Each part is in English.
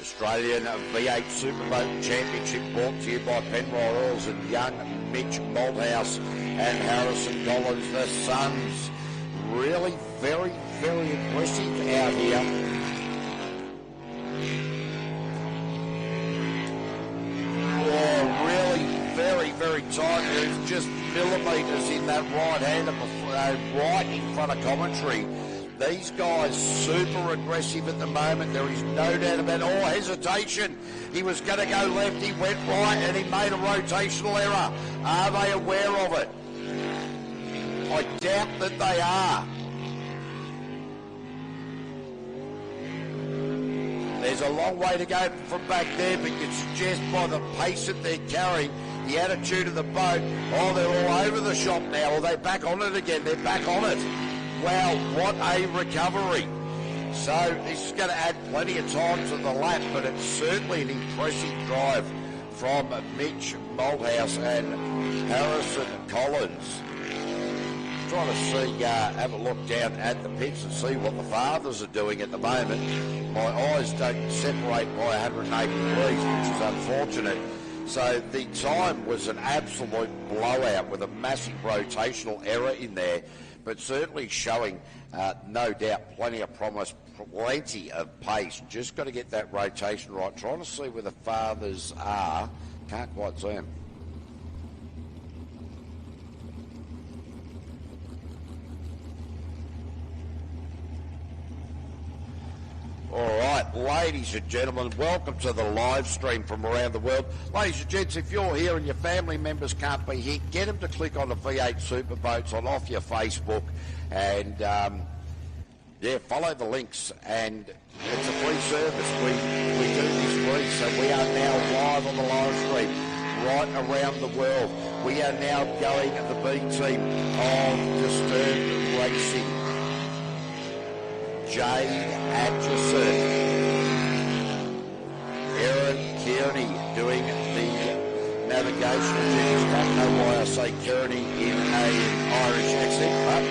Australian V8 Superboat Championship brought to you by Penrite Oils and young Mitch Malthouse and Harrison Collins, the sons. Really very, very impressive out here. Very tight. There's just millimetres in that right-hander right in front of commentary. These guys super aggressive at the moment. There is no doubt about it. Oh, hesitation. He was going to go left. He went right and he made a rotational error. Are they aware of it? I doubt that they are. There's a long way to go from back there, but you suggest by the pace that they're carrying, the attitude of the boat, oh, they're all over the shop now, or they're back on it again. They're back on it. Wow, what a recovery. So this is going to add plenty of time to the lap, but it's certainly an impressive drive from Mitch Malthouse and Harrison Collins. Trying to see, have a look down at the pits and see what the fathers are doing at the moment. My eyes don't separate by 180 degrees, which is unfortunate. So the time was an absolute blowout with a massive rotational error in there, but certainly showing, no doubt, plenty of promise, plenty of pace. Just got to get that rotation right. Trying to see where the fathers are. Can't quite see them. All right, ladies and gentlemen, welcome to the live stream from around the world. Ladies and gents, if you're here and your family members can't be here, get them to click on the V8 Superboats on off your Facebook and, follow the links. And it's a free service. We do this free, so we are now live on the live stream right around the world. We are now going the B team of Disturbed Racing. Jade Atchison, Erin Kearney doing the navigational duties. Don't know why I say Kearney in an Irish accent, but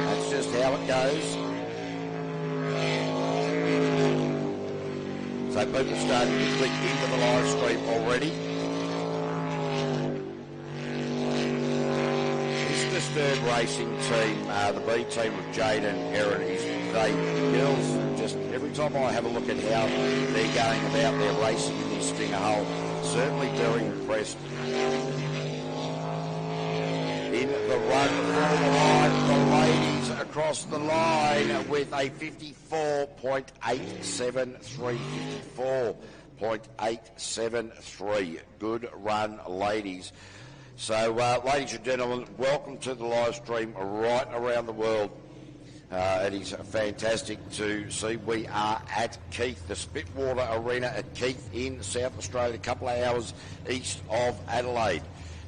that's just how it goes. So people starting to click into the live stream already. This Disturbed Racing team, the B team with Jade and Erin, is they girls, just every time I have a look at how they're going about their racing in this Stinger Hole, certainly very impressed. In the run for the line, the ladies across the line with a 54.873, 54.873. Good run, ladies. So, ladies and gentlemen, welcome to the live stream right around the world. It is fantastic to see. We are at Keith, the Spitwater Arena at Keith in South Australia, a couple of hours east of Adelaide,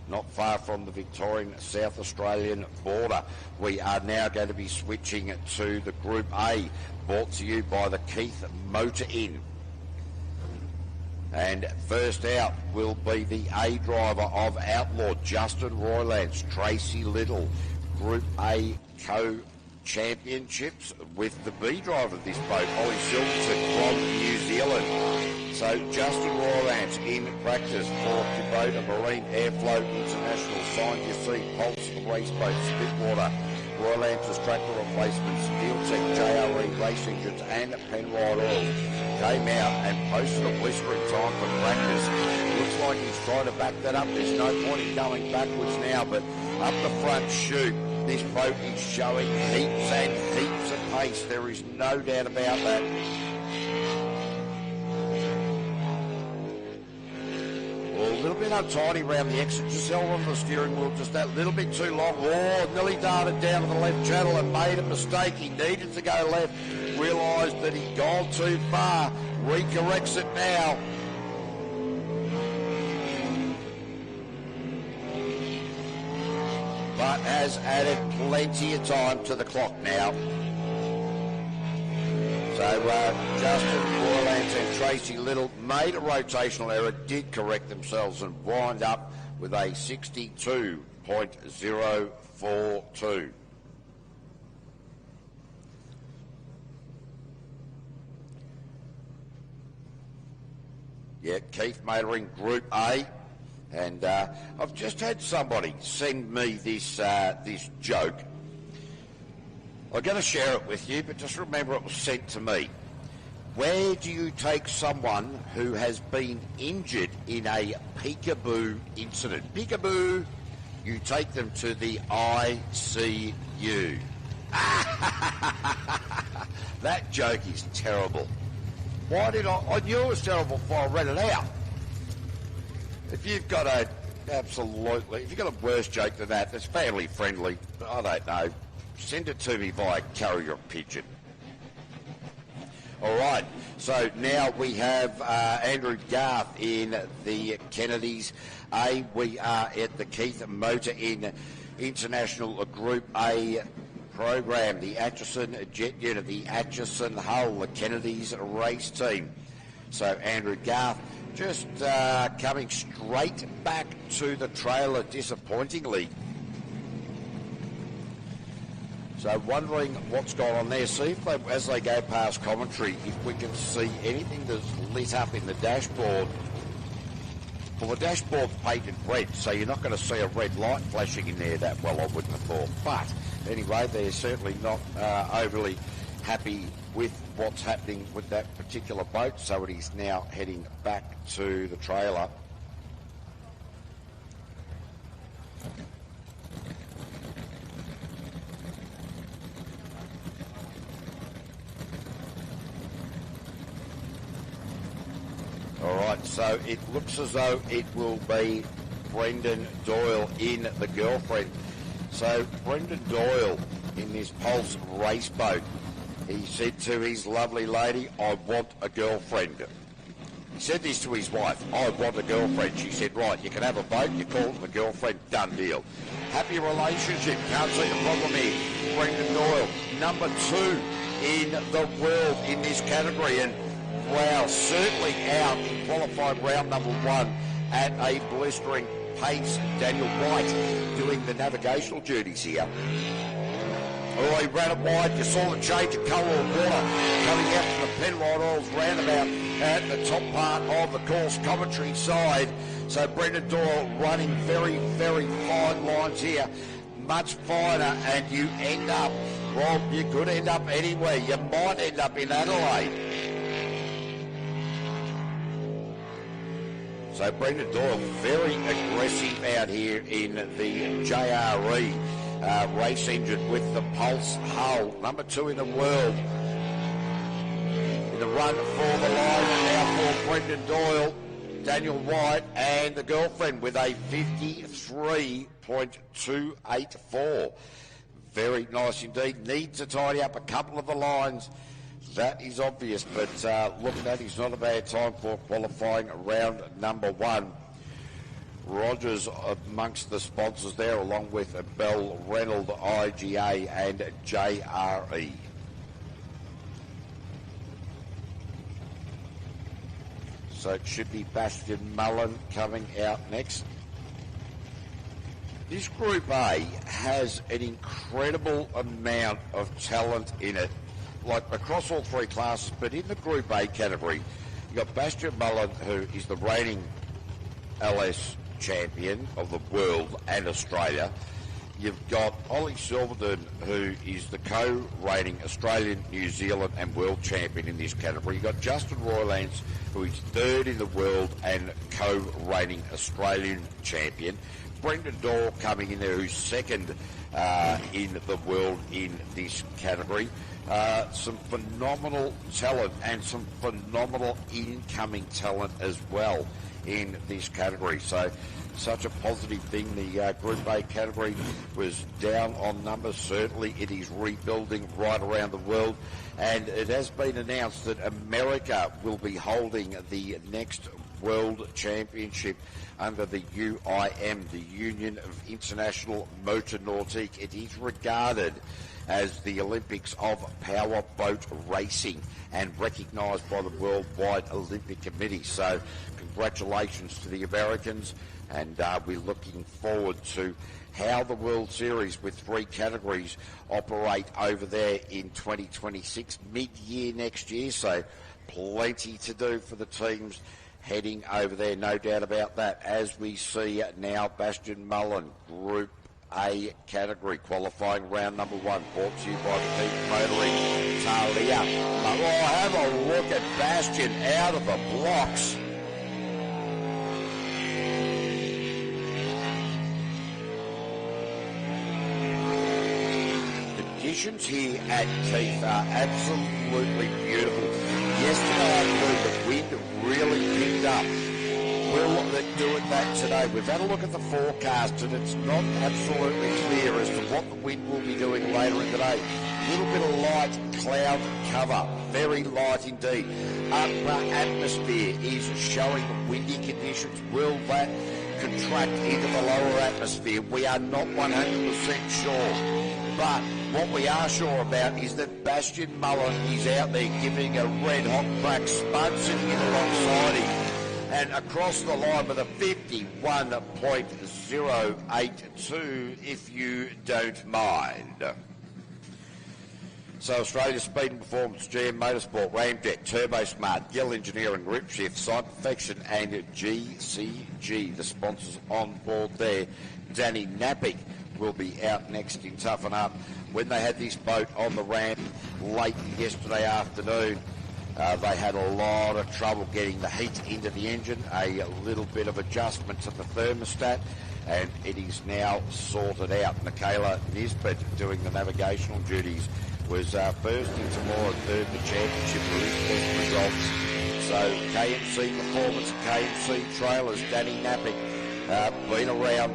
not far from the Victorian South Australian border. We are now going to be switching to the Group A, brought to you by the Keith Motor Inn. And first out will be the A driver of Outlaw, Justin Roylance, Tracy Little, Group A Co-Championships with the B driver of this boat, Ollie Silverton from New Zealand. So Justin Roylance in practice for Kubota Marine Airflow International, signed your seat, Pulse Race Boat, Spitwater. Roylance's tractor replacements, Steeltech, JRE Race Engines and Penrite Oils came out and posted a blistering time for practice. Looks like he's trying to back that up. There's no point in going backwards now, but up the front chute, this boat is showing heaps and heaps of pace. There is no doubt about that. Well, a little bit untidy around the exit. Just held on the steering wheel just that little bit too long. Oh, nearly darted down to the left channel and made a mistake. He needed to go left. Realised that he'd gone too far. Recorrects it now. But has added plenty of time to the clock now. So Justin Roylance and Tracy Little made a rotational error, did correct themselves and wind up with a 62.042. Yeah, Keith Motoring Group A. And I've just had somebody send me this joke. I'm going to share it with you, but just remember it was sent to me. Where do you take someone who has been injured in a peekaboo incident? Peekaboo, you take them to the ICU. That joke is terrible. Why did I knew it was terrible before I read it out. If you've got if you've got a worse joke than that, that's family friendly, I don't know, send it to me via carrier pigeon. All right, so now we have Andrew Garth in the Kennedys A. We are at the Keith Motor in International Group A program, the Atchison Jet Unit, the Atchison Hull, the Kennedys race team. So Andrew Garth just coming straight back to the trailer, disappointingly. So wondering what's going on there. See if they, as they go past commentary, if we can see anything that's lit up in the dashboard. Well, the dashboard's painted red, so you're not going to see a red light flashing in there that well, I wouldn't have thought. But anyway, they're certainly not overly happy with what's happening with that particular boat, so it is now heading back to the trailer. All right, so it looks as though it will be Brendan Doyle in the Girlfriend. So Brendan Doyle in this Pulse race boat, he said to his lovely lady, I want a girlfriend. He said this to his wife, I want a girlfriend. She said, right, you can have a boat, you call it the Girlfriend, done deal. Happy relationship, can't see the problem here. Brendan Doyle, number 2 in the world in this category, and wow, certainly out in qualifying round number 1 at a blistering pace. Daniel White doing the navigational duties here. Oh, he ran it wide. You saw the change of colour of water coming out to the Penrite Oils roundabout at the top part of the course commentary side. So Brendan Doyle running very, very fine lines here. Much finer, and you end up, well, you could end up anywhere. You might end up in Adelaide. So Brendan Doyle very aggressive out here in the JRE race engine with the Pulse hull, number 2 in the world. In the run for the line now for Brendan Doyle, Daniel White and the Girlfriend with a 53.284. Very nice indeed. Needs to tidy up a couple of the lines. That is obvious, but looking at it, it's not a bad time for qualifying round number 1. Rogers amongst the sponsors there, along with Bell Reynolds, IGA and JRE. So it should be Bastian Mullen coming out next. This Group A has an incredible amount of talent in it, like across all 3 classes, but in the Group A category, you've got Bastian Mullen, who is the reigning LS champion of the world and Australia. You've got Ollie Silverton, who is the co-reigning Australian, New Zealand and world champion in this category. You've got Justin Roylance, who is 3rd in the world and co-reigning Australian champion. Brendan Doyle coming in there, who's 2nd in the world in this category. Some phenomenal talent and some phenomenal incoming talent as well in this category. So such a positive thing. The Group A category was down on numbers. Certainly it is rebuilding right around the world, and it has been announced that America will be holding the next World Championship under the UIM, the Union of International Motor Nautique. It is regarded as the Olympics of power boat racing and recognised by the Worldwide Olympic Committee. So congratulations to the Americans, and we're looking forward to how the World Series with 3 categories operate over there in 2026, mid-year next year. So plenty to do for the teams heading over there, no doubt about that. As we see now, Bastian Mullen, Group A category, qualifying round number 1, brought to you by the team motoring Talia. Oh, have a look at Bastian out of the blocks. Conditions here at Keith are absolutely beautiful. Yesterday afternoon, the wind really picked up. Will it do it that today? We've had a look at the forecast and it's not absolutely clear as to what the wind will be doing later in the day. A little bit of light cloud cover, very light indeed. Upper atmosphere is showing windy conditions. Will that contract into the lower atmosphere? We are not 100% sure. But what we are sure about is that Bastian Mullen is out there giving a red-hot crack, Spud sitting in alongside him. And across the line with a 51.082, if you don't mind. So Australia's Speed and Performance, GM Motorsport, Ramjet, Turbo Smart, Gill Engineering, Gripshift, Site Perfection and GCG, the sponsors on board there. Danny Napick will be out next in Toughen Up. When they had this boat on the ramp late yesterday afternoon, they had a lot of trouble getting the heat into the engine, a little bit of adjustment to the thermostat, and it is now sorted out. Michaela Nisbet, doing the navigational duties, was first into more and third in the championship for his best results. So KMC Performance, KMC Trailers, Danny Napick, been around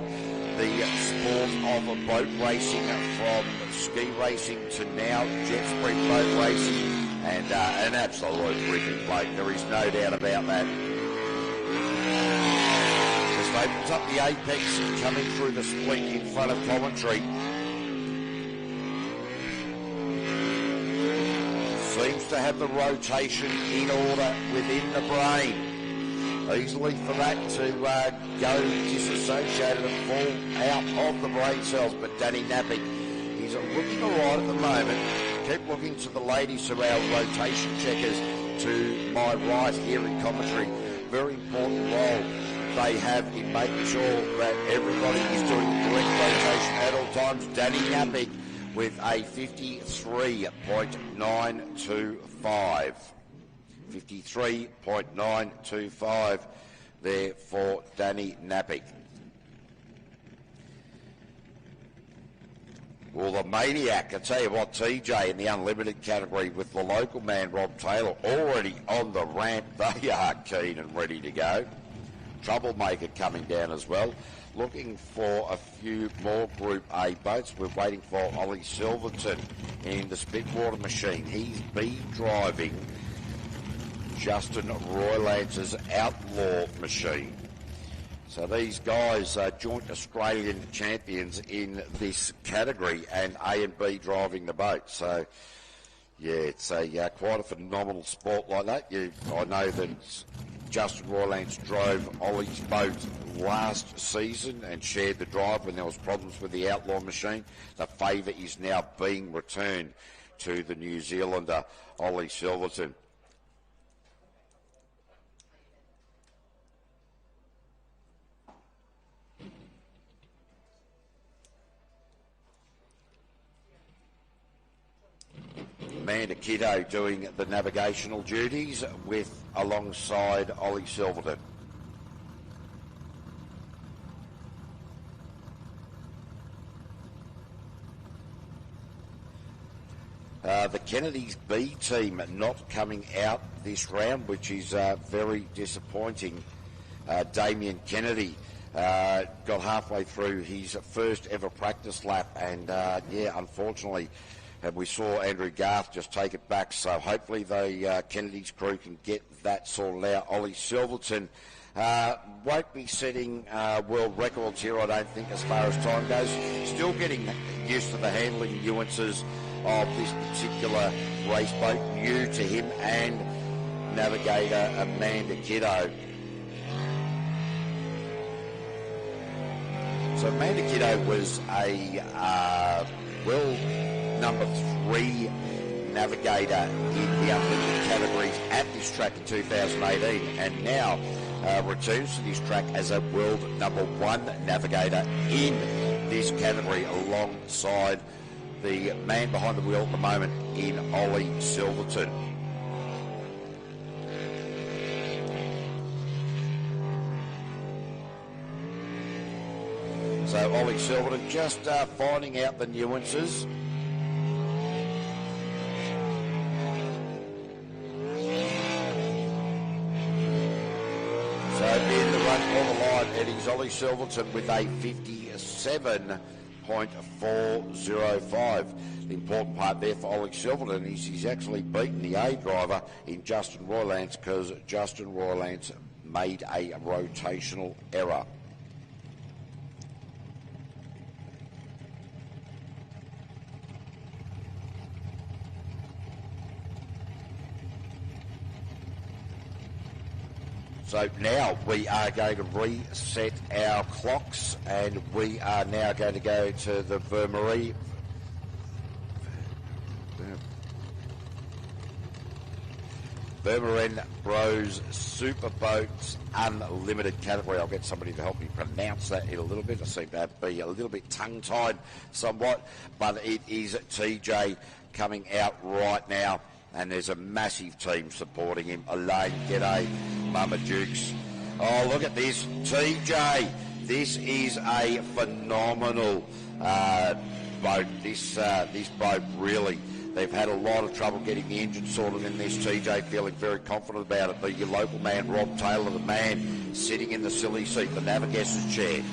the sport of boat racing, from ski racing to now jet sprint boat racing, and an absolute ripping bloke, there is no doubt about that. As they opens up the apex coming through the split in front of commentary, seems to have the rotation in order within the brain. Easily for that to go disassociated and fall out of the brain cells, but Danny Napick, he's looking all right at the moment. Keep looking to the ladies who are our rotation checkers to my right here in commentary. Very important role they have in making sure that everybody is doing correct rotation at all times. Danny Napick with a 53.925. 53.925 there for Danny Napick. Well, the Maniac, I tell you what, TJ in the unlimited category with the local man, Rob Taylor, already on the ramp. They are keen and ready to go. Troublemaker coming down as well. Looking for a few more Group A boats. We're waiting for Ollie Silverton in the Spitwater machine. He's been driving Justin Roylance's Outlaw machine. So these guys are joint Australian champions in this category, and A and B driving the boat. So, yeah, it's quite a phenomenal sport like that. I know that Justin Roylance drove Ollie's boat last season and shared the drive when there was problems with the Outlaw machine. The favour is now being returned to the New Zealander, Ollie Silverton. Amanda Kiddo doing the navigational duties alongside Ollie Silverton. The Kennedy's B team not coming out this round, which is very disappointing. Damien Kennedy got halfway through his first ever practice lap, and unfortunately, we saw Andrew Garth just take it back. So hopefully the Kennedy's crew can get that sorted out. Ollie Silverton won't be setting world records here, I don't think, as far as time goes. Still getting used to the handling nuances of this particular race boat, new to him and navigator Amanda Kiddo. So Amanda Kiddo was a number 3 navigator in the unlimited categories at this track in 2018, and now returns to this track as a world #1 navigator in this category alongside the man behind the wheel at the moment in Ollie Silverton. So Ollie Silverton just finding out the nuances. So in the run for the line, it is Ollie Silverton with a 57.405. The important part there for Ollie Silverton is he's actually beaten the A driver in Justin Roylance because Justin Roylance made a rotational error. So now we are going to reset our clocks and we are now going to go to the Vermeer Bros Superboat Unlimited category. I'll get somebody to help me pronounce that in a little bit. I seem to be a little bit tongue-tied somewhat, but it is TJ coming out right now. And there's a massive team supporting him. Elaine, g'day, Mama Dukes. Oh, look at this, TJ. This is a phenomenal boat. This boat really, they've had a lot of trouble getting the engine sorted in this. TJ feeling very confident about it. Your local man, Rob Taylor, the man sitting in the silly seat, the navigator's chair.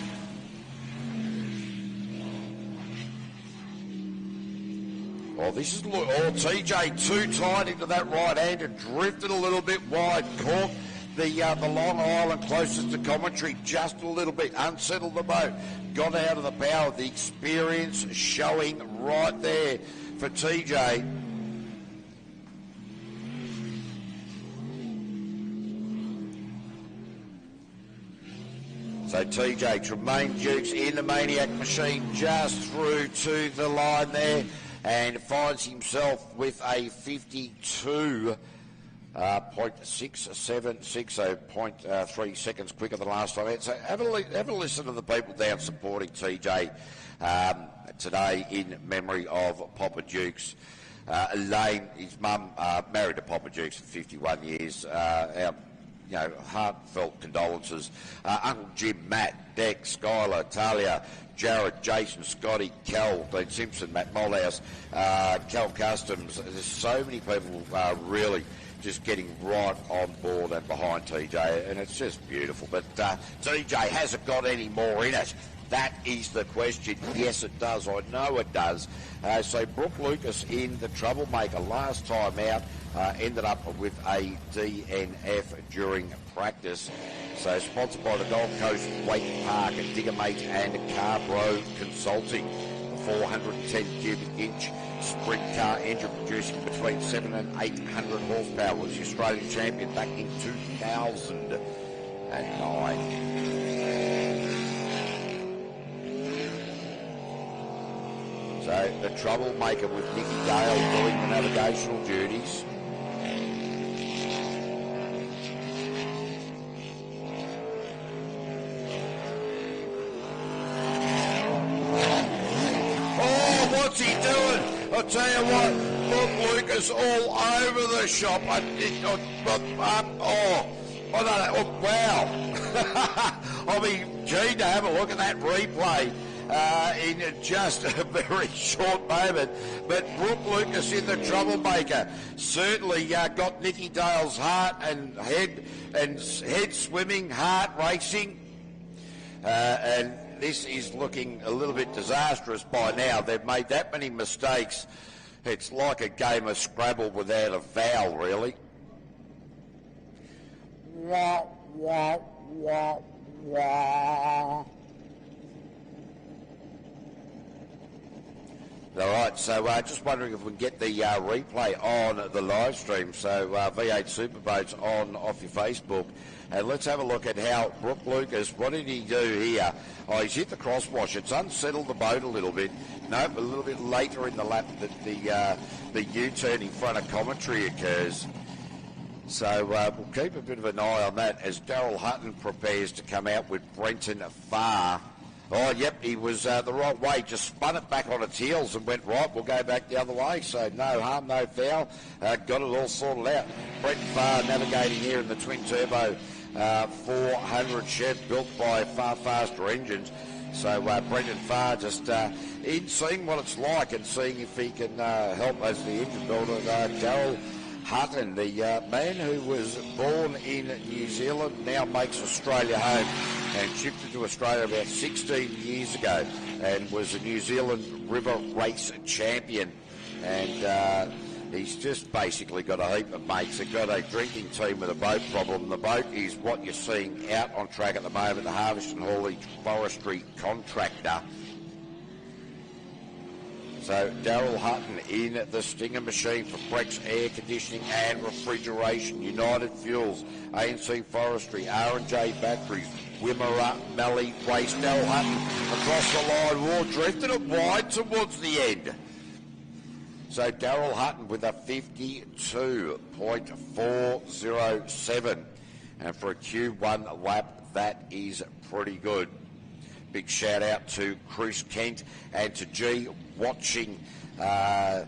Oh, this is TJ too tight into that right hand and drifted a little bit wide. Caught the Long Island closest to commentary just a little bit. Unsettled the boat. Got out of the power. The experience showing right there for TJ. So TJ, Tremaine Dukes in the Maniac machine just through to the line there. And finds himself with a 52.676, so 0.3 seconds quicker than last time. So have a listen to the people down supporting TJ today in memory of Papa Dukes. Elaine, his mum, married to Papa Dukes for 51 years. Our heartfelt condolences. Uncle Jim, Matt, Deck, Skylar, Talia, Jared, Jason, Scotty, Cal, Glenn Simpson, Matt Moldhouse, Cal Customs. There's so many people really just getting right on board and behind TJ, and it's just beautiful. But TJ hasn't got any more in it. That is the question. Yes, it does. I know it does. So Brooke Lucas in the troublemaker last time out ended up with a DNF during practice. So sponsored by the Gold Coast Wake Park and Diggermate and Carbro Consulting. The 410 cubic inch sprint car engine producing between 700 and 800 horsepower was the Australian champion back in 2009. So the troublemaker with Nicky Dale doing the navigational duties. Oh, what's he doing? I'll tell you what, look, Lucas all over the shop. Wow. I'll be keen to have a look at that replay. In just a very short moment. But Brooke Lucas in the troublemaker certainly got Nicky Dale's heart and head swimming, heart racing. And this is looking a little bit disastrous by now. They've made that many mistakes. It's like a game of Scrabble without a vowel, really. Wah, wah, wah, wah. All right, so just wondering if we can get the replay on the live stream. So V8 Superboats on off your Facebook. And let's have a look at how Brooke Lucas, what did he do here? Oh, he's hit the crosswash. It's unsettled the boat a little bit. Nope, a little bit later in the lap that the U-turn in front of commentary occurs. So we'll keep a bit of an eye on that as Daryl Hutton prepares to come out with Brenton Farr. Oh, yep, he was the right way, just spun it back on its heels and went right. We'll go back the other way, so no harm, no foul. Got it all sorted out. Brenton Farr navigating here in the twin-turbo 400 Chev built by Far Faster Engines. So Brenton Farr just in seeing what it's like and seeing if he can help as the engine builder. Daryl Hutton, the man who was born in New Zealand, now makes Australia home and shifted to Australia about 16 years ago and was a New Zealand river race champion. And he's just basically got a heap of mates. They've got a drinking team with a boat problem. The boat is what you're seeing out on track at the moment, the Harvest and Haulage Forestry Contractor. So Daryl Hutton in the Stinger machine for Brex Air Conditioning and Refrigeration, United Fuels, ANC Forestry, R&J Batteries, Wimmera, Mallee Waste. Daryl Hutton across the line, raw drifted it wide towards the end. So Daryl Hutton with a 52.407. And for a Q1 lap, that is pretty good. Big shout out to Chris Kent and to G watching the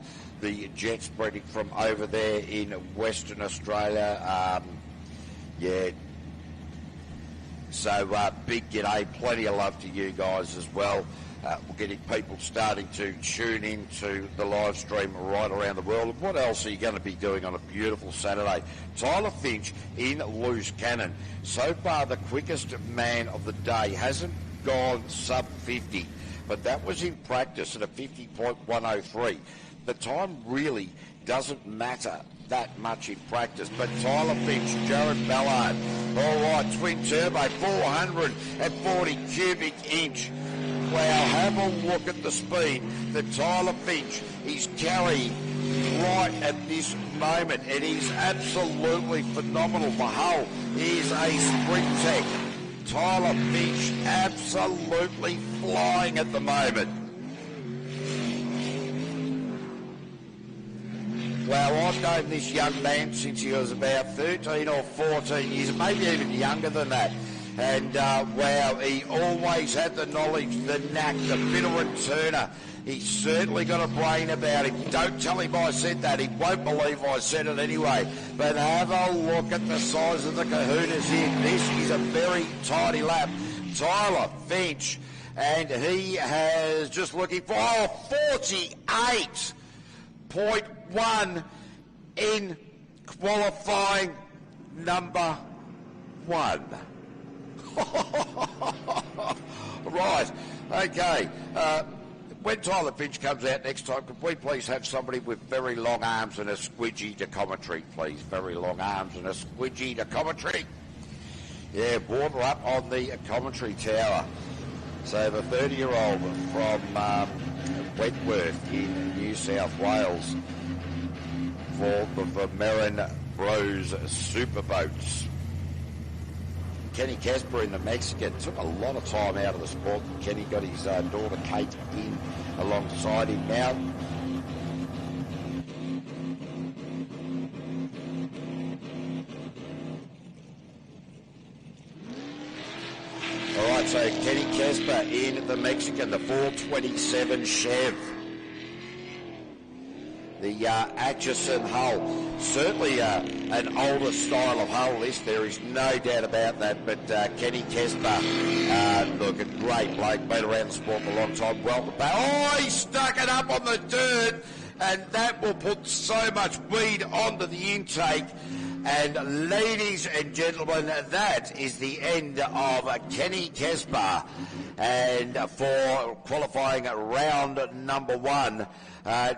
jet spreading from over there in Western Australia. Yeah. So big g'day, plenty of love to you guys as well. We're getting people starting to tune into the live stream right around the world. What else are you going to be doing on a beautiful Saturday? Tyler Finch in Loose Cannon. So far the quickest man of the day. Hasn't gone sub 50, but that was in practice at a 50.103. The time really doesn't matter that much in practice, but Tyler Finch, Jared Ballard, all right, twin turbo, 440 cubic inch. Wow, have a look at the speed that Tyler Finch is carrying right at this moment. It is absolutely phenomenal. The hull is a sprint tech. Tyler Finch absolutely flying at the moment. Well, I've known this young man since he was about 13 or 14 years, maybe even younger than that. And, wow, he always had the knowledge, the knack, the fiddler and turner. He's certainly got a brain about him. Don't tell him I said that. He won't believe I said it anyway. But have a look at the size of the kahunas here. This is a very tidy lap. Tyler Finch, and he has just looking for 48.1 in qualifying number 1. Right, okay. When Tyler Finch comes out next time, could we please have somebody with very long arms and a squidgy to commentary, please? Very long arms and a squidgy to commentary. Yeah, warmer up on the commentary tower. So the 30-year-old from Wentworth in New South Wales for the Vermeeren Bros Superboats. Kenny Casper in the Mexican took a lot of time out of the sport. Kenny got his daughter Kate in alongside him now. All right, so Kenny Casper in the Mexican, the 427 Chev. The Atchison hull, certainly an older style of hull this, there is no doubt about that, but Kenny Casper, look, a great bloke, been around the sport for a long time, welcome back. Oh, he stuck it up on the dirt, and that will put so much weed onto the intake. And ladies and gentlemen, that is the end of Kenny Casper. And for qualifying round number 1,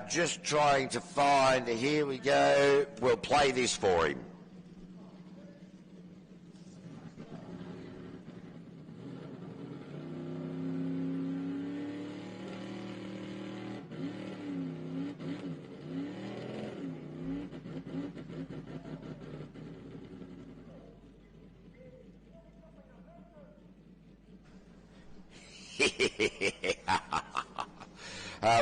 just trying to find, here we go, we'll play this for him.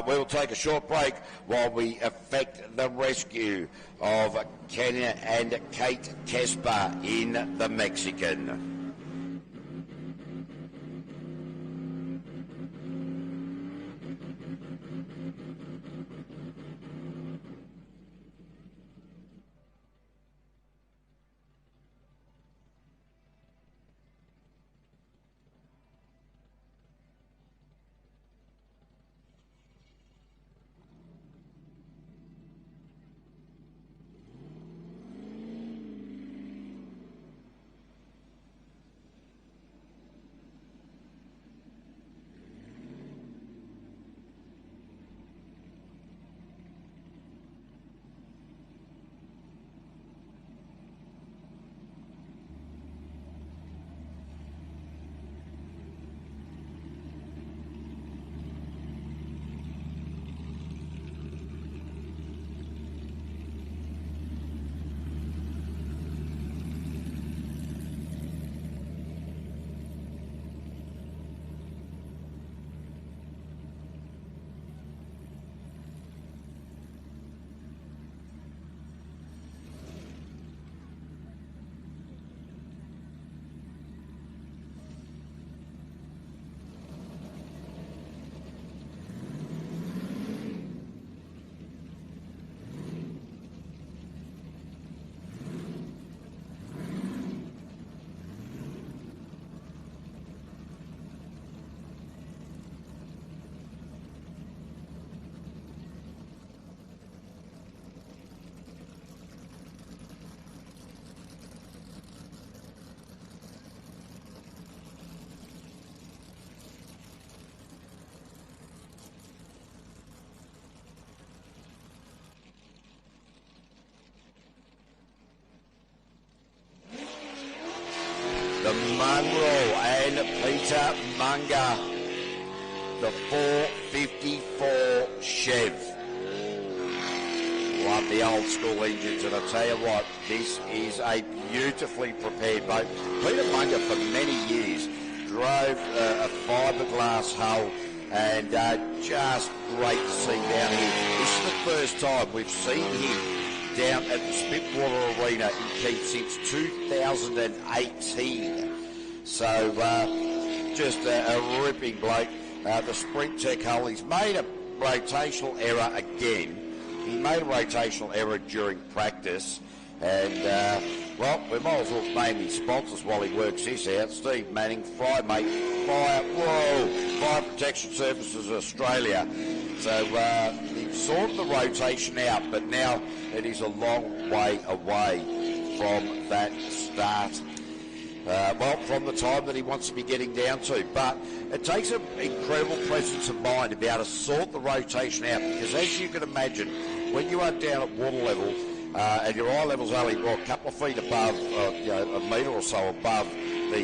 We'll take a short break while we effect the rescue of Ken and Kate Kesper in the Mexican. The Munro and Peter Munger, the 454 Chev. Love the old school engines, and I tell you what, this is a beautifully prepared boat. Peter Munger for many years drove a fiberglass hull, and just great to see down here. This is the first time we've seen him down at the Spitwater Arena in Keith since 2018. So just a ripping bloke. The Sprint Tech hull, he's made a rotational error again. He made a rotational error during practice. And, well, we might as well name his sponsors while he works this out. Steve Manning, Fire Protection Services Australia. So he sorted the rotation out, but now it is a long way away from that start. Well, from the time that he wants to be getting down to. But it takes an incredible presence of mind to be able to sort the rotation out, because as you can imagine, when you are down at water level, and your eye level's only a couple of feet above, a metre or so above the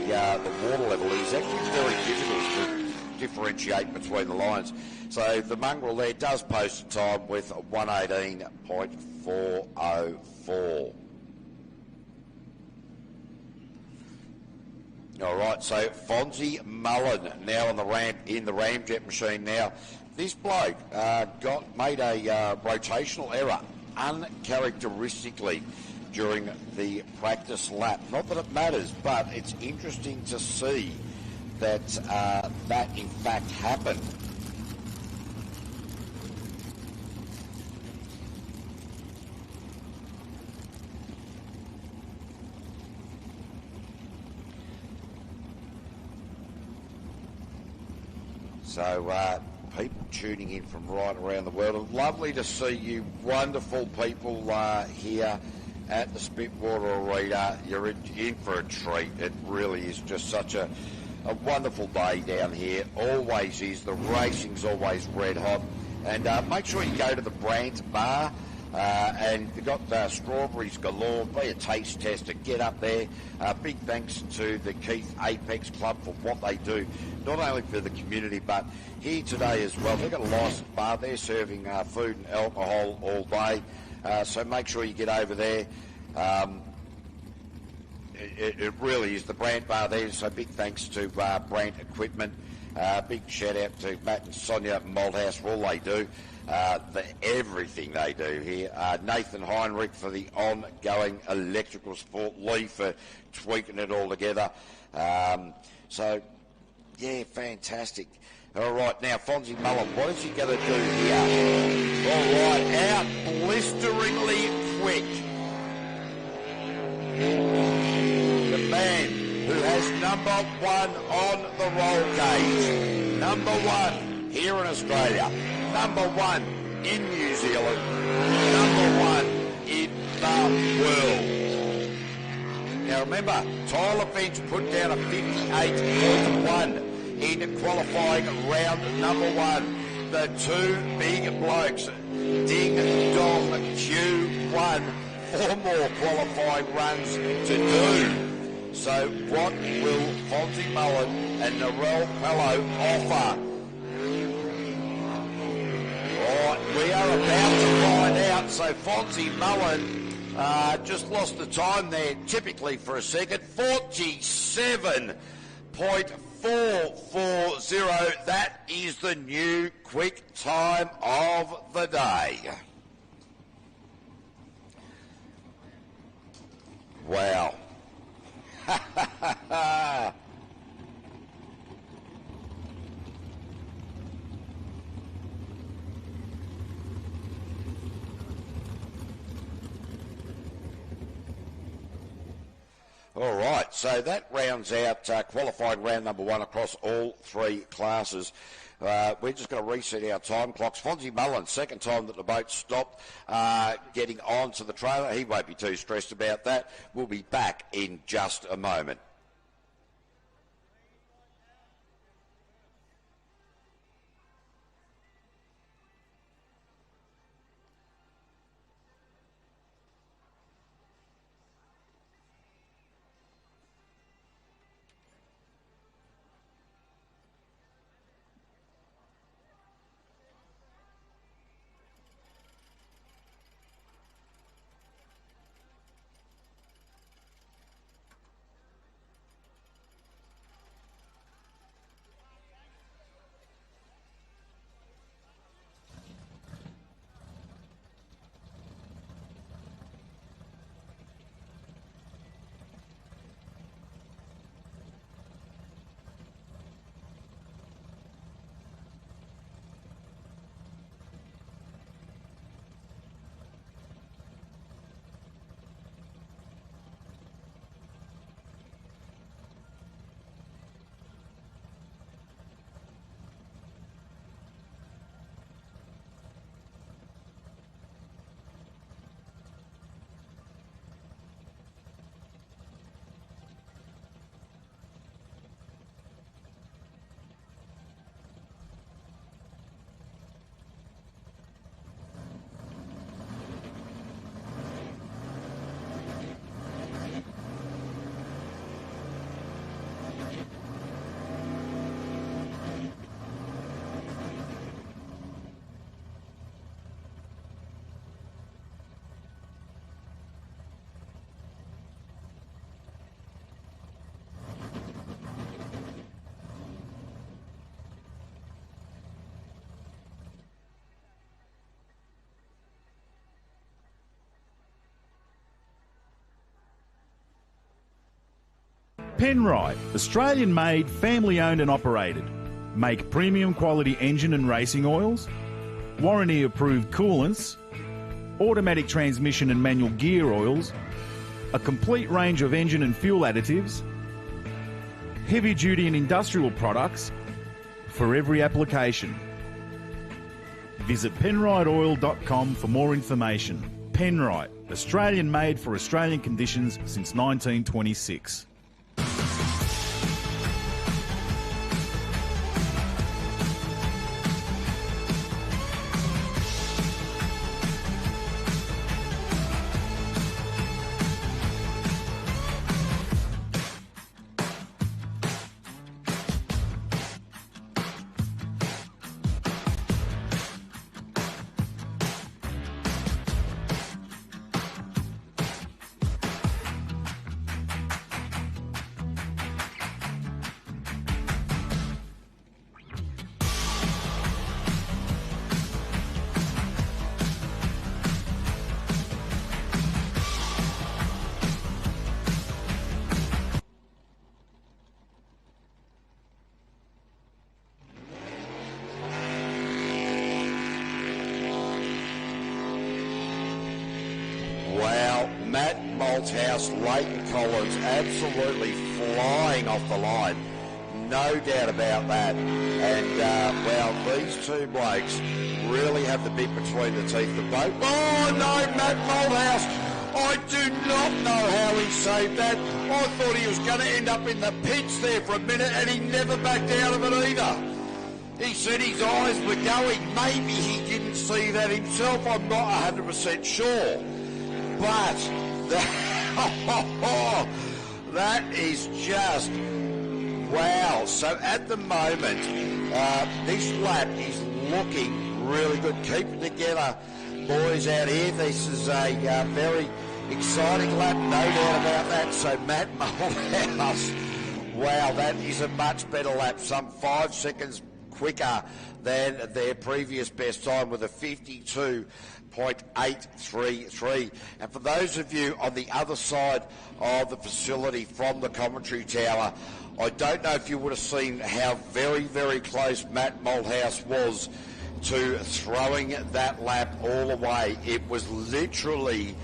water level, it's actually very difficult to differentiate between the lines. So the mongrel there does post a time with 118.404. All right, so Fonzie Mullen now on the ramp in the ramjet machine. Now, this bloke made a rotational error uncharacteristically during the practice lap. Not that it matters, but it's interesting to see that that in fact happened. So people tuning in from right around the world. Lovely to see you, wonderful people here at the Spitwater Arena. You're in for a treat. It really is just such a wonderful day down here. Always is. The racing's always red hot. And make sure you go to the Brandt Bar. And they've got strawberries galore. Be a taste tester. Get up there. Big thanks to the Keith Apex Club for what they do, not only for the community but here today as well. They've got a licensed bar. They're serving food and alcohol all day. So make sure you get over there. It really is the Brandt Bar there. So big thanks to Brandt Equipment. Big shout out to Matt and Sonia Malthouse for all they do, everything they do here. Nathan Heinrich for the ongoing electrical support. Lee for tweaking it all together. So, yeah, fantastic. All right, now, Fonzie Mullen, what is he going to do here? All right, out blisteringly quick. The man who has number one on the roll cage. Number one here in Australia. Number one in New Zealand. Number one in the world. Now remember, Tyler Finch put down a 58.1 in qualifying round number one. The two big blokes, Ding Dong Q1, 4 more qualifying runs to do. So what will Fonzie Mullen and Narelle Pello offer? Right, we are about to find out. So Fonzie Mullen just lost the time there, typically for a second. 47.440. That is the new quick time of the day. Wow. All right, so that rounds out qualifying round number one across all 3 classes. We're just going to reset our time clocks. Fonzie Mullen, second time that the boat stopped getting onto the trailer. He won't be too stressed about that. We'll be back in just a moment. Penrite, Australian-made, family-owned and operated. Make premium quality engine and racing oils, warranty-approved coolants, automatic transmission and manual gear oils, a complete range of engine and fuel additives, heavy-duty and industrial products for every application. Visit penriteoil.com for more information. Penrite, Australian-made for Australian conditions since 1926. Malthouse, Leighton Collins absolutely flying off the line. No doubt about that. And, well, these two blokes really have the bit between the teeth. The boat. Oh, no, Matt Malthouse. I do not know how he saved that. I thought he was going to end up in the pits there for a minute, and he never backed out of it either. He said his eyes were going. Maybe he didn't see that himself. I'm not 100% sure. But that is just wow. So at the moment, this lap is looking really good. Keep it together, boys, out here. This is a very exciting lap, no doubt about that. So Matt Malthouse, wow, that is a much better lap, some 5 seconds quicker than their previous best time with a 52.833. And for those of you on the other side of the facility from the commentary tower, I don't know if you would have seen how very, very close Matt Malthouse was to throwing that lap all the way. It was literally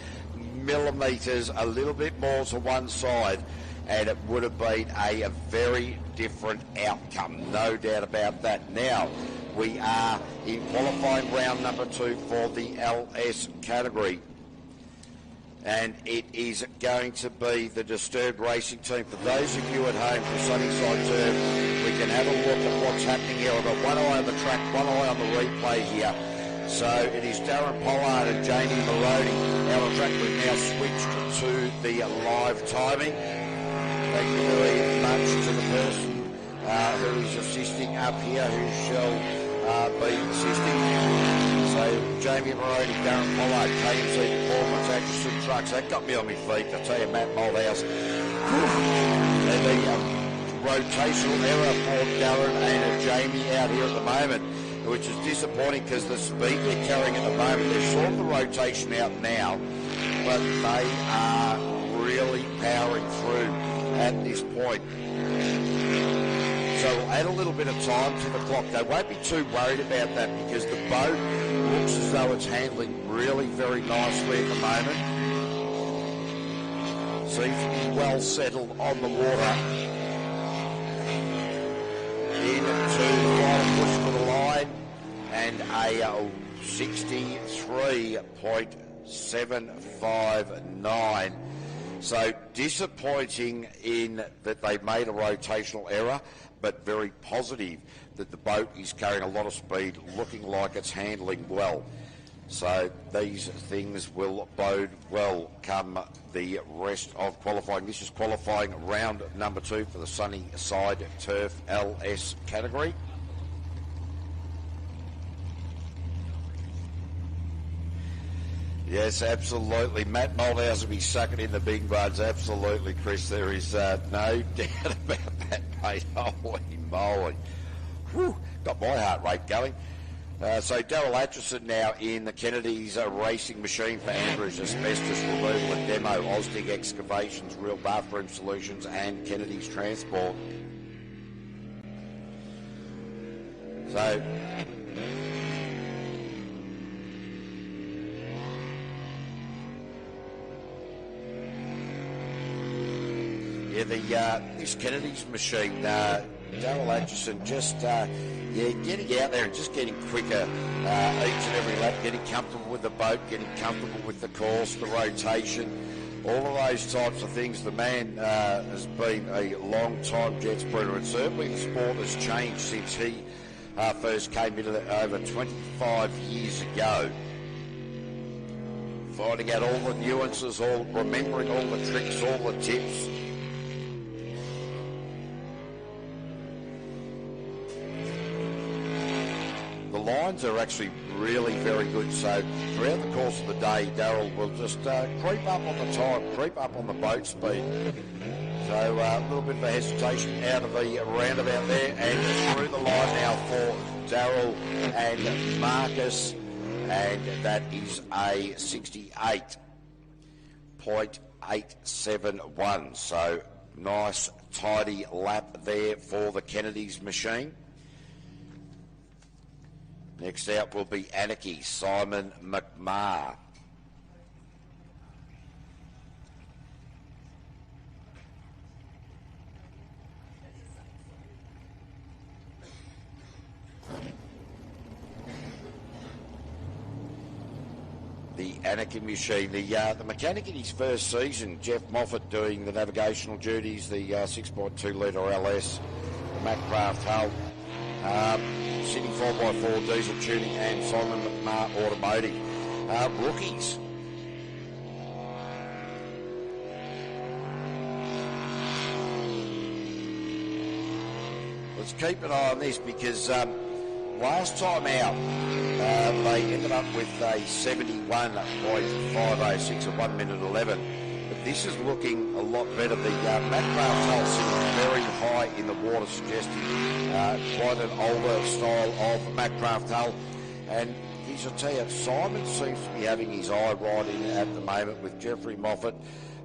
millimetres, a little bit more to one side, and it would have been a very different outcome, no doubt about that. Now, we are in qualifying round number 2 for the LS category. And it is going to be the Disturbed Racing Team. For those of you at home for Sunnyside Turf, we can have a look at what's happening here. I've got one eye on the track, one eye on the replay here. So it is Darren Pollard and Jamie Moroney out on track. We've now switched to the live timing. Thank you very much to the person who is assisting up here, who shall be assisting. So Jamie Moroney, Darren Pollard, KMC Performance, Atchison Trucks. That got me on my feet. I tell you, Matt Malthouse. And the rotational error for Darren and Jamie out here at the moment, which is disappointing because the speed they're carrying at the moment, they've sorted the rotation out now, but they are really powering through at this point. So we'll add a little bit of time to the clock. They won't be too worried about that because the boat looks as though it's handling really very nicely at the moment. Seems to be well settled on the water. Into the final push for the line and a 63.759. So disappointing in that they made a rotational error, but very positive that the boat is carrying a lot of speed, looking like it's handling well. So these things will bode well come the rest of qualifying. This is qualifying round number 2 for the Sunnyside Turf LS category. Yes, absolutely. Matt Malthouse will be sucking in the big buds. Absolutely, Chris. There is no doubt about that, mate. Holy moly. Whew, got my heart rate going. So Daryl Atchison now in the Kennedy's racing machine for Andrews Asbestos Removal and Demo, Ausdig Excavations, Real Bathroom Solutions and Kennedy's Transport. So yeah, this Kennedy's machine, Daryl Atchison just getting out there and just getting quicker each and every lap, getting comfortable with the boat, getting comfortable with the course, the rotation, all of those types of things. The man has been a long-time jet sprinter, and certainly the sport has changed since he first came into it over 25 years ago. Finding out all the nuances, remembering all the tricks, all the tips. The lines are actually really very good, so throughout the course of the day, Daryl will just creep up on the time, creep up on the boat speed. So a little bit of a hesitation out of the roundabout there, and through the line now for Daryl and Marcus, and that is a 68.871. So nice, tidy lap there for the Kennedy's machine. Next out will be Anarchy, Simon McMahon. the Anakin machine. The mechanic in his first season, Jeff Moffat, doing the navigational duties, the 6.2 litre LS, the Macraft hull, Sydney 4x4 diesel tuning, and Simon McMahon Automotive. Rookies. Let's keep an eye on this because last time out they ended up with a 71.506 at 1 minute 11. But this is looking a lot better. The Macraft hull sitting very high in the water, suggesting quite an older style of Macraft hull. And he's, I tell you, Simon seems to be having his eye right in at the moment with Jeffrey Moffat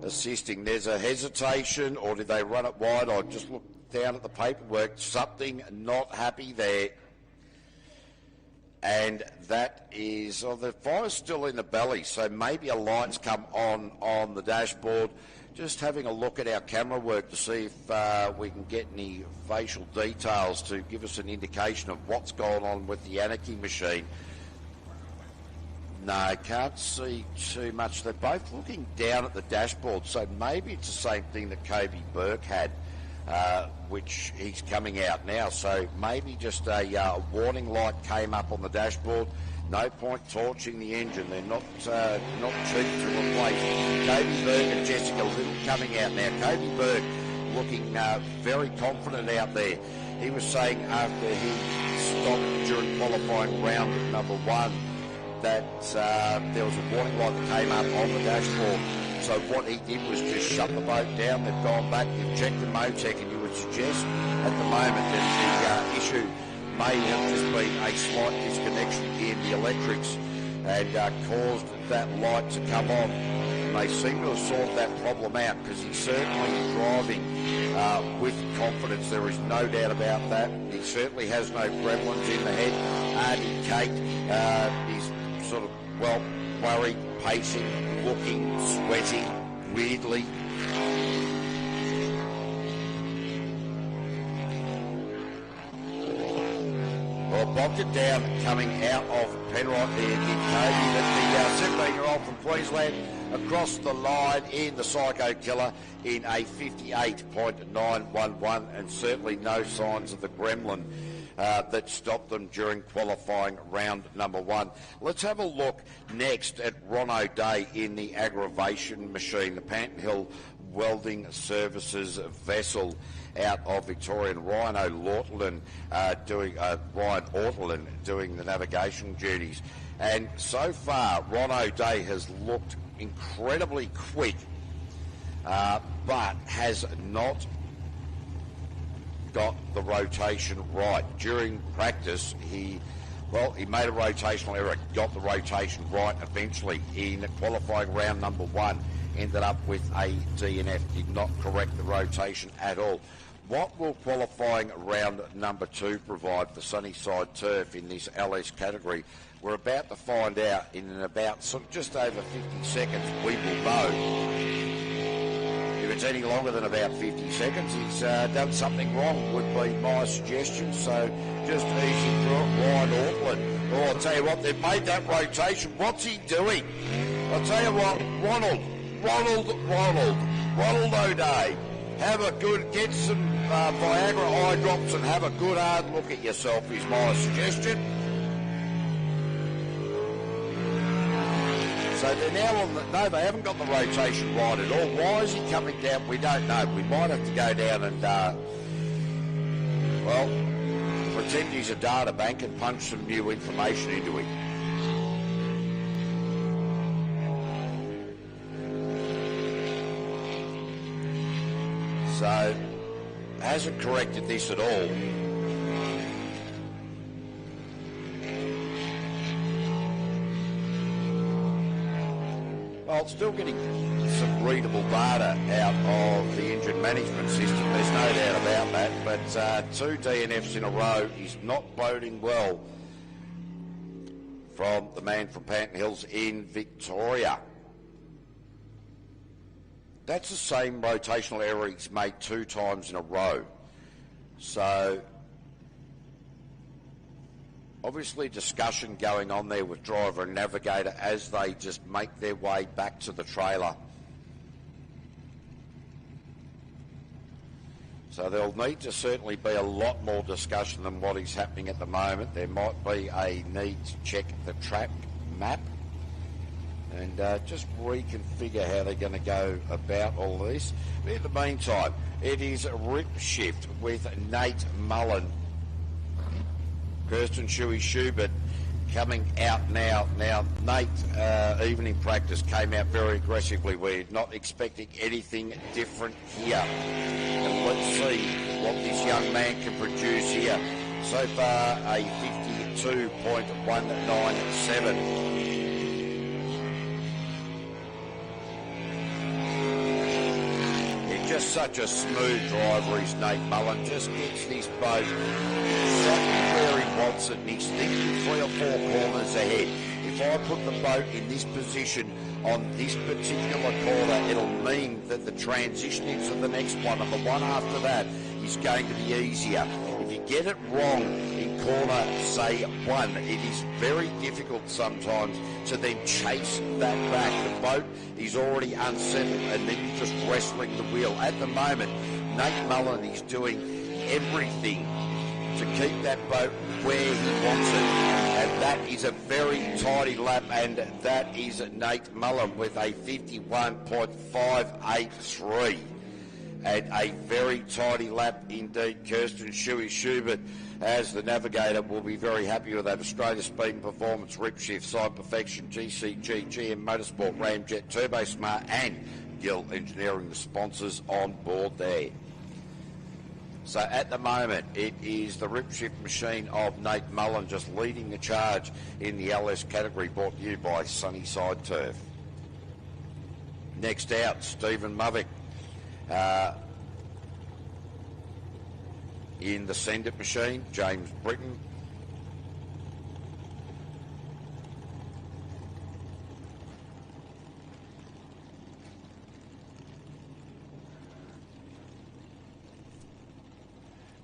assisting. There's a hesitation, or did they run it wide? I just looked down at the paperwork, something not happy there. And that is, the fire's still in the belly, so maybe a light's come on the dashboard. Just having a look at our camera work to see if we can get any facial details to give us an indication of what's going on with the Anarchy machine. No, can't see too much. They're both looking down at the dashboard, so maybe it's the same thing that Kobe Burke had, which he's coming out now. So maybe just a warning light came up on the dashboard. No point torching the engine. They're not cheap to replace. Kobe Burke and Jessica Little coming out now. Kobe Burke looking very confident out there. He was saying after he stopped during qualifying round number 1 that there was a warning light that came up on the dashboard. So what he did was just shut the boat down. They've gone back, they've checked the Motec, and you would suggest at the moment that the issue may have just been a slight disconnection in the electrics and caused that light to come on. And they seem to have sorted that problem out because he's certainly driving with confidence. There is no doubt about that. He certainly has no gremlins in the head. Artie Kate is sort of, well, worried, pacing, looking, sweating, weirdly. Well, bogged it down coming out of Penrite there, Nick Cody, that the 17-year-old from Queensland across the line in the Psycho Killer in a 58.911, and certainly no signs of the gremlin that stopped them during qualifying round number 1. Let's have a look next at Ron O'Day in the aggravation machine, the Panton Hill Welding Services vessel out of Victoria, and Ryan Ortland doing the navigation duties. And so far, Ron O'Day has looked incredibly quick, but has not got the rotation right. During practice, he made a rotational error, got the rotation right eventually in qualifying round number 1, ended up with a DNF, did not correct the rotation at all. What will qualifying round number 2 provide for Sunnyside Turf in this LS category? We're about to find out in about just over 50 seconds. We will know. If it's any longer than about 50 seconds, he's done something wrong, would be my suggestion. So just easy through it, Ryan Ortland. Oh, I'll tell you what, they've made that rotation. What's he doing? I'll tell you what, Ronald O'Day, have a good, get some Viagra eye drops and have a good hard look at yourself is my suggestion. So they're now on no, they haven't got the rotation right at all. Why is he coming down? We don't know. We might have to go down and, pretend he's a data bank and punch some new information into it. So, hasn't corrected this at all. Well, still getting some readable data out of the engine management system, there's no doubt about that, but 2 DNFs in a row is not boding well from the man from Panton Hills in Victoria. That's the same rotational error he's made 2 times in a row. So, I Obviously discussion going on there with driver and navigator as they just make their way back to the trailer. So there'll need to certainly be a lot more discussion than what is happening at the moment. There might be a need to check the track map and just reconfigure how they're going to go about all this. But in the meantime, it is Rip Shift with Nate Mullen. Kirsten Schubert coming out now. Now, Nate, even in practice, came out very aggressively. We're not expecting anything different here. And let's see what this young man can produce here. So far, a 52.197. Just such a smooth driver is Nate Mullen. Just gets this boat exactly where he wants it, and he's thinking 3 or 4 corners ahead. If I put the boat in this position on this particular corner, it'll mean that the transition into the next one and the one after that is going to be easier. If you get it wrong in corner, say 1, it is very difficult sometimes to then chase that back. The boat is already unsettled and then you're just wrestling the wheel. At the moment, Nate Mullen is doing everything to keep that boat where he wants it. And that is a very tidy lap, and that is Nate Mullen with a 51.583. And a very tidy lap indeed. Kirsten Schubert, as the navigator, will be very happy with that. Australia Speed and Performance, Rip Shift, Side Perfection, GCG, GM Motorsport, Ramjet, Turbo Smart and Gill Engineering, the sponsors on board there. So at the moment, it is the Rip Shift machine of Nate Mullen just leading the charge in the LS category, brought to you by Sunnyside Turf. Next out, Stephen Movick. In the Send It machine, James Britton.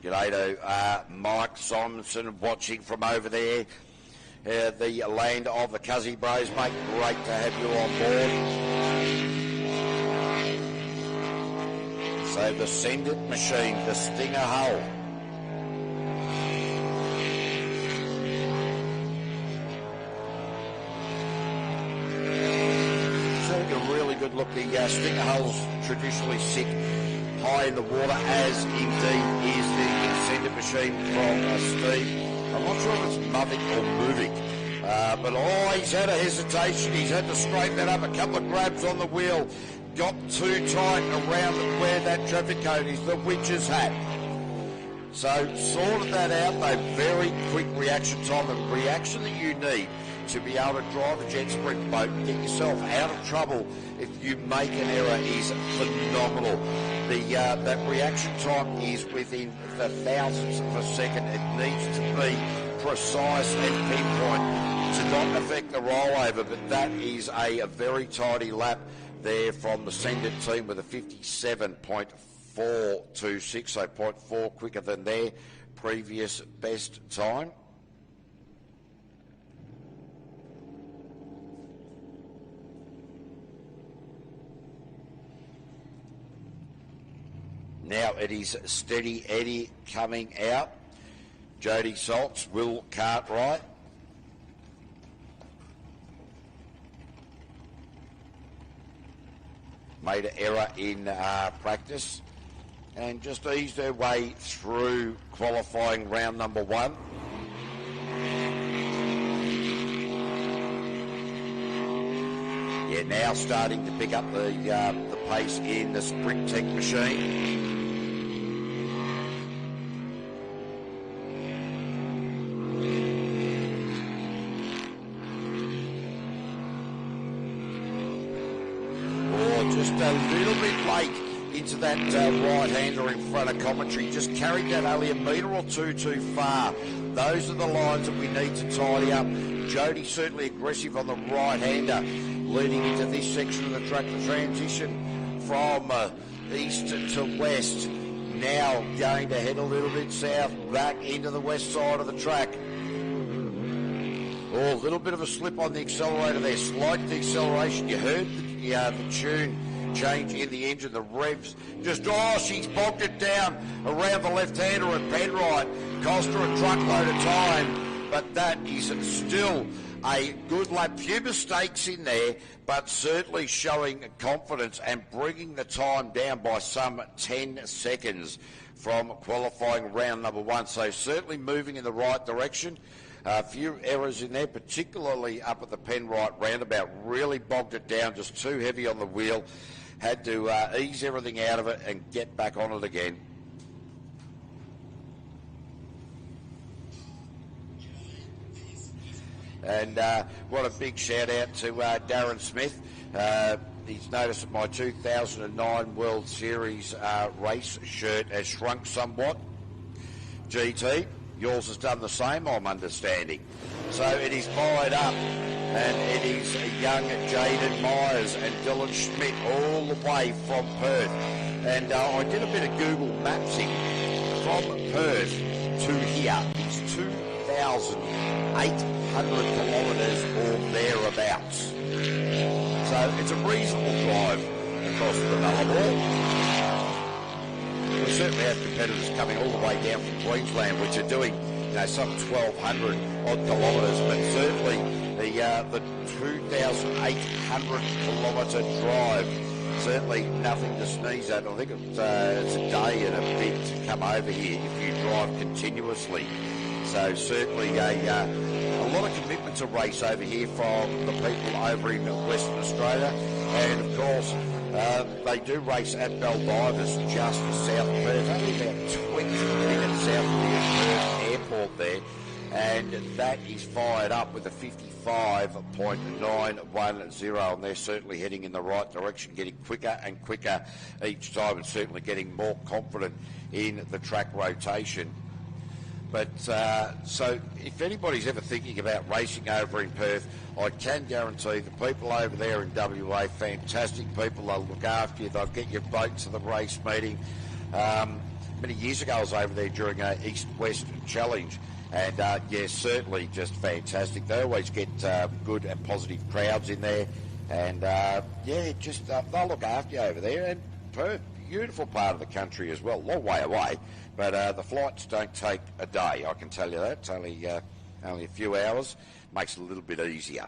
G'day to Mike Simonson watching from over there. The land of the Cuzzy Bros, mate. Great to have you on board. So the Send It machine, the Stinger hull. So a really good look. The Stinger hulls traditionally sit high in the water, as indeed is the Send It machine from Steve. I'm not sure if it's Movick or Movick. But he's had a hesitation. He's had to straighten that up. A couple of grabs on the wheel. Got too tight around where that traffic cone is, the witch's hat. So sorted that out, though. Very quick reaction time, the reaction that you need to be able to drive a jet sprint boat and get yourself out of trouble if you make an error is phenomenal. That reaction time is within the thousandths of a second. It needs to be precise and pinpoint to not affect the rollover, but that is a very tidy lap there from the Send It team with a 57.426, so 0.4 quicker than their previous best time. Now it is Steady Eddie coming out. Jody Saltz, Will Cartwright. Made an error in practice and just eased her way through qualifying round number 1. Yeah, now starting to pick up the pace in the Sprint Tech machine. Just a little bit late into that right-hander in front of commentary. Just carried that only a metre or two too far. Those are the lines that we need to tidy up. Jody certainly aggressive on the right-hander, leading into this section of the track. The transition from east to west. Now going to head a little bit south, back into the west side of the track. Oh, a little bit of a slip on the accelerator there, slight deceleration. You heard the tune change in the engine, the revs. She's bogged it down around the left-hander at Penrite. Cost her a truckload of time, but that is still a good lap. Few mistakes in there, but certainly showing confidence and bringing the time down by some 10 seconds from qualifying round number 1. So certainly moving in the right direction. A few errors in there, particularly up at the Penrite roundabout. Really bogged it down, just too heavy on the wheel. Had to ease everything out of it and get back on it again. And what a big shout out to Darren Smith. He's noticed that my 2009 World Series race shirt has shrunk somewhat. GT, yours has done the same, I'm understanding. So it is fired up, and it is young Jaden Myers and Dylan Schmidt all the way from Perth. And I did a bit of Google Mapsing from Perth to here. It's 2,800 kilometres or thereabouts. So it's a reasonable drive across the Nullarbor. We certainly have competitors coming all the way down from Queensland, which are doing some 1,200 odd kilometres, but certainly the 2,800 kilometre drive, certainly nothing to sneeze at. I think it's a day and a bit to come over here if you drive continuously. So certainly a lot of commitment to race over here from the people over in Western Australia. And of course, they do race at Baldivis, just south of Perth, only about 20 minutes south of the Perth airport there. And that is fired up with a 55.910, and they're certainly heading in the right direction, getting quicker and quicker each time, and certainly getting more confident in the track rotation. But so if anybody's ever thinking about racing over in Perth, I can guarantee the people over there in WA, fantastic people. They'll look after you. They'll get your boat to the race meeting. Many years ago I was over there during an East-West Challenge, and certainly just fantastic. They always get good and positive crowds in there, and they'll look after you over there. And Perth, beautiful part of the country as well, long way away, but the flights don't take a day, I can tell you that. It's only a few hours, makes it a little bit easier.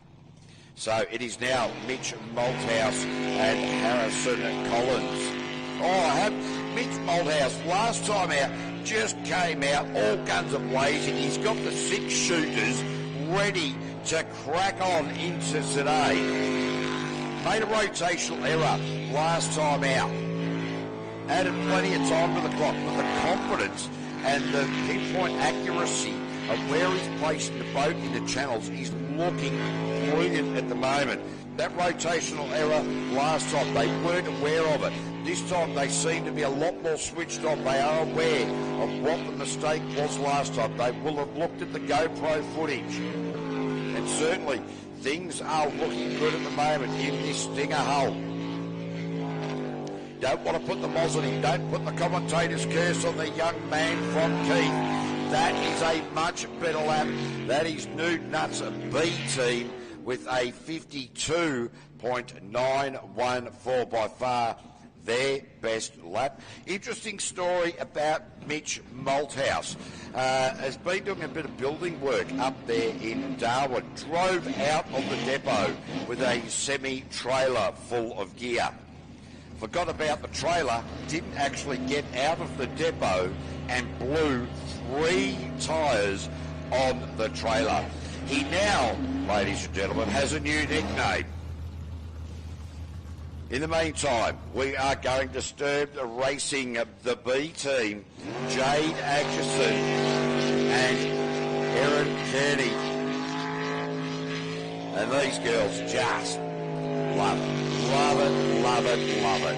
So it is now Mitch Malthouse and Harrison Collins. Mitch Malthouse, last time out, just came out, all guns a-blazing. He's got the 6 shooters ready to crack on into today. Made a rotational error last time out. Added plenty of time to the clock, but the confidence and the pinpoint accuracy of where he's placing the boat in the channels is looking brilliant at the moment. That rotational error last time, they weren't aware of it. This time they seem to be a lot more switched on. They are aware of what the mistake was last time. They will have looked at the GoPro footage. And certainly things are looking good at the moment in this Stinger hull. Don't want to put the moz on him. Don't put the commentator's curse on the young man from Keith. That is a much better lap. That is Nude Nuts B team with a 52.914, by far their best lap. Interesting story about Mitch Malthouse. Has been doing a bit of building work up there in Darwin. Drove out of the depot with a semi-trailer full of gear. Forgot about the trailer, didn't actually get out of the depot and blew 3 tyres on the trailer. He now, ladies and gentlemen, has a new nickname. In the meantime, we are going to stir the racing of the B team, Jade Atchison and Erin Kearney. And these girls just love it. Love it, love it, love it.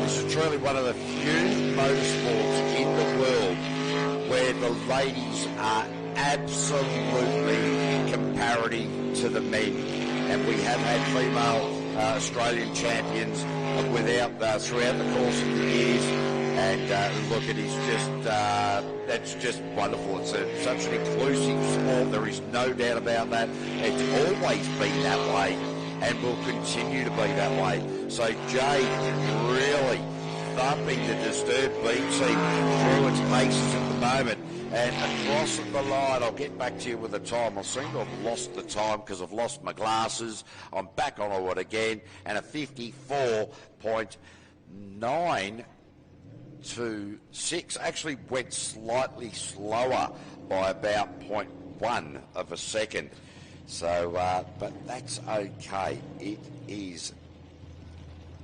This is truly one of the few motorsports in the world where the ladies are absolutely comparative to the men. And we have had female Australian champions throughout the course of the years. And look, it is just, that's just wonderful. It's such an inclusive sport. There is no doubt about that. It's always been that way and will continue to be that way. So Jade really thumping the Disturbed B team through its paces at the moment. And across the line, I'll get back to you with the time. I seem to have lost the time because I've lost my glasses. I'm back on it again. And a 54.926 actually went slightly slower by about 0.1 of a second. So, but that's okay. It is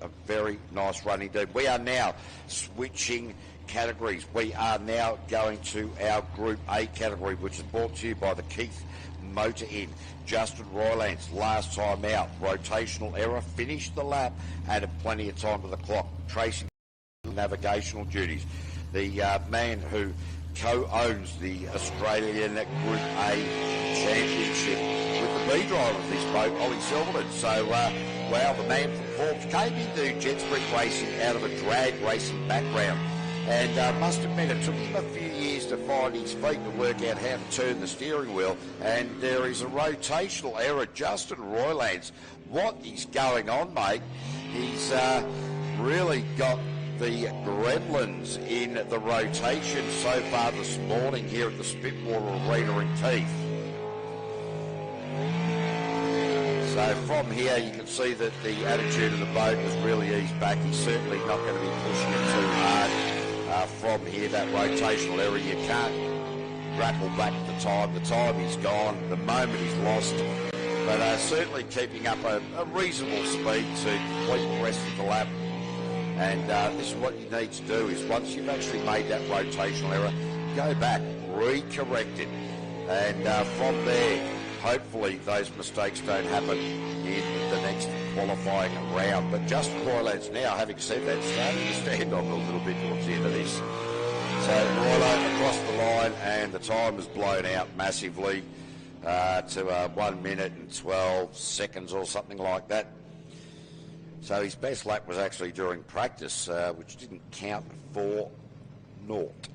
a very nice run indeed. We are now switching categories. We are now going to our Group A category, which is brought to you by the Keith Motor Inn. Justin Roylance, last time out, rotational error, finished the lap, added plenty of time to the clock, tracing navigational duties. The man who co-owns the Australian Group A Championship with the B driver of this boat, Ollie Silverton. So, wow, the man from Forbes came into jet sprint racing out of a drag racing background. And must admit, it took him a few years to find his feet to work out how to turn the steering wheel. And there is a rotational error. Justin Roylance, what is going on, mate? He's really got the gremlins in the rotation so far this morning here at the Spitwater Arena in Teeth. So from here you can see that the attitude of the boat has really eased back. He's certainly not going to be pushing it too hard. From here, that rotational error, you can't grapple back the time. The time is gone, the moment is lost, but certainly keeping up a reasonable speed to complete the rest of the lap. And this is what you need to do, is once you've actually made that rotational error, go back, re-correct it, and from there, hopefully those mistakes don't happen in the next qualifying round. But Justin Roylance now, having said that, starting to stand on a little bit towards the end of this. So Roylo across the line, and the time is blown out massively to 1 minute and 12 seconds or something like that. So his best lap was actually during practice, which didn't count for naught.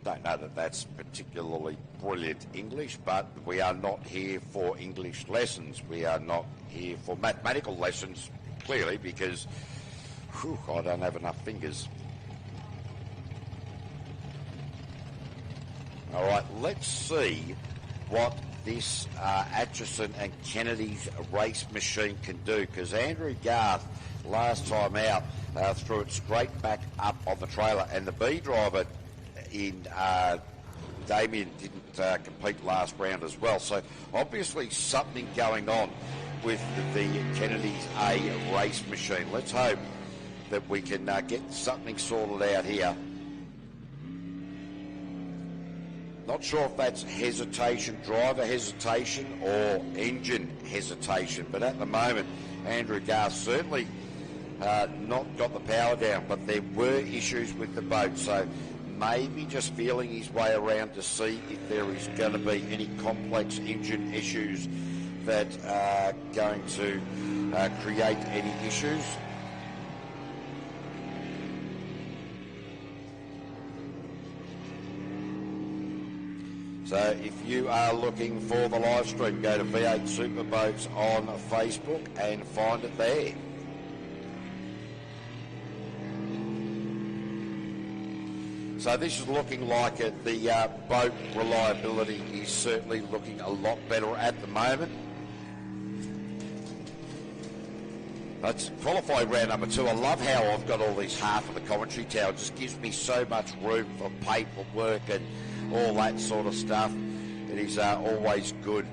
Don't know that that's particularly brilliant English, but we are not here for English lessons. We are not here for mathematical lessons, clearly, because I don't have enough fingers. All right, let's see what this Atchison and Kennedy's race machine can do, because Andrew Garth, last time out, threw it straight back up on the trailer, and the B driver in Damien didn't compete last round as well. So obviously something going on with the Kennedy's A race machine. Let's hope that we can get something sorted out here. Not sure if that's hesitation, driver hesitation or engine hesitation, but at the moment Andrew Garth certainly not got the power down, but there were issues with the boat, so maybe just feeling his way around to see if there is going to be any complex engine issues that are going to create any issues. So if you are looking for the live stream, go to V8 Superboats on Facebook and find it there. So this is looking like it. The boat reliability is certainly looking a lot better at the moment. That's qualifying round number 2. I love how I've got all these half of the commentary tower. It just gives me so much room for paperwork and all that sort of stuff. It is always good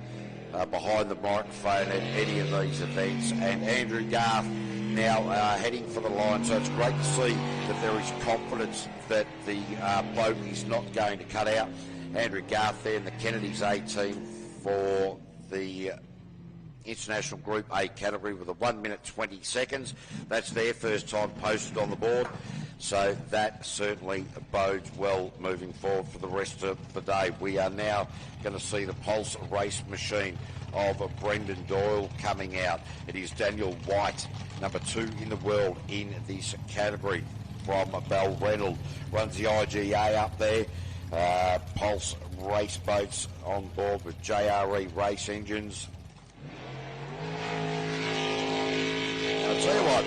behind the microphone at any of these events. And Andrew Garth now heading for the line, so it's great to see that there is confidence that the boat is not going to cut out. Andrew Garth there in the Kennedy's A team for the International Group A category with a 1 minute 20 seconds. That's their first time posted on the board. So that certainly bodes well moving forward for the rest of the day. We are now going to see the Pulse race machine of Brendan Doyle coming out. It is Daniel White, number 2 in the world in this category from Balreynolds. Runs the IGA up there. Pulse race boats on board with JRE race engines. I'll tell you what,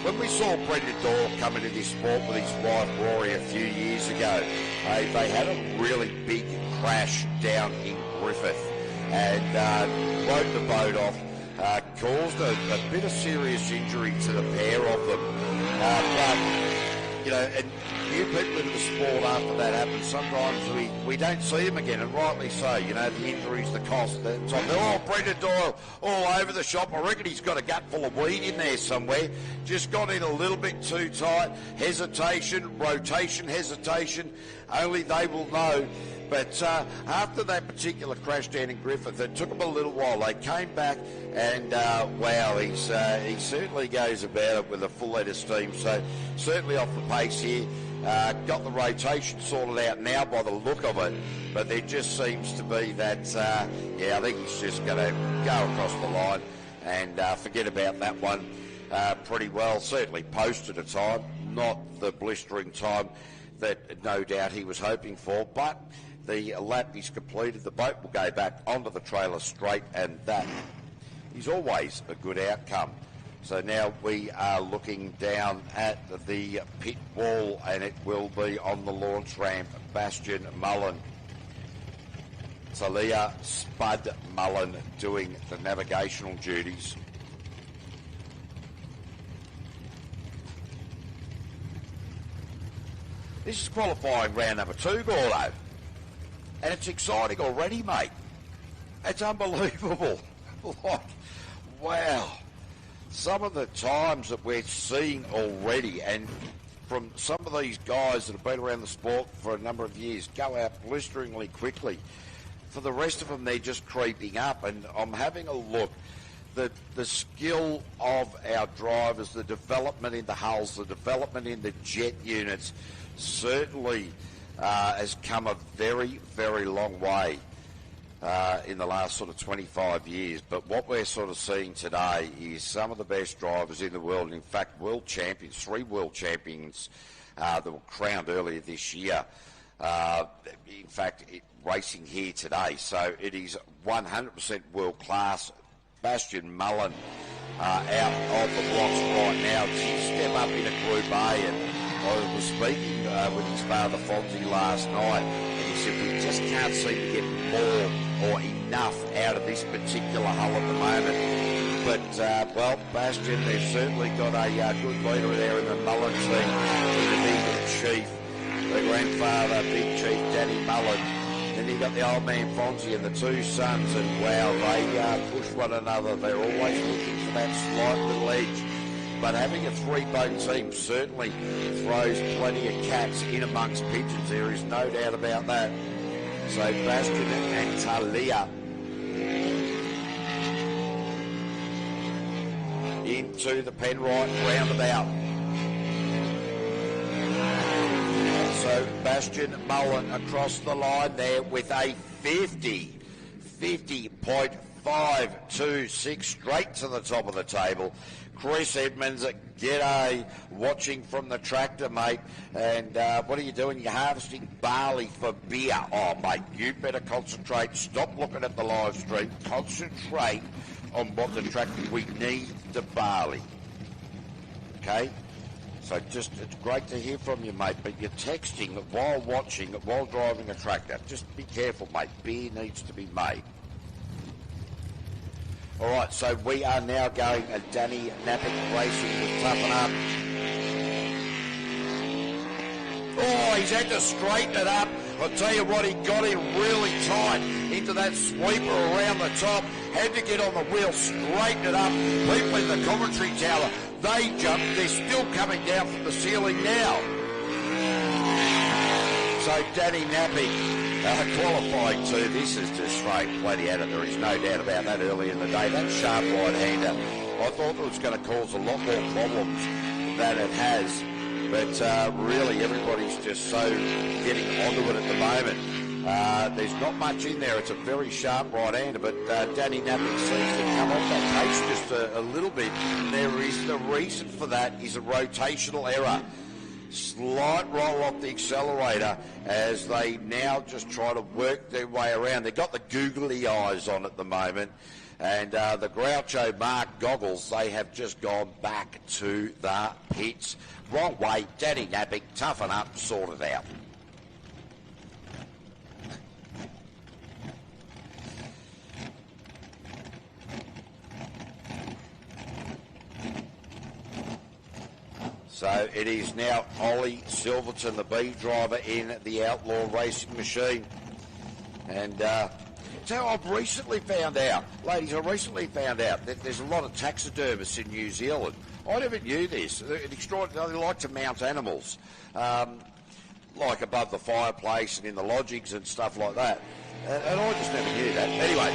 when we saw Brendan Doyle come into this sport with his wife Rory a few years ago, they had a really big crash down in Griffith and rode the boat off, caused a bit of serious injury to the pair of them. But, you know, and new people into the sport after that happens, sometimes we don't see them again, and rightly so. You know, the injuries, the cost, they're Brendan Doyle all over the shop. I reckon he's got a gut full of weed in there somewhere. Just got in a little bit too tight. Hesitation, rotation, hesitation. Only they will know. But after that particular crash down in Griffith, it took them a little while. They came back and, wow, he certainly goes about it with a full head of steam. So certainly off the pace here. Got the rotation sorted out now by the look of it. But there just seems to be that, I think he's just going to go across the line and forget about that one pretty well. Certainly posted a time, not the blistering time that no doubt he was hoping for, but the lap is completed. The boat will go back onto the trailer straight, and that is always a good outcome. So now we are looking down at the pit wall, and it will be on the launch ramp, Bastian Mullen. Talia Spud Mullen doing the navigational duties. This is qualifying round number 2, Gordo. And it's exciting already, mate. It's unbelievable. Like, wow. Some of the times that we're seeing already, and from some of these guys that have been around the sport for a number of years, go out blisteringly quickly. For the rest of them, they're just creeping up. And I'm having a look. The skill of our drivers, the development in the hulls, the development in the jet units, certainly has come a very, very long way in the last sort of 25 years. But what we're sort of seeing today is some of the best drivers in the world, and in fact world champions, 3 world champions that were crowned earlier this year. In fact, racing here today. So it is 100% world class. Bastian Mullen out of the blocks right now. He step up in a Group A, and I was speaking with his father Fonzie last night, and he said we just can't seem to get more or enough out of this particular hull at the moment. But, well, Bastian, they've certainly got a good leader there in the Mullen team, the big chief, the grandfather, big chief Danny Mullen. Then you've got the old man Fonzie and the 2 sons, and wow, they push one another. They're always looking for that slight little edge. But having a 3-boat team certainly throws plenty of cats in amongst pigeons. There is no doubt about that. So Bastian and Talia into the Penrite roundabout. So Bastian Mullen across the line there with a 50.526 straight to the top of the table. Chris Edmonds, g'day, watching from the tractor, mate. And what are you doing? You're harvesting barley for beer. Oh, mate, you better concentrate. Stop looking at the live stream. Concentrate on what the tractor, we need the barley. Okay? So just, it's great to hear from you, mate, but you're texting while watching, while driving a tractor. Just be careful, mate. Beer needs to be made. All right, so we are now going at Danny Napick Racing with Toughen Up. Oh, he's had to straighten it up. I'll tell you what, he got in really tight into that sweeper around the top. Had to get on the wheel, straighten it up. People in the commentary tower, they jumped. They're still coming down from the ceiling now. So Danny Napick qualifying too. This is just straight plenty at it. There is no doubt about that early in the day. That sharp right-hander, I thought it was going to cause a lot more problems than it has. But really, everybody's just so getting onto it at the moment. There's not much in there. It's a very sharp right-hander, but Danny Napick seems to come off that pace just a little bit. The reason for that is a rotational error. Slight roll off the accelerator as they now just try to work their way around. They've got the googly eyes on at the moment, and the Groucho Mark goggles, they have just gone back to the pits. Wrong way, Danny Napick, toughen up, sort it out. So it is now Ollie Silverton, the B driver in the Outlaw Racing Machine. And so I've recently found out, ladies, that there's a lot of taxidermists in New Zealand. I never knew this. They're extraordinary. They like to mount animals, like above the fireplace and in the lodgings and stuff like that. And I just never knew that. Anyway,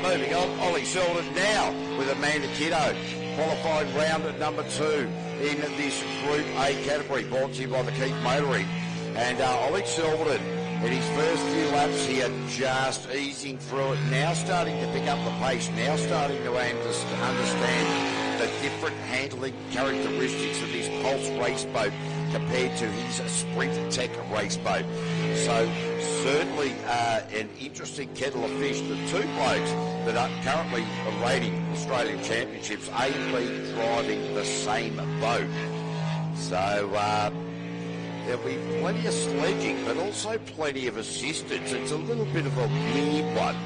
moving on, Ollie Silverton now with Amanda Kiddo, qualifying round at number 2 in this Group A category, brought to you by the Keith Motoring. And Ollie Silverton, in his first few laps here, just easing through it, now starting to pick up the pace, now starting to understand the different handling characteristics of this Pulse race boat compared to his Sprint Tech race boat. So certainly an interesting kettle of fish. The two blokes that are currently rating Australian Championships, A and B, driving the same boat. So there'll be plenty of sledging, but also plenty of assistance. It's a little bit of a weird one.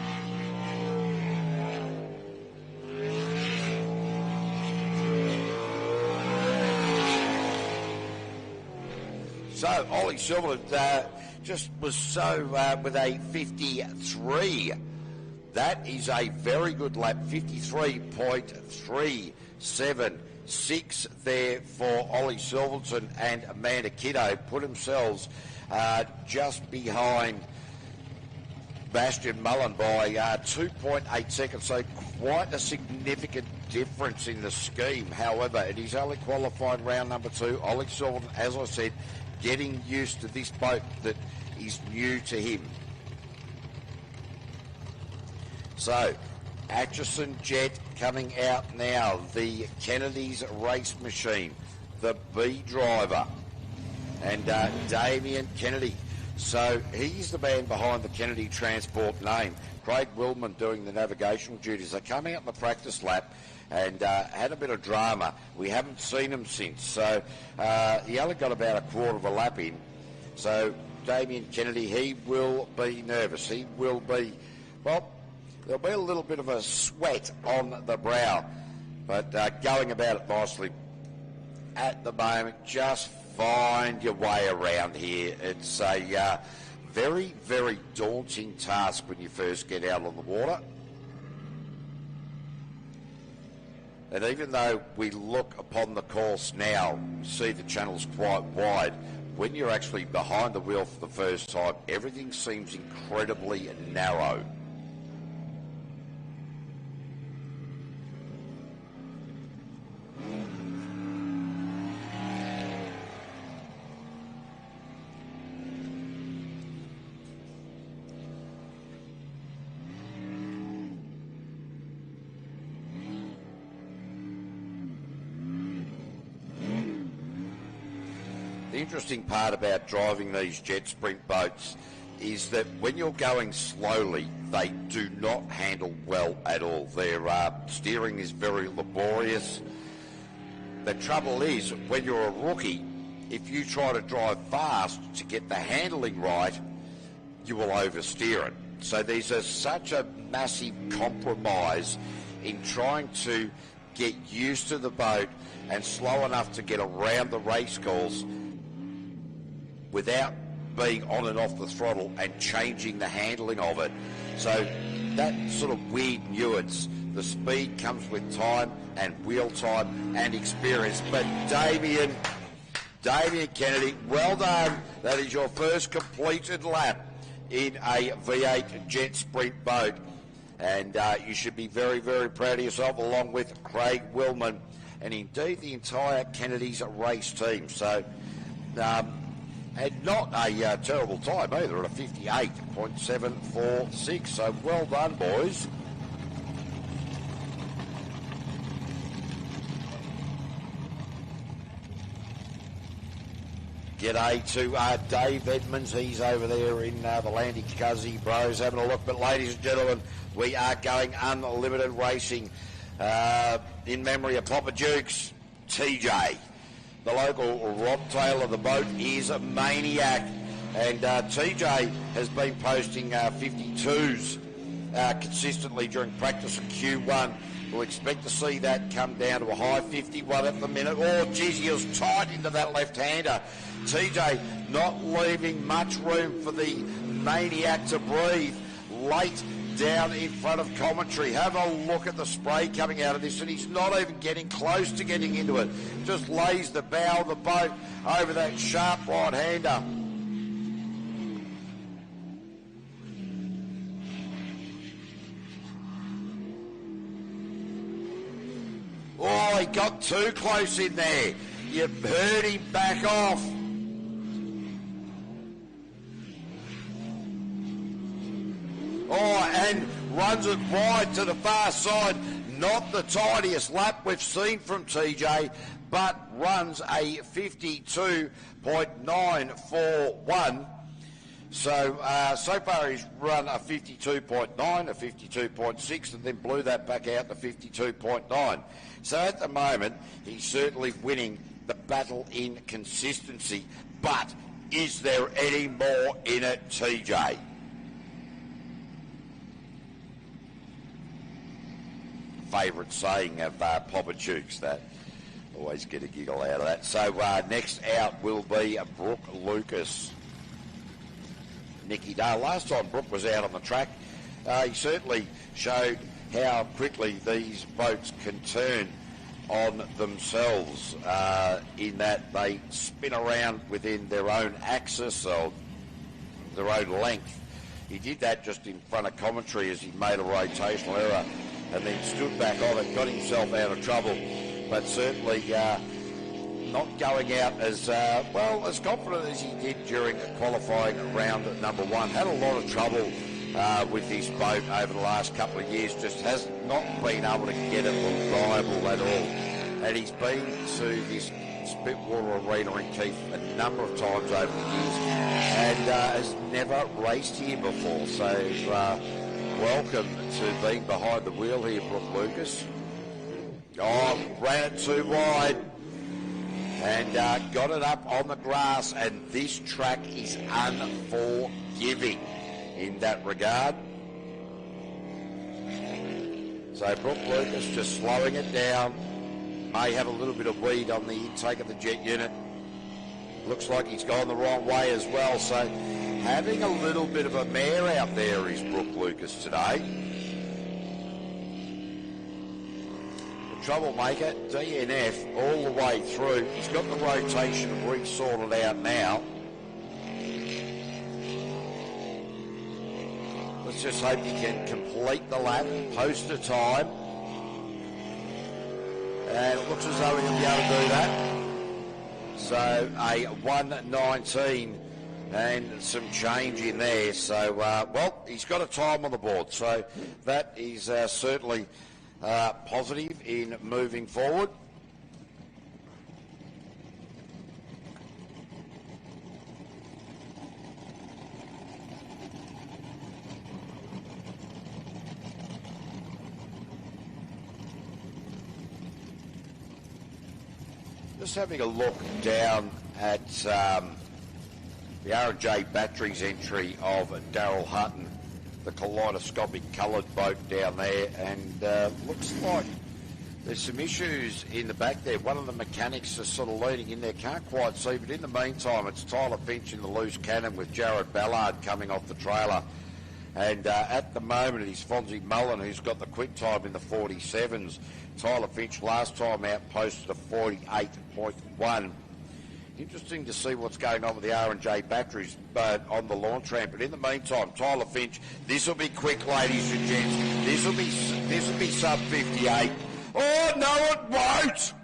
So Ollie Silverton just was so with a 53. That is a very good lap, 53.376 there for Ollie Silverton, and Amanda Kiddo put themselves just behind Bastian Mullen by 2.8 seconds, so quite a significant difference in the scheme. However, it is only qualifying round number 2. Ollie Silverton, as I said, getting used to this boat that is new to him. So, Atchison Jet coming out now, the Kennedy's race machine, the B driver, and Damien Kennedy. So he's the man behind the Kennedy Transport name. Craig Willman doing the navigational duties. They come out in the practice lap and had a bit of drama. We haven't seen him since. So he only got about a quarter of a lap in. So Damien Kennedy, he will be nervous. He will be, well, there'll be a little bit of a sweat on the brow, but going about it nicely at the moment. Just find your way around here. It's a very, very daunting task when you first get out on the water. And even though we look upon the course now, see the channel's quite wide, when you're actually behind the wheel for the first time, everything seems incredibly narrow. The interesting part about driving these jet sprint boats is that when you're going slowly, they do not handle well at all. Their steering is very laborious. The trouble is, when you're a rookie, if you try to drive fast to get the handling right, you will oversteer it. So there's such a massive compromise in trying to get used to the boat and slow enough to get around the race course without being on and off the throttle and changing the handling of it. So that sort of weird nuance. The speed comes with time and wheel time and experience. But Damien Kennedy, well done. That is your first completed lap in a V8 jet sprint boat. And you should be very, very proud of yourself, along with Craig Willman and indeed the entire Kennedy's race team. So, and not a terrible time either at a 58.746. So well done, boys. G'day to Dave Edmonds. He's over there in the Landy Cuzzy Bros having a look. But ladies and gentlemen, we are going unlimited racing in memory of Papa Duke's TJ. The local Robtail of the boat is a maniac. And TJ has been posting 52s consistently during practice in Q1. We'll expect to see that come down to a high 51 at the minute. Oh, geez, he was tight into that left-hander. TJ not leaving much room for the maniac to breathe. Late down in front of commentary. Have a look at the spray coming out of this, and he's not even getting close to getting into it. Just lays the bow of the boat over that sharp right-hander. Oh, he got too close in there. You heard him back off. Oh, and runs it wide to the far side. Not the tidiest lap we've seen from TJ, but runs a 52.941. So far he's run a 52.9, a 52.6, and then blew that back out to 52.9. So at the moment, he's certainly winning the battle in consistency. But is there any more in it, TJ? Favourite saying of Papa Duke's, that. Always get a giggle out of that. So next out will be Brooke Lucas. Nicky Dale. Last time Brooke was out on the track, he certainly showed how quickly these boats can turn on themselves in that they spin around within their own axis or their own length. He did that just in front of commentary as he made a rotational error and then stood back on it, got himself out of trouble, but certainly not going out as as confident as he did during qualifying round number one. Had a lot of trouble with his boat over the last couple of years, just has not been able to get it reliable at all. And he's been to this Spitwater Arena in Keith a number of times over the years and has never raced here before. So welcome to being behind the wheel here, Brooke Lucas. Oh, ran it too wide and got it up on the grass, and this track is unforgiving in that regard. So Brooke Lucas just slowing it down. May have a little bit of weed on the intake of the jet unit. Looks like he's gone the wrong way as well. So having a little bit of a mare out there is Brooke Lucas today. The troublemaker, DNF, all the way through. He's got the rotation re-sorted out now. Let's just hope he can complete the lap, post a time. And it looks as though he'll be able to do that. So a 1:19 and some change in there. So, well, he's got a time on the board. So that is certainly positive in moving forward. Just having a look down at the R&J Batteries entry of Daryl Hutton, the kaleidoscopic coloured boat down there, and looks like there's some issues in the back there. One of the mechanics is sort of leaning in there, can't quite see, but in the meantime it's Tyler Finch in the loose cannon with Jared Ballard coming off the trailer. And at the moment, it's Fonzie Mullen who's got the quick time in the 47s. Tyler Finch last time out posted a 48.1. Interesting to see what's going on with the R&J Batteries on the launch ramp. But in the meantime, Tyler Finch, this will be quick, ladies and gents. This will be sub 58. Oh no, it won't.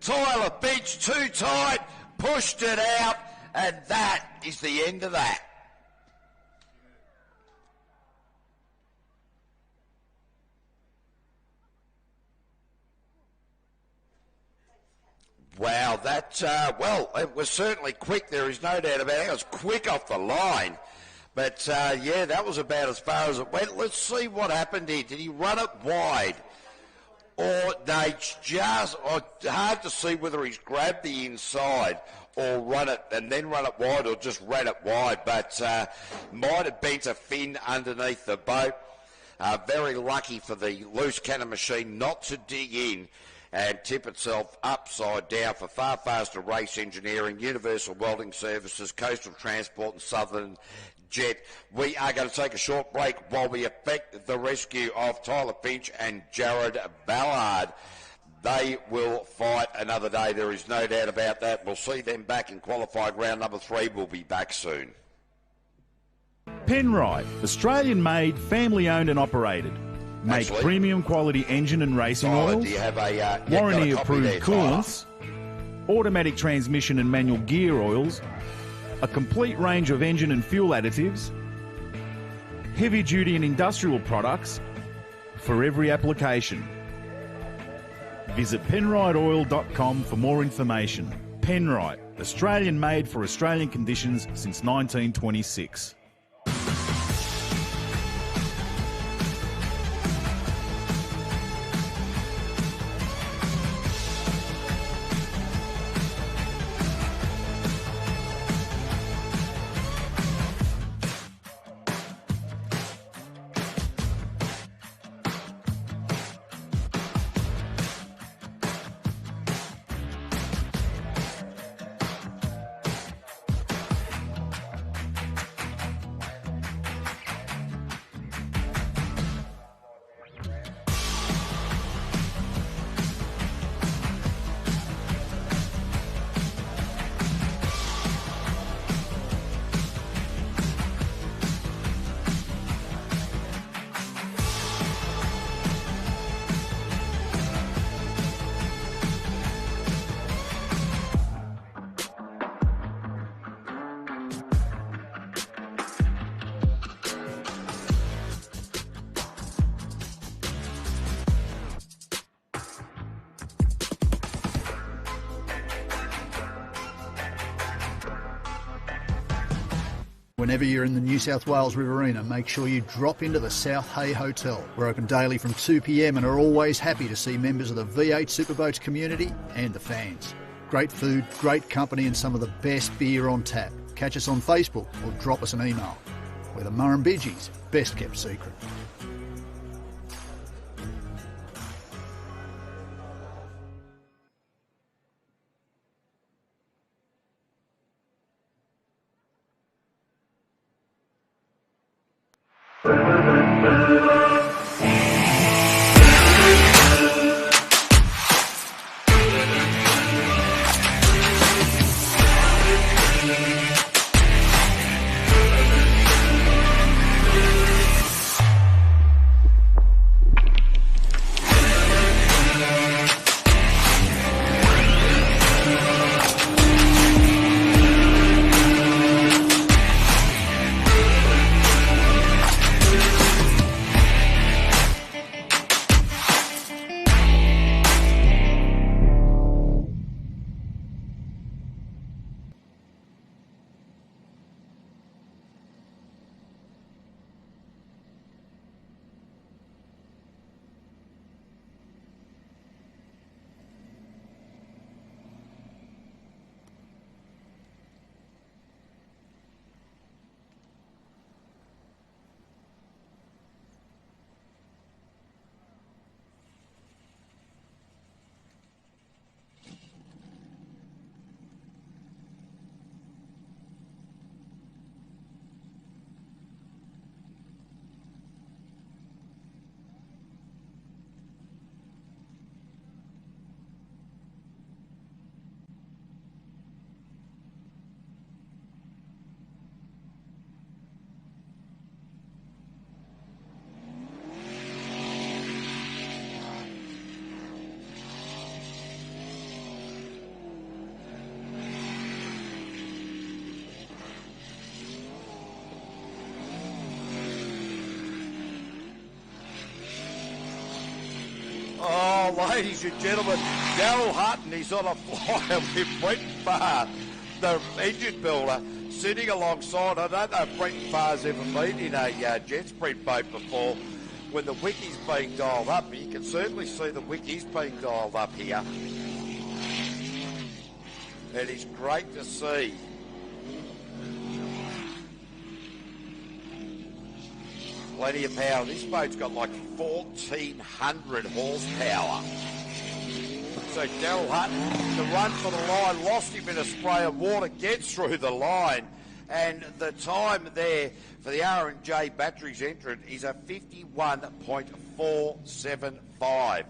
Tyler Finch too tight, pushed it out, and that is the end of that. Wow, well, it was certainly quick. There is no doubt about it. It was quick off the line. But, yeah, that was about as far as it went. Let's see what happened here. Did he run it wide? Or, no, it's just hard to see whether he's grabbed the inside or run it and then run it wide or just ran it wide. But might have bent a fin underneath the boat. Very lucky for the loose cannon machine not to dig in and tip itself upside down. For Far Faster Race Engineering, Universal Welding Services, Coastal Transport and Southern Jet. We are going to take a short break while we effect the rescue of Tyler Finch and Jared Ballard. They will fight another day, there is no doubt about that. We'll see them back in qualified round number 3. We'll be back soon. Penrite, Australian-made, family-owned and operated. Make premium quality engine and racing oils, do you have a, warranty-approved coolants, automatic transmission and manual gear oils, a complete range of engine and fuel additives, heavy-duty and industrial products for every application. Visit penriteoil.com for more information. Penrite, Australian-made for Australian conditions since 1926. Whenever you're in the New South Wales Riverina, make sure you drop into the South Hay Hotel. We're open daily from 2 p.m. and are always happy to see members of the V8 Superboats community and the fans. Great food, great company and some of the best beer on tap. Catch us on Facebook or drop us an email. We're the Murrumbidgee's best kept secret. Well, ladies and gentlemen, Daryl Hutton is on a flyer with Brent Farr, the engine builder, sitting alongside. I don't know if Brent Farr's ever been in a jet sprint boat before when the wick is being dialed up. But you can certainly see the wick is being dialed up here. It is great to see. Plenty of power. This boat's got like 1,400 horsepower. So Daryl Hutton, the run for the line, lost him in a spray of water, gets through the line. And the time there for the R&J Batteries entrant is a 51.475.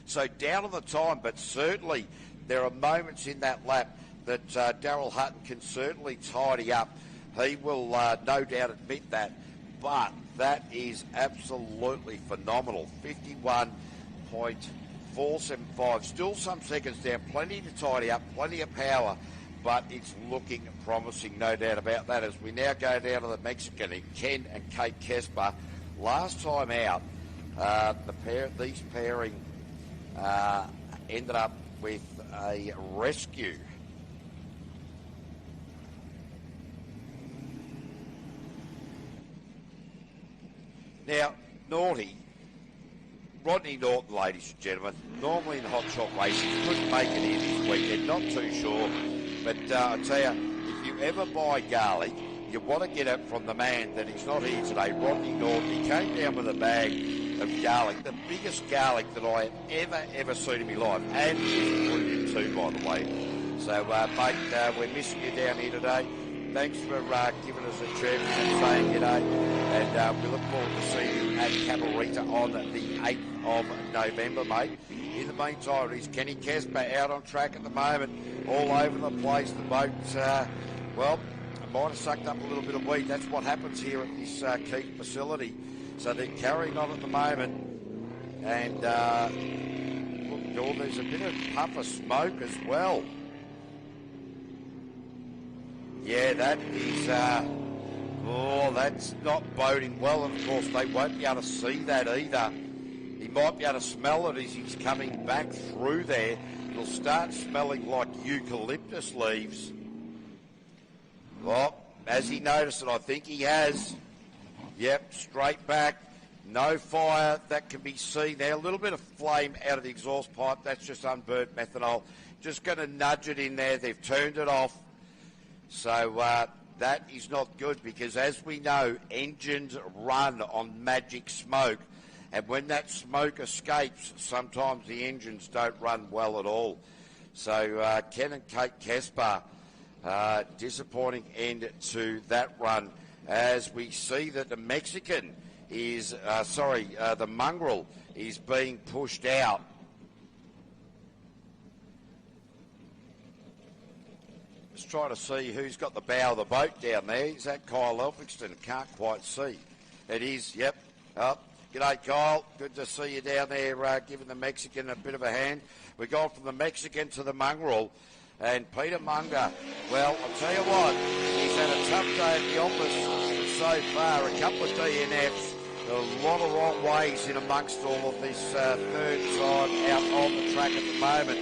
So down on the time, but certainly there are moments in that lap that Daryl Hutton can certainly tidy up. He will no doubt admit that. But that is absolutely phenomenal. 51.475. Still some seconds down. Plenty to tidy up. Plenty of power. But it's looking promising, no doubt about that. As we now go down to the Mexican in Ken and Kate Kesper. Last time out, these pairing ended up with a rescue. Now, Rodney Norton, ladies and gentlemen, normally in hot shot races, couldn't make it in this weekend, not too sure. But I tell you, if you ever buy garlic, you want to get it from the man that is not here today, Rodney Norton. He came down with a bag of garlic, the biggest garlic that I have ever seen in my life. And it's brilliant too, by the way. So, mate, we're missing you down here today. Thanks for giving us a chance and saying g'day. And we look forward to seeing you at Cabarita on the 8th of November, mate. In the meantime, it is Kenny Kesper out on track at the moment, all over the place. The boat, well, it might have sucked up a little bit of weed. That's what happens here at this Keith facility. So they're carrying on at the moment. And, look, there's a bit of puff of smoke as well. Yeah, that is, that's not boding well. And, of course, they won't be able to see that either. He might be able to smell it as he's coming back through there. It'll start smelling like eucalyptus leaves. Well, has he noticed it? I think he has. Yep, straight back. No fire that can be seen there. A little bit of flame out of the exhaust pipe. That's just unburnt methanol. Just going to nudge it in there. They've turned it off. So that is not good because, as we know, engines run on magic smoke. And when that smoke escapes, sometimes the engines don't run well at all. So Ken and Kate Kesper, disappointing end to that run. As we see that the Mexican is, the mongrel is being pushed out. Just trying to see who's got the bow of the boat down there. Is that Kyle Elphinston? Can't quite see. It is, yep. Up. G'day, Kyle. Good to see you down there giving the Mexican a bit of a hand. We've gone from the Mexican to the mongrel. And Peter Munger, well, I'll tell you what, he's had a tough day at the office so far. A couple of DNFs, a lot of wrong ways in amongst all of this third time out on the track at the moment.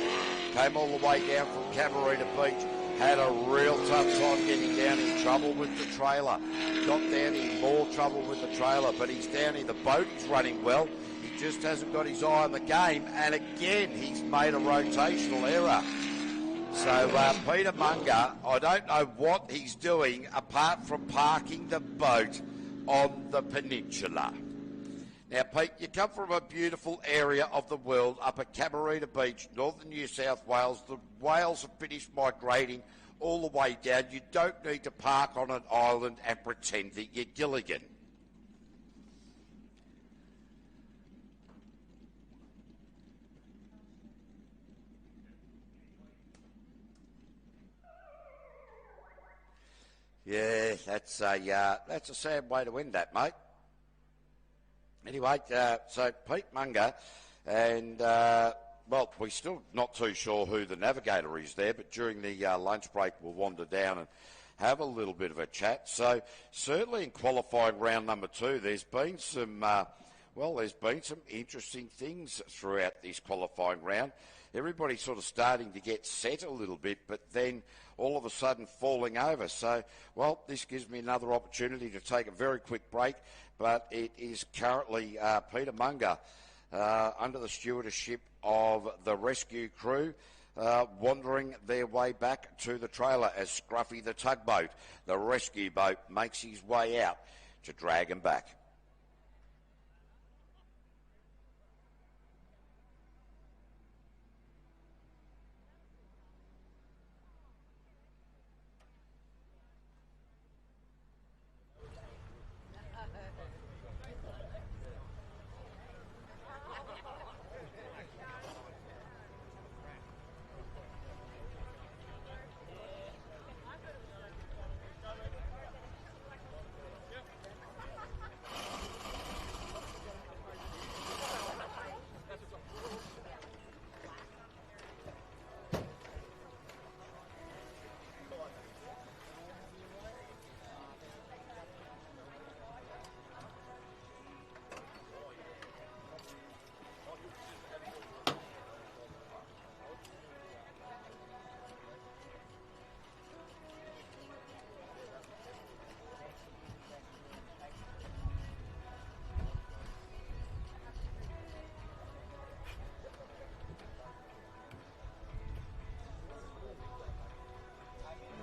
Came all the way down from Cabarita Beach. Had a real tough time getting down, in trouble with the trailer. Got down in more trouble with the trailer, but he's down in the boat, he's running well. He just hasn't got his eye on the game, and again, he's made a rotational error. So Peter Munger, I don't know what he's doing apart from parking the boat on the peninsula. Now, Pete, you come from a beautiful area of the world up at Cabarita Beach, northern New South Wales. The whales have finished migrating all the way down. You don't need to park on an island and pretend that you're Gilligan. Yeah, that's a sad way to end that, mate. Anyway, so Pete Munger, and, well, we're still not too sure who the navigator is there, but during the lunch break we'll wander down and have a little bit of a chat. So certainly in qualifying round number 2, there's been some, Well, there's been some interesting things throughout this qualifying round. Everybody's sort of starting to get set a little bit, but then all of a sudden falling over. So, well, this gives me another opportunity to take a very quick break, but it is currently Peter Munger under the stewardship of the rescue crew wandering their way back to the trailer as Scruffy the tugboat, the rescue boat, makes his way out to drag him back.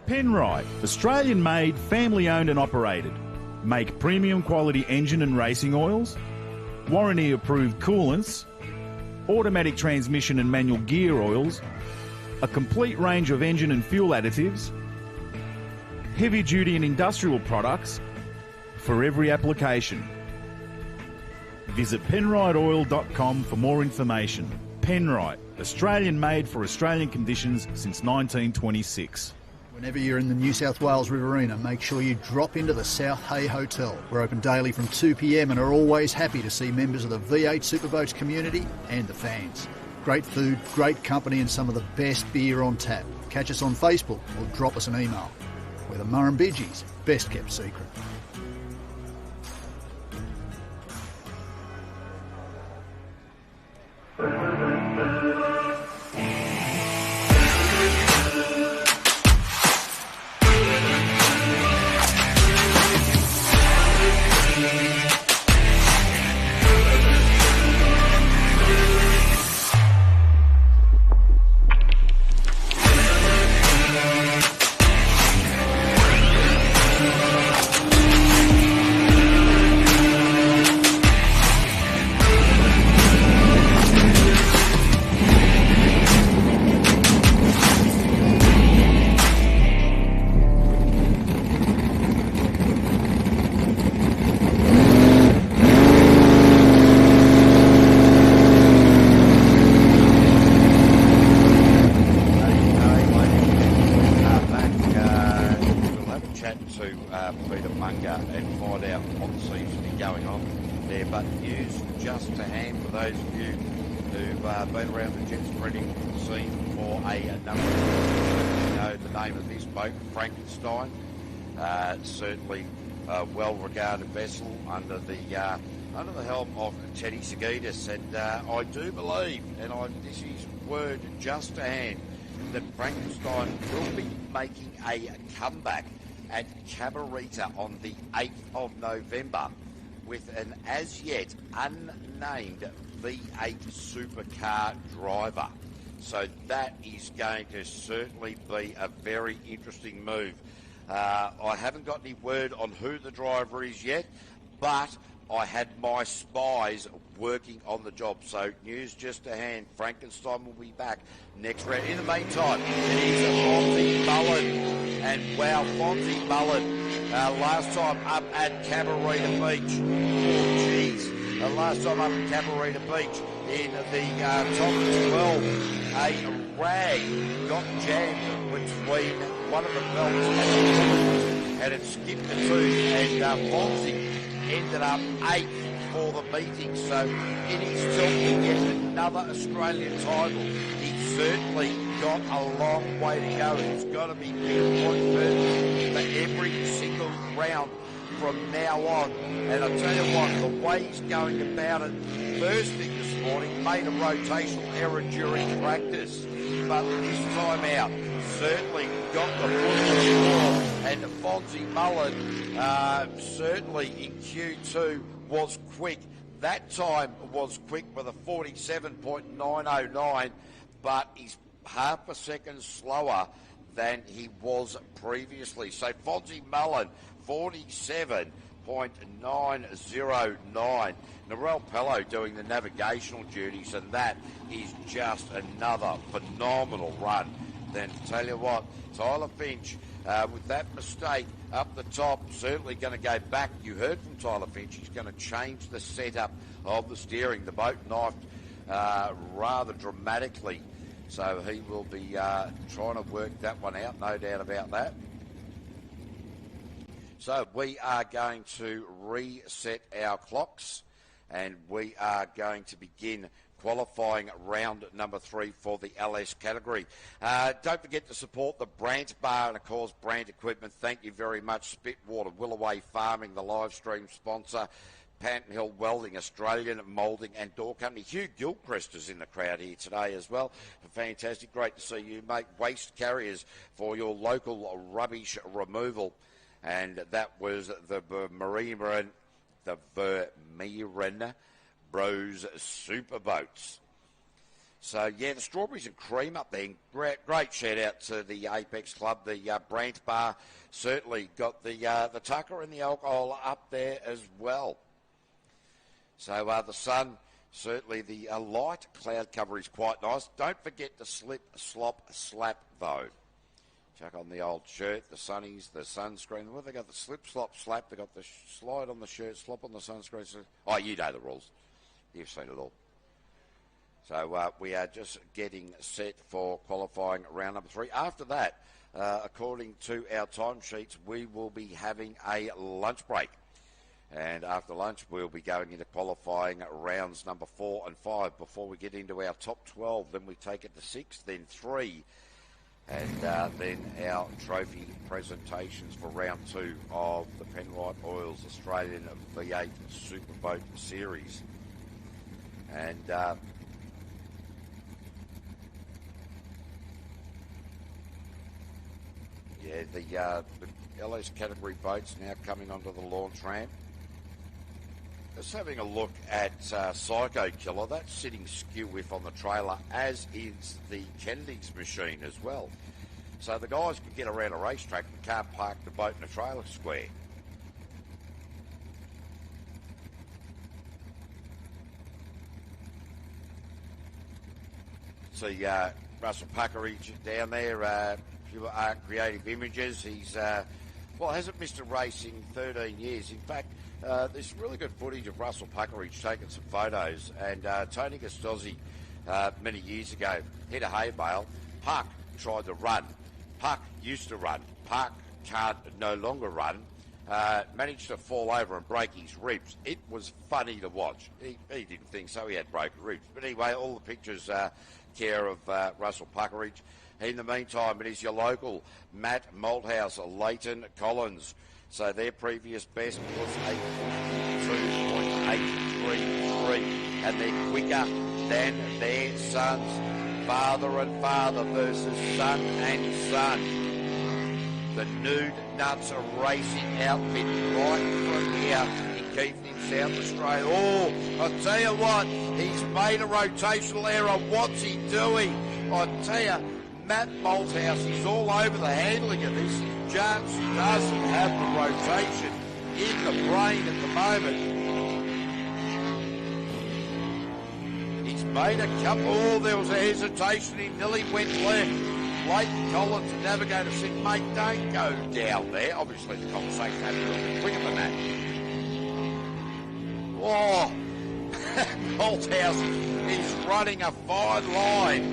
Penrite, Australian-made, family-owned and operated. Make premium quality engine and racing oils, warranty-approved coolants, automatic transmission and manual gear oils, a complete range of engine and fuel additives, heavy-duty and industrial products for every application. Visit penriteoil.com for more information. Penrite, Australian-made for Australian conditions since 1926. Whenever you're in the New South Wales Riverina, make sure you drop into the South Hay Hotel. We're open daily from 2 p.m. and are always happy to see members of the V8 Superboat community and the fans. Great food, great company and some of the best beer on tap. Catch us on Facebook or drop us an email. We're the Murrumbidgee's best kept secret. Peter Munger and find out what seems to be going on there. But news just to hand for those of you who've been around the jet spreading scene for a number of years. You know the name of this boat, Frankenstein. Certainly a well-regarded vessel under the helm of Teddy Sagidis, and I do believe, and this is word just to hand, that Frankenstein will be making a comeback at Cabarita on the 8th of November with an as yet unnamed V8 supercar driver. So that is going to certainly be a very interesting move. I haven't got any word on who the driver is yet, but I had my spies working on the job. So news just to hand, Frankenstein will be back next round. In the meantime, it is Fonzie Mullen. And wow, Fonzie Mullen, last time up at Cabarita Beach. Oh, geez. Last time up at Cabarita Beach in the top 12, a rag got jammed between one of the belts and it skipped the two, and Fonzie ended up 8th for the meeting. So in himself to get another Australian title, he's certainly got a long way to go. It's got to be pinpoint perfect for every single round from now on. And I tell you what, the way he's going about it, first thing this morning, made a rotational error during practice. But this time out, certainly got the foot on the ball. And Fonzie Mullen, certainly in Q2, was quick. That time was quick with a 47.909, but he's half a second slower than he was previously. So Fonzie Mullen, 47.909. Narelle Pello doing the navigational duties, and that is just another phenomenal run. Then tell you what, Tyler Finch, with that mistake up the top, certainly going to go back. You heard from Tyler Finch, he's going to change the setup of the steering. The boat knifed rather dramatically, so he will be trying to work that one out, no doubt about that. So we are going to reset our clocks, and we are going to begin qualifying round number 3 for the LS category. Don't forget to support the Brant Bar and, of course, Brant Equipment. Thank you very much. Spitwater, Willoway Farming, the live stream sponsor. Panton Hill Welding, Australian Moulding and Door Company. Hugh Gilchrist is in the crowd here today as well. Fantastic. Great to see you, mate. Waste Carriers for your local rubbish removal. And that was the Vermeeren Bros Superboats. So, yeah, the strawberries and cream up there. Great shout out to the Apex Club. The Brant Bar certainly got the tucker and the alcohol up there as well. So the sun, certainly the light cloud cover is quite nice. Don't forget to slip, slop, slap though. Chuck on the old shirt, the sunnies, the sunscreen. Well, they got the slip, slop, slap. They got the slide on the shirt, slop on the sunscreen. Oh, you know the rules. You've seen it all. So we are just getting set for qualifying round number 3. After that, according to our timesheets, we will be having a lunch break. And after lunch, we'll be going into qualifying rounds number 4 and 5 before we get into our top 12. Then we take it to 6, then 3. And then our trophy presentations for round 2 of the Penrite Oils Australian V8 Superboat Series. And the LS category boats now coming onto the launch ramp. Just having a look at Psycho Killer. That's sitting skew whiff on the trailer, as is the Kennedy's machine as well. So the guys can get around a racetrack but can't park the boat in a trailer square. See Russell Puckeridge down there, Creative Images. He's, hasn't missed a race in 13 years. In fact, there's really good footage of Russell Puckeridge taking some photos, and Tony Gastozzi many years ago hit a hay bale. Puck tried to run. Puck used to run. Puck can't no longer run. Managed to fall over and break his ribs. It was funny to watch. He didn't think so. He had broken ribs. But anyway, all the pictures care of Russell Puckeridge. In the meantime, it is your local Matt Malthouse, Leighton Collins. So their previous best was a 42.833, and they're quicker than their sons. Father and father versus son and son. The Nude Nuts Racing outfit right from here in Keithley, South Australia. Oh, I'll tell you what, he's made a rotational error. What's he doing? I tell you, Matt Malthouse is all over the handling of this. Just doesn't have the rotation in the brain at the moment. He's made a couple. Oh, there was a hesitation. He nearly went left. Leighton Collins, the navigator, said, mate, don't go down there. Obviously, the conversation had to be a little bit quicker than that. Oh, Malthouse is running a fine line.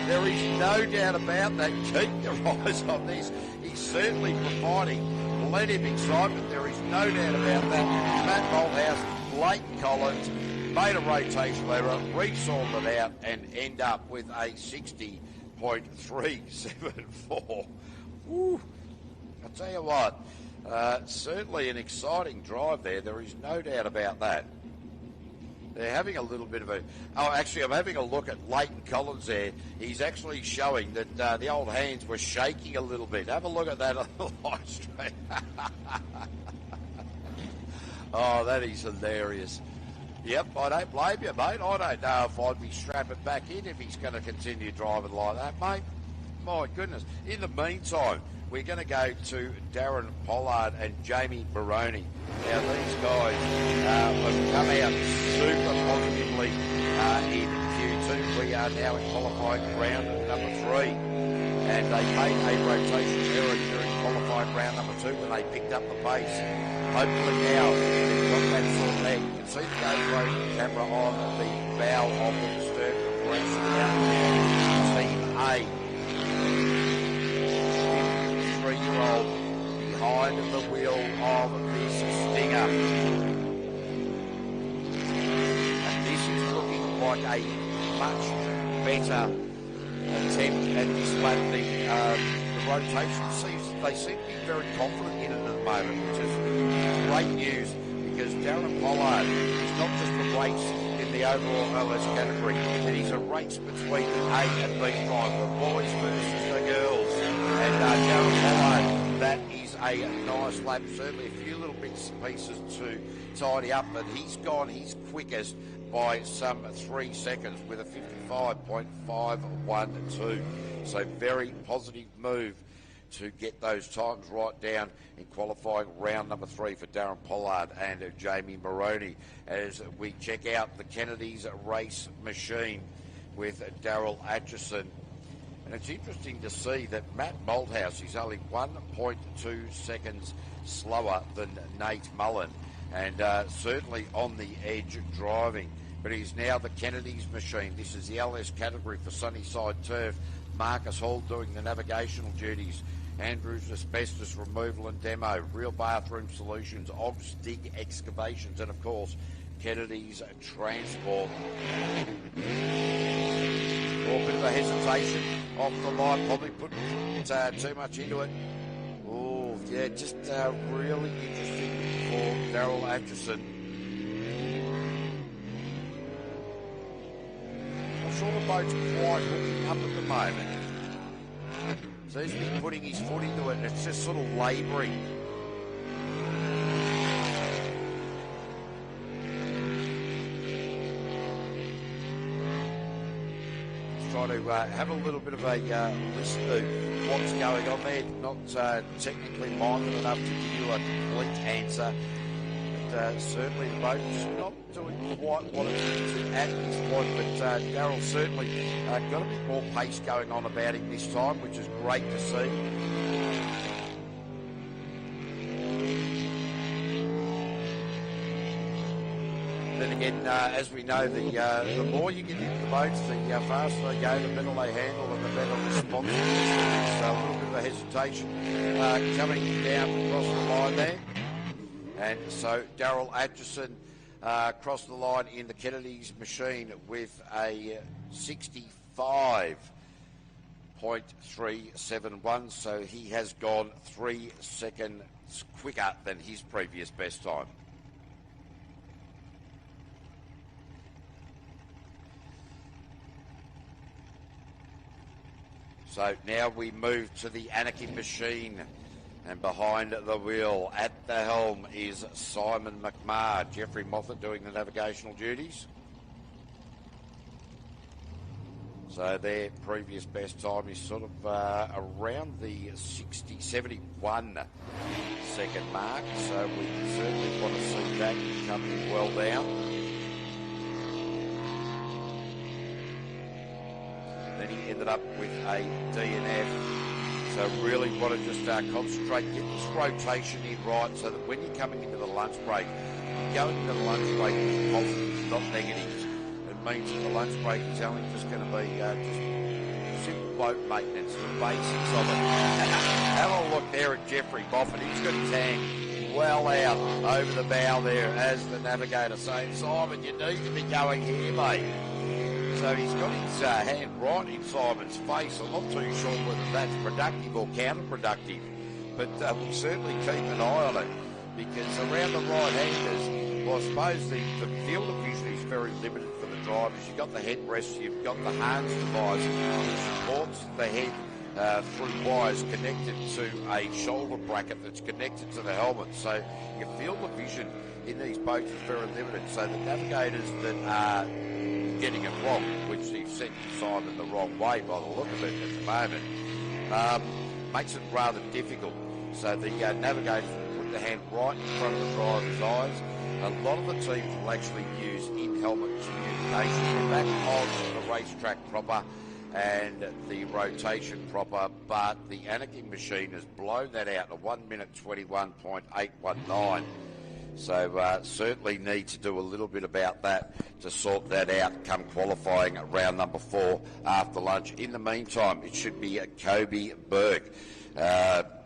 There is no doubt about that. Keep your eyes on this. He's certainly providing plenty of excitement. There is no doubt about that. Matt Malthouse, Leighton Collins, made a rotational error, resorted it out, and end up with a 60.374. Woo. I'll tell you what, Certainly an exciting drive there. There is no doubt about that. They're having a little bit of a... Oh, actually, I'm having a look at Leighton Collins there. He's actually showing that the old hands were shaking a little bit. Have a look at that on the live stream. Oh, that is hilarious. Yep, I don't blame you, mate. I don't know if I'd be strapping back in if he's going to continue driving like that, mate. My goodness. In the meantime, we're going to go to Darren Pollard and Jamie Maroney. Now, these guys have come out super positively in Q2. We are now in qualifying round number 3. And they made a rotation error during qualifying round number 2 when they picked up the pace. Hopefully now they've got that sorted out. You can see the GoPro camera on the bow of the stern race now. Team A. 3-year-old behind the wheel of this Stinger. And this is looking like a much better attempt at this lap. The rotation they seem to be very confident in it at the moment, which is great news because Darren Pollard is not just a race in the overall OS category, it is a race between the A and B drive, the boys versus the girls. And Darren Pollard, that is a nice lap, certainly a few little bits and pieces to tidy up, but he's gone his quickest by some 3 seconds with a 55.512. So very positive move to get those times right down in qualifying round number 3 for Darren Pollard and Jamie Maroney as we check out the Kennedy's race machine with Daryl Atchison. And it's interesting to see that Matt Malthouse is only 1.2 seconds slower than Nate Mullen and certainly on the edge driving. But he's now the Kennedy's machine. This is the LS category for Sunnyside Turf. Marcus Hall doing the navigational duties. Andrews Asbestos Removal and Demo. Real Bathroom Solutions. Og's Dig Excavations. And, of course, Kennedy's Transport. A bit of a hesitation off the line. Probably put too much into it. Oh, yeah, just really interesting for Daryl Atchison. I'm sure the boat's quite hooking up at the moment. So he's been putting his foot into it and it's just sort of labouring. Try to have a little bit of a listen to what's going on there. Not technically minded enough to give you a complete answer. But certainly the boat's not doing quite what it's meant to at this point. But Darryl certainly got a bit more pace going on about him this time, which is great to see. Then again, as we know, the more you get into the boats, the faster they go, the better they handle and the better response. So a little bit of a hesitation coming down across the line there. And so Daryl Atchison crossed the line in the Kennedy's machine with a 65.371. So he has gone 3 seconds quicker than his previous best time. So now we move to the Anakin machine, and behind the wheel at the helm is Simon McMahon. Jeffrey Moffat doing the navigational duties. So their previous best time is sort of around the 71 second mark. So we certainly want to see that coming well down. Then he ended up with a DNF. So really want to just concentrate, get this rotation in right so that when you're coming into the lunch break, you're going into the lunch break with positives, not negatives. It means that the lunch break is only just going to be just simple boat maintenance, the basics of it. Have a look there at Jeffrey Moffat. He's got his hand well out over the bow there as the navigator saying, Simon, you need to be going here, mate. So he's got his hand right in Simon's face. I'm not too sure whether that's productive or counterproductive. but we'll certainly keep an eye on it, because around the right-handers, well, I suppose the field of vision is very limited for the drivers. You've got the headrest, you've got the harness device, which supports the head through wires connected to a shoulder bracket that's connected to the helmet. So your field of vision in these boats is very limited. So the navigators that are getting it wrong, which they've set Simon the wrong way by the look of it at the moment, makes it rather difficult. So the navigators will put the hand right in front of the driver's eyes. A lot of the teams will actually use in-helmet communication. They're back on the racetrack proper and the rotation proper, but the Anakin machine has blown that out to 1 minute 21.819. So certainly need to do a little bit about that to sort that out come qualifying round number 4 after lunch. In the meantime, it should be Kobe Berg.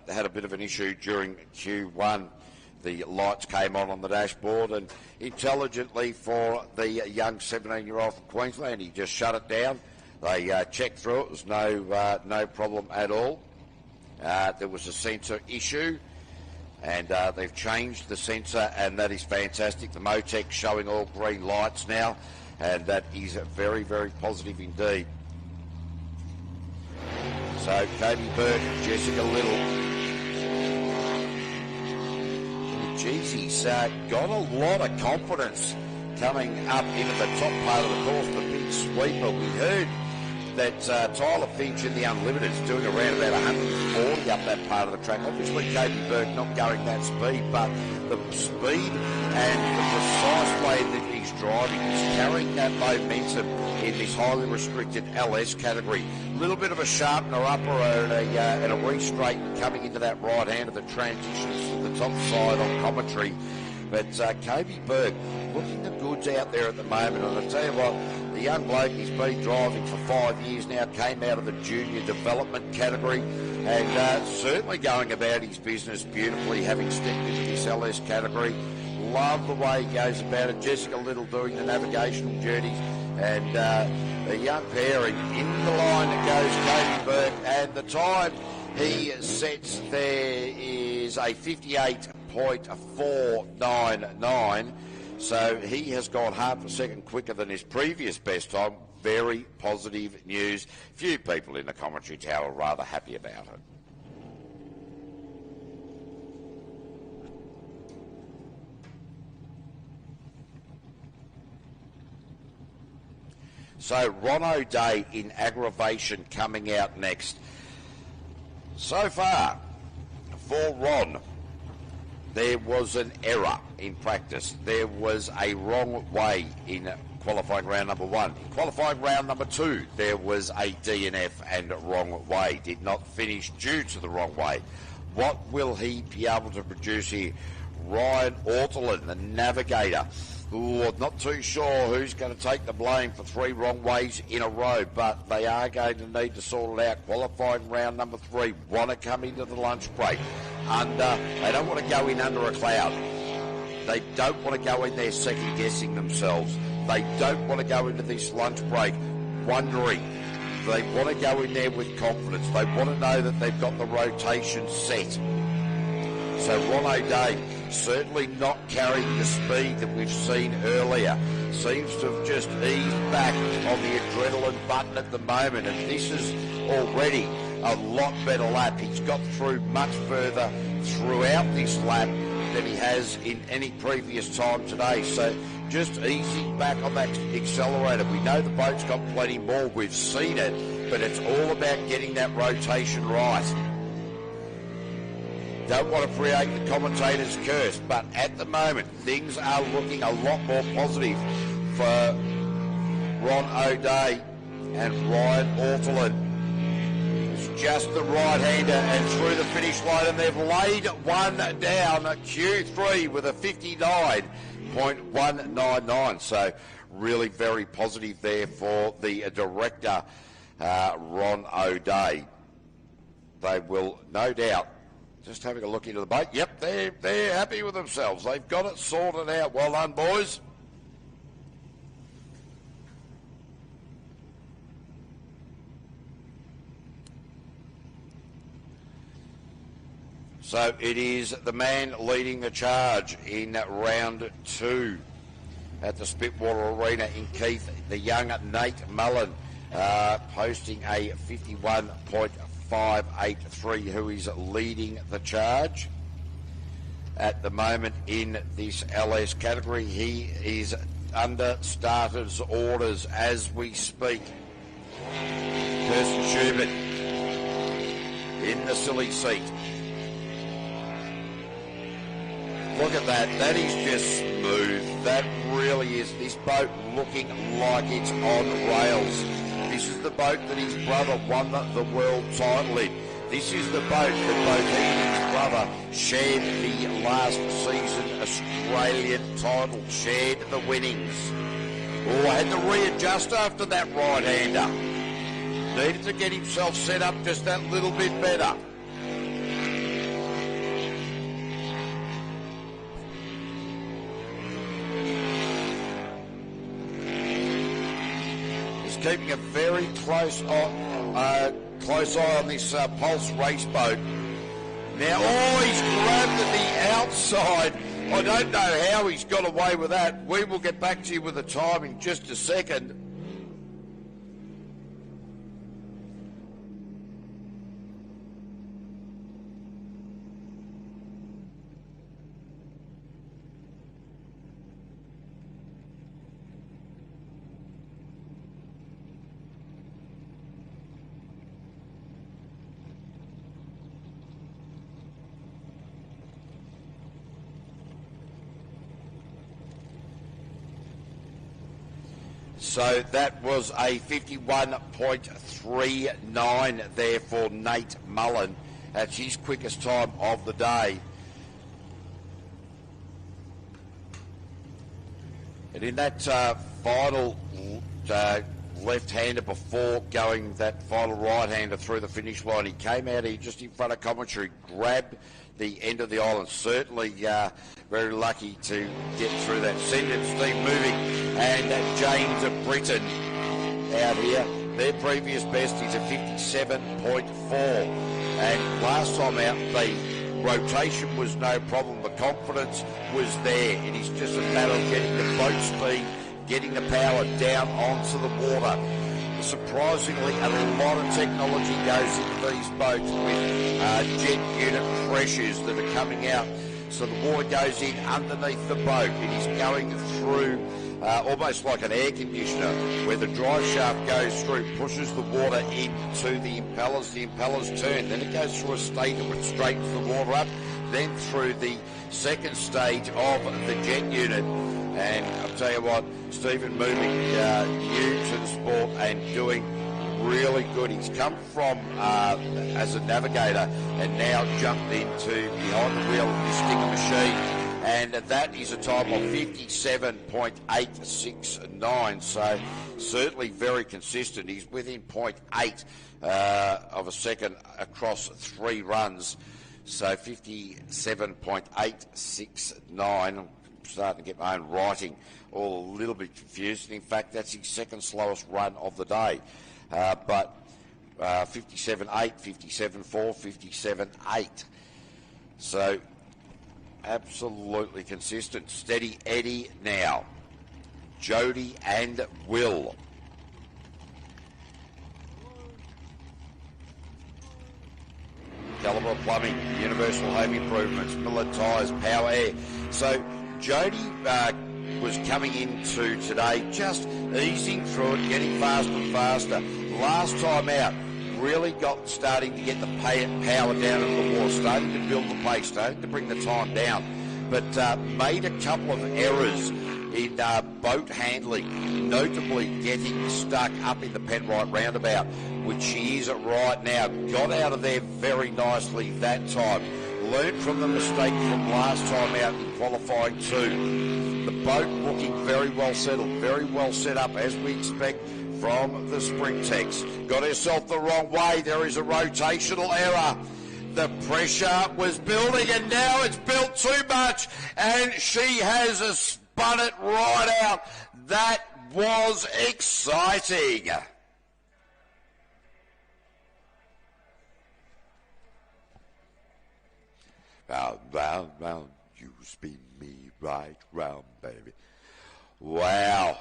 Had a bit of an issue during Q1. The lights came on the dashboard, and intelligently for the young 17-year-old from Queensland, he just shut it down. They checked through it. It was no problem at all. There was a sensor issue, and they've changed the sensor, and that is fantastic. The Motec showing all green lights now, and that is very, very positive indeed. So Kobe Berg, Jessica Little. Geez, he's got a lot of confidence coming up into the top part of the course, the big sweeper. We heard that Tyler Finch in the Unlimited is doing around about 140 up that part of the track. Obviously, Kobe Berg not going that speed, but the speed and the precise way that he's driving is carrying that momentum in this highly restricted LS category. A little bit of a sharpener upper and a re-straighten coming into that right hand of the transitions to the top side on commentary. But Kobe Berg looking the goods out there at the moment. And I tell you what, the young bloke, he's been driving for 5 years now, came out of the junior development category, and certainly going about his business beautifully, having stepped into this LS category. Love the way he goes about it. Jessica Little doing the navigational journeys, and a young pairing in the line that goes Kobe Berg, and the time he sets there is a 58.499. So he has gone half a second quicker than his previous best time. Very positive news. Few people in the commentary tower are rather happy about it. So Ron O'Day in aggravation coming out next. So far, for Ron, there was an error in practice. There was a wrong way in qualifying round number 1. In qualifying round number 2, there was a DNF and wrong way. Did not finish due to the wrong way. What will he be able to produce here? Ryan Ortolin, the navigator. Ooh, not too sure who's going to take the blame for 3 wrong ways in a row, but they are going to need to sort it out. Qualifying round number 3, want to come into the lunch break they don't want to go in under a cloud. They don't want to go in there second guessing themselves. They don't want to go into this lunch break wondering. They want to go in there with confidence. They want to know that they've got the rotation set. So Ron O'Day certainly not carrying the speed that we've seen earlier. Seems to have just eased back on the adrenaline button at the moment, and this is already a lot better lap. He's got through much further throughout this lap than he has in any previous time today. So just easing back on that accelerator. We know the boat's got plenty more. We've seen it, but it's all about getting that rotation right. Don't want to create the commentator's curse, but at the moment, things are looking a lot more positive for Ron O'Day and Ryan Ortolin. It's just the right-hander and through the finish line, and they've laid one down at Q3 with a 59.199. So really very positive there for the director, Ron O'Day. They will no doubt, just having a look into the boat. Yep, they're happy with themselves. They've got it sorted out. Well done, boys. So it is the man leading the charge in round 2 at the Spitwater Arena in Keith, the young Nate Mullen, posting a 51.583, who is leading the charge at the moment in this LS category. He is under starters orders as we speak. Kirsten Schubert in the silly seat. Look at that. That is just smooth. That really is. This boat looking like it's on rails. This is the boat that his brother won the world title in. This is the boat that both he and his brother shared the last season Australian title, shared the winnings. Oh, had to readjust after that right-hander. Needed to get himself set up just that little bit better. He's keeping a very close eye on this Pulse race boat. Now, he's grabbed at the outside. I don't know how he's got away with that. We will get back to you with the time in just a second. So that was a 51.39 there for Nate Mullen. That's his quickest time of the day. And in that final left-hander before going that final right-hander through the finish line, he came out here just in front of commentary, grabbed the end of the island. Certainly very lucky to get through that. Send Steve moving, and James Britton out here. Their previous best is a 57.4, and last time out the rotation was no problem. The confidence was there. It is just a matter of getting the boat speed, getting the power down onto the water. Surprisingly, a lot of technology goes into these boats with jet unit pressures that are coming out. So the water goes in underneath the boat. It is going through almost like an air conditioner, where the drive shaft goes through, pushes the water into the impellers. The impellers turn. Then it goes through a stator which straightens the water up. Then through the second stage of the jet unit. And I'll tell you what, Stephen moving new to the sport and doing really good. He's come from as a navigator and now jumped into behind the wheel of this Stinger machine. And that is a time of 57.869. So certainly very consistent. He's within 0.8 of a second across 3 runs. So 57.869. I'm starting to get my own writing all a little bit confused. In fact, that's his second slowest run of the day. But 57.8, 57.4, 57.8. So absolutely consistent. Steady Eddie now. Jody and Will. Calibre Plumbing, Universal Home Improvements, Miller Tyres, Power Air. So Jody was coming into today just easing through it, getting faster and faster. Last time out, really starting to get the power down in the water, starting to build the pace, starting to bring the time down, but made a couple of errors in boat handling, notably getting stuck up in the Penrite roundabout, which she is right now. Got out of there very nicely that time. Learned from the mistake from last time out in qualifying 2. The boat looking very well settled, very well set up as we expect from the Sprintex. Got herself the wrong way. There is a rotational error. The pressure was building and now it's built too much and she has spun it right out. That was exciting. Round, round, round, you spin me right round, baby. Wow.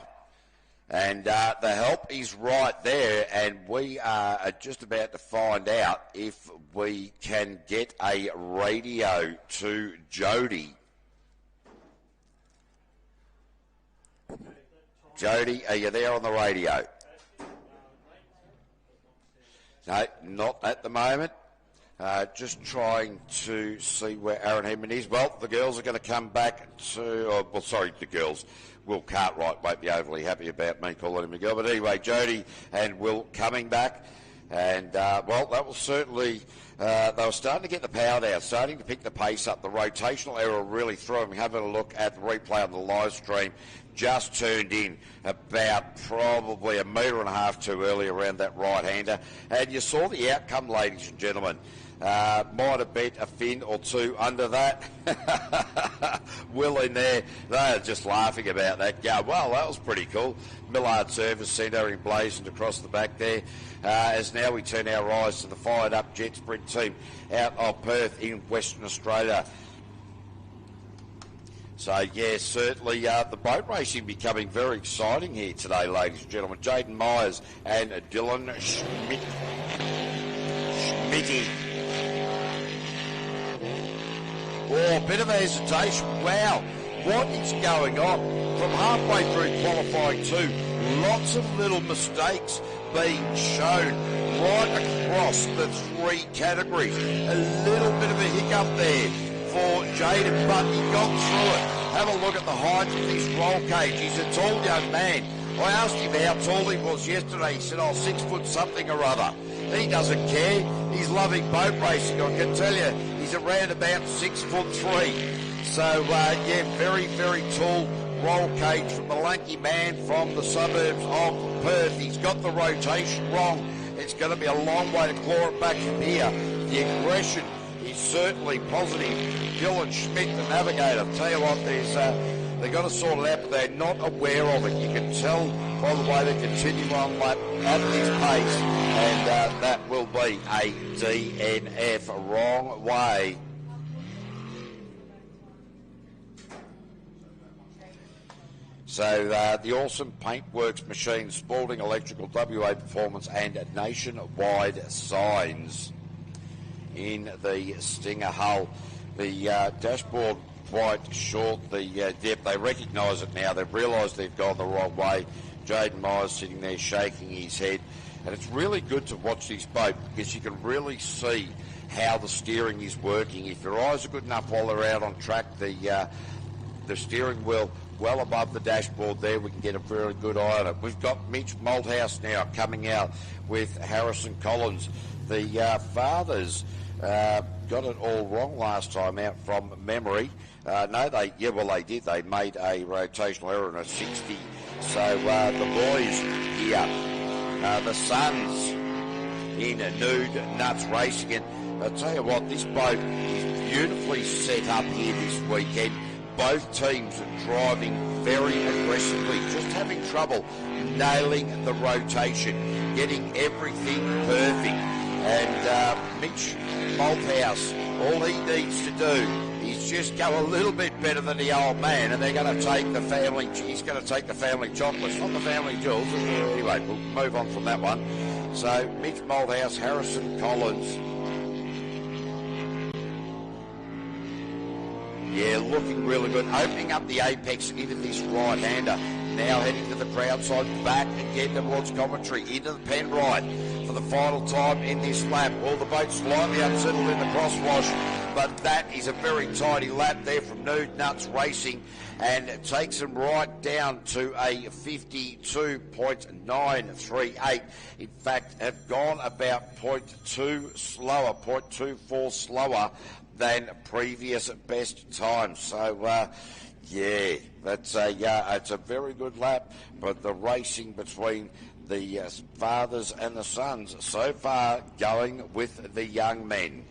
And the help is right there, and we are just about to find out if we can get a radio to Jody. Jody, are you there on the radio? No, not at the moment. Just trying to see where Aaron Hedman is. Well, the girls are going to come back to... the girls. Will Cartwright won't be overly happy about me calling him a girl. But anyway, Jody and Will coming back. And, that was certainly... they were starting to get the power down, starting to pick the pace up. The rotational error really threw them. Having a look at the replay on the live stream, just turned in about probably a metre and a half too early around that right-hander. And you saw the outcome, ladies and gentlemen. Might have bet a fin or two under that. Will in there, they are just laughing about that. Yeah, well, that was pretty cool. Millard service centre in blazoned across the back there. As now we turn our eyes to the fired-up jet sprint team out of Perth in Western Australia. So, yeah, certainly the boat racing becoming very exciting here today, ladies and gentlemen. Jaden Myers and Dylan Schmitty. Oh, bit of hesitation. Wow, what is going on? From halfway through qualifying two, lots of little mistakes being shown right across the three categories. A little bit of a hiccup there for Jaden, but he got through it. Have a look at the height of this roll cage. He's a tall young man. I asked him how tall he was yesterday. He said, 6 foot something or other. He doesn't care. He's loving boat racing, I can tell you. He's around about 6'3". So, very, very tall roll cage from the lanky man from the suburbs of Perth. He's got the rotation wrong. It's going to be a long way to claw it back from here. The aggression is certainly positive. Dylan Schmidt, the navigator. Tell you what, they've got to sort it out, but they're not aware of it. You can tell by the way they continue on lap at this pace, and that will be a DNF. Wrong way. So the awesome Paintworks Machines, Spalding Electrical, WA Performance and Nationwide Signs in the Stinger hull. The dashboard quite short. They recognise it now. They've realised they've gone the wrong way. Jaden Myers sitting there shaking his head. And it's really good to watch this boat because you can really see how the steering is working. If your eyes are good enough while they're out on track, the steering wheel well above the dashboard there, we can get a very good eye on it. We've got Mitch Malthouse now coming out with Harrison Collins. The fathers got it all wrong last time out from memory. They did. They made a rotational error in a 60. So the boys here, the sons in Nude Nuts Racing. And I'll tell you what, this boat is beautifully set up here this weekend. Both teams are driving very aggressively, just having trouble nailing the rotation, getting everything perfect. And Mitch Malthouse, all he needs to do is just go a little bit better than the old man, and they're going to take the family. He's going to take the family chocolates, not the family jewels. Anyway, we'll move on from that one. So Mitch Malthouse, Harrison Collins. Yeah, looking really good. Opening up the apex into this right-hander. Now heading to the crowd side, back again towards commentary, into the Penrite for the final time in this lap. All the boats slightly unsettled in the crosswash, but that is a very tidy lap there from Nude Nuts Racing, and it takes them right down to a 52.938. In fact, have gone about 0.2 slower, 0.24 slower than previous best times. So, it's a very good lap, but the racing between the fathers and the sons so far going with the young men.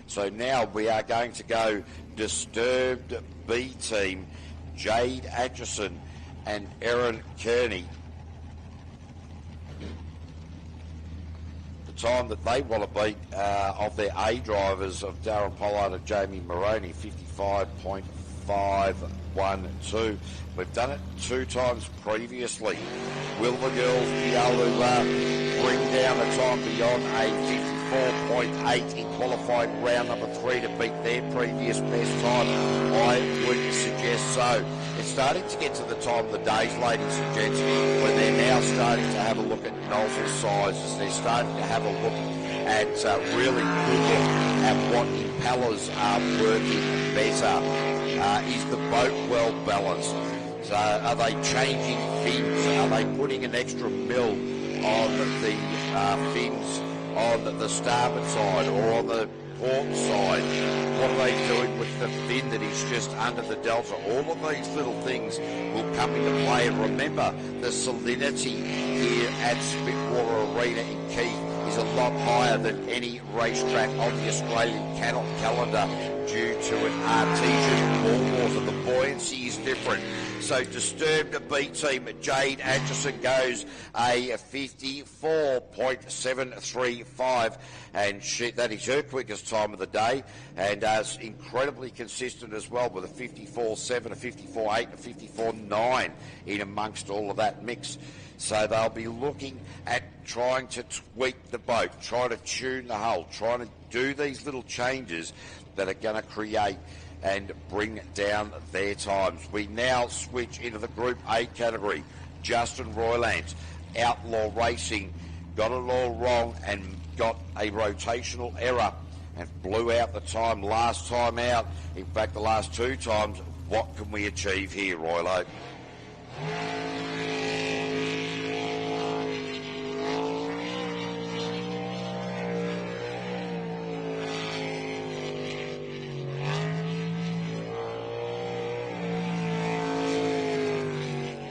So now we are going to go Disturbed B team, Jade Atchison and Erin Kearney. The time that they want to beat of their A drivers of Darren Pollard and Jamie Moroney, 55.512. We've done it 2 times previously. Will the girls be able to bring down the time beyond a 54.8 in qualifying round number 3 to beat their previous best time? I would suggest so. It's starting to get to the time of the days, ladies and gents, when they're now starting to have a look at nozzle sizes. They're starting to have a look at really good look at what impellers are working better. Is the boat well balanced? So are they changing fins? Are they putting an extra mill on the fins on the starboard side or on the port side? What are they doing with the fin that is just under the delta? All of these little things will come into play. And remember, the salinity here at Spitwater Arena in Keith is a lot higher than any racetrack on the Australian calendar due to an artesian wall water. The buoyancy is different. So Disturbed B team, Jade Atchison goes a 54.735, and that is her quickest time of the day, and incredibly consistent as well with a 54.7, a 54.8, a 54.9 in amongst all of that mix. So they'll be looking at trying to tweak the boat, trying to tune the hull, trying to do these little changes that are going to create and bring down their times. We now switch into the Group A category. Justin Roiland, Outlaw Racing, got it all wrong and got a rotational error and blew out the time last time out. In fact, the last 2 times. What can we achieve here, Roylo?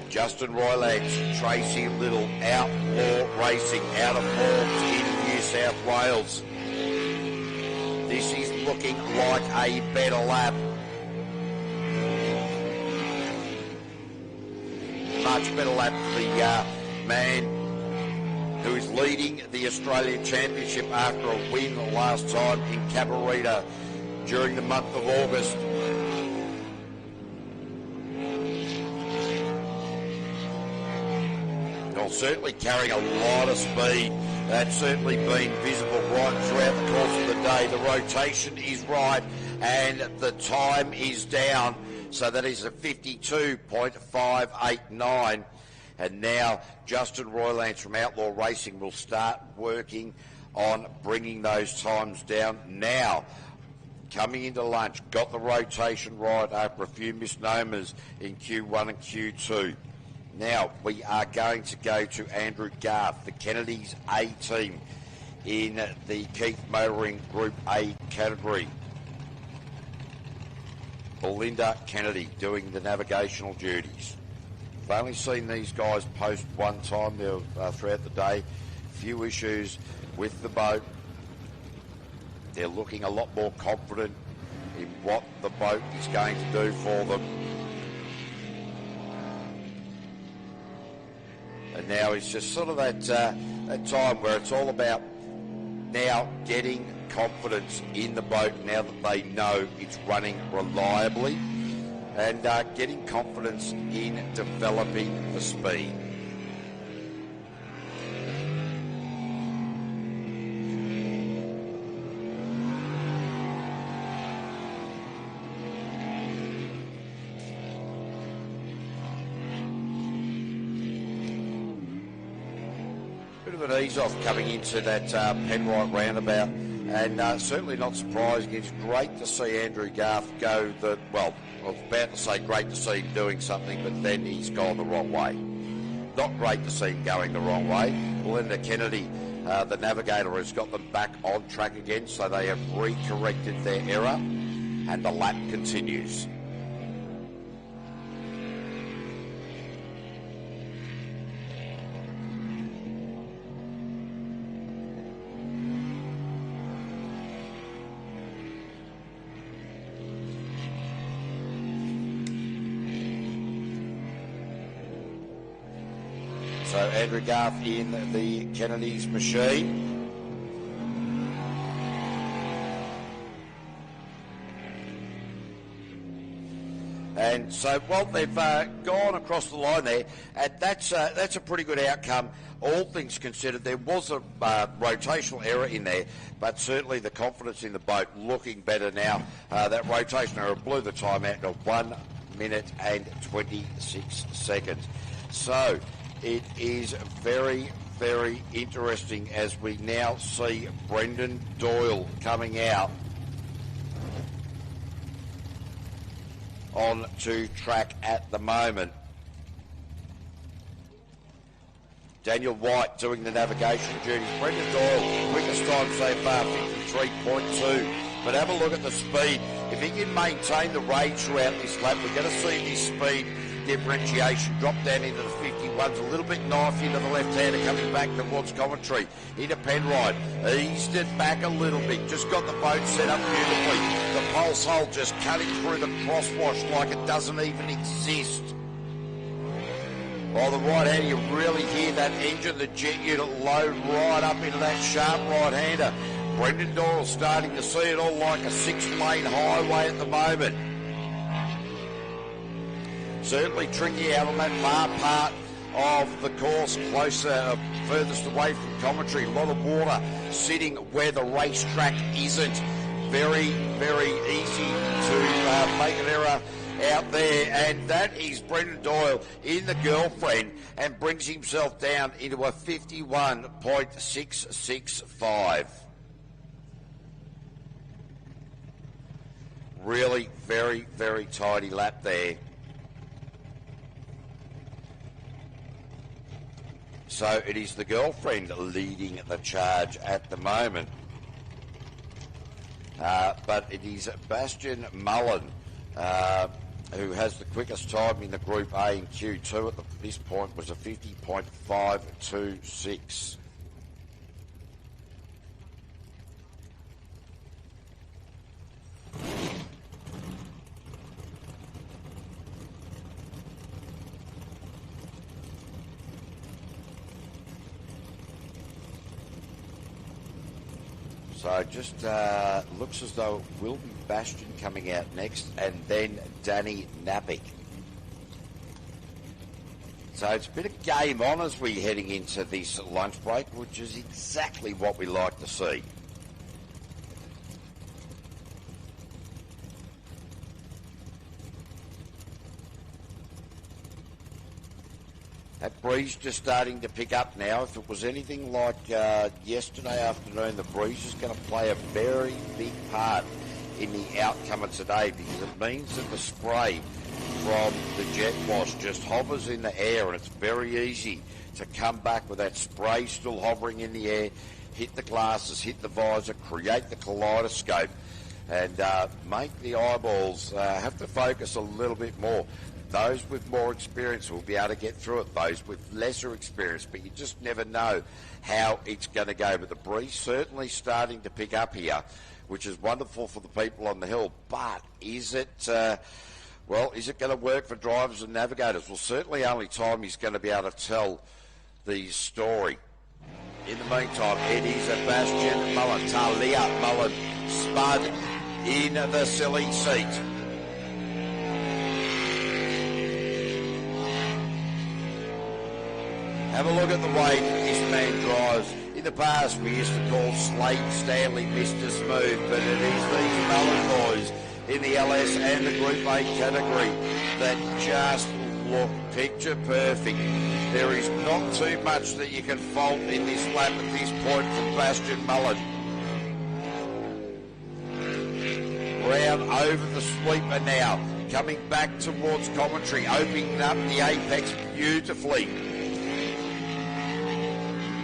Justin Roiland, Tracy Little, Outlaw Racing, out of Forbes in New South Wales. This is looking like a better lap. Much better lap for the man who is leading the Australian Championship after a win last time in Cabarita during the month of August. Certainly carrying a lot of speed. That's certainly been visible right throughout the course of the day. The rotation is right and the time is down. So that is a 52.589. And now Justin Roiland from Outlaw Racing will start working on bringing those times down. Now, coming into lunch, got the rotation right after a few misnomers in Q1 and Q2. Now we are going to go to Andrew Garth, the Kennedy's A team in the Keith Motoring Group A category. Belinda Kennedy doing the navigational duties. I've only seen these guys post one time throughout the day. Few issues with the boat. They're looking a lot more confident in what the boat is going to do for them. And now it's just sort of that time where it's all about now getting confidence in the boat now that they know it's running reliably and getting confidence in developing the speed. Ease off coming into that Penrite roundabout, and certainly not surprising. It's great to see Andrew Garth go I was about to say great to see him doing something, but then he's gone the wrong way. Not great to see him going the wrong way. Belinda Kennedy, the navigator, has got them back on track again, so they have re-corrected their error, and the lap continues. So Andrew Garth in the Kennedy's machine. And so, well, they've gone across the line there, and that's a pretty good outcome, all things considered. There was a rotational error in there, but certainly the confidence in the boat looking better now. That rotation error blew the time out to 1 minute and 26 seconds. So it is very, very interesting as we now see Brendan Doyle coming out on to track at the moment. Daniel White doing the navigation duties. Brendan Doyle, quickest time so far, 53.2. But have a look at the speed. If he can maintain the rate throughout this lap, we're going to see this speed differentiation drop down into the 51s, a little bit knifey to the left-hander coming back towards commentary. Into Penrite, eased it back a little bit, just got the boat set up beautifully. The pulse hole just cutting through the crosswash like it doesn't even exist. On the right hand, you really hear that engine, the jet unit load right up into that sharp right-hander. Brendan Doyle starting to see it all like a 6-lane highway at the moment. Certainly tricky out on that far part of the course, closer, furthest away from commentary. A lot of water sitting where the racetrack isn't. Very, very easy to make an error out there, and that is Brendan Doyle in the girlfriend and brings himself down into a 51.665. Really very, very tidy lap there. So it is the girlfriend leading the charge at the moment. But it is Bastian Mullen who has the quickest time in the Group A in Q2 at this point was a 50.526. So just looks as though it will be Bastian coming out next, and then Danny Napick. So it's a bit of game on as we're heading into this lunch break, which is exactly what we like to see. That breeze just starting to pick up now. If it was anything like yesterday afternoon, the breeze is going to play a very big part in the outcome of today, because it means that the spray from the jet wash just hovers in the air, and it's very easy to come back with that spray still hovering in the air, hit the glasses, hit the visor, create the kaleidoscope, and make the eyeballs have to focus a little bit more. Those with more experience will be able to get through it, those with lesser experience, but you just never know how it's going to go. But the breeze certainly starting to pick up here, which is wonderful for the people on the hill. But is it, is it going to work for drivers and navigators? Well, certainly only time is going to be able to tell the story. In the meantime, it is a Bastian Mullen, Talia Mullen, spud in the silly seat. Have a look at the way that this man drives. In the past, we used to call Slade Stanley Mr. Smooth, but it is these Mullen boys in the LS and the Group A category that just look picture perfect. There is not too much that you can fault in this lap at this point from Bastian Mullen. Brown over the sweeper now, coming back towards commentary, opening up the apex beautifully.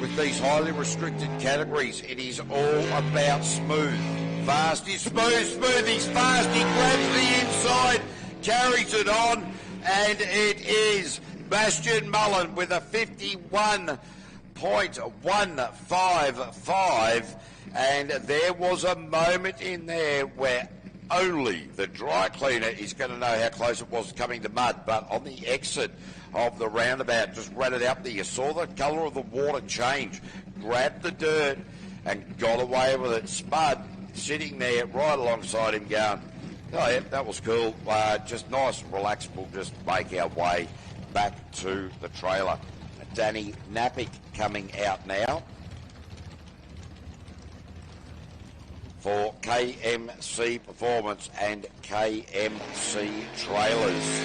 With these highly restricted categories, it is all about smooth. Fast is smooth, smooth is fast. He grabs the inside, carries it on, and it is Bastian Mullen with a 51.155. And there was a moment in there where only the dry cleaner is going to know how close it was coming to mud. But on the exit of the roundabout, just ran it up there, you saw the colour of the water change, grabbed the dirt and got away with it. Spud sitting there right alongside him going, Oh, yeah, that was cool. Just nice and relaxed. We'll just make our way back to the trailer. Danny Napick coming out now for KMC Performance and KMC Trailers.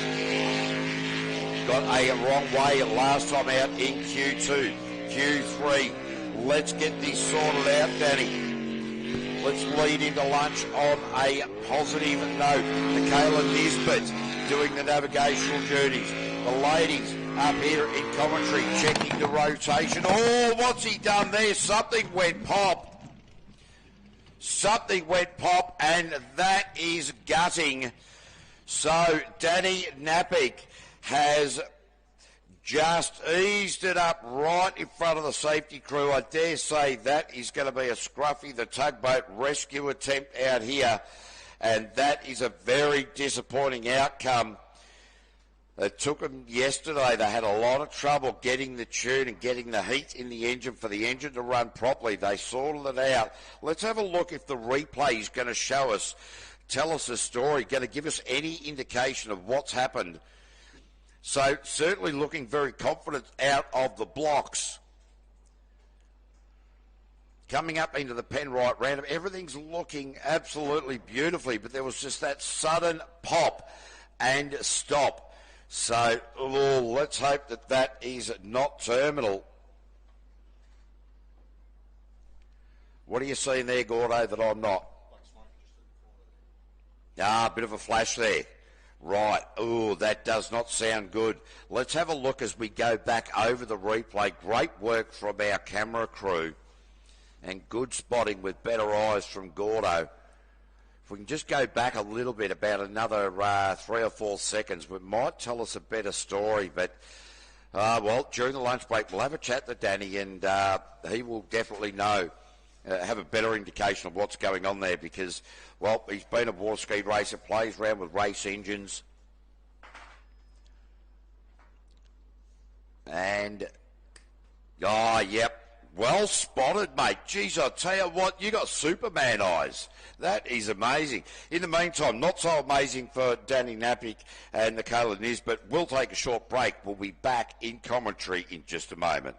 Got a wrong way last time out in Q2. Q3. Let's get this sorted out, Danny. Let's lead into lunch on a positive note. Michaela Nisbet doing the navigational duties. The ladies up here in commentary checking the rotation. Oh, what's he done there? Something went pop. Something went pop, and that is gutting. So Danny Napick has just eased it up right in front of the safety crew. I dare say that is going to be a scruffy, the tugboat rescue attempt out here, and that is a very disappointing outcome. It took them yesterday. They had a lot of trouble getting the tune and getting the heat in the engine for the engine to run properly. They sorted it out. Let's have a look if the replay is going to show us, tell us a story, going to give us any indication of what's happened. So certainly looking very confident out of the blocks. Coming up into the Penrite random, everything's looking absolutely beautifully, but there was just that sudden pop and stop. So let's hope that that is not terminal. What are you seeing there, Gordo, that I'm not? A bit of a flash there. Right. Oh, that does not sound good. Let's have a look as we go back over the replay. Great work from our camera crew and good spotting with better eyes from Gordo. If we can just go back a little bit, about another 3 or 4 seconds, it might tell us a better story. But, well, during the lunch break, we'll have a chat to Danny, and he will definitely know, have a better indication of what's going on there, because, well, he's been a water ski racer, plays around with race engines. And, yep. Well spotted, mate. Geez, I'll tell you what, you got Superman eyes. That is amazing. In the meantime, not so amazing for Danny Napick and Nicola Nisbet. We'll take a short break. We'll be back in commentary in just a moment.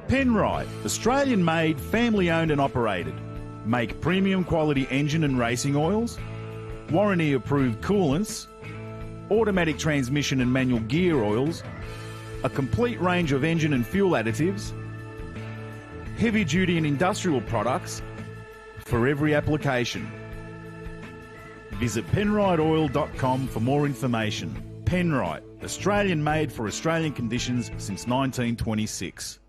Penrite, Australian-made, family-owned and operated. Make premium quality engine and racing oils, warranty-approved coolants, automatic transmission and manual gear oils, a complete range of engine and fuel additives, heavy-duty and industrial products for every application. Visit penriteoil.com for more information. Penrite, Australian-made for Australian conditions since 1926.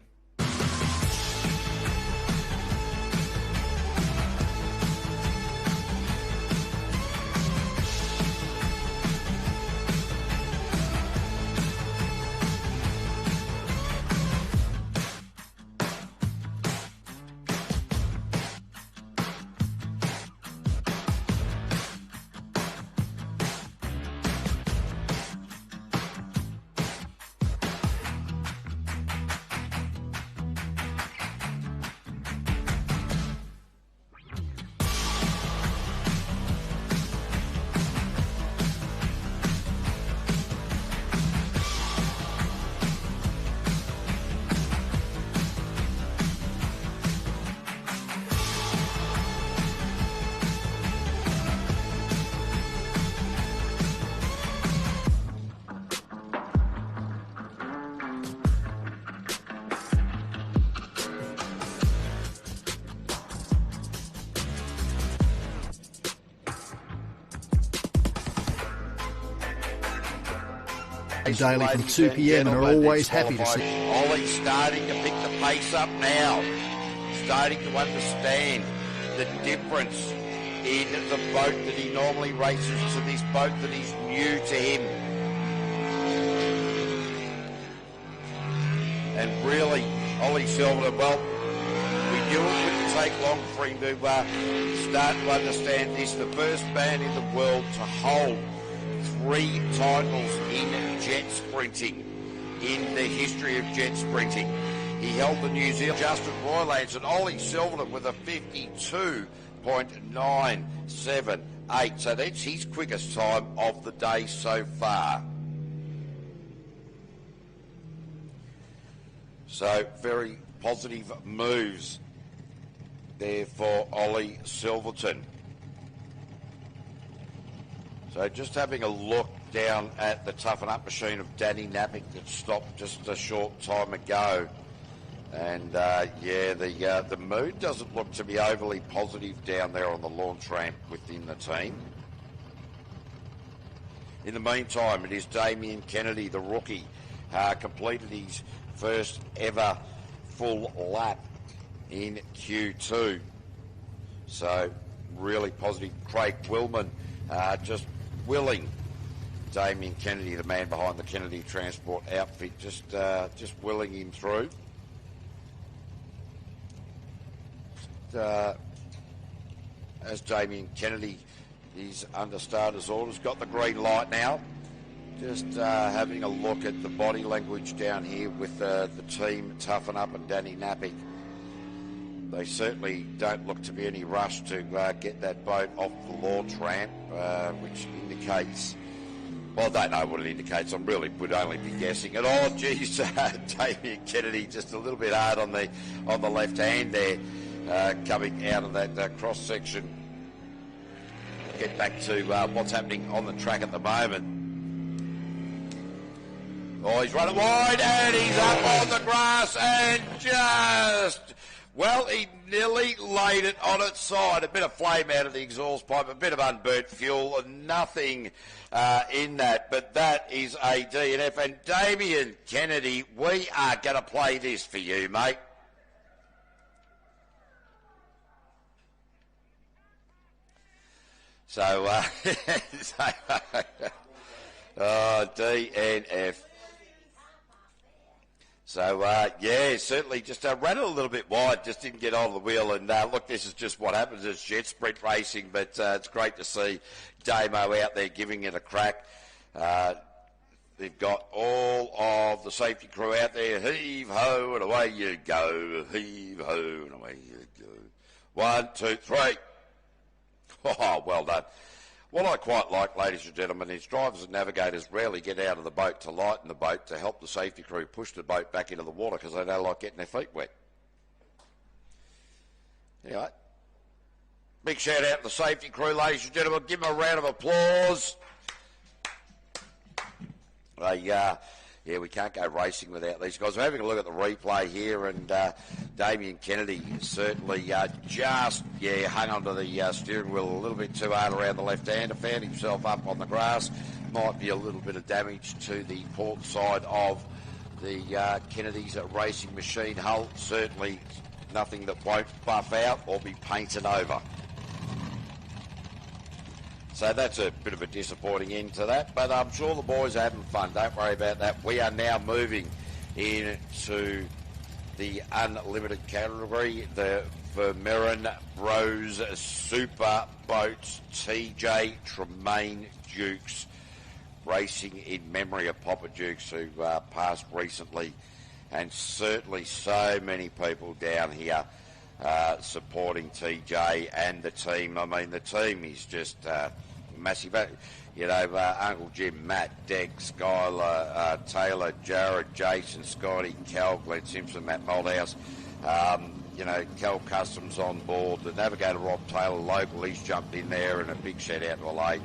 Daily from 2 p.m. and are always happy to see. Ollie's starting to pick the pace up now, starting to understand the difference in the boat that he normally races to this boat that is new to him. And really, Ollie Silver, well, we knew it wouldn't take long for him to start to understand this. The first man in the world to hold 3 titles in jet sprinting in the history of jet sprinting. He held the New Zealand Justin Roilands and Ollie Silverton with a 52.978. So that's his quickest time of the day so far. So very positive moves there for Ollie Silverton. So just having a look down at the toughen up machine of Danny Napick that stopped just a short time ago. And the mood doesn't look to be overly positive down there on the launch ramp within the team. In the meantime, it is Damien Kennedy, the rookie, completed his first ever full lap in Q2. So really positive. Craig Willman just willing Damien Kennedy, the man behind the Kennedy Transport outfit, just willing him through. As Damien Kennedy is under starter's orders, got the green light now. Just having a look at the body language down here with the team Toughen Up and Danny Napick. They certainly don't look to be any rush to get that boat off the launch ramp, which indicates, well, I don't know what it indicates. I really would only be guessing. And oh, geez, Damien Kennedy just a little bit hard on the left hand there, coming out of that cross section. Get back to what's happening on the track at the moment. Oh, he's running wide and he's up on the grass and just, well, he nearly laid it on its side. A bit of flame out of the exhaust pipe, a bit of unburnt fuel, nothing in that. But that is a DNF. And Damien Kennedy, we are going to play this for you, mate. So, DNF. So, certainly just ran it a little bit wide, just didn't get on the wheel. And look, this is just what happens. It's jet sprint racing, but it's great to see Damo out there giving it a crack. They've got all of the safety crew out there. Heave-ho, and away you go. Heave-ho, and away you go. 1, 2, 3. Oh, well done. What I quite like, ladies and gentlemen, is drivers and navigators rarely get out of the boat to lighten the boat to help the safety crew push the boat back into the water because they don't like getting their feet wet. Anyway, big shout out to the safety crew, ladies and gentlemen. Give them a round of applause. We can't go racing without these guys. We're having a look at the replay here, and Damien Kennedy certainly just hung onto the steering wheel a little bit too hard around the left-hander, found himself up on the grass. Might be a little bit of damage to the port side of the Kennedy's racing machine hull. Certainly nothing that won't buff out or be painted over. So that's a bit of a disappointing end to that, but I'm sure the boys are having fun. Don't worry about that. We are now moving into the unlimited category, the Vermeeren Bros Superboats, TJ Tremaine Dukes, racing in memory of Papa Dukes, who passed recently, and certainly so many people down here supporting TJ and the team. I mean, the team is just massive. Uncle Jim, Matt, Deck, Skylar, Taylor, Jared, Jason, Scotty, Cal, Glenn Simpson, Matt Moldhouse, Cal Customs on board, the navigator Rob Taylor, local, he's jumped in there, and a big shout out to Elaine,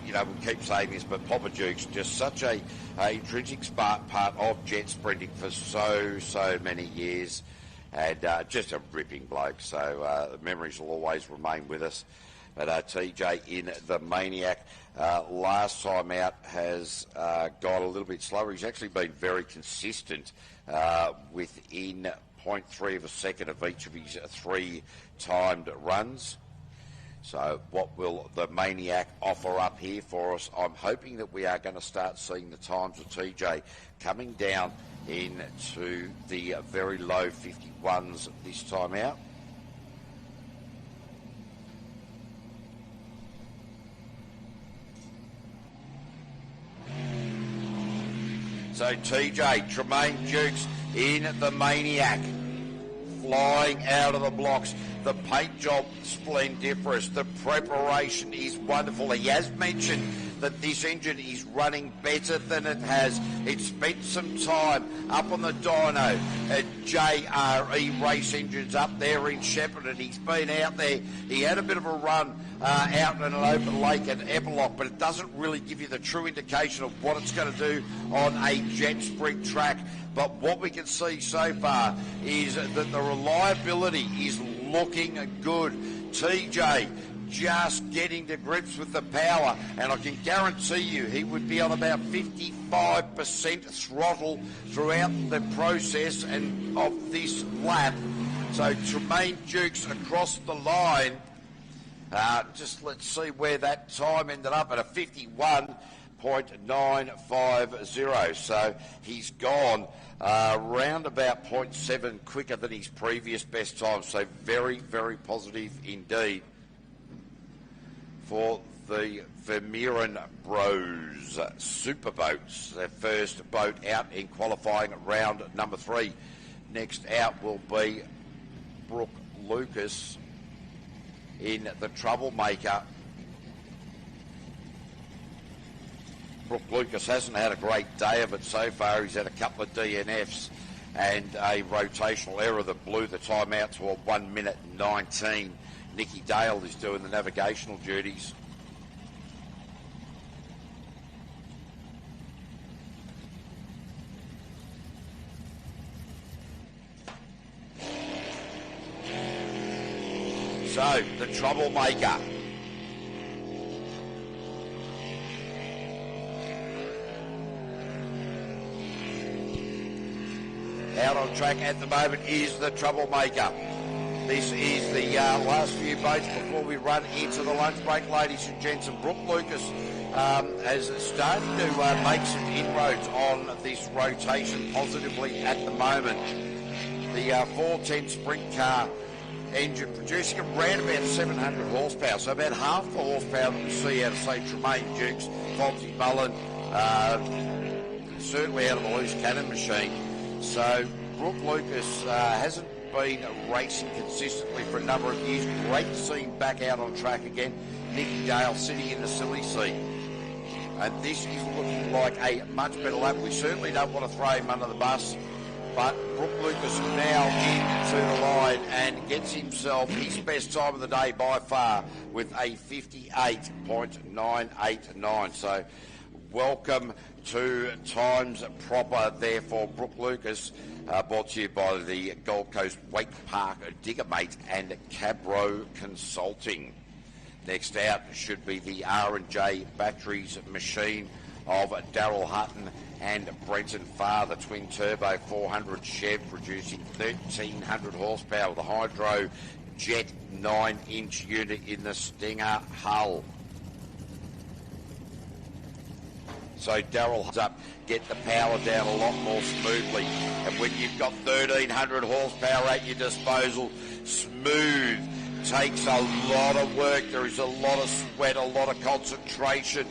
we keep saying this, but Papa Duke's just such a intrinsic part of jet sprinting for so many years. And just a ripping bloke, so memories will always remain with us. But TJ in the Maniac, last time out has got a little bit slower. He's actually been very consistent within 0.3 of a second of each of his 3 timed runs. So what will the Maniac offer up here for us? I'm hoping that we are going to start seeing the times of TJ coming down into the very low 51s this time out. So TJ, Tremaine Dukes in the Maniac, flying out of the blocks. The paint job splendiferous. The preparation is wonderful. He has mentioned that this engine is running better than it has. It spent some time up on the dyno at JRE Race Engines up there in Shepparton. He's been out there. He had a bit of a run out in an open lake at Epilogue, but it doesn't really give you the true indication of what it's going to do on a jet sprint track. But what we can see so far is that the reliability is looking good. TJ just getting to grips with the power, and I can guarantee you he would be on about 55% throttle throughout the process and of this lap. So Tremaine Dukes across the line. Just let's see where that time ended up at a 51.950. So he's gone round about 0.7 quicker than his previous best time. So very, very positive indeed for the Vermeeren Bros Superboats, their first boat out in qualifying round number 3. Next out will be Brooke Lucas in the Troublemaker. Brooke Lucas hasn't had a great day of it so far. He's had a couple of DNFs and a rotational error that blew the time out to a 1 minute 19. Nikki Dale is doing the navigational duties. So, the Troublemaker. Out on track at the moment is the Troublemaker. This is the last few boats before we run into the lunch break, ladies and gents. And Brooke Lucas has started to make some inroads on this rotation positively at the moment. The 410 sprint car engine producing around about 700 horsepower, so about half the horsepower that we see out of, say, Tremaine Dukes, Fonzie Mullen, certainly out of the loose cannon machine. So Brooke Lucas hasn't been racing consistently for a number of years. Great to see him back out on track again. Nikki Dale sitting in the silly seat. And this is looking like a much better lap. We certainly don't want to throw him under the bus. But Brooke Lucas now into the line and gets himself his best time of the day by far with a 58.989. So welcome to times proper there for Brooke Lucas, brought to you by the Gold Coast Wake Park Diggermate and Cabro Consulting. Next out should be the R&J Batteries machine of Daryl Hutton and Brenton Farr, the twin-turbo 400 Chev producing 1,300 horsepower with a hydro jet 9-inch unit in the Stinger hull. So Daryl up, get the power down a lot more smoothly. And when you've got 1,300 horsepower at your disposal, smooth takes a lot of work. There is a lot of sweat, a lot of concentration,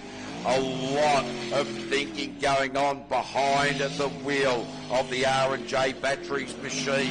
a lot of thinking going on behind the wheel of the R&J Batteries machine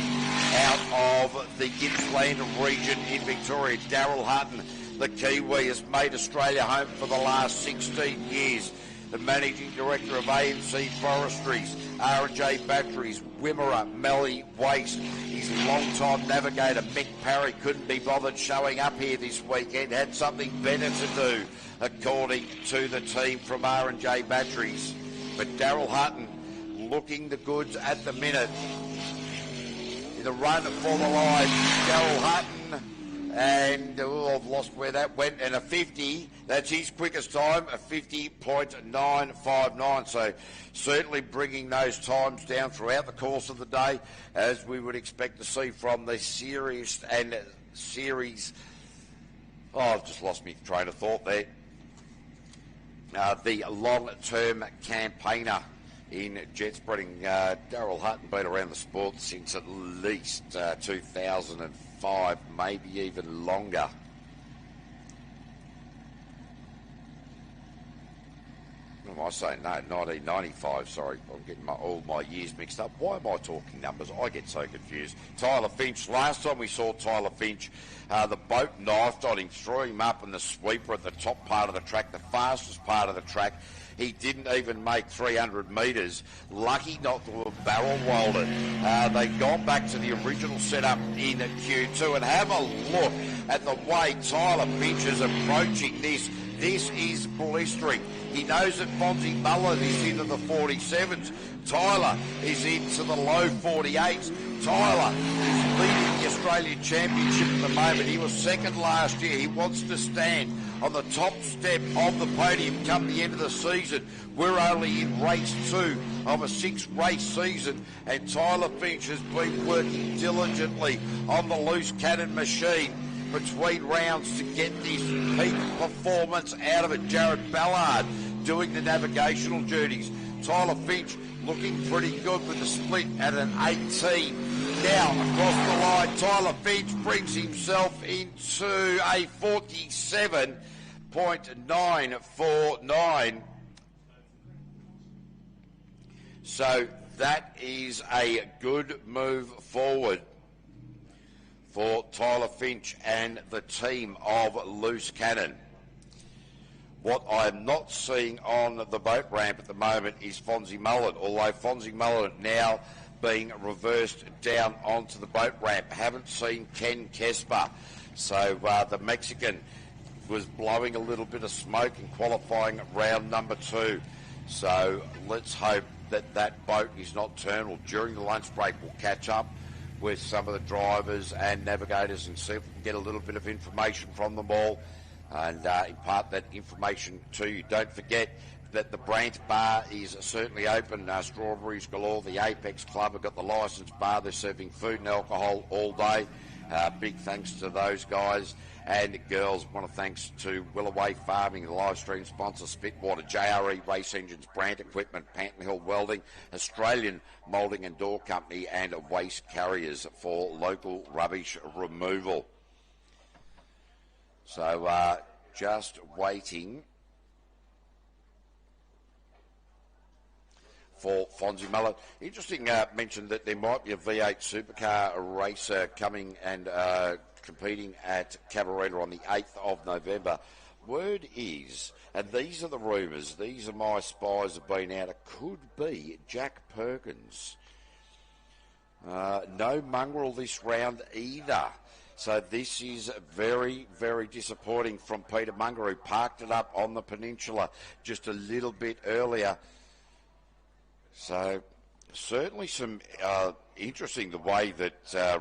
out of the Gippsland region in Victoria. Daryl Hutton, the Kiwi, has made Australia home for the last 16 years. The Managing Director of AMC Forestries, R&J Batteries, Wimmera, Melly Waste. His long-time navigator, Mick Parry, couldn't be bothered showing up here this weekend. Had something better to do, according to the team from R&J Batteries. But Daryl Hutton looking the goods at the minute. In the run for the line, Daryl Hutton. And I've lost where that went. And a 50, that's his quickest time, a 50.959. So certainly bringing those times down throughout the course of the day, as we would expect to see from the series. Oh, I've just lost my train of thought there. The long-term campaigner in jet spreading. Daryl Hutton been around the sport since at least 2005, maybe even longer. Oh, am I saying? No, 1995, sorry. I'm getting all my years mixed up. Why am I talking numbers? I get so confused. Tyler Finch, last time we saw Tyler Finch, the boat knifed on him, threw him up in the sweeper at the top part of the track, the fastest part of the track. He didn't even make 300 metres. Lucky not to have barrel rolled it. They've gone back to the original setup in Q2 and have a look at the way Tyler Finch is approaching this. This is blistering. He knows that Fonzie Mullen is into the 47s. Tyler is into the low 48s. Tyler is leading the Australian Championship at the moment. He was second last year. He wants to stand on the top step of the podium come the end of the season. We're only in race 2 of a 6-race season, and Tyler Finch has been working diligently on the loose cannon machine between rounds to get this peak performance out of it. Jared Ballard doing the navigational duties. Tyler Finch looking pretty good with the split at an 18. Now across the line, Tyler Finch brings himself into a 47.949. So that is a good move forward for Tyler Finch and the team of Loose Cannon. What I'm not seeing on the boat ramp at the moment is Fonzie Mullen, although Fonzie Mullen now being reversed down onto the boat ramp. Haven't seen Ken Kesper. So the Mexican was blowing a little bit of smoke in qualifying round number 2. So let's hope that that boat is not terminal. During the lunch break, we'll catch up with some of the drivers and navigators and see if we can get a little bit of information from them all and impart that information to you. Don't forget that the Brant Bar is certainly open. Strawberries galore. The Apex Club have got the licensed bar. They're serving food and alcohol all day. Big thanks to those guys and girls. Want to thanks to Willaway Farming, the live stream sponsor, Spitwater, JRE Race Engines, Brant Equipment, Panton Hill Welding, Australian Moulding and Door Company, and Waste Carriers for local rubbish removal. So just waiting for Fonzie Mullen. Interesting mention that there might be a V8 supercar racer coming and competing at Cabarita on the 8th of November. Word is, and these are the rumours, these are my spies have been out, it could be Jack Perkins. No mongrel this round either. So this is very, very disappointing from Peter Munger, who parked it up on the peninsula just a little bit earlier. So certainly some interesting the way that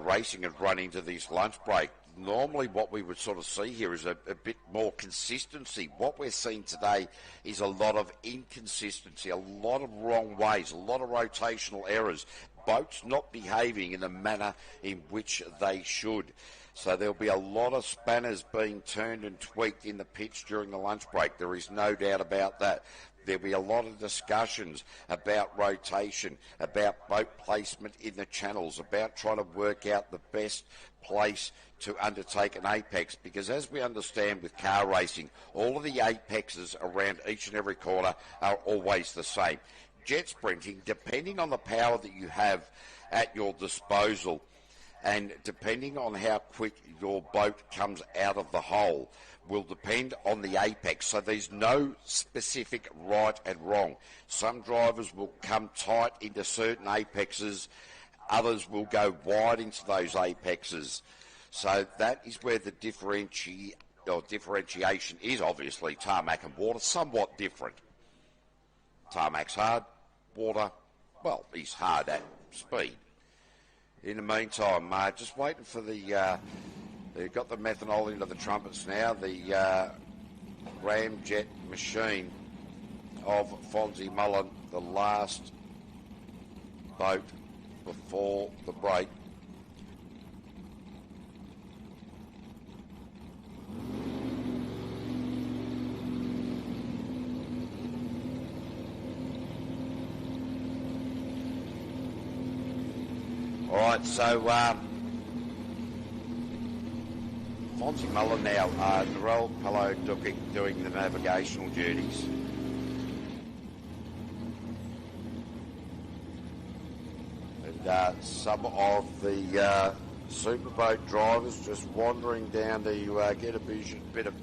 racing has run into this lunch break. Normally what we would sort of see here is a bit more consistency. What we're seeing today is a lot of inconsistency, a lot of wrong ways, a lot of rotational errors, boats not behaving in the manner in which they should. So there'll be a lot of spanners being turned and tweaked in the pitch during the lunch break. There is no doubt about that. There'll be a lot of discussions about rotation, about boat placement in the channels, about trying to work out the best place to undertake an apex, because as we understand with car racing, all of the apexes around each and every corner are always the same. Jet sprinting, depending on the power that you have at your disposal and depending on how quick your boat comes out of the hole, will depend on the apex. So there's no specific right and wrong. Some drivers will come tight into certain apexes, others will go wide into those apexes. So that is where the differentiation is. Obviously tarmac and water, somewhat different. Tarmac's hard, water, well, he's hard at speed. In the meantime, just waiting for the... They've got the methanol into the trumpets now. The ramjet machine of Fonzie Mullen, the last boat before the break. All right, so Fonzie Mullen now, Narelle Pello doing the navigational duties. some of the Superboat drivers just wandering down to get a bit of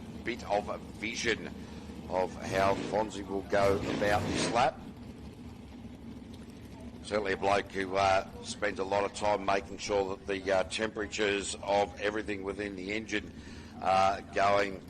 a vision of how Fonzie will go about this lap. Certainly a bloke who spends a lot of time making sure that the temperatures of everything within the engine are going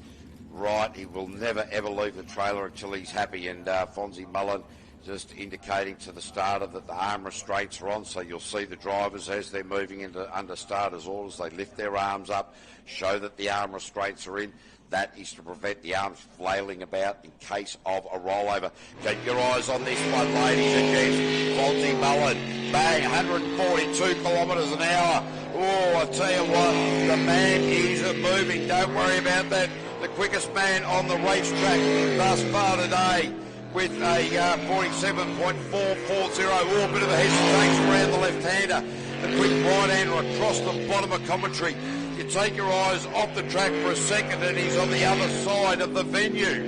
right. He will never ever leave the trailer until he's happy, and Fonzie Mullen just indicating to the starter that the arm restraints are on, so you'll see the drivers as they're moving into under starter's orders, they lift their arms up, show that the arm restraints are in. That is to prevent the arms flailing about in case of a rollover. Keep your eyes on this one, ladies and gents. Fonzie Mullen, bang, 142 kilometres an hour. Oh, I tell you what, the man is moving. Don't worry about that. The quickest man on the racetrack thus far today, with a 47.440. Oh, a bit of a hesitation around the left-hander. The quick right-hander across the bottom of commentary. You take your eyes off the track for a second and he's on the other side of the venue.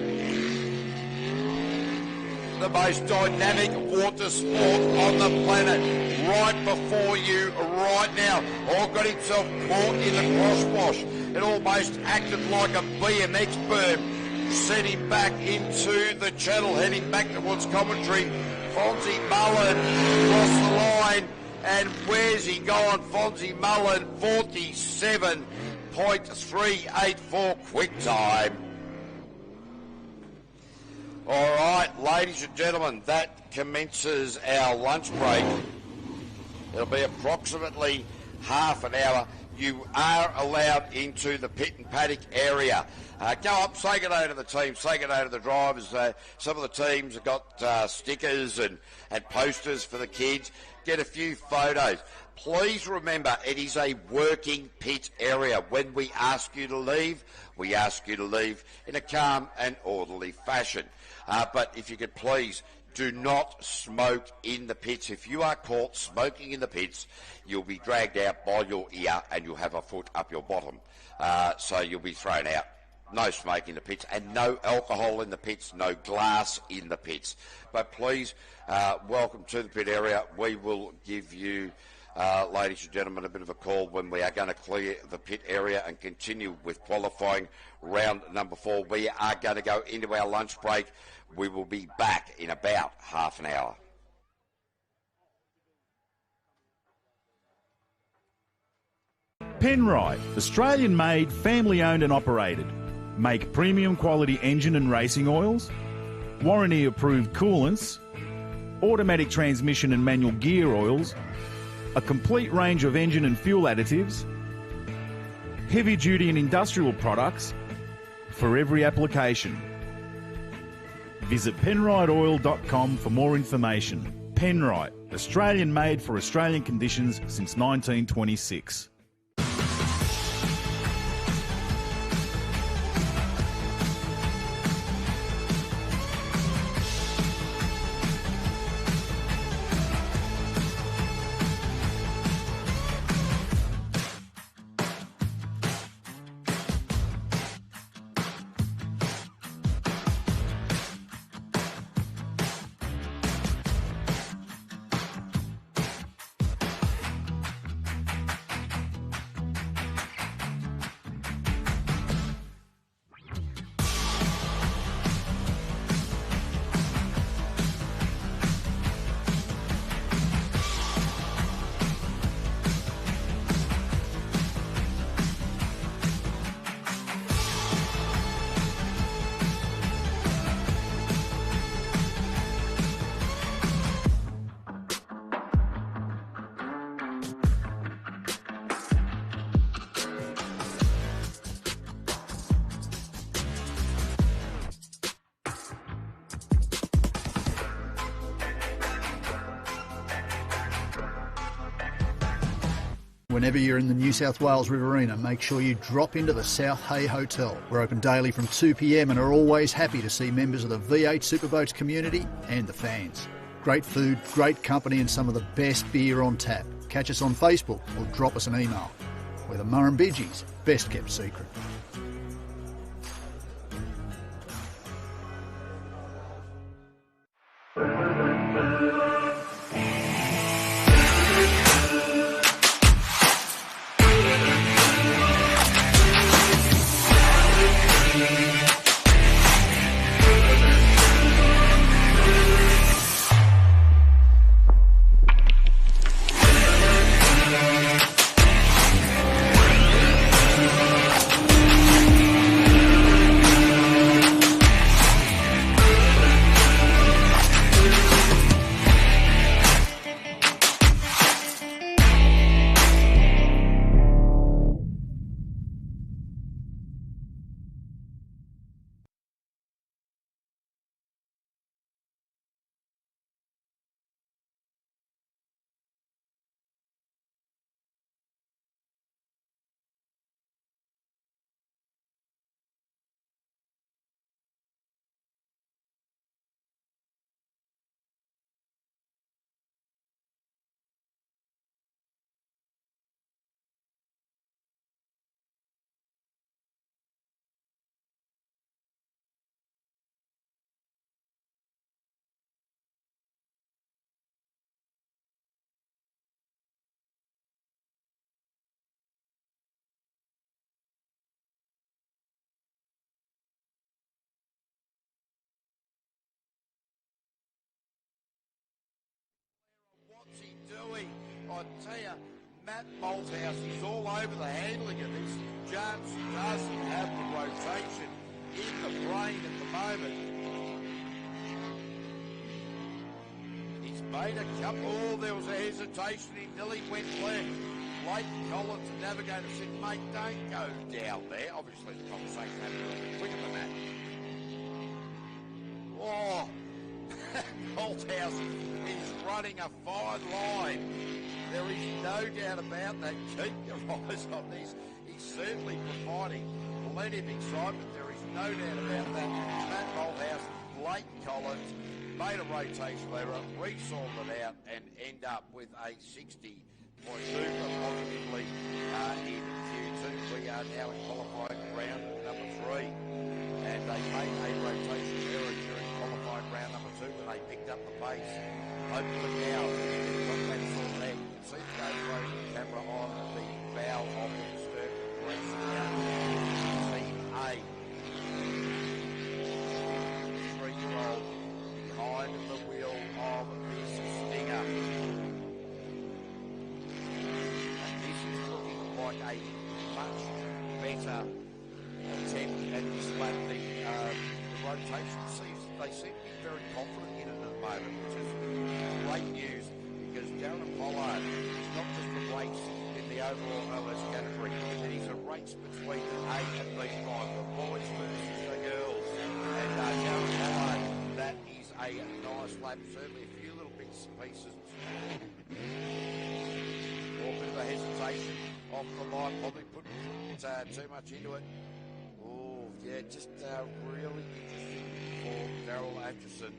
The most dynamic water sport on the planet, right before you, right now. Oh, got himself caught in the crosswash. It almost acted like a BMX berm. Sent him back into the channel, heading back towards commentary. Fonzie Mullen across the line, and where's he gone? Fonzie Mullen, 47.384 quick time. All right, ladies and gentlemen, that commences our lunch break. It'll be approximately half an hour. You are allowed into the pit and paddock area. Go up, say good day to the team, say good day to the drivers. Some of the teams have got stickers and posters for the kids. Get a few photos. Please remember, it is a working pit area. When we ask you to leave, we ask you to leave in a calm and orderly fashion. But if you could please, do not smoke in the pits. If you are caught smoking in the pits, you'll be dragged out by your ear and you'll have a foot up your bottom. So you'll be thrown out. No smoke in the pits and no alcohol in the pits, no glass in the pits. But please, welcome to the pit area. We will give you, ladies and gentlemen, a bit of a call when we are going to clear the pit area and continue with qualifying round number 4. We are going to go into our lunch break. We will be back in about half an hour. Penrite, Australian-made, family-owned and operated. Make premium quality engine and racing oils, warranty-approved coolants, automatic transmission and manual gear oils, a complete range of engine and fuel additives, heavy-duty and industrial products for every application. Visit penriteoil.com for more information. Penrite, Australian-made for Australian conditions since 1926. Whenever you're in the New South Wales Riverina, make sure you drop into the South Hay Hotel. We're open daily from 2 p.m. and are always happy to see members of the V8 Superboats community and the fans. Great food, great company and some of the best beer on tap. Catch us on Facebook or drop us an email. We're the Murrumbidgee's best kept secret. doing? I tell you, Matt Malthouse is all over the handling of this. Just doesn't have the rotation in the brain at the moment. He's made a couple. Oh, there was a hesitation. He nearly went left. Blake Collins, the navigator, said, mate, don't go down there. Obviously, the conversation had to be a little bit quicker than that. Oh, Malthouse is running a fine line. There is no doubt about that. Keep your eyes on this. He's certainly providing plenty of excitement. There is no doubt about that. Matt Malthouse, Blake Collins, made a rotation. They resolved it out and end up with a 60. Super positively in Q2. We are now in qualifying round number 3. And they made a rotation error during qualifying round number 2 when they picked up the pace. Hopefully now, got that sorted out. You can see the GoPro camera on the bow of the disturbed brass now. Team A. 3-year-old behind the wheel of this Stinger. Like a much better attempt at this lap. The rotation they seem to be very confident in it at the moment, which is great news because Darren Pollard is not just a race in the overall OS category, but he's a race between A and B drive, the boys versus the girls. And Darren Pollard, that is a nice lap, certainly a few little bits and pieces. A bit of a hesitation off the line, probably putting too much into it. Oh, yeah, just really interesting for Daryl Atchison.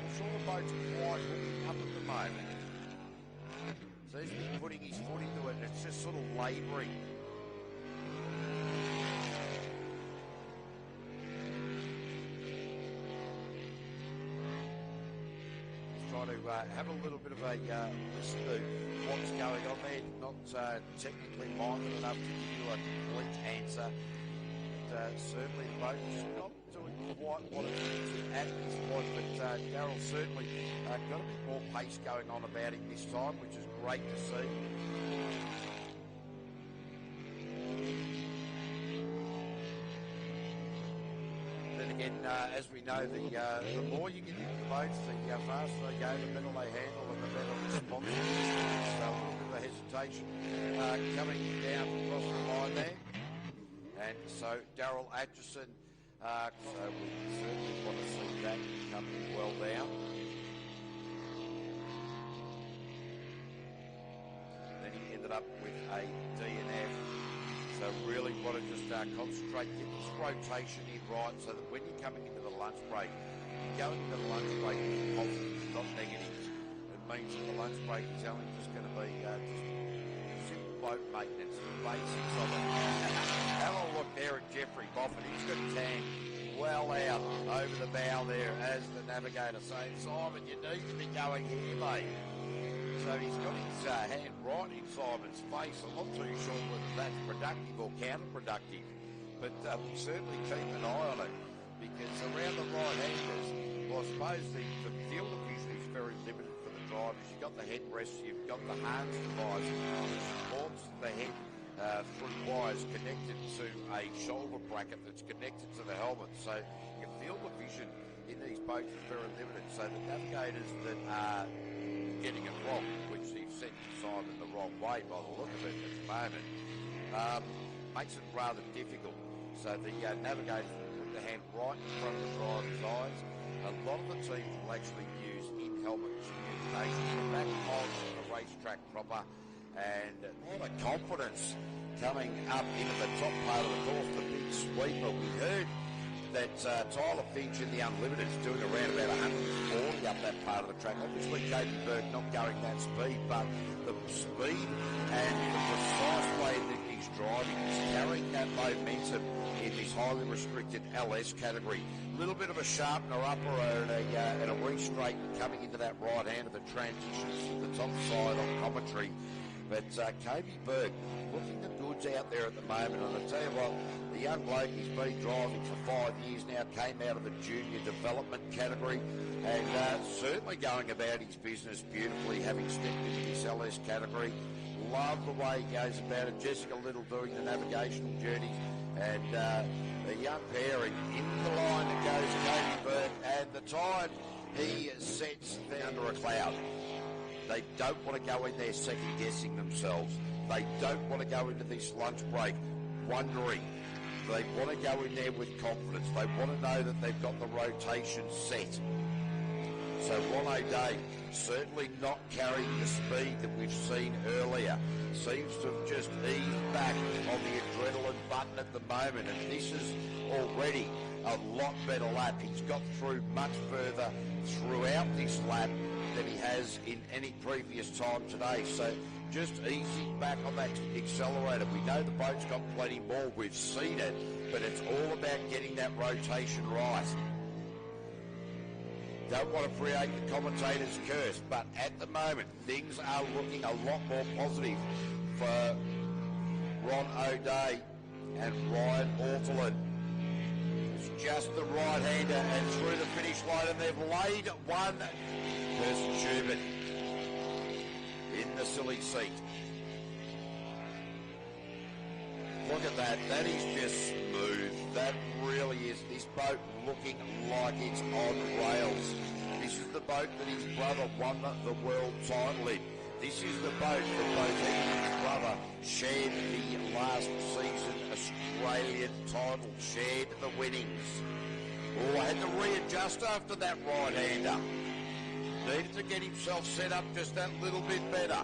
I'm sure the boat's quite hooking up at the moment. So he's been putting his foot into it and it's just sort of labouring. Try to have a little bit of a listen to what's going on there. Not technically minded enough to give you a complete answer. And, certainly the boat is not doing quite what it needs at this point, but Darryl certainly got a bit more pace going on about him this time, which is great to see. Again, as we know, the more you get into the boats, the faster they go, the better they handle and the better response. So a little bit of a hesitation coming down across the line there. And so Daryl Atchison, so we certainly want to see that coming well down. Then he ended up with a DNF. So really want to just concentrate, get this rotation in right so that when you're coming into the lunch break, you're going into the lunch break with positives, not negatives. It means that the lunch break is only just going to be just simple boat maintenance, the basics of it. Have a look there at Jeffrey Moffat. He's got tan well out over the bow there as the navigator saying, Simon, you need to be going here, mate. So he's got his hand right in Simon's face. I'm not too sure whether that's productive or counterproductive, but we'll certainly keep an eye on it because around the right-handers, well, I suppose the field of vision is very limited for the drivers. You've got the headrest, you've got the harness device which supports the head through wires connected to a shoulder bracket that's connected to the helmet. So your field of vision in these boats is very limited. So the navigators that are getting it wrong, which they've sent Simon the wrong way by the look of it at the moment, makes it rather difficult. So the navigators will put the hand right in front of the driver's eyes. A lot of the teams will actually use in-helmet communication from back on the racetrack proper, and a lot of confidence coming up into the top part of the course, the big sweeper. We heard that Tyler Finch in the Unlimited is doing around about 140 up that part of the track. Obviously, Cadenberg not going that speed, but the speed and the precise way that he's driving is carrying that momentum in this highly restricted LS category. A little bit of a sharpener upper and a re-straight coming into that right hand of the transitions to the top side on commentary. But Kobe Berg looking the goods out there at the moment. And I tell you what, the young bloke, he's been driving for 5 years now, came out of the junior development category, and certainly going about his business beautifully, having stepped into this LS category. Love the way he goes about it. Jessica Little doing the navigational journeys, and the young pair in the line that goes Kobe Berg, and the time he sets under a cloud. They don't want to go in there second-guessing themselves. They don't want to go into this lunch break wondering. They want to go in there with confidence. They want to know that they've got the rotation set. So Ron O'Day certainly not carrying the speed that we've seen earlier. Seems to have just eased back on the adrenaline button at the moment, and this is already a lot better lap. He's got through much further throughout this lap than he has in any previous time today. So just easing back on that accelerator. We know the boat's got plenty more. We've seen it, but it's all about getting that rotation right. Don't want to create the commentator's curse, but at the moment, things are looking a lot more positive for Ron O'Day and Ryan Ortolin. It's just the right-hander and through the finish line, and they've laid one. Kirsten Schubert in the silly seat. Look at that. That is just smooth. That really is. This boat looking like it's on rails. This is the boat that his brother won the world title in. This is the boat that both he and his brother shared the last season Australian title, shared the winnings. Oh, I had to readjust after that right-hander. Needed to get himself set up just that little bit better.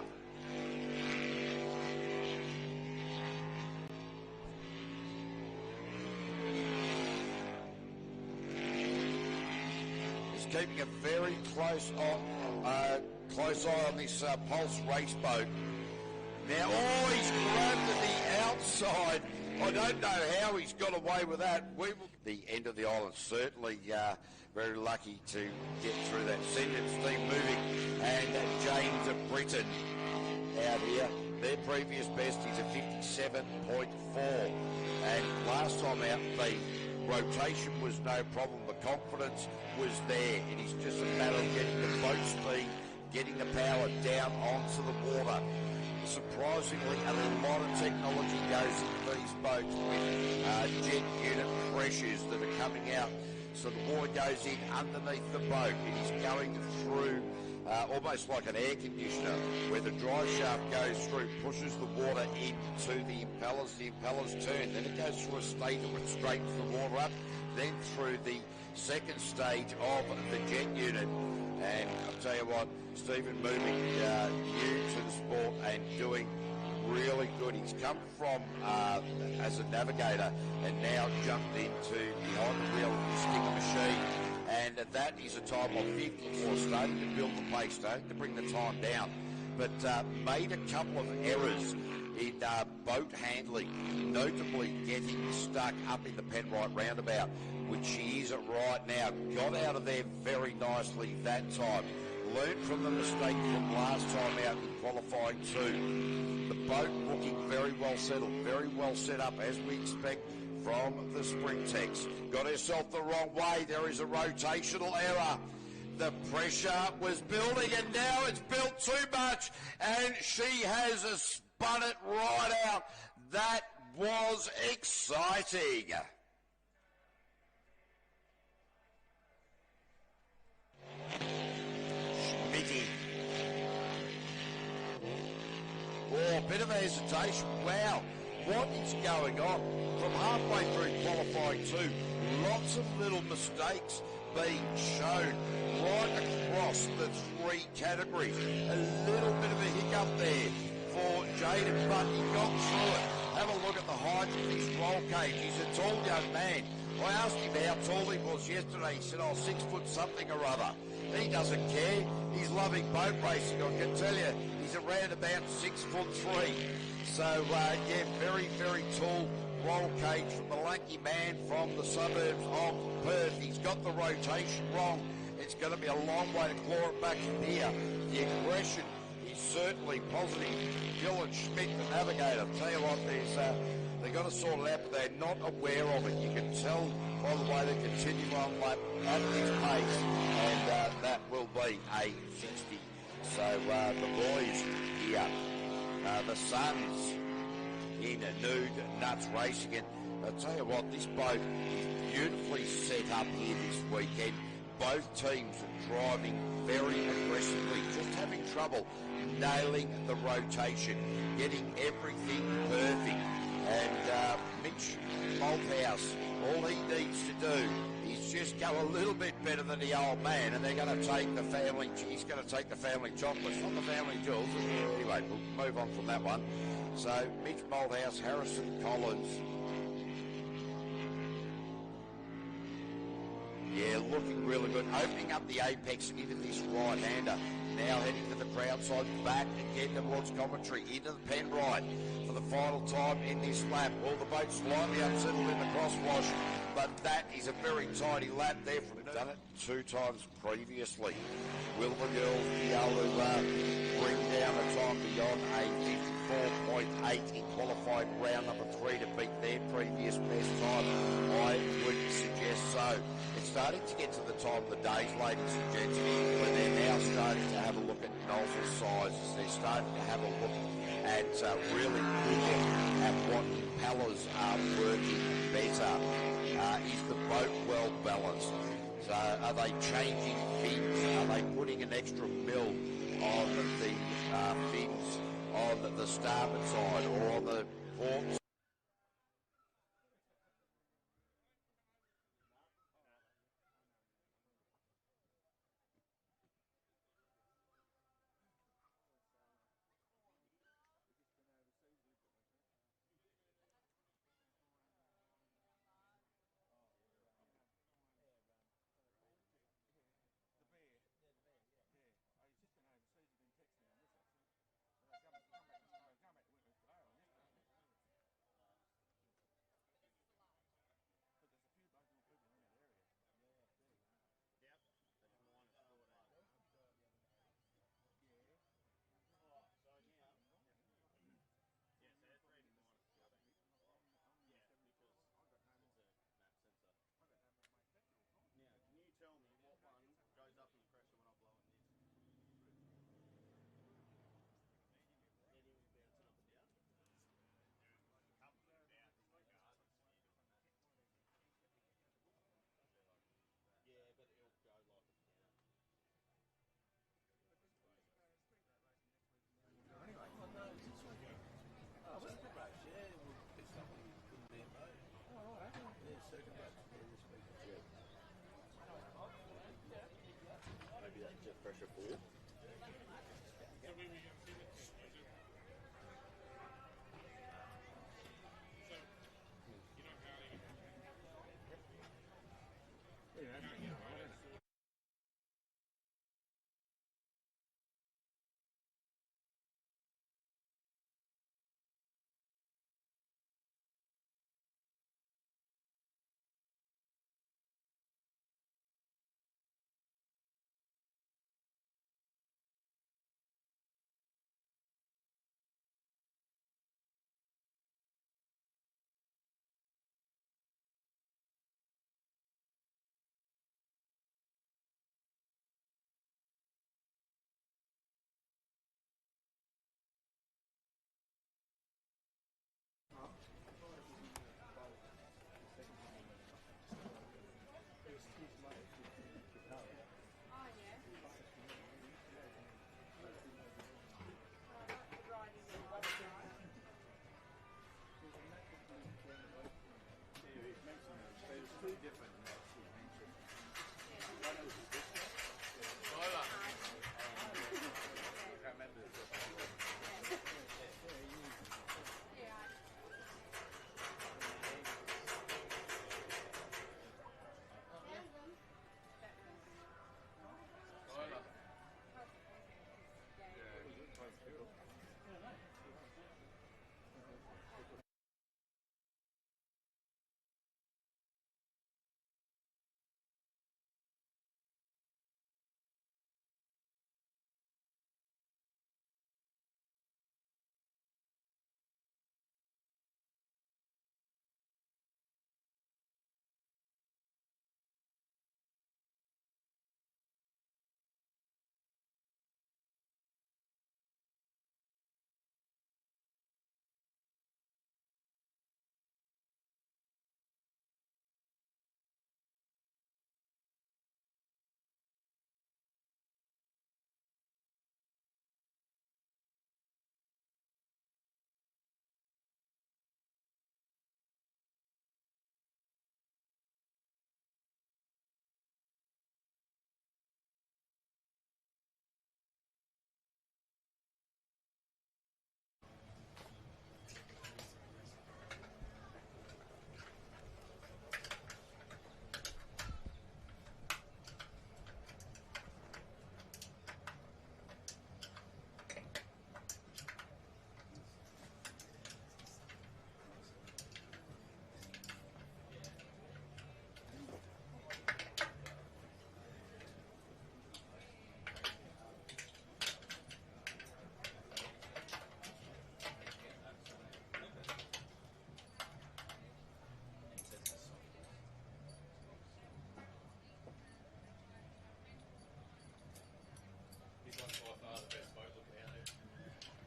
He's keeping a very close eye on this Pulse race boat. Now, he's grabbed at the outside. I don't know how he's got away with that. The end of the island, certainly very lucky to get through that. Sendon's team moving, and James Britton out here. Their previous best is a 57.4. And last time out, the rotation was no problem. The confidence was there. It is just a matter of getting the boat speed, getting the power down onto the water. Surprisingly, a lot of technology goes into these boats with jet unit pressures that are coming out. So the water goes in underneath the boat. It is going through almost like an air conditioner, where the drive shaft goes through, pushes the water into the impellers. The impellers turn. Then it goes through a state that straightens the water up. Then through the second stage of the jet unit. And I'll tell you what, Stephen moving new to the sport and doing really good. He's come from as a navigator and now jumped into behind the wheel of the stinger machine. And that is a time of 54, starting to build the pace, starting to bring the time down. But made a couple of errors in boat handling, notably getting stuck up in the Penrite roundabout, which he is at right now. Got out of there very nicely that time. Learned from the mistake from last time out in qualifying 2. The boat looking very well settled, very well set up, as we expect from the Sprintex. Got herself the wrong way. There is a rotational error. The pressure was building, and now it's built too much, and she has spun it right out. That was exciting. Schmitty. Oh, a bit of hesitation. Wow, what is going on? From halfway through qualifying 2, lots of little mistakes being shown right across the 3 categories. A little bit of a hiccup there for Jaden, but he got through it. Have a look at the height of this roll cage. He's a tall young man. I asked him how tall he was yesterday. He said, 6 foot something or other. He doesn't care. He's loving boat racing. I can tell you, he's around about 6'3". So, very, very tall roll cage from the lanky man from the suburbs of Perth. He's got the rotation wrong. It's going to be a long way to claw it back from here. The aggression is certainly positive. Dylan Schmidt, the navigator. Tell you what, they've got to sort it out, but they're not aware of it. You can tell by the way they continue on lap at this pace, and that will be a 60. So the boys here, the Suns in nude nuts racing, and I'll tell you what, this boat is beautifully set up here this weekend. Both teams are driving very aggressively, just having trouble nailing the rotation, getting everything perfect. And Mitch Malthouse, all he needs to do is just go a little bit better than the old man, and they're going to take the family. He's going to take the family chocolates, not the family jewels. Anyway, we'll move on from that one. So Mitch Malthouse, Harrison Collins. Yeah, looking really good. Opening up the apex into this right-hander. Now heading to the crowd side, back again towards commentary, into the Penrite for the final time in this lap. All the boats slightly unsettled in the crosswash, but that is a very tidy lap there. We've done it 2 times previously. Will the girls be able to bring down the time beyond a 54.8 in qualifying round number 3 to beat their previous best time? I would suggest so. It's starting to get to the time of the days, ladies and gents, when they're now starting to have a look at nozzle sizes. They're starting to have a look at really look at what impellers are working better. Is the boat well balanced? So are they changing fins? Are they putting an extra mill on the fins on the starboard side or on the port side? Tell me what one goes up in pressure when I blow it in this. Medium's bouncing up and down. Yeah, but it'll go like it can. Anyway, oh, what's the race? Yeah, we'll pick something you couldn't be in boat. Oh, right. Yeah, second race this week. Maybe that's just pressure 4.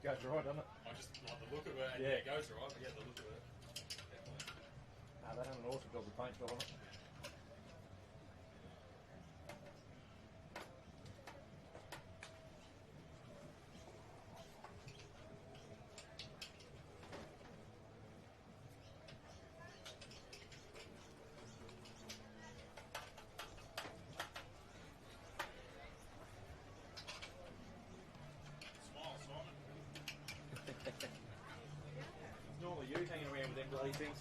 Goes right, doesn't it? I just like the look of it, and Yeah. it goes right, but yeah, the look of it. Definitely. No, they haven't also got the paint job on it. Smile, Simon. It's normally you hanging around with them bloody things.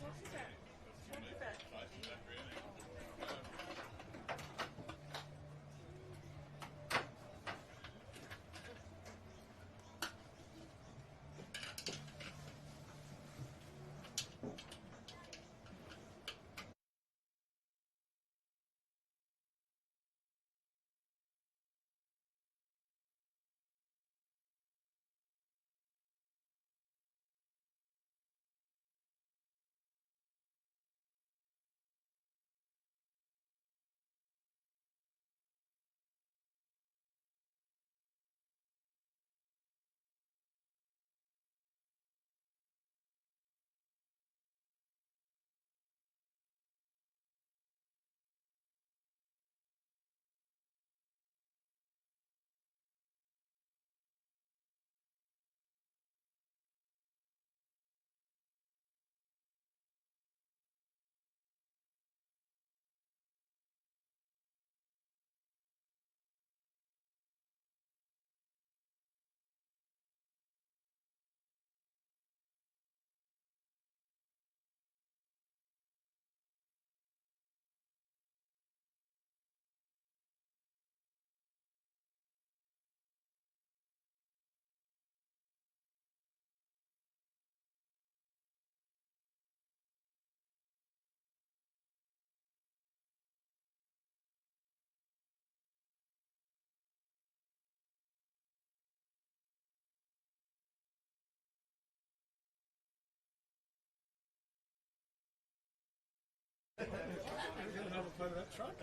Another part of that truck.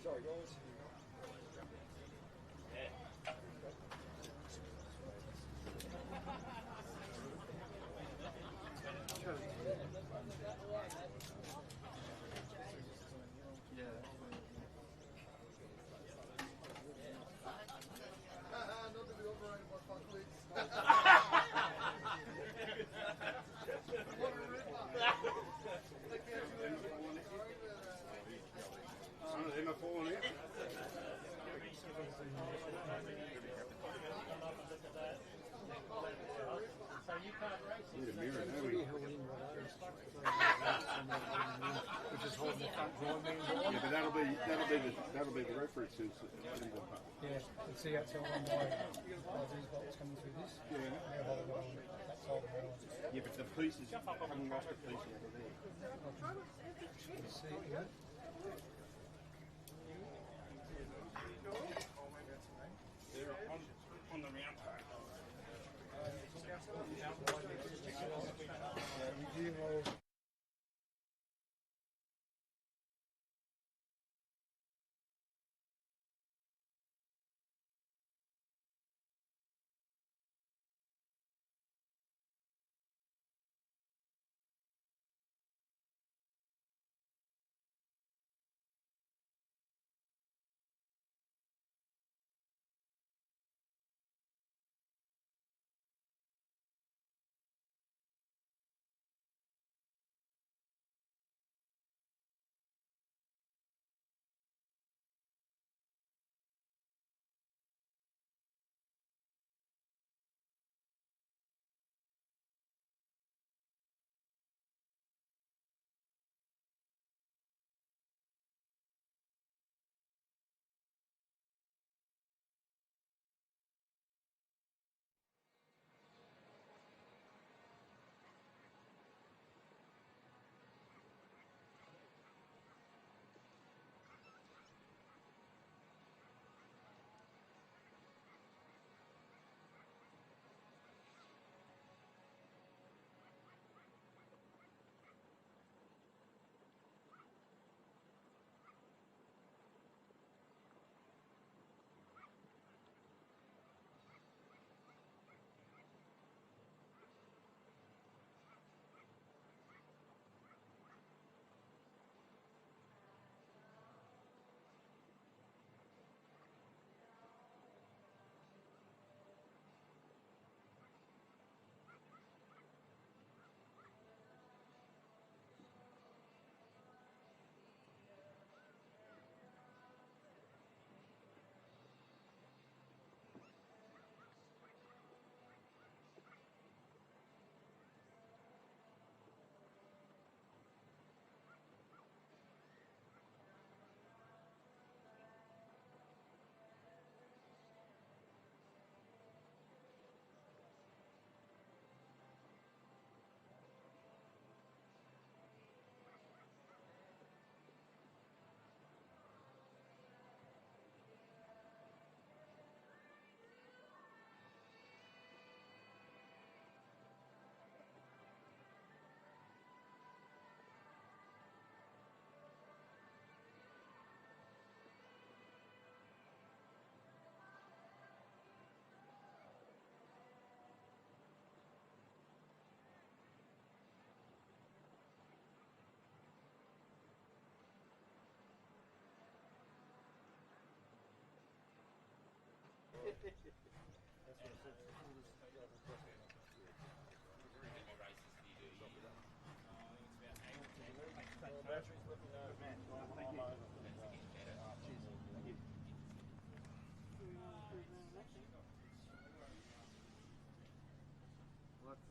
Sorry, guys. Not to be operated by fuckwigs. What a ripper. Some of them are falling out. Need a mirror, don't we? Which is holding the front drive means on. Yeah, but that'll be the references. Yeah, and see how it's all on by these bolts coming through this. Yeah. They're holding it on that side of the line. Yeah, but the pieces coming off the piece over there. See, you know? They're on the round part. We do hold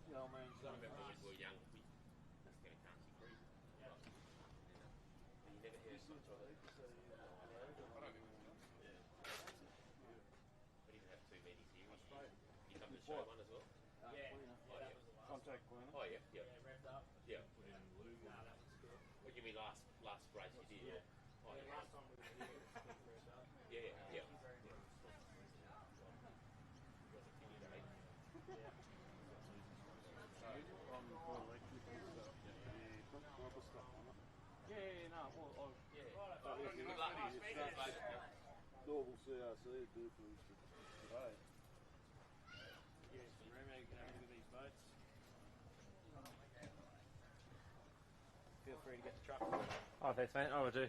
Yeah, I mean, I remember when we were young, we just get a country cruise. Yeah. And you never hear so much of it. We didn't have too many here. You come to show one as well? yeah. Contact Glenn. Oh, yeah, yeah. Yeah, wrapped up. Yeah. Put in blue. Nah, that was good. What do you mean last race you did? Yeah. Oh, yeah. Last time we were here, it was good wrapped up. Yeah, yeah. Thank you very much. Was it Kenny Day? Yeah. Yeah, no, well, Normal CRC would do for us today. yes, Remo, you can have a look at these boats. Feel free to get the truck. Oh, thanks, mate. Oh, I do.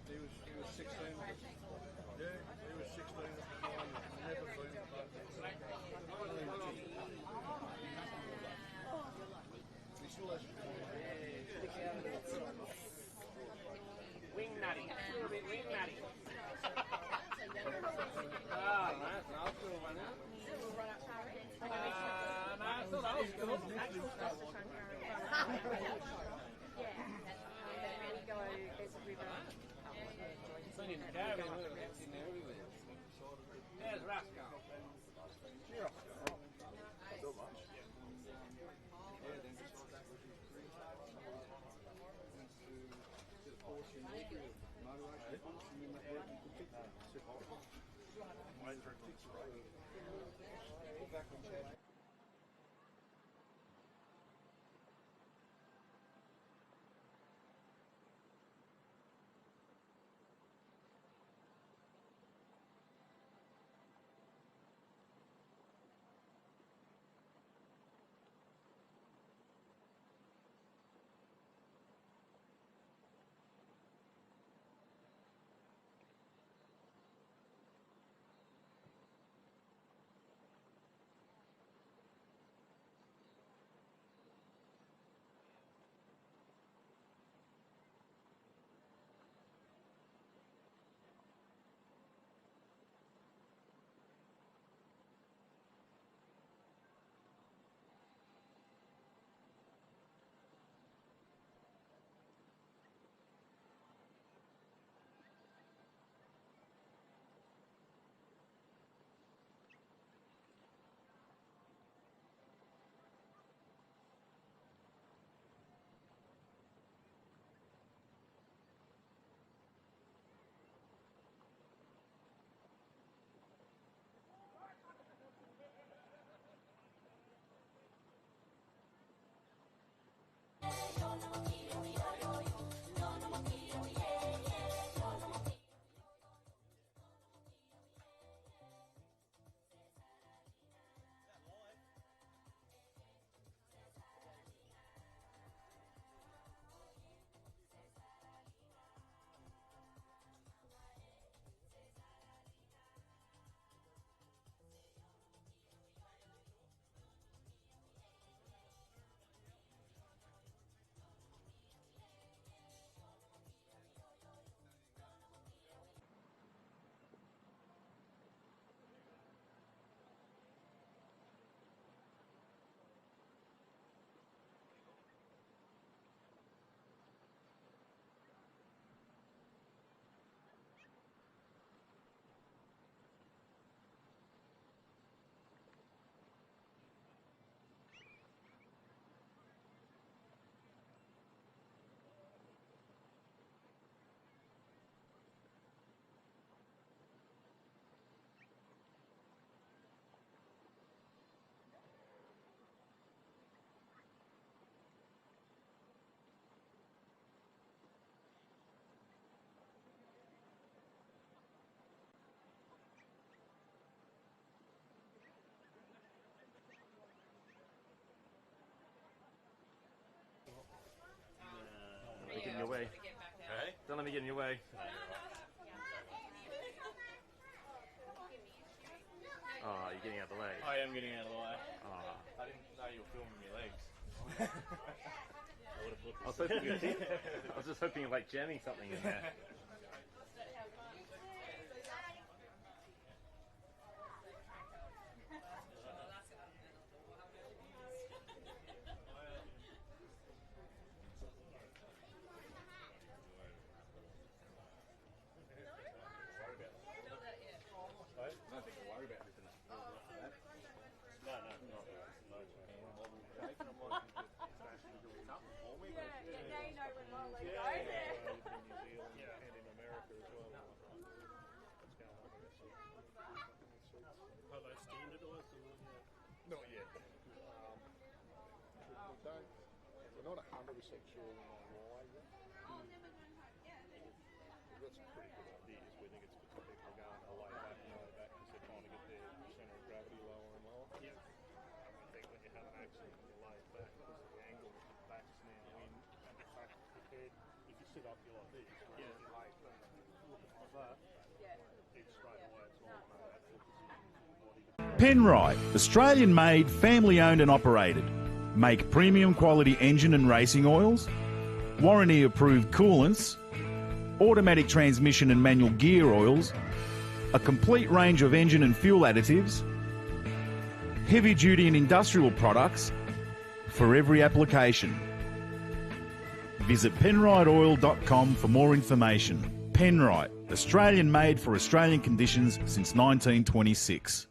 He was 16. Yeah, he was 16 at the time. Never been a boat. He still has Wing nutty. A little bit wing nutty. Ah, that's an old school one, huh? No, it's not old school. It's been in the caravan, it's in there everywhere. There's Rascal. Cheer up. so much. Waiting for a fix, right? let me get in your way. Oh, you're getting out of the way. I am getting out of the way. Oh. I didn't know you were filming your legs. I was hoping I was just hoping you'd like jamming something in there. Not yet. We're not 100% sure on why yet. We've got some pretty good ideas. We think it's because people are going away back and way back because they're trying to get their centre of gravity lower and lower. Yeah. I think when you have an accident and you're laid back, because the angle that your back's now in, and the fact that your head, if you sit up, you're like this. Yeah. If you're laid back, looking like that, it's straight away, it's all natural position for the body to. Penrite, Australian-made, family-owned and operated. Make premium quality engine and racing oils, warranty-approved coolants, automatic transmission and manual gear oils, a complete range of engine and fuel additives, heavy-duty and industrial products for every application. Visit penriteoil.com for more information. Penrite, Australian-made for Australian conditions since 1926.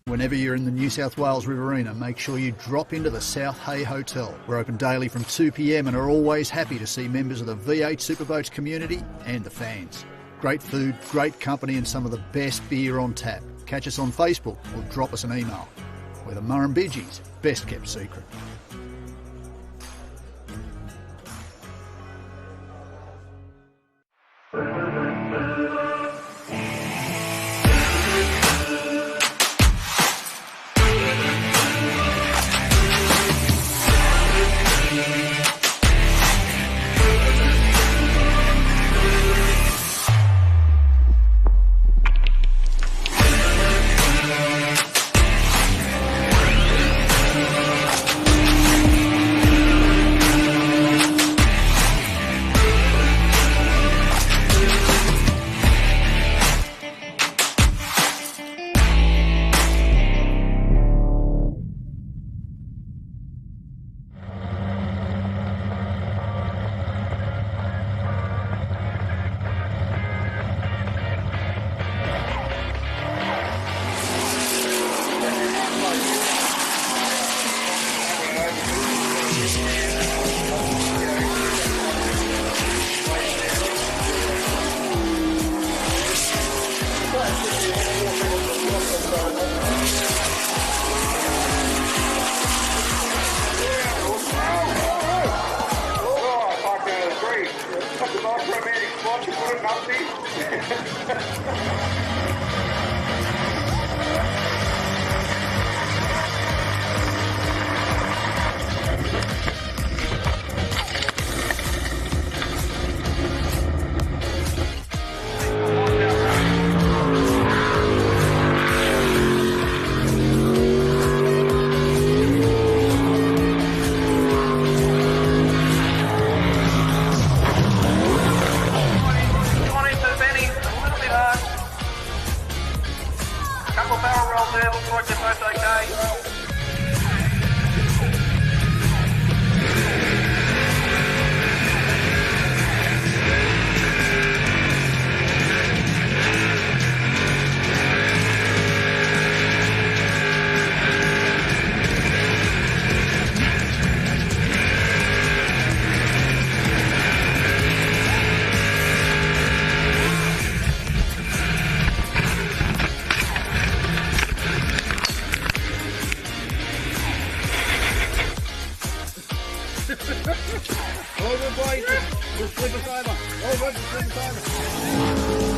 Whenever you're in the New South Wales Riverina, make sure you drop into the South Hay Hotel. We're open daily from 2 p.m. and are always happy to see members of the V8 Superboats community and the fans. Great food, great company and some of the best beer on tap. Catch us on Facebook or drop us an email. We're the Murrumbidgee's best kept secret. Roger, both okay. Over, boys. We'll flip us over. Over, flip us over.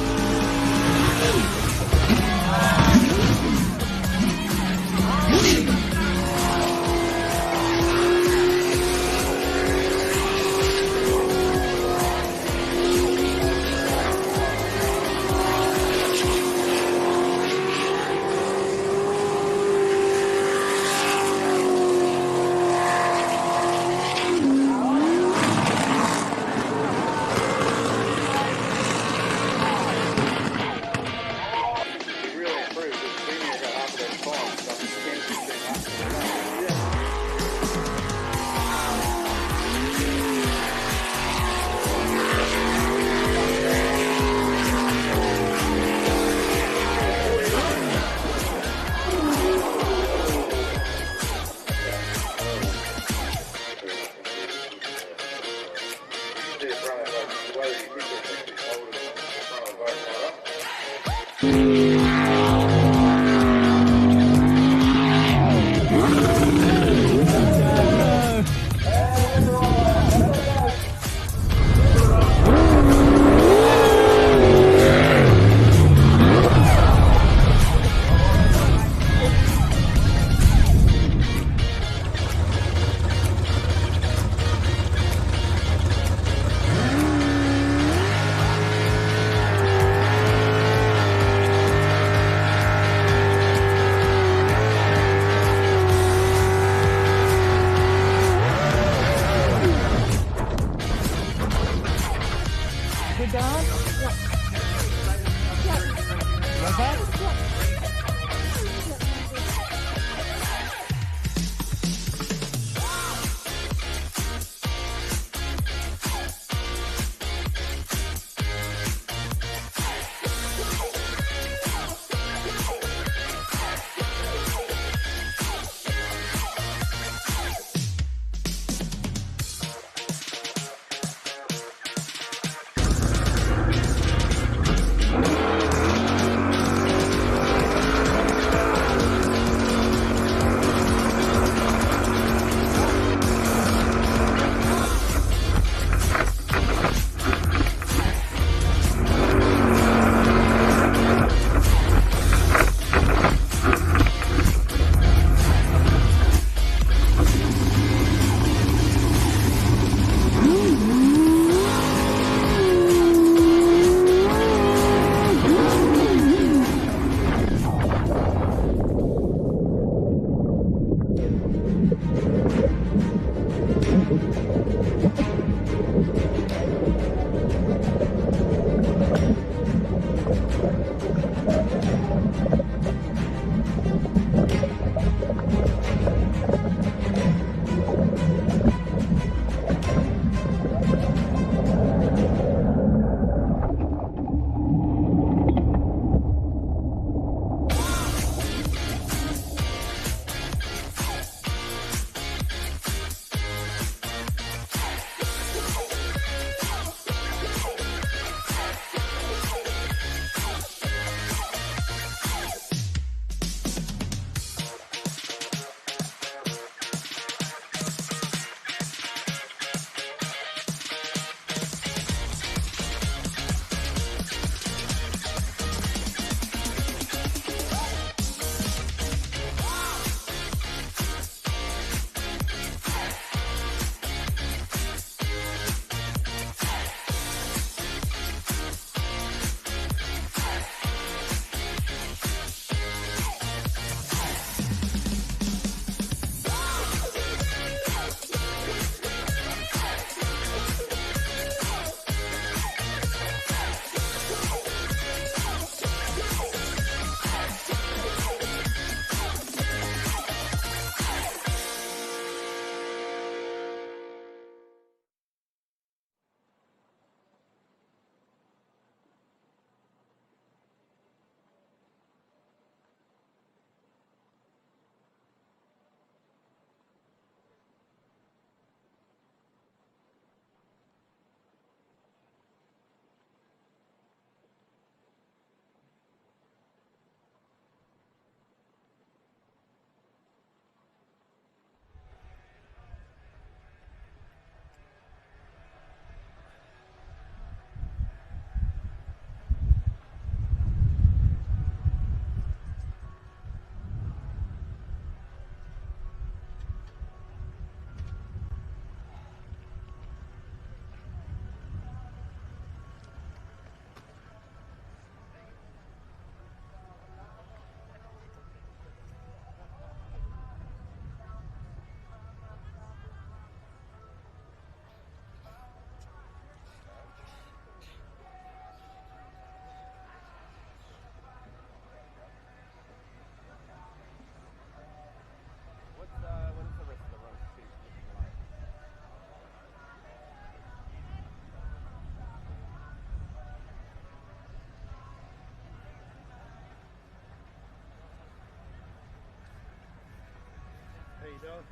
going?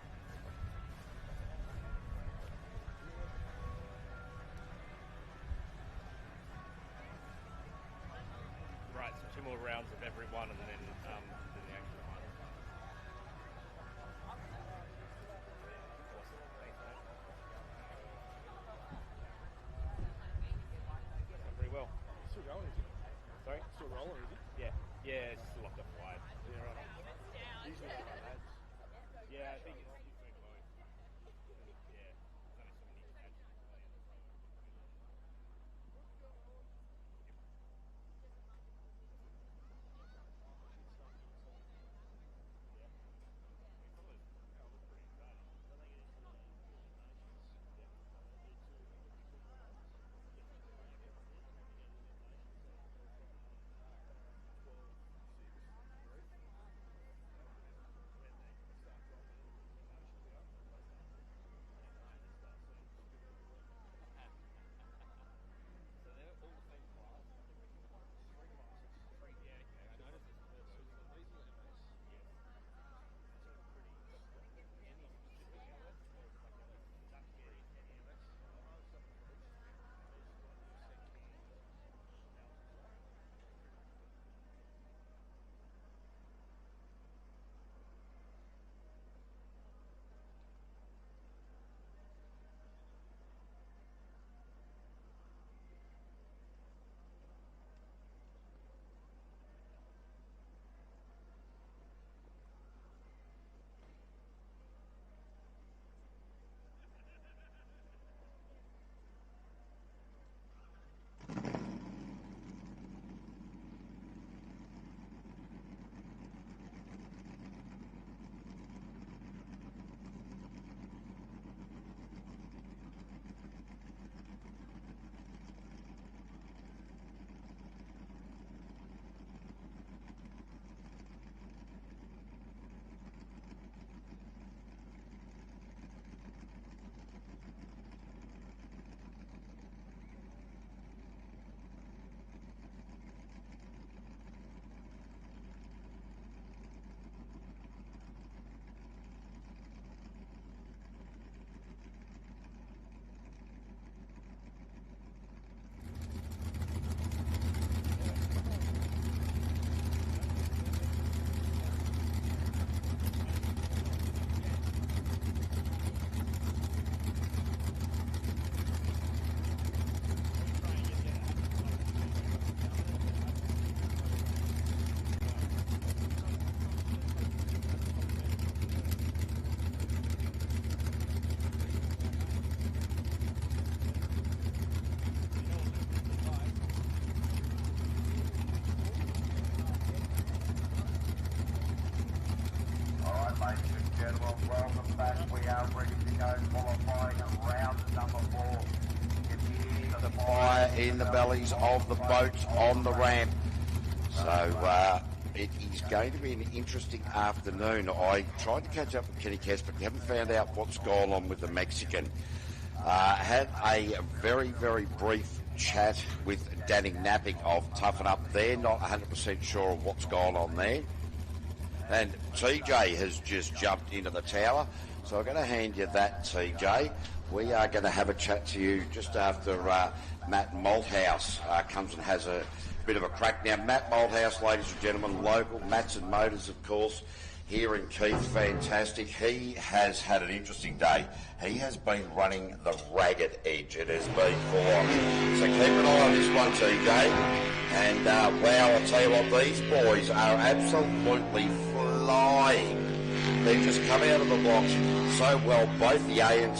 Right, so 2 more rounds of every one, and then the actual final. Awesome. Thanks, mate. Done pretty well. Still going, is he? Sorry? Still rolling, is he? Yeah. Yeah, it's still locked up wide. Yeah, right. Usually it's like that. Yeah, I think it's been both. Yeah, there's only so many matches to play. In the bellies of the boats on the ramp. So it is going to be an interesting afternoon. I tried to catch up with Kenny Kess, but haven't found out what's gone on with the Mexican. Had a very, very brief chat with Danny Napping of Toughen Up there. Not 100% sure of what's gone on there. And TJ has just jumped into the tower. So I'm going to hand you that, TJ. We are going to have a chat to you just after Matt Malthouse comes and has a bit of a crack. Now, Matt Malthouse, ladies and gentlemen, local Matson Motors, of course, here in Keith, fantastic. He has had an interesting day. He has been running the ragged edge. It has been for. So keep an eye on this one, TJ. And wow, I'll tell you what, these boys are absolutely flying. They've just come out of the blocks so well. Both the A and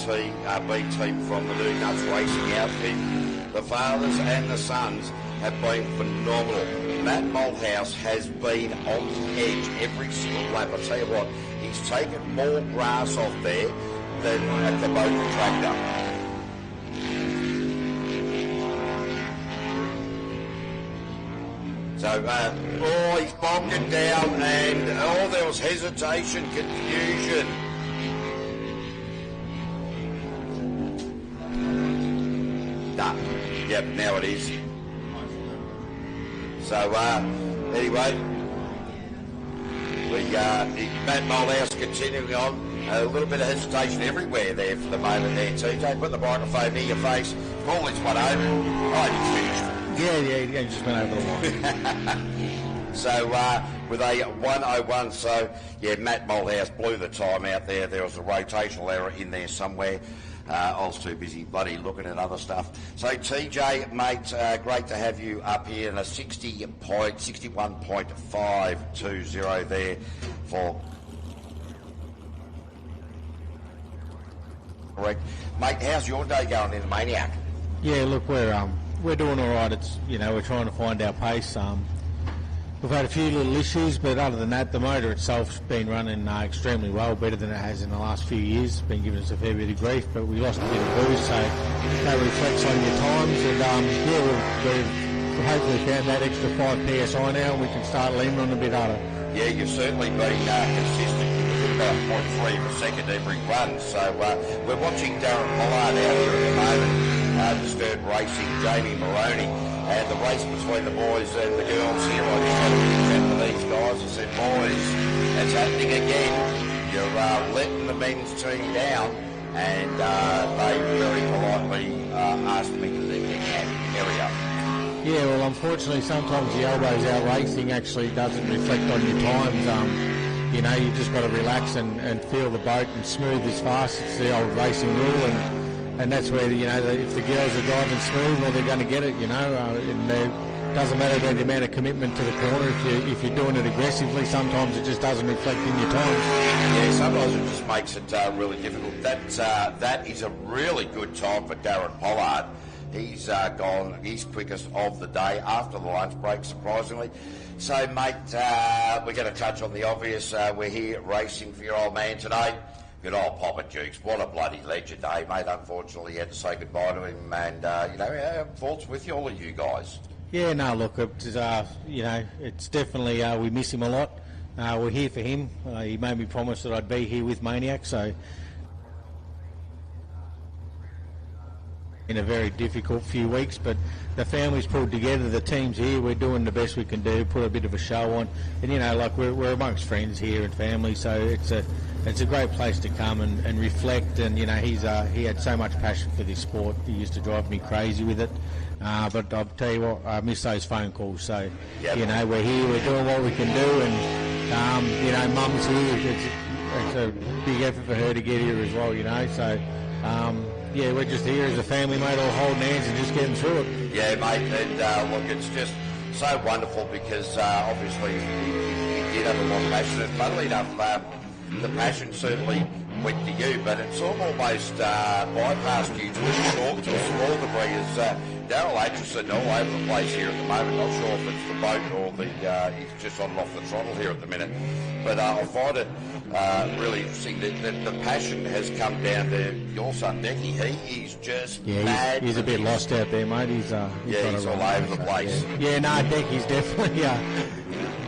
B team from the New Nuts Racing outfit, the fathers and the sons, have been phenomenal. Matt Malthouse has been on the edge every single lap. I tell you what, he's taken more grass off there than at the boat tractor. So, he's bombed it down, and there was hesitation, confusion. Yep, now it is. So, anyway, Matt Malthouse continuing on. A little bit of hesitation everywhere there for the moment there, TJ. Put the microphone near your face. Call this one over. Oh, he's finished. Yeah, just went over the line. So with a 1:01, so yeah, Matt Malthouse blew the time out there. There was a rotational error in there somewhere. I was too busy bloody looking at other stuff. So TJ, mate, great to have you up here in a 61.520 there for correct. Mate, how's your day going in the Maniac? Yeah, look, we're doing all right. It's we're trying to find our pace. We've had a few little issues, but other than that, the motor itself's been running extremely well, better than it has in the last few years. It's been giving us a fair bit of grief, but we lost a bit of boost, so that reflects on your times. And we've hopefully found that extra 5 PSI now, and we can start leaning on a bit harder. Yeah, you've certainly been consistent. You've about 0.3 of a second every run. So we're watching Darren Pollard out here at the moment, Disturbed Racing, Jamie Moroney, and the race between the boys and the girls here. I just had a big chat with these guys. I said, boys, it's happening again. You're letting the men's team down, and they very politely asked me to let their cap carry up. Yeah, well, unfortunately, sometimes the elbows out racing actually doesn't reflect on your times. You just got to relax and feel the boat and smooth as fast. It's the old racing rule, and that's where, if the girls are driving smooth, well, they're going to get it, and it doesn't matter about the amount of commitment to the corner. If you're doing it aggressively, sometimes it just doesn't reflect in your times. Yeah, sometimes it just makes it really difficult. That is a really good time for Darren Pollard. He's gone his quickest of the day after the lunch break, surprisingly. So, mate, we're going to touch on the obvious. We're here racing for your old man today. Good old Papa Dukes. What a bloody legend, eh, mate? Unfortunately, you had to say goodbye to him, and, thoughts with you, all of you guys. Yeah, no, look, it's definitely, we miss him a lot. We're here for him. He made me promise that I'd be here with Maniac, so in a very difficult few weeks, but the family's pulled together, the team's here, we're doing the best we can do, put a bit of a show on, and we're amongst friends here and family, so it's a great place to come and reflect, and he had so much passion for this sport. He used to drive me crazy with it, but I'll tell you what, I miss those phone calls. So yep. We're here, we're doing what we can do, and Mum's here. It's a big effort for her to get here as well. So we're just here as a family, mate, all holding hands and just getting through it. Yeah, mate, and look, it's just so wonderful because obviously you did have a lot of passion, and funnily enough, the passion certainly went to you, but it's almost bypassed you to a small degree. As Daryl Atchison all over the place here at the moment. Not sure if it's the boat or he's just on and off the throttle here at the minute. But I find it really interesting that the passion has come down to your son, Decky. He is just mad. He's a bit lost out there, mate. He's all over the place. Decky's definitely...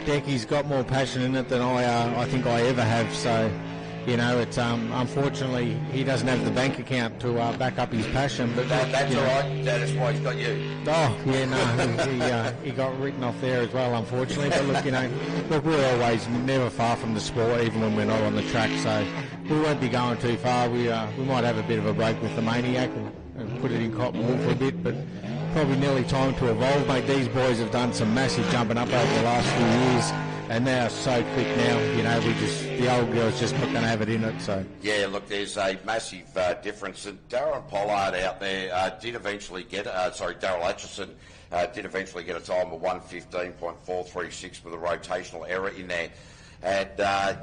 Decky's got more passion in it than I think I ever have, so... it's unfortunately he doesn't have the bank account to back up his passion, but that's all right. That is why he's got you. Oh yeah, no, he got written off there as well, unfortunately. But look, we're always never far from the sport, even when we're not on the track. So we won't be going too far. We might have a bit of a break with the Maniac and put it in Cotton Wool for a bit, but probably nearly time to evolve, mate. These boys have done some massive jumping up over the last few years. And they are so quick now, the old girl's just not going to have it in it, so. Yeah, look, there's a massive difference. And Darren Pollard out there did eventually get, Daryl Atchison did eventually get a time of 1:15.436 with a rotational error in there. And, I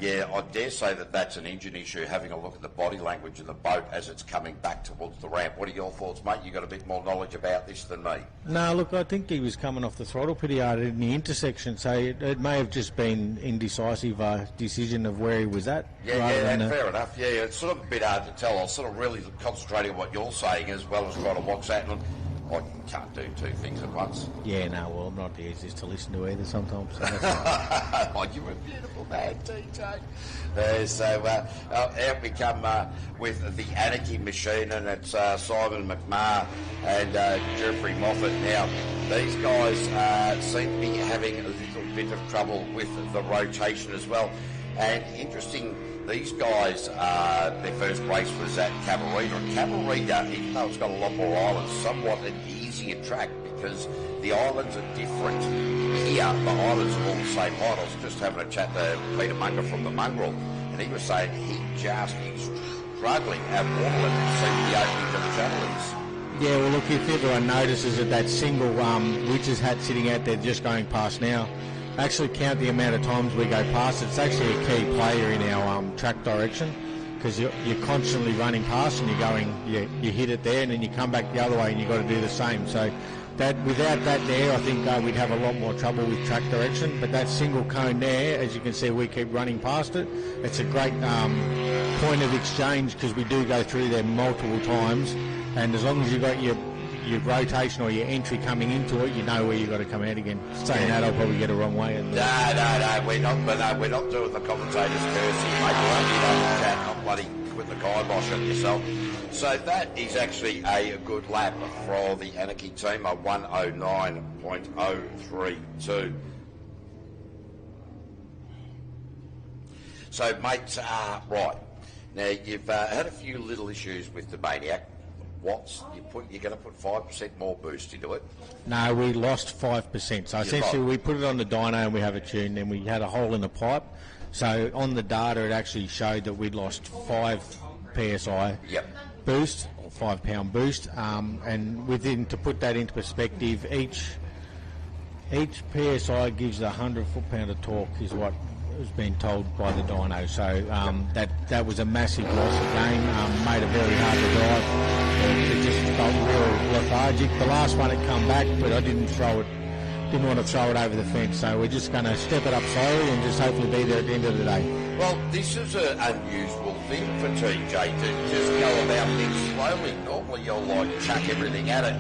dare say that that's an engine issue, having a look at the body language of the boat as it's coming back towards the ramp. What are your thoughts, mate? You got a bit more knowledge about this than me. No, look, I think he was coming off the throttle pretty hard in the intersection, so it may have just been indecisive decision of where he was at. Yeah, fair enough. Yeah, it's sort of a bit hard to tell. I was sort of really concentrating on what you're saying as well as trying to watch that. And I can't do two things at once. Yeah, no, well, I'm not the easiest to listen to either sometimes. So oh, you're a beautiful man, TJ. Out we come with the Anarchy Machine, and it's Simon McMahon and Jeffrey Moffat. Now, these guys seem to be having a little bit of trouble with the rotation as well. And interesting these guys, their first race was at Cabarita. And Cabarita, even though it's got a lot more islands, somewhat an easier track because the islands are different. Here, the islands are all the same height. I was just having a chat to Peter Munger from the Mongrel, and he was saying he's struggling at Waterland to see the opening of the channel is. Yeah, well, look, if everyone notices that single witch's hat sitting out there just going past now, actually count the amount of times we go past. It's actually a key player in our track direction because you're constantly running past and you're going, you hit it there and then you come back the other way and you've got to do the same. So that without that there, I think we'd have a lot more trouble with track direction. But that single cone there, as you can see, we keep running past it. It's a great point of exchange because we do go through there multiple times. And as long as you've got your rotation or your entry coming into it, you know where you've got to come out again. Saying that, I'll probably get it wrong way. No, we're not doing the commentators cursing, mate. We're only on the chat, not bloody with the kibosh on yourself. So that is actually a good lap for the Anarchy team, a 109.032. So, mate, right. Now, you've had a few little issues with the Maniac. You're going to put 5% more boost into it? No, we lost 5%. So essentially we put it on the dyno and we have it tuned, and we had a hole in the pipe. So on the data it actually showed that we'd lost 5 PSI boost, or 5 pound boost. And to put that into perspective, each PSI gives 100 foot-pound of torque is what was being told by the dyno. So that was a massive loss of game, made it very hard to drive. It just felt real lethargic. The last one had come back, but I didn't want to throw it over the fence. So we're just going to step it up slowly and just hopefully be there at the end of the day. Well, this is an unusual thing for TJ to just go about things slowly. Normally you'll chuck everything at it,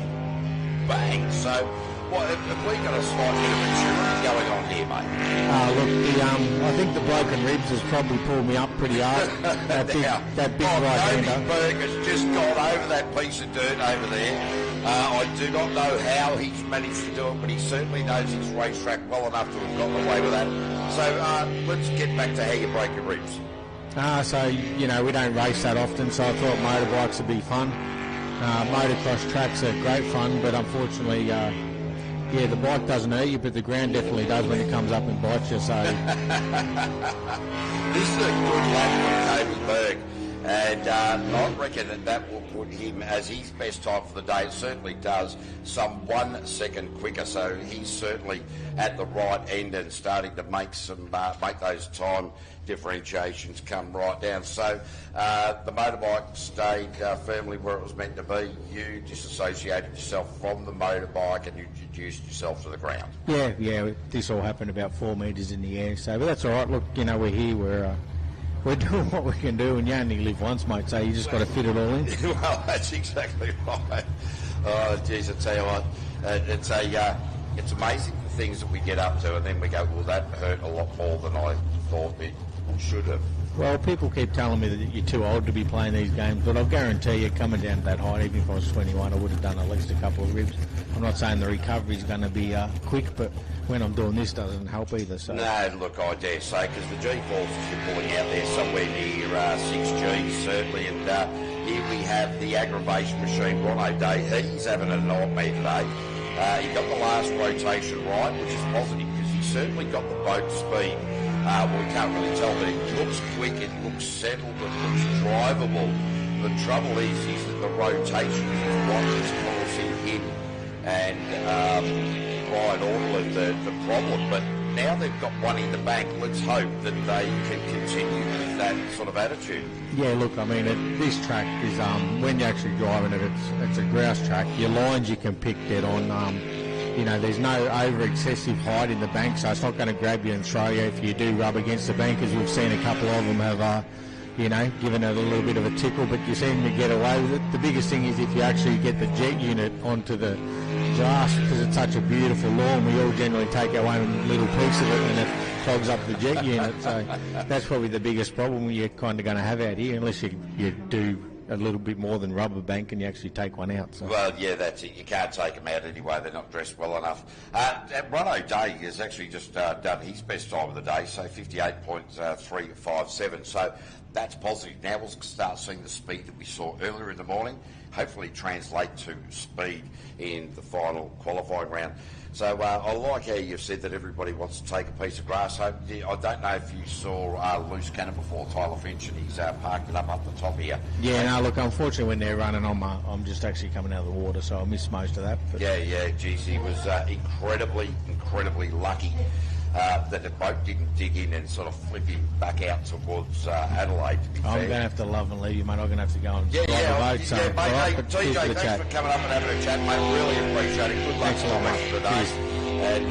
bang. So have we got a slight bit of maturity going on here, mate? Look, I think the broken ribs has probably pulled me up pretty hard. That big right-hander. Berg has just gone over that piece of dirt over there. I do not know how he's managed to do it, but he certainly knows his racetrack well enough to have gotten away with that. So let's get back to how you break your ribs. We don't race that often, so I thought motorbikes would be fun. Motocross tracks are great fun, but unfortunately... the bike doesn't hurt you, but the ground definitely does when it comes up and bites you. So this is a good lap for David Berg, and I reckon that will put him as his best time for the day. It certainly does, some 1 second quicker. So he's certainly at the right end and starting to make those time differentiations come right down. So the motorbike stayed firmly where it was meant to be. You disassociated yourself from the motorbike and you reduced yourself to the ground. Yeah. This all happened about 4 metres in the air. So, but that's all right. Look, we're here. We're doing what we can do, and you only live once, mate. So you just got to fit it all in. Well, that's exactly right. Oh, geez, I tell you what, it's amazing the things that we get up to, and then we go, well, that hurt a lot more than I thought it should have. Well, people keep telling me that you're too old to be playing these games, but I'll guarantee you, coming down to that height, even if I was 21, I would have done at least a couple of ribs. I'm not saying the recovery's going to be quick, but when I'm doing this doesn't help either. So. No, look, I dare say, because the G-force is pulling out there somewhere near 6 Gs, certainly, and here we have the aggravation machine, Ron O'Day. He's having a nightmare today. He got the last rotation right, which is positive, because he certainly got the boat speed. Well, we can't really tell, but it looks quick, it looks settled, it looks drivable. The trouble is that the rotation is what is causing him and Brian Orland the problem. But now they've got one in the bank. Let's hope that they can continue with that sort of attitude. Yeah, look, I mean, this track is, when you're actually driving it, it's a grouse track. Your lines you can pick dead on. There's no over-excessive height in the bank, so it's not going to grab you and throw you if you do rub against the bank, as we've seen a couple of them have, given it a little bit of a tickle, but you seem to get away with it. The biggest thing is if you actually get the jet unit onto the grass, because it's such a beautiful lawn, we all generally take our own little piece of it and it clogs up the jet unit. So that's probably the biggest problem you're kind of going to have out here, unless you do a little bit more than rubber bank, and you actually take one out. So. Well, yeah, that's it. You can't take them out anyway. They're not dressed well enough. Ron O'Day has actually just done his best time of the day, so 58.357. So that's positive. Now we'll start seeing the speed that we saw earlier in the morning, hopefully translate to speed in the final qualifying round. So I like how you've said that everybody wants to take a piece of grass. I don't know if you saw Loose Cannon before, Tyler Finch, and he's parked it up the top here. Yeah, no, look, unfortunately when they're running, I'm just actually coming out of the water, so I missed most of that. But. Yeah, geez, he was incredibly lucky that the boat didn't dig in and sort of flip him back out towards Adelaide. I'm going to have to love and leave you, mate. I'm going to have to go and drive the boat. So, mate, right, hey, TJ, thanks for coming up and having a chat, mate. Really appreciate it. Good luck to the rest of the day. And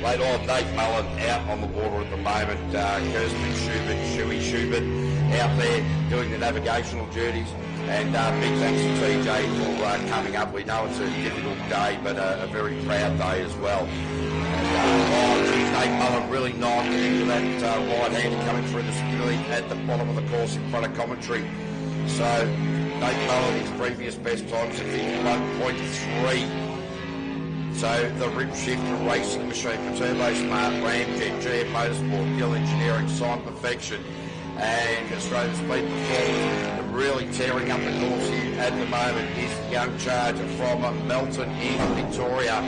later on, Nate Mullen out on the water at the moment. Kirsten Schubert out there doing the navigational duties. And big thanks to TJ for coming up. We know it's a difficult day, but a very proud day as well. Nate Mullen really knifed it into that right-hander coming through the split at the bottom of the course in front of commentary. So Nate Mullen, his previous best times at 51.3. So the Rip Shift Racing Machine for Turbo Smart, Ramjet, GM Motorsport, Gill Engineering, Sign Perfection, and Australian Speed Performance really tearing up the course here at the moment is the young charger from Melton in Victoria.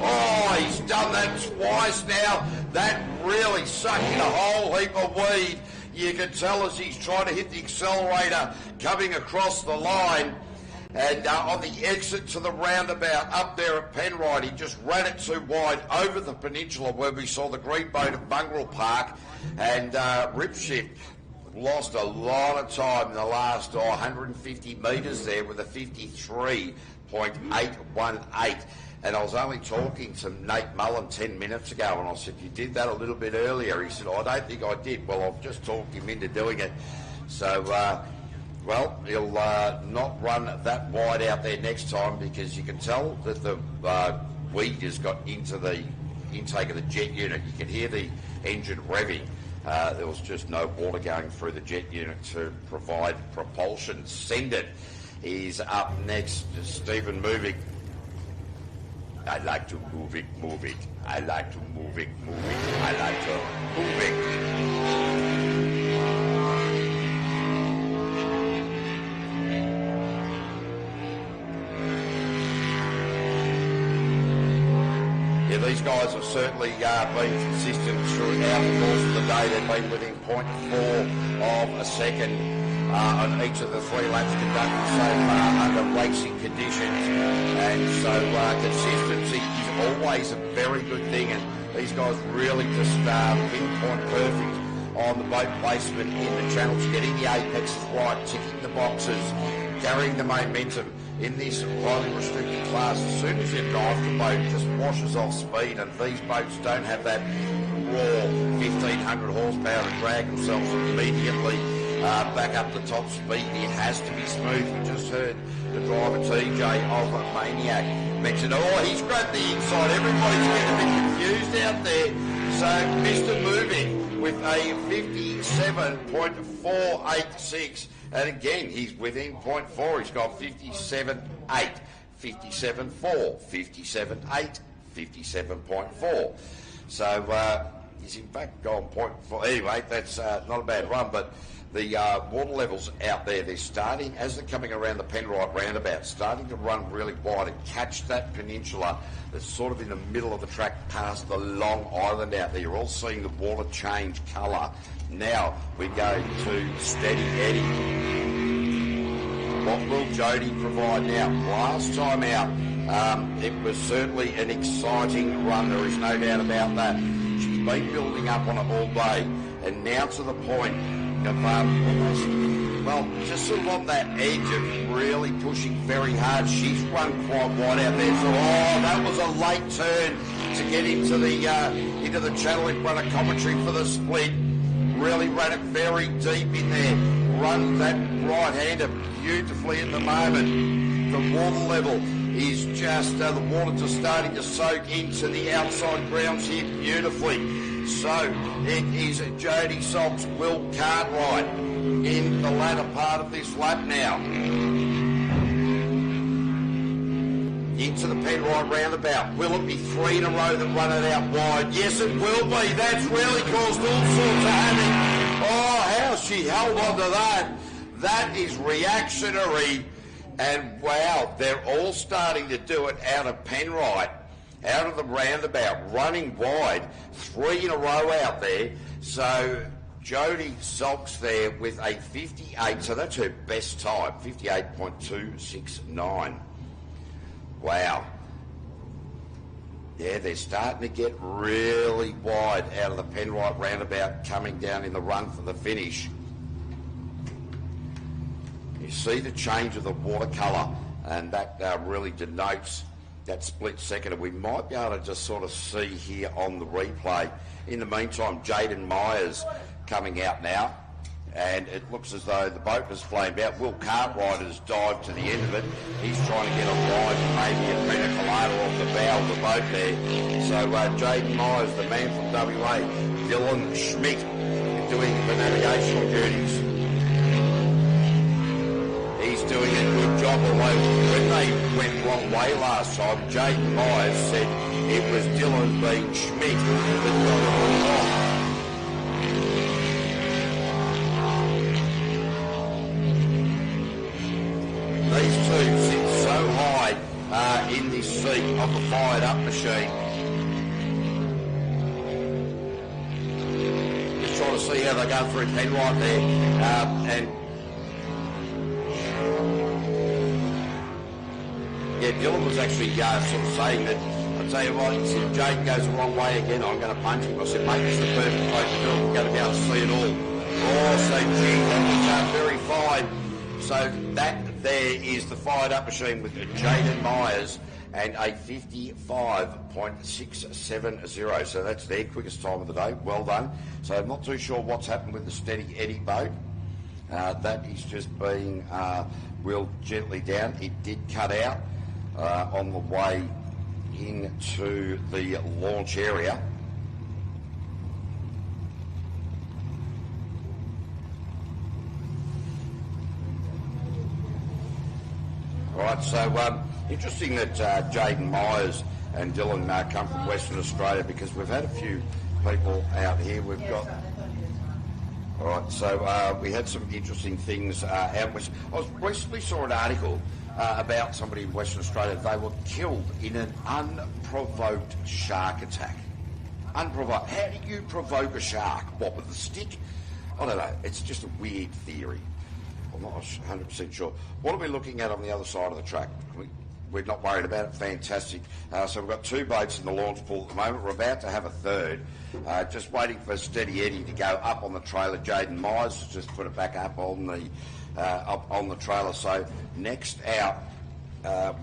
Oh, he's done that twice now. That really sucked in a whole heap of weed. You can tell as he's trying to hit the accelerator coming across the line. And on the exit to the roundabout up there at Penrite, he just ran it too wide over the peninsula where we saw the green boat at Bungrel Park. And Rip Shift lost a lot of time in the last 150 metres there with a 53.818. And I was only talking to Nate Mullen 10 minutes ago, and I said, you did that a little bit earlier. He said, I don't think I did. Well, I've just talked him into doing it. So, well, he'll not run that wide out there next time because you can tell that the weed has got into the intake of the jet unit. You can hear the engine revving. There was just no water going through the jet unit to provide propulsion. Send It is up next. Stephen Moving. I like to move it. I like to move it. I like to move it. Yeah, these guys have certainly been consistent throughout the course of the day. They've been within 0.4 of a second on each of the 3 laps conducted so far under racing conditions. And so consistency is always a very good thing, and these guys really just pinpoint perfect on the boat placement in the channels, getting the apexes right, ticking the boxes, carrying the momentum in this highly restricted class. As soon as you drive the boat, it just washes off speed, and these boats don't have that raw 1,500 horsepower to drag themselves immediately back up the top speed. It has to be smooth. You just heard the driver TJ of Maniac mention, he's grabbed the inside. Everybody's getting a bit confused out there. So Mr. Moving with a 57.486. And again, he's within 0.4. He's got 57.8, 57.4, 57.8, 57.4. So he's in fact gone 0.4. Anyway, that's not a bad run, but the water levels out there, they're starting, as they're coming around the Penrite roundabout, starting to run really wide and catch that peninsula that's sort of in the middle of the track past the long island out there. You're all seeing the water change colour. Now we go to Steady Eddie. What will Jody provide now? Last time out, it was certainly an exciting run. There is no doubt about that. She's been building up on it all day, and now to the point of just sort of on that edge of really pushing very hard. She's run quite wide out there. So, that was a late turn to get into the channel in front of commentary for the split. Really ran it very deep in there. Run that right-hander beautifully at the moment. The water level is just, the water just starting to soak into the outside grounds here beautifully. So it is Jody Socks, Will Cartwright in the latter part of this lap now. Into the Penrite roundabout. Will it be 3 in a row that run it out wide? Yes, it will be. That's really caused all sorts of havoc. Oh, how she held on to that. That is reactionary. And wow, they're all starting to do it out of Penrite, out of the roundabout, running wide. 3 in a row out there. So Jody Socks there with a 58. So that's her best time, 58.269. Wow. Yeah, they're starting to get really wide out of the Penrite roundabout coming down in the run for the finish. You see the change of the watercolour, and that really denotes that split second. And we might be able to just sort of see here on the replay. In the meantime, Jaden Myers coming out now. And it looks as though the boat has flamed out. Will Cartwright has dived to the end of it. He's trying to get a line, maybe a pina colada off the bow of the boat there. So Jaden Myers, the man from WA, Dylan Schmidt, doing the navigational duties. He's doing a good job, although when they went the wrong way last time, Jaden Myers said it was Dylan being Schmidt that got it all wrong. These two sit so high in this seat of the fired up machine. Just trying to see how they go through Penrite there. And yeah, Dylan was actually sort of saying that, I'll tell you what, he said, Jade goes the wrong way again, I'm going to punch him. I said, mate, it's the perfect boat to do it. We're going to be able to see it all. Oh, so gee, that was very fine. So that there is the fired up machine with Jaden Myers and a 55.670. So that's their quickest time of the day. Well done. So I'm not too sure what's happened with the Steady Eddie boat. That is just being wheeled gently down. It did cut out on the way into the launch area. Right, so interesting that Jaden Myers and Dylan come from Western Australia, because we've had a few people out here. We've got... All right, so we had some interesting things out. I recently saw an article about somebody in Western Australia. They were killed in an unprovoked shark attack. Unprovoked. How do you provoke a shark? What, with a stick? I don't know. It's just a weird theory. I'm not 100% sure. What are we looking at on the other side of the track? We're not worried about it. Fantastic. So we've got 2 boats in the launch pool at the moment. We're about to have a third. Just waiting for Steady Eddie to go up on the trailer. Jaden Myers has just put it back up on the trailer. So next out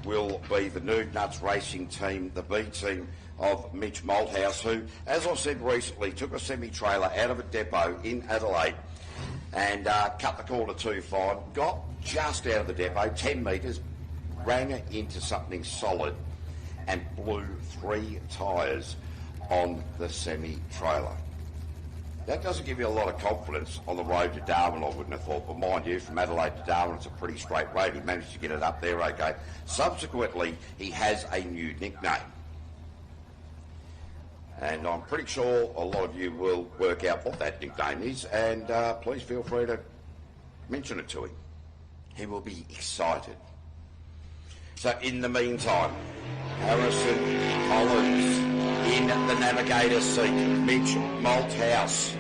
will be the Nude Nuts Racing Team, the B team of Mitch Malthouse, who, as I said recently, took a semi-trailer out of a depot in Adelaide and cut the corner too fine, got just out of the depot, 10 metres, ran into something solid and blew 3 tyres on the semi-trailer. That doesn't give you a lot of confidence on the road to Darwin, I wouldn't have thought, but mind you, from Adelaide to Darwin, it's a pretty straight road. He managed to get it up there okay. Subsequently, he has a new nickname. And I'm pretty sure a lot of you will work out what that nickname is, and please feel free to mention it to him. He will be excited. So in the meantime, Harrison Collins in the navigator's seat, Mitch Malthouse.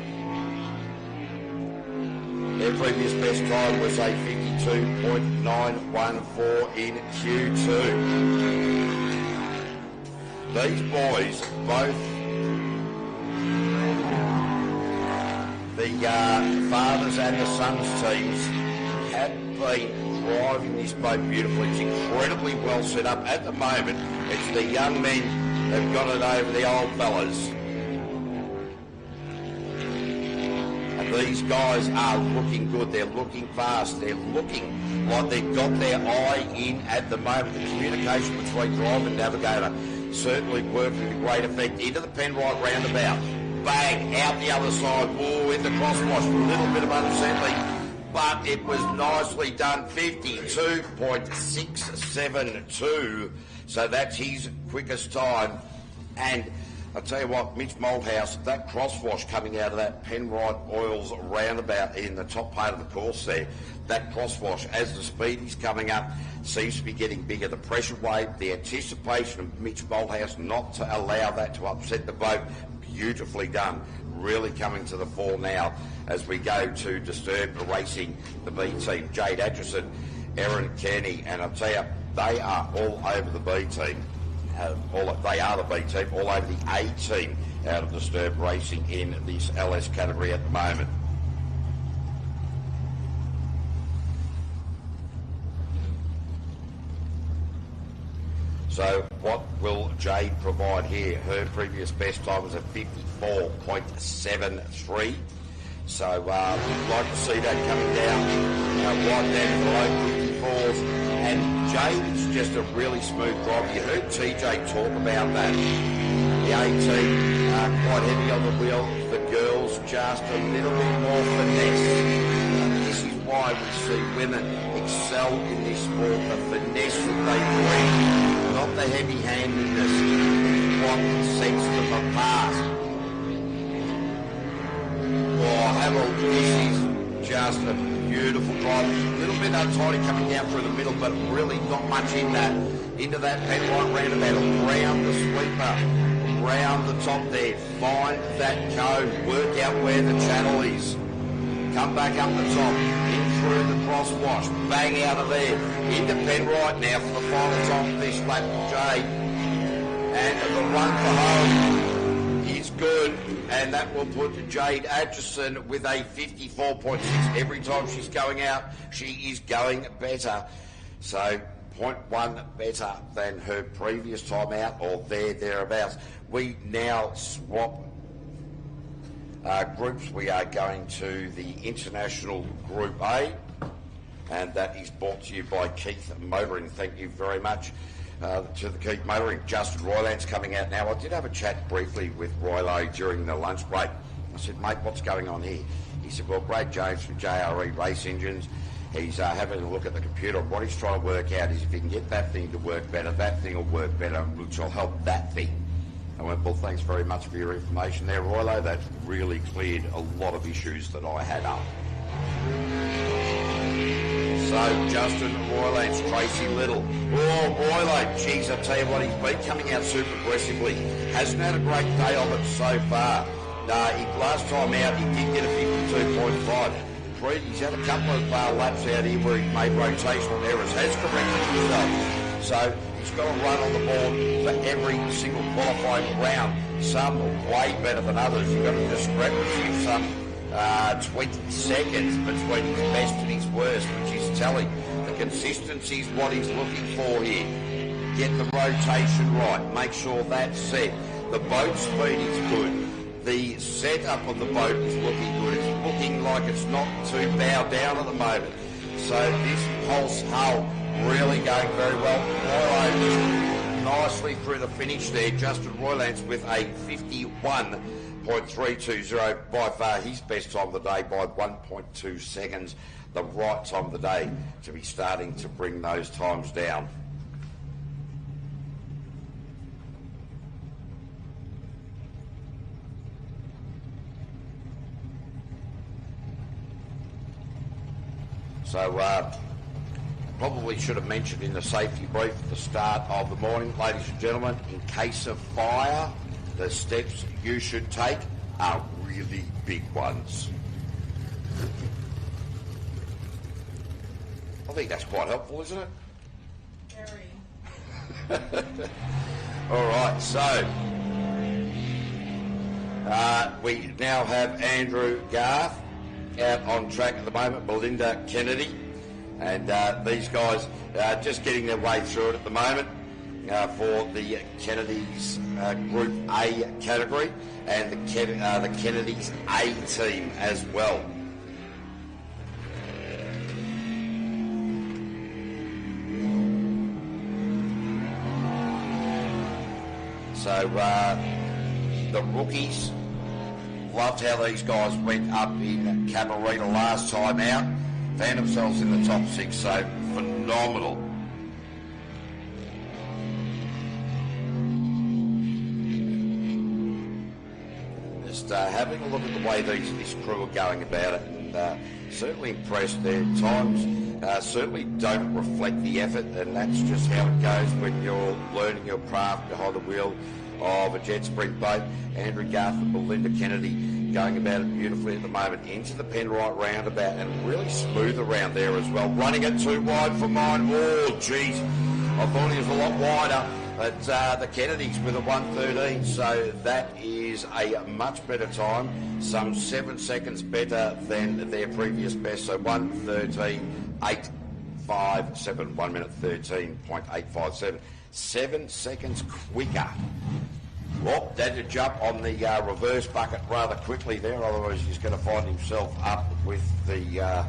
Their previous best time was a 52.914 in Q2. These boys both... The fathers and the sons teams have been driving this boat beautifully. It's incredibly well set up. At the moment, it's the young men that have got it over the old fellas. And these guys are looking good. They're looking fast. They're looking like they've got their eye in at the moment. The communication between driver and navigator certainly working to great effect into the Penrite roundabout. bang, out the other side. Whoa, in the crosswash, a little bit of unsettling, but it was nicely done, 52.672. So that's his quickest time. And I'll tell you what, Mitch Malthouse, that crosswash coming out of that Penrite Oils roundabout in the top part of the course there, that crosswash, as the speed is coming up, seems to be getting bigger. The pressure wave, the anticipation of Mitch Malthouse not to allow that to upset the boat, beautifully done. Really coming to the fore now as we go to Disturbed Racing, the B team, Jade Atchison, Erin Kearney, and I'll tell you, they are all over the B team. They are the B team, all over the A team out of Disturbed Racing in this LS category at the moment. So what will Jade provide here? Her previous best time was a 54.73. So we'd like to see that coming down, right down to the low 54s. And Jade is just a really smooth driver. You heard TJ talk about that. The A team quite heavy on the wheel. The girls just a little bit more finesse. This is why we see women excel in this sport. The finesse that they bring, not the heavy-handedness, is what sets them apart. Oh, have a look. This is just a beautiful drive. A little bit untidy coming down through the middle, but really not much in that. Into that Penrite roundabout, around the sweeper, around the top there. Find that cone, work out where the channel is. Come back up the top, in through the crosswash, bang out of there. Into Penrite now for the final time of this lap, Jade. And the run for home is good, and that will put Jade Atchison with a 54.6. Every time she's going out, she is going better. So 0.1 better than her previous time out, or thereabouts. We now swap groups. We are going to the International Group A, and that is brought to you by Keith Motoring. Thank you very much to the Keith Motoring. Justin Royland's coming out now. I did have a chat briefly with Roylo during the lunch break. I said, mate, what's going on here? He said, well, Brad Jones from JRE Race Engines, he's having a look at the computer. What he's trying to work out is if he can get that thing to work better, that thing will work better, which will help that thing. I went, well, thanks very much for your information there, Roylo. That really cleared a lot of issues that I had up. So, Justin Royland's Tracy Little. Oh, Roylo, geez, I tell you what, he's been coming out super aggressively. Hasn't had a great day of it so far. Last time out, he did get a 52.5. He's had a couple of laps out here where he's made rotational errors, has corrected himself. So he's got to run on the board for every single qualifying round. Some way better than others. You've got a discrepancy of some 20 seconds between his best and his worst, which is telling. The consistency is what he's looking for here. Get the rotation right. Make sure that's set. The boat speed is good. The setup of the boat is looking good. It's looking like it's not too bowed down at the moment. So this pulse hull really going very well. Roylo nicely through the finish there. Justin Roylands with a 51.320, by far his best time of the day by 1.2 seconds. The right time of the day to be starting to bring those times down. So, probably should have mentioned in the safety brief at the start of the morning, ladies and gentlemen, in case of fire, the steps you should take are really big ones. I think that's quite helpful, isn't it? Very. All right, so we now have Andrew Garth out on track at the moment, Belinda Kennedy, and these guys just getting their way through it at the moment for the Kennedys Group A category and the Kennedys A team as well. So the rookies loved how these guys went up in Camarita last time out. Found themselves in the top 6, so phenomenal. Just having a look at the way this crew are going about it, and certainly impressed. Their times certainly don't reflect the effort, and that's just how it goes when you're learning your craft behind the wheel of a jet spring boat. Andrew Garth and Belinda Kennedy going about it beautifully at the moment into the Penrite roundabout, and really smooth around there as well. Running it too wide for mine. Oh, geez. I thought he was a lot wider, but the Kennedys with a 1:13, so that is a much better time. Some 7 seconds better than their previous best, so 1:13.857, 1 minute 13.857. 7 seconds quicker. Well, had to jump on the reverse bucket rather quickly there, otherwise he's going to find himself up with the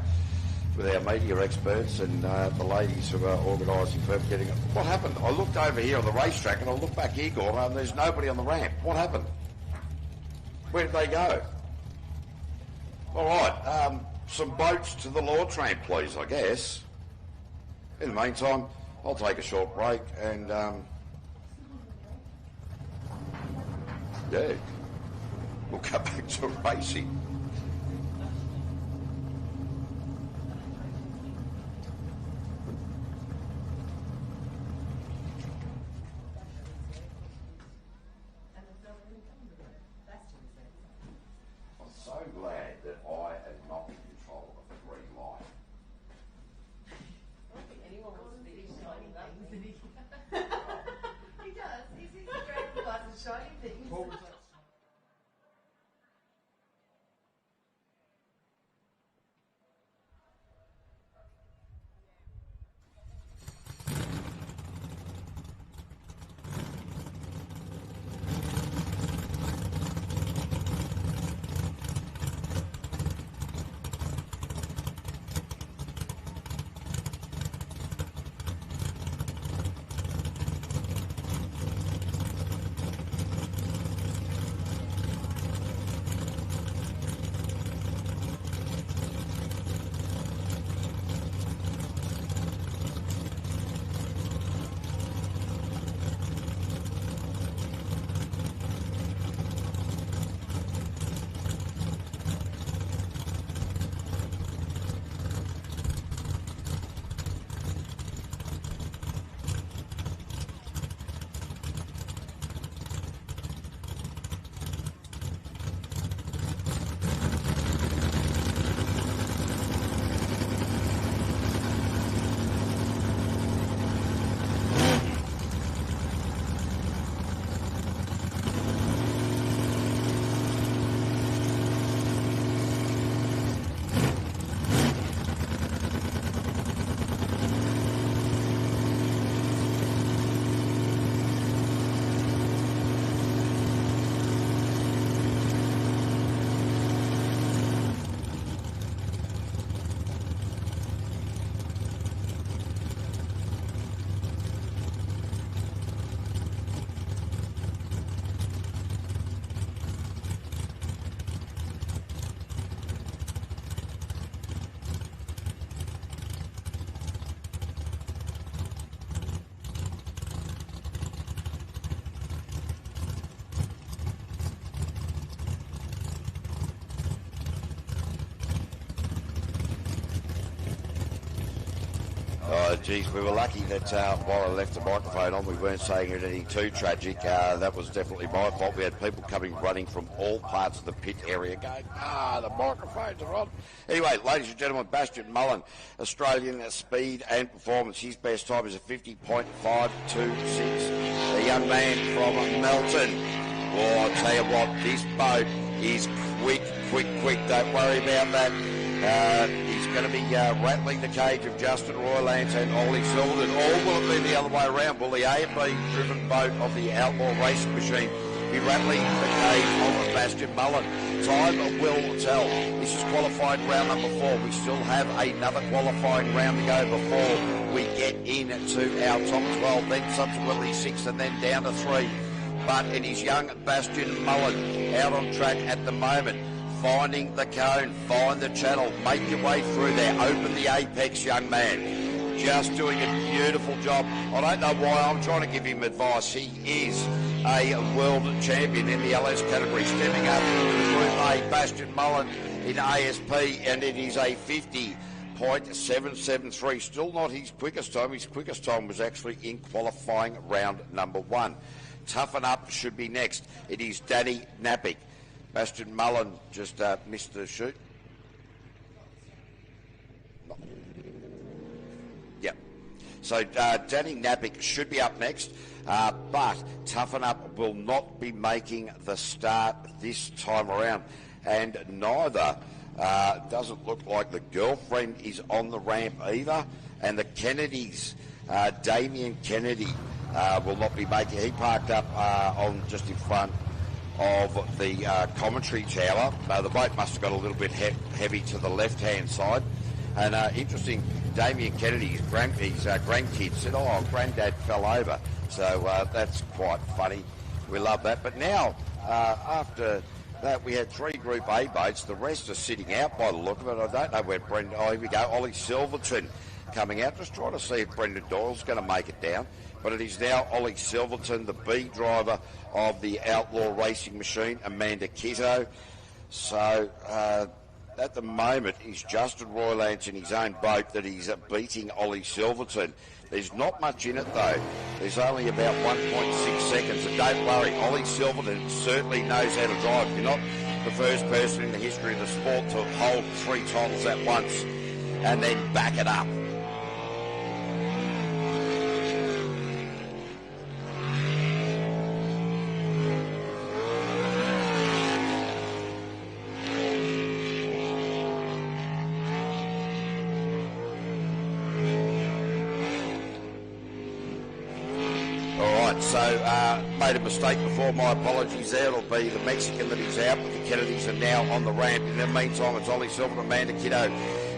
with our media experts and the ladies who are organising for getting it. What happened? I looked over here on the racetrack and I looked back here, Gordon, and there's nobody on the ramp. What happened? Where did they go? All right, some boats to the law tramp, please, I guess. In the meantime, I'll take a short break and, yeah, we'll come back to racing. I'm so glad that I am not in control of the green light. I don't think anyone wants to be shiny things, did he? He does. He's dragging lots of shiny things. Oh, geez, we were lucky that while I left the microphone on, we weren't saying anything too tragic. That was definitely my fault. We had people coming running from all parts of the pit area going, the microphones are on. Anyway, ladies and gentlemen, Bastian Mullen, Australian speed and performance. His best time is a 50.526. The young man from Melton. Oh, I'll tell you what, this boat is quick. Don't worry about that. He's going to be rattling the cage of Justin Roylance and Ollie Silverton. Or will it be the other way around? Will the A and B driven boat of the Outlaw Racing Machine be rattling the cage of Bastian Mullen? Time will tell. This is qualifying round number 4. We still have another qualifying round to go before we get into our top 12, then subsequently 6 and then down to 3. but it is young Bastion Mullen out on track at the moment. Finding the cone, find the channel, make your way through there, open the apex, young man. Just doing a beautiful job. I don't know why I'm trying to give him advice. He is a world champion in the LS category, stepping up into the Group A. Bastion Mullen in ASP, and it is a 50.773. Still not his quickest time. His quickest time was actually in qualifying round number 1. Toughen Up should be next. It is Danny Napick. Bastion Mullen just missed the shoot. Yep. So Danny Napick should be up next, but Toughen Up will not be making the start this time around. And neither doesn't look like the girlfriend is on the ramp either. And the Kennedys, Damien Kennedy, will not be making. He parked up on just in front of the commentary tower. The boat must have got a little bit heavy to the left-hand side. And interesting, Damien Kennedy's grandkids said, "Oh, Granddad fell over." So that's quite funny. We love that. But now, after that, we had 3 Group A boats. The rest are sitting out by the look of it. I don't know where Brendan... Oh, here we go. Ollie Silverton coming out. Just trying to see if Brendan Doyle's going to make it down. But it is now Ollie Silverton, the B driver of the Outlaw Racing Machine, Amanda Kitto. So at the moment, it's Justin Roylance in his own boat that he's beating Ollie Silverton. There's not much in it though. There's only about 1.6 seconds. And don't worry, Ollie Silverton certainly knows how to drive. You're not the first person in the history of the sport to hold 3 titles at once and then back it up. So made a mistake before, my apologies there. It'll be the Mexican that is out, but the Kennedys are now on the ramp. In the meantime, it's Ollie Silverton and Amanda Kitto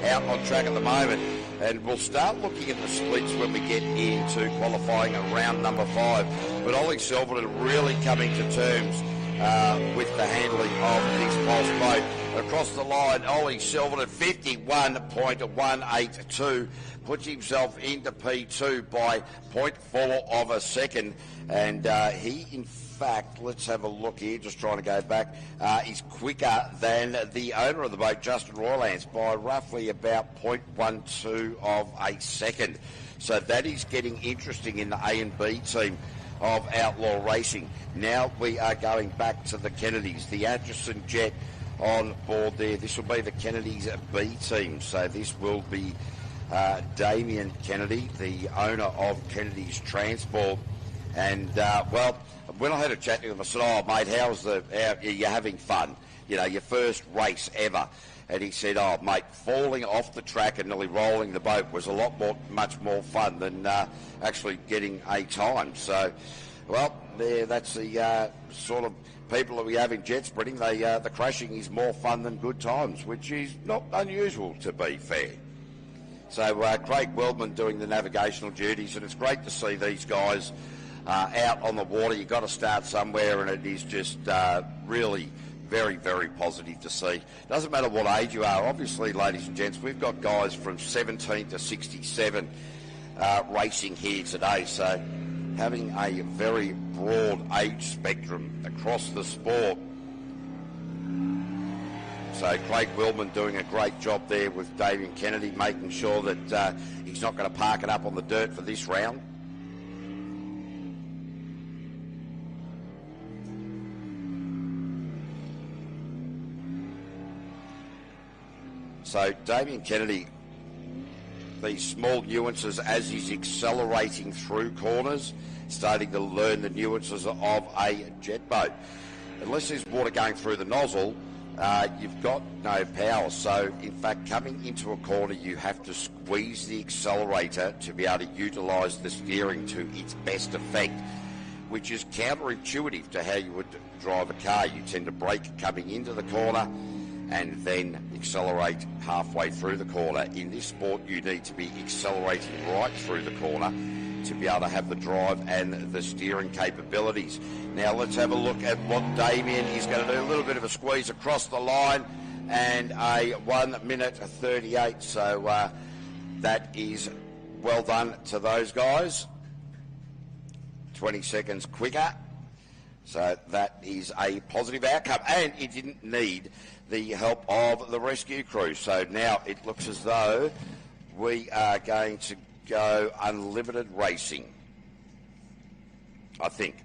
out on track at the moment. And we'll start looking at the splits when we get into qualifying at round number 5. But Ollie Silverton really coming to terms with the handling of this Pulse boat. Across the line, Ollie Silverton 51.182 puts himself into P2 by 0.4 of a second. And he, in fact, let's have a look here, just trying to go back, is quicker than the owner of the boat, Justin Roylance, by roughly about 0.12 of a second. So that is getting interesting in the A and B team of Outlaw Racing. Now we are going back to the Kennedys, the Atchison Jet on board there. This will be the Kennedys B team. So this will be Damien Kennedy, the owner of Kennedy's Transport. And, well, when I had a chat to him, I said, "Oh, mate, how's you're having fun? You know, your first race ever." And he said, "Oh, mate, falling off the track and nearly rolling the boat was much more fun than actually getting a time." So, well, that's the sort of people that we have in jet spreading. The crashing is more fun than good times, which is not unusual, to be fair. So Craig Wildman doing the navigational duties, and it's great to see these guys out on the water. You've got to start somewhere, and it is just really very, very positive to see. Doesn't matter what age you are. Obviously, ladies and gents, we've got guys from 17 to 67 racing here today. So having a very broad age spectrum across the sport. So Craig Wildman doing a great job there with Damien Kennedy, making sure that he's not going to park it up on the dirt for this round. So Damien Kennedy, these small nuances as he's accelerating through corners, starting to learn the nuances of a jet boat. Unless there's water going through the nozzle, you've got no power. So, in fact, coming into a corner, you have to squeeze the accelerator to be able to utilise the steering to its best effect, which is counterintuitive to how you would drive a car. You tend to brake coming into the corner and then accelerate halfway through the corner. In this sport, you need to be accelerating right through the corner to be able to have the drive and the steering capabilities. Now let's have a look at what Damien is going to do. A little bit of a squeeze across the line and a 1 minute 38. So that is well done to those guys. 20 seconds quicker. So that is a positive outcome. And it didn't need the help of the rescue crew. So now it looks as though we are going to go unlimited racing, I think.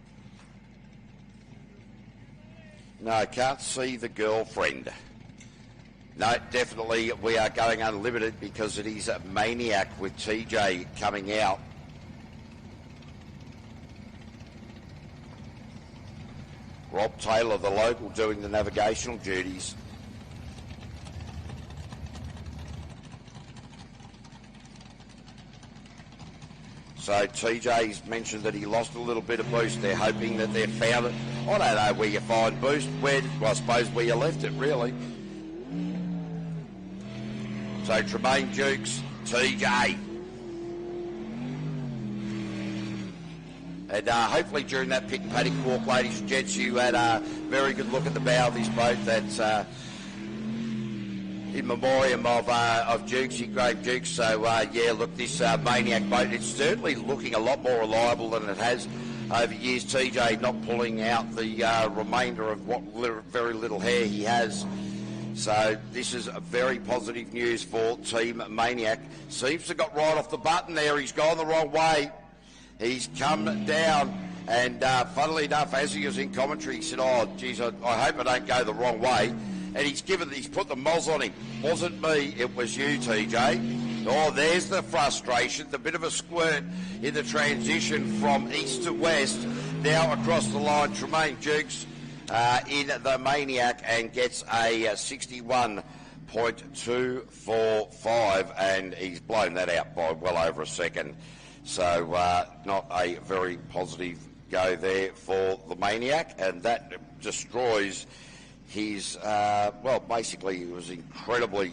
No, can't see the girlfriend. No, definitely we are going unlimited because it is a Maniac with TJ coming out. Rob Taylor, the local, doing the navigational duties. So TJ's mentioned that he lost a little bit of boost. They're hoping that they've found it. I don't know where you find boost. Well, I suppose where you left it, really. So Tremaine Dukes, TJ. And hopefully during that pit and paddock walk, ladies and gents, you had a very good look at the bow of this boat that's in memoriam of Dukesy, Grave Dukes. So, yeah, look, this Maniac boat, it's certainly looking a lot more reliable than it has over years. TJ not pulling out the remainder of what very little hair he has. So this is a very positive news for Team Maniac. Seems to have got right off the button there. He's gone the wrong way. He's come down, and funnily enough, as he was in commentary, he said, "Oh, geez, I hope I don't go the wrong way." And he's put the moz on him. Wasn't me, it was you, TJ. Oh, there's the frustration, the bit of a squirt in the transition from east to west. Now across the line, Tremaine Dukes in the Maniac and gets a 61.245, and he's blown that out by well over a second. So not a very positive go there for the Maniac, and that destroys his, well, basically it was incredibly,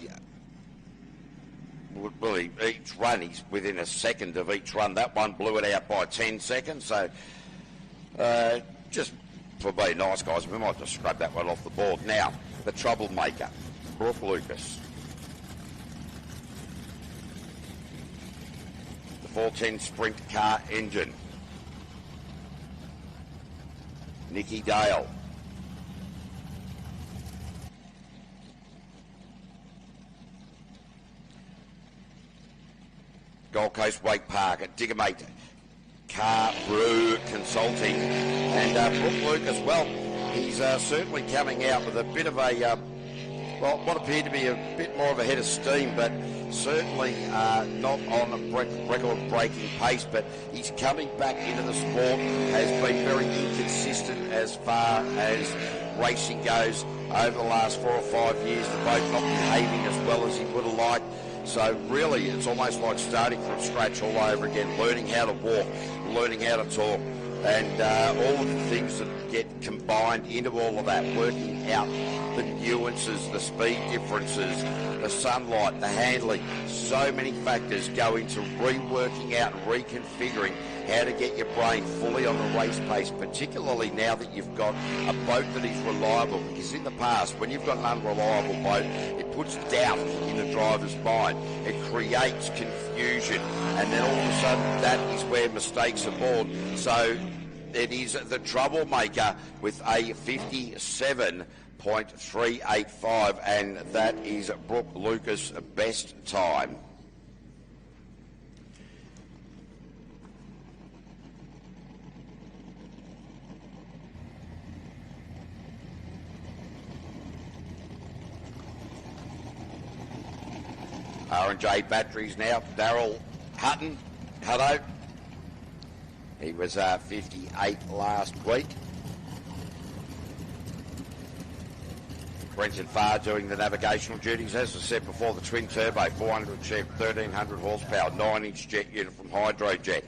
well, each run, he's within a second of each run. That one blew it out by 10 seconds, so just for being nice, guys, we might just scrub that one off the board. Now, the troublemaker, Brooke Lucas. The 410 Sprint car engine. Nikki Dale. Gold Coast Wake Park at Diggermate Car Brew Consulting. And Brooke Lucas, well, he's certainly coming out with a bit of a, well, what appeared to be a bit more of a head of steam, but certainly not on a record-breaking pace, but he's coming back into the sport, has been very inconsistent as far as racing goes over the last 4 or 5 years. The boat not behaving as well as he would have liked. So really, it's almost like starting from scratch all over again, learning how to walk, learning how to talk, and all of the things that get combined into all of that, working out the nuances, the speed differences, the sunlight, the handling. So many factors go into reworking out and reconfiguring how to get your brain fully on the race pace, particularly now that you've got a boat that is reliable. Because in the past, when you've got an unreliable boat, it puts doubt in the driver's mind. It creates confusion. And then all of a sudden, that is where mistakes are born. So it is the troublemaker with a 57.385, and that is Brooke Lucas' best time. R&J Batteries now. Daryl Hutton. Hello. He was 58 last week. Brenton Farr doing the navigational duties. As I said before, the twin turbo, 400 check, 1300 horsepower, 9-inch jet unit from Hydrojet.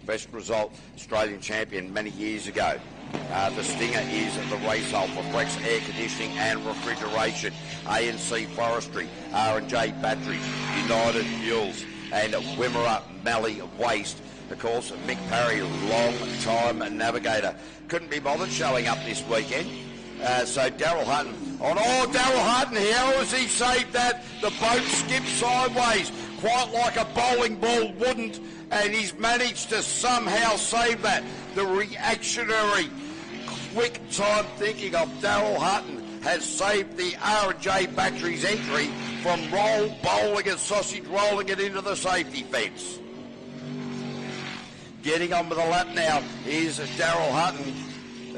Best result, Australian champion many years ago. The Stinger is the race hull for Brex Air Conditioning and Refrigeration, ANC Forestry, R&J Batteries, United Fuels, and Wimmera Mallee Waste Of course, Mick Parry, long-time navigator, couldn't be bothered showing up this weekend. So Daryl Hutton, Daryl Hutton, how has he saved that? The boat skipped sideways, quite like a bowling ball wouldn't, and he's managed to somehow save that. The reactionary, quick time thinking of Daryl Hutton has saved the R&J Batteries entry from bowling and sausage rolling it into the safety fence. Getting on with the lap now is Daryl Hutton,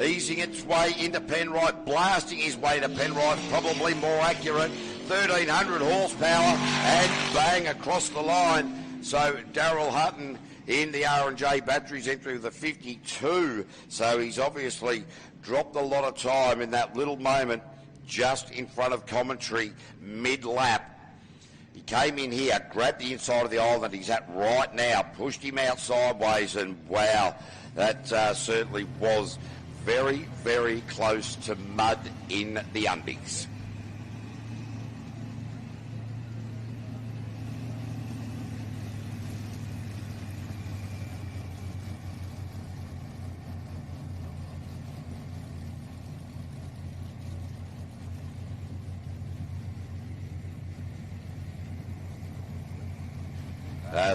easing its way into Penrite, blasting his way to Penrite, probably more accurate, 1,300 horsepower, and bang across the line. So Daryl Hutton in the R&J Batteries entry with a 52. So he's obviously dropped a lot of time in that little moment just in front of commentary mid-lap. He came in here, grabbed the inside of the aisle that he's at right now, pushed him out sideways, and wow, that certainly was very, very close to mud in the undies.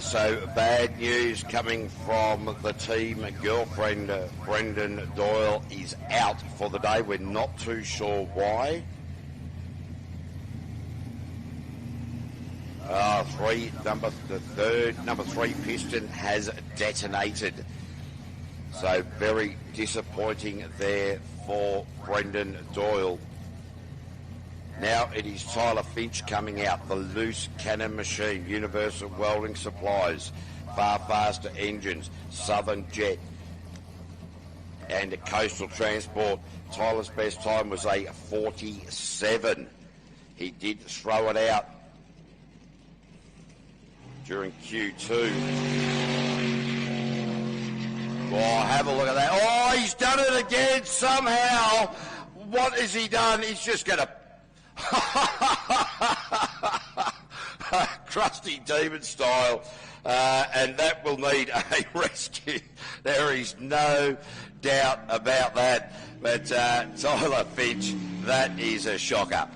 So bad news coming from the team. Girlfriend Brendan Doyle is out for the day. We're not too sure why. Number three piston has detonated. So very disappointing there for Brendan Doyle. Now it is Tyler Finch coming out, the loose cannon machine, Universal Welding Supplies, Far Faster Engines, Southern Jet, and Coastal Transport. Tyler's best time was a 47. He did throw it out during Q2. Oh, have a look at that. Oh, he's done it again somehow. What has he done? He's just going to crusty demon style, and that will need a rescue. There is no doubt about that. But Tyler Finch, that is a shocker.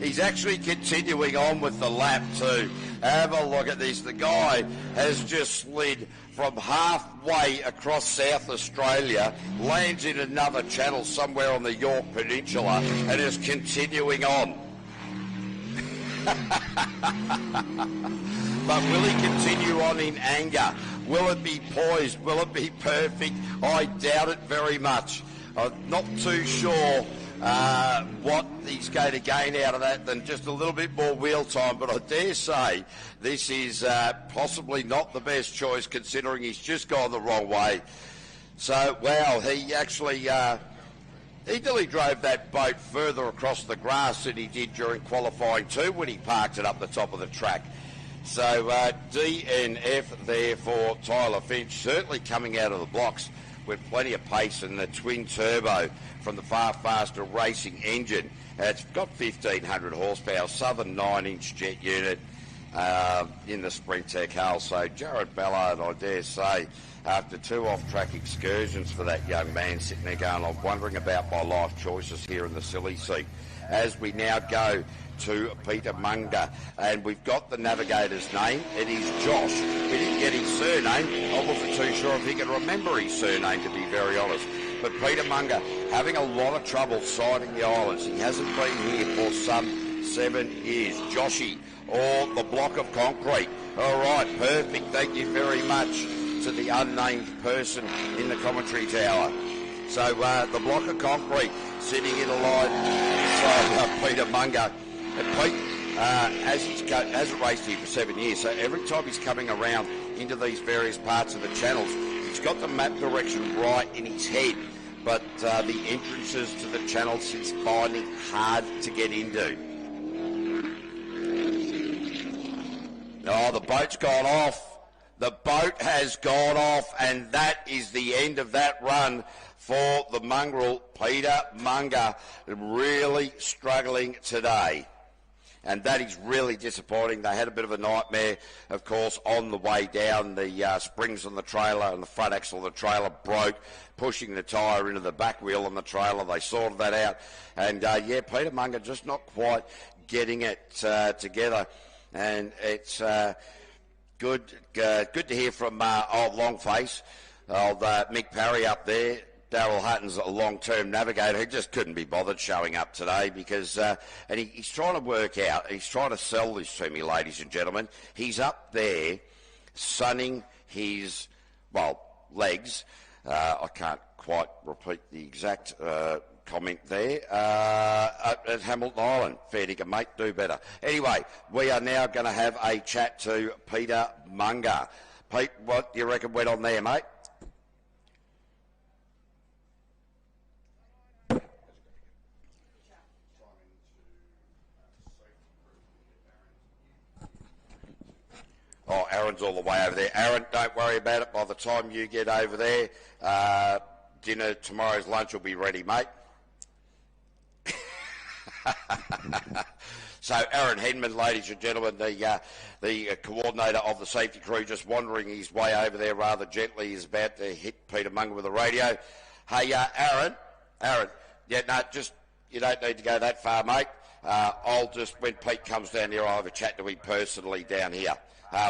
He's actually continuing on with the lap too. Have a look at this. The guy has just slid from halfway across South Australia, lands in another channel somewhere on the York Peninsula, and is continuing on. But will he continue on in anger? Will it be poised? Will it be perfect? I doubt it very much. I'm not too sure what he's going to gain out of that than just a little bit more wheel time, but I dare say this is possibly not the best choice considering he's just gone the wrong way. So, wow, he actually he nearly drove that boat further across the grass than he did during qualifying too when he parked it up the top of the track. So DNF there for Tyler Finch, certainly coming out of the blocks with plenty of pace, and the twin turbo from the Far Faster Racing engine. It's got 1,500 horsepower, Southern 9-inch jet unit in the Sprint Tech hull. So Jared Ballard, I dare say, after two off-track excursions for that young man sitting there going, I'm wondering about my life choices here in the silly seat. As we now go to Peter Munger, and we've got the navigator's name. It is Josh. We didn't get his surname. I wasn't too sure if he could remember his surname, to be very honest. But Peter Munger having a lot of trouble sighting the islands. He hasn't been here for some 7 years. Joshy, or the block of concrete. All right, perfect. Thank you very much to the unnamed person in the commentary tower. So the block of concrete sitting in a line beside Peter Munger. And Pete hasn't raced here for 7 years, so every time he's coming around into these various parts of the channels, he's got the map direction right in his head, but the entrances to the channels he's finding hard to get into. Oh, the boat's gone off. The boat has gone off, and that is the end of that run for the mongrel Peter Munger, really struggling today. and that is really disappointing. They had a bit of a nightmare, of course, on the way down. The springs on the trailer and the front axle of the trailer broke, pushing the tyre into the back wheel on the trailer. They sorted that out, and Peter Munger just not quite getting it together, and it's good to hear from old Longface, old Mick Parry up there. Darryl Hutton's a long-term navigator. He just couldn't be bothered showing up today because, and he's trying to work out, he's trying to sell this to me, ladies and gentlemen. He's up there sunning his, legs. I can't quite repeat the exact comment there. At Hamilton Island. Fair dinkum, mate, do better. Anyway, we are now going to have a chat to Peter Munger. Pete, what do you reckon went on there, mate? Oh, Aaron's all the way over there. Aaron, don't worry about it. By the time you get over there, dinner, tomorrow's lunch will be ready, mate. So Aaron Henman, ladies and gentlemen, the coordinator of the safety crew, just wandering his way over there rather gently, is about to hit Peter Munger with a radio. Hey, Aaron, you don't need to go that far, mate. I'll just, when Pete comes down here, I'll have a chat to him personally down here.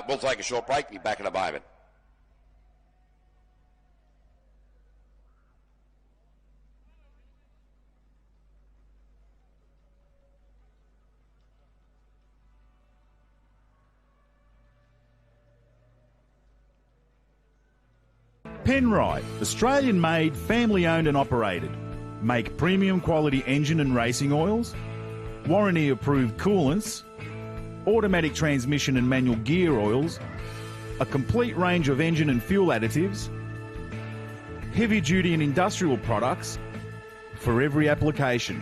We'll take a short break. Be back in a moment. Penrite, Australian-made, family-owned and operated. Make premium quality engine and racing oils, warranty-approved coolants, automatic transmission and manual gear oils, a complete range of engine and fuel additives, heavy-duty and industrial products for every application.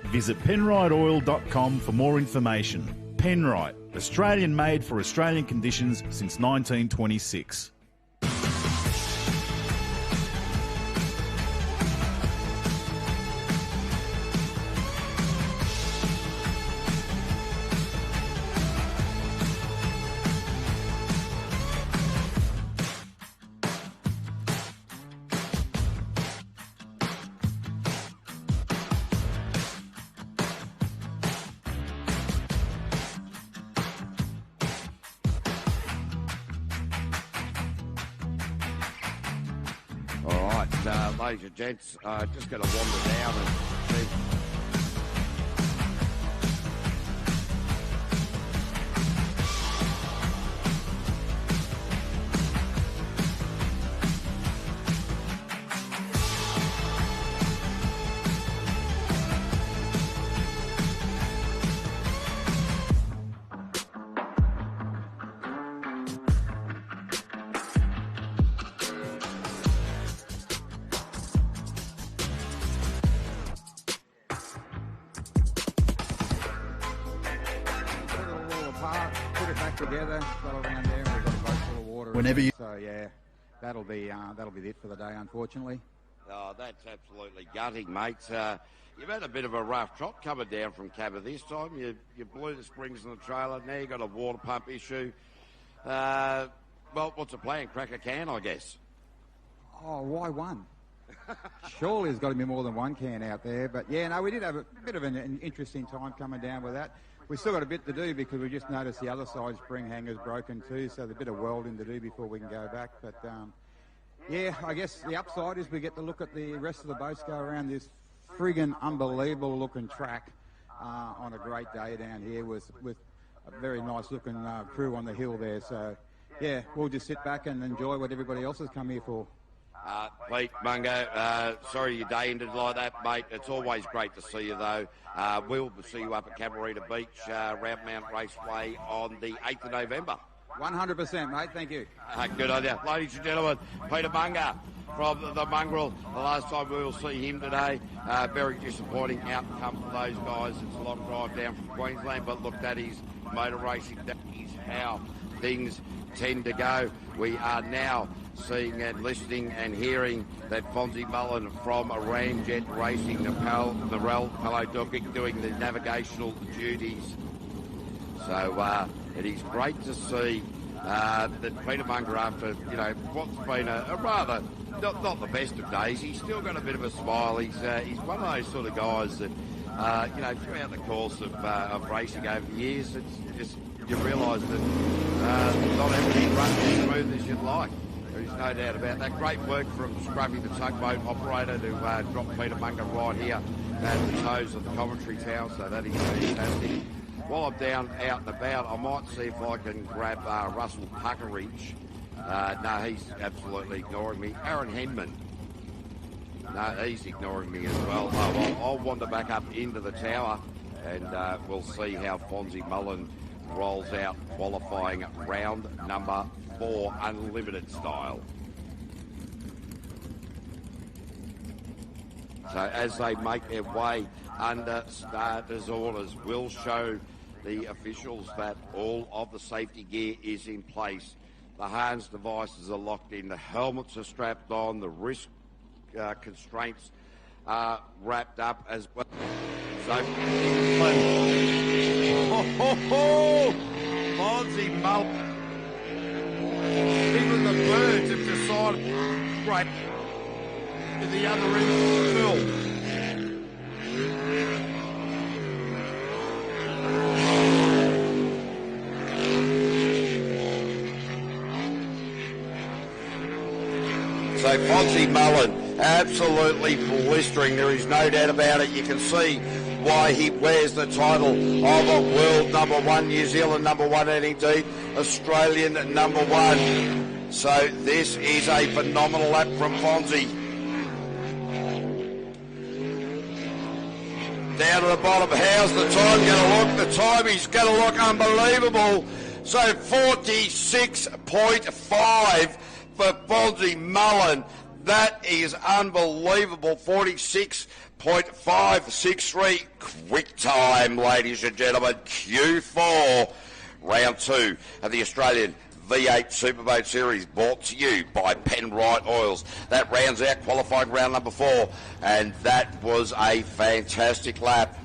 Visit penriteoil.com for more information. Penrite, Australian-made for Australian conditions since 1926. Ladies and gents, just going to wander down and see. Together, fell around there, and we've got a boat full of water. Whenever you... So yeah, that'll be it for the day, unfortunately. Oh, that's absolutely gutting, mate. You've had a bit of a rough trot coming down from Cabba this time. You blew the springs in the trailer. Now you've got a water pump issue. Well, what's the plan? Crack a can, I guess. Oh, why one? Surely there's got to be more than one can out there. But yeah, no, we did have a bit of an interesting time coming down with that. We've still got a bit to do because we just noticed the other side spring hanger's broken too, so there's a bit of welding to do before we can go back. But yeah, I guess the upside is we get to look at the rest of the boats go around this friggin' unbelievable looking track on a great day down here with a very nice looking crew on the hill there. So yeah, we'll just sit back and enjoy what everybody else has come here for. Pete Munger, sorry your day ended like that, mate. It's always great to see you, though. We'll see you up at Cabarita Beach, Round Mount Raceway on the 8th of November. 100%, mate. Thank you. Good idea. Ladies and gentlemen, Peter Munger from the Mongrel. The last time we will see him today. Very disappointing outcome for those guys. It's a long drive down from Queensland, but look, that is motor racing. That is how things tend to go. We are now seeing and listening and hearing that Fonzie Mullen from Ramjet Racing, the Narelle Palodukik, doing the navigational duties. So it is great to see that Peter Munger, after, you know, what's been a rather, not the best of days, he's still got a bit of a smile. He's one of those sort of guys that, you know, throughout the course of racing over the years, it's just, you realise that not everything runs as smooth as you'd like. There's no doubt about that. Great work from Scruffy, the tugboat operator, to drop Peter Munger right here at the toes of the commentary tower, so that is fantastic. While I'm down out and about, I might see if I can grab Russell Puckeridge. No, he's absolutely ignoring me. Aaron Henman. No, he's ignoring me as well. I'll wander back up into the tower and we'll see how Fonzie Mullen rolls out qualifying round number 4, unlimited style. So as they make their way under starters orders, we'll show the officials that all of the safety gear is in place. The harness devices are locked in, the helmets are strapped on, the wrist constraints are wrapped up as well. So, Fonzie Mullen. Even the birds have decided, right, to the other end of the field. So Fonzie Mullen, absolutely blistering. There is no doubt about it. You can see why he wears the title of a world number 1, New Zealand number 1, and indeed Australian number 1. So this is a phenomenal lap from Fonzie. Down to the bottom, how's the time going to look? The time is going to look unbelievable. So 46.5 for Fonzie Mullen. That is unbelievable. 46.563. Quick time, ladies and gentlemen. Q4, round 2 of the Australian V8 Superboat Series, brought to you by Penrite Oils. That rounds out qualifying round number 4, and that was a fantastic lap.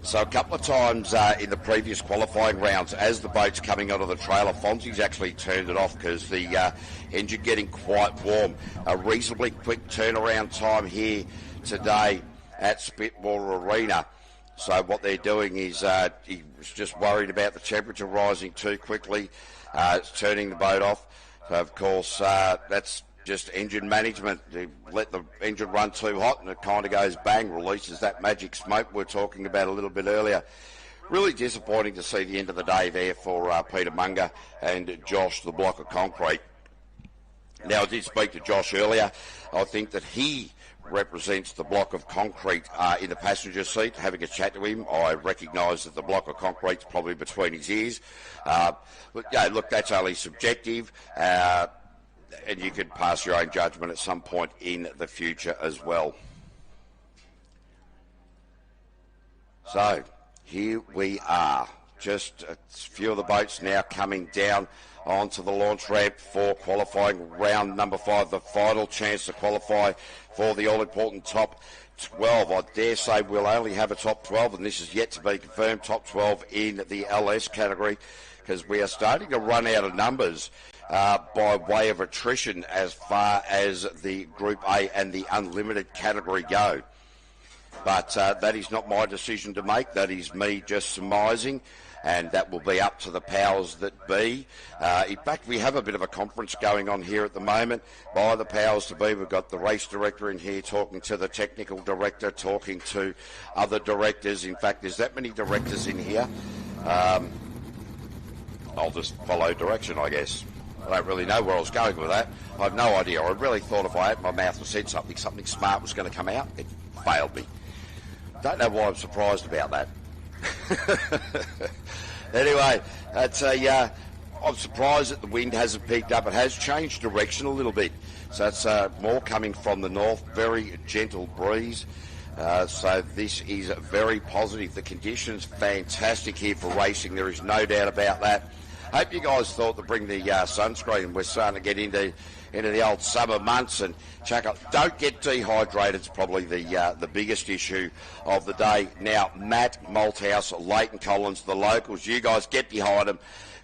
So a couple of times in the previous qualifying rounds, as the boat's coming out of the trailer, Fonzie's actually turned it off because the engine getting quite warm. A reasonably quick turnaround time here today at Spitwater Arena. So what they're doing is he was just worried about the temperature rising too quickly, turning the boat off. So of course that's just engine management. They let the engine run too hot and it kind of goes bang, releases that magic smoke we were talking about a little bit earlier. Really disappointing to see the end of the day there for Peter Munger and Josh, the block of concrete. Now, I did speak to Josh earlier. I think that he represents the block of concrete in the passenger seat. Having a chat to him, I recognise that the block of concrete's probably between his ears. But, yeah, look, that's only subjective. And you could pass your own judgment at some point in the future as well. So, here we are. Just a few of the boats now coming down onto the launch ramp for qualifying round number 5, the final chance to qualify for the all-important top 12. I dare say we'll only have a top 12, and this is yet to be confirmed, top 12 in the LS category, because we are starting to run out of numbers by way of attrition as far as the Group A and the Unlimited category go. But that is not my decision to make. That is me just surmising, and that will be up to the powers that be. In fact, we have a bit of a conference going on here at the moment by the powers to be. We've got the race director in here talking to the technical director, talking to other directors. In fact, there's that many directors in here. I'll just follow direction, I guess. I don't really know where I was going with that. I have no idea. I really thought if I opened my mouth and said something smart was going to come out. It failed me. Don't know why I'm surprised about that. Anyway, I'm surprised that the wind hasn't picked up. It has changed direction a little bit. So it's more coming from the north, very gentle breeze. So this is very positive. The conditions fantastic here for racing. There is no doubt about that. Hope you guys thought to bring the sunscreen. We're starting to get into the old summer months and check up. Don't get dehydrated. It's probably the biggest issue of the day. Now, Matt Malthouse, Leighton Collins, the locals, you guys get behind them.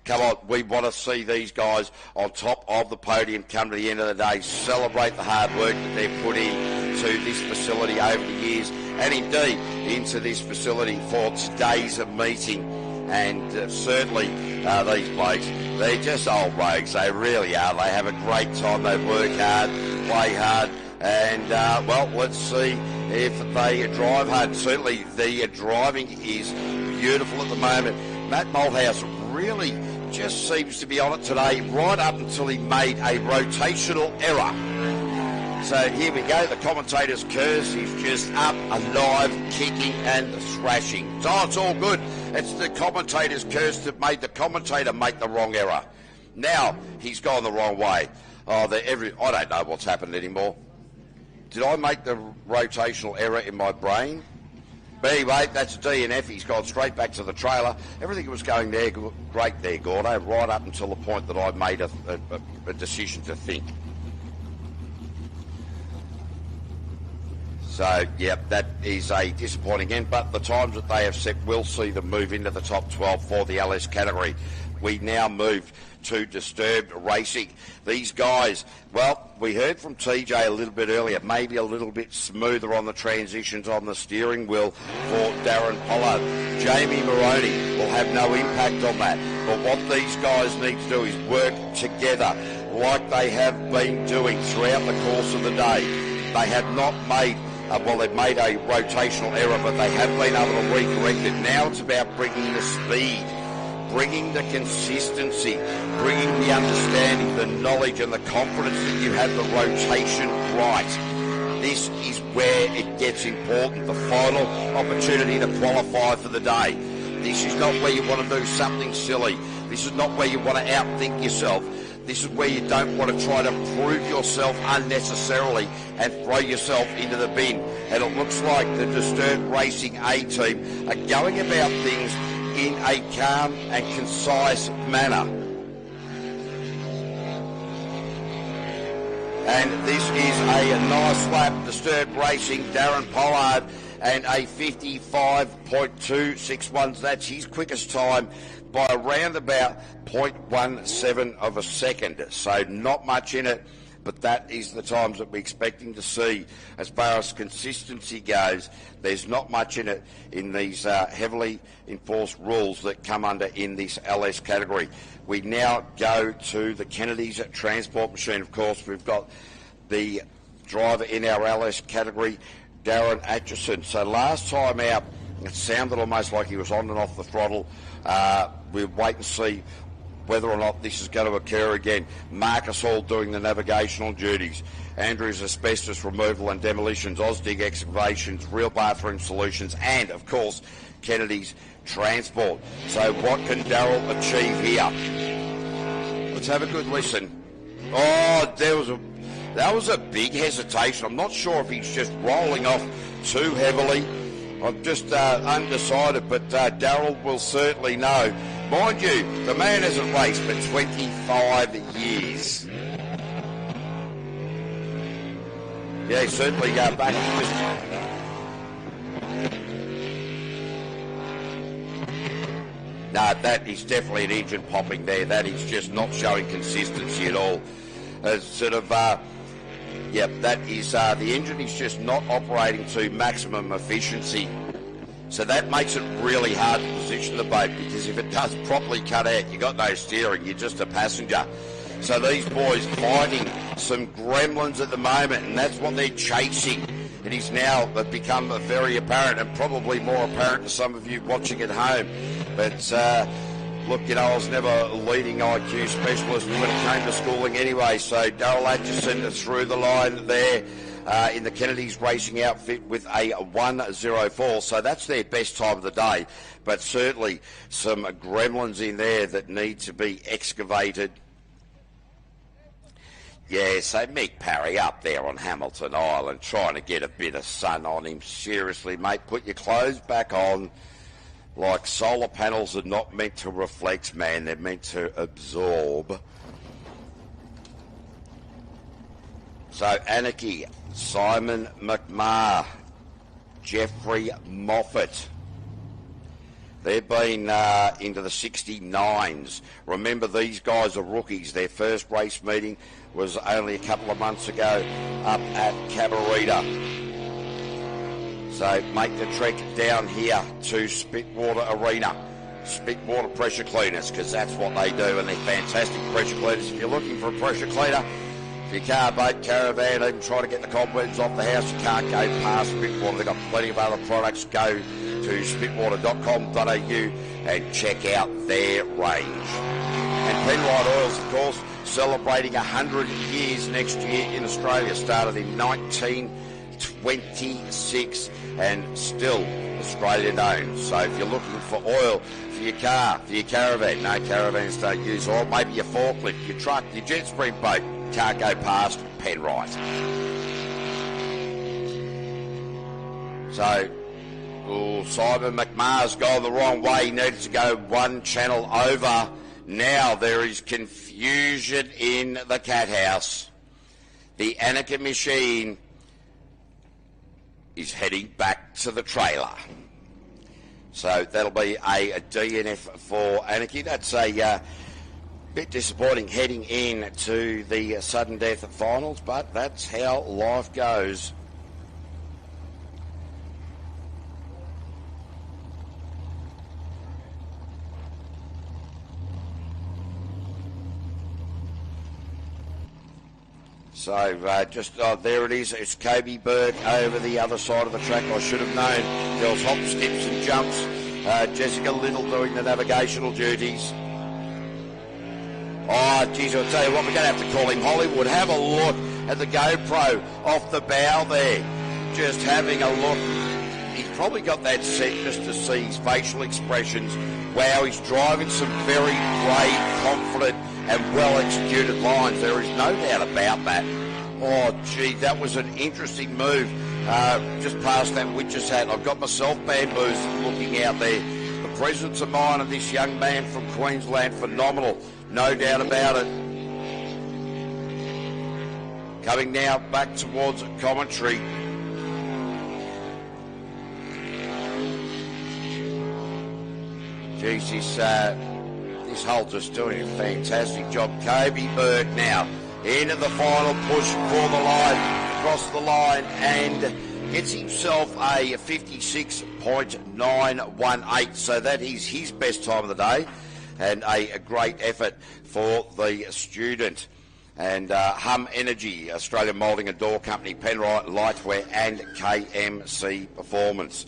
Come on, we want to see these guys on top of the podium come to the end of the day, celebrate the hard work that they've put into this facility over the years, and indeed into this facility for today's meeting. And certainly these blokes, they're just old rogues. They really are. They have a great time. They work hard, play hard, and, well, let's see if they drive hard. Certainly the driving is beautiful at the moment. Matt Malthouse really just seems to be on it today, right up until he made a rotational error. So here we go, the commentator's curse. He's just up, alive, kicking and thrashing. So it's all good. It's the commentator's curse that made the commentator make the wrong error. Now he's gone the wrong way. I don't know what's happened anymore. Did I make the rotational error in my brain? But anyway, that's a DNF. He's gone straight back to the trailer. Everything was going there great there, Gordo, right up until the point that I made a decision to think. So, yep, that is a disappointing end, but the times that they have set will see them move into the top 12 for the LS category. We now move to Disturbed Racing. These guys, well, we heard from TJ a little bit earlier, maybe a little bit smoother on the transitions on the steering wheel for Darren Pollard. Jamie Moroney will have no impact on that, but what these guys need to do is work together like they have been doing throughout the course of the day. They have not made they've made a rotational error, but they have been able to recorrect it. Now it's about bringing the speed, bringing the consistency, bringing the understanding, the knowledge and the confidence that you have the rotation right. This is where it gets important, the final opportunity to qualify for the day. This is not where you want to do something silly. This is not where you want to outthink yourself. This is where you don't want to try to prove yourself unnecessarily and throw yourself into the bin. And it looks like the Disturbed Racing A-team are going about things in a calm and concise manner. And this is a nice lap. Disturbed Racing, Darren Pollard, and a 55.261. That's his quickest time by around about 0.17 of a second. So not much in it, but that is the times that we're expecting to see. As far as consistency goes, there's not much in it in these heavily enforced rules that come under in this LS category. We now go to the Kennedy's transport machine. Of course, we've got the driver in our LS category, Darren Atchison. So last time out, it sounded almost like he was on and off the throttle. We'll wait and see whether or not this is going to occur again. Marcus Hall doing the navigational duties. Andrews Asbestos Removal and Demolitions, Osdig Excavations, Real Bathroom Solutions, and, of course, Kennedy's Transport. So what can Darryl achieve here? Let's have a good listen. Oh, that was a big hesitation. I'm not sure if he's just rolling off too heavily. I'm just undecided, but Darryl will certainly know. Mind you, the man hasn't raced for 25 years. Yeah, he's certainly back. No, that is definitely an engine popping there. That is just not showing consistency at all. Yep, that is the engine is just not operating to maximum efficiency. So that makes it really hard to position the boat, because if it does properly cut out, you've got no steering, you're just a passenger. So these boys fighting some gremlins at the moment, and that's what they're chasing. It is now become very apparent, and probably more apparent to some of you watching at home. But look, you know, I was never a leading IQ specialist when it came to schooling anyway. So Darryl Atchison through the line there in the Kennedy's racing outfit with a 1:04. So that's their best time of the day. But certainly some gremlins in there that need to be excavated. Yeah, so Mick Parry up there on Hamilton Island trying to get a bit of sun on him. Seriously, mate, put your clothes back on. Like solar panels are not meant to reflect, man. They're meant to absorb. So Anarchy, Simon McMahon, Jeffrey Moffat. They've been into the 69s. Remember, these guys are rookies. Their first race meeting was only a couple of months ago up at Cabarita. So make the trek down here to Spitwater Arena. Spitwater Pressure Cleaners, because that's what they do, and they're fantastic pressure cleaners. If you're looking for a pressure cleaner, if your car, boat, caravan, even try to get the cobwebs off the house, you can't go past Spitwater. They've got plenty of other products. Go to spitwater.com.au and check out their range. And Penrite Oils, of course, celebrating 100 years next year in Australia. Started in 1926 and still Australian owned. So if you're looking for oil for your car, for your caravan, no, caravans don't use oil, maybe your forklift, your truck, your jet stream boat, can't go past Penrite. So, Simon McMahon's gone the wrong way. He needed to go one channel over. Now there is confusion in the cat house. The Anakin machine is heading back to the trailer. So that'll be a DNF for Anarchy. That's a bit disappointing heading in to the sudden death finals, but that's how life goes. So there it is. It's Kobe Burke over the other side of the track. I should have known. There was hop, skips and jumps. Jessica Little doing the navigational duties. Oh, geez, I'll tell you what, we're going to have to call him Hollywood. Have a look at the GoPro off the bow there. Just having a look. He's probably got that set just to see his facial expressions. Wow, he's driving some very brave, confident and well-executed lines. There is no doubt about that. Oh, gee, that was an interesting move. Just past that witch's hat. I've got myself bamboozled looking out there. The presence of mind of this young man from Queensland, phenomenal. No doubt about it. Coming now back towards commentary. Geez, this hole just doing a fantastic job. Kobe Burke now into the final push for the line, across the line, and gets himself a 56.918. So that is his best time of the day, and a great effort for the student. And Hum Energy, Australian Moulding and Door Company, Penrite, Lightwear, and KMC Performance.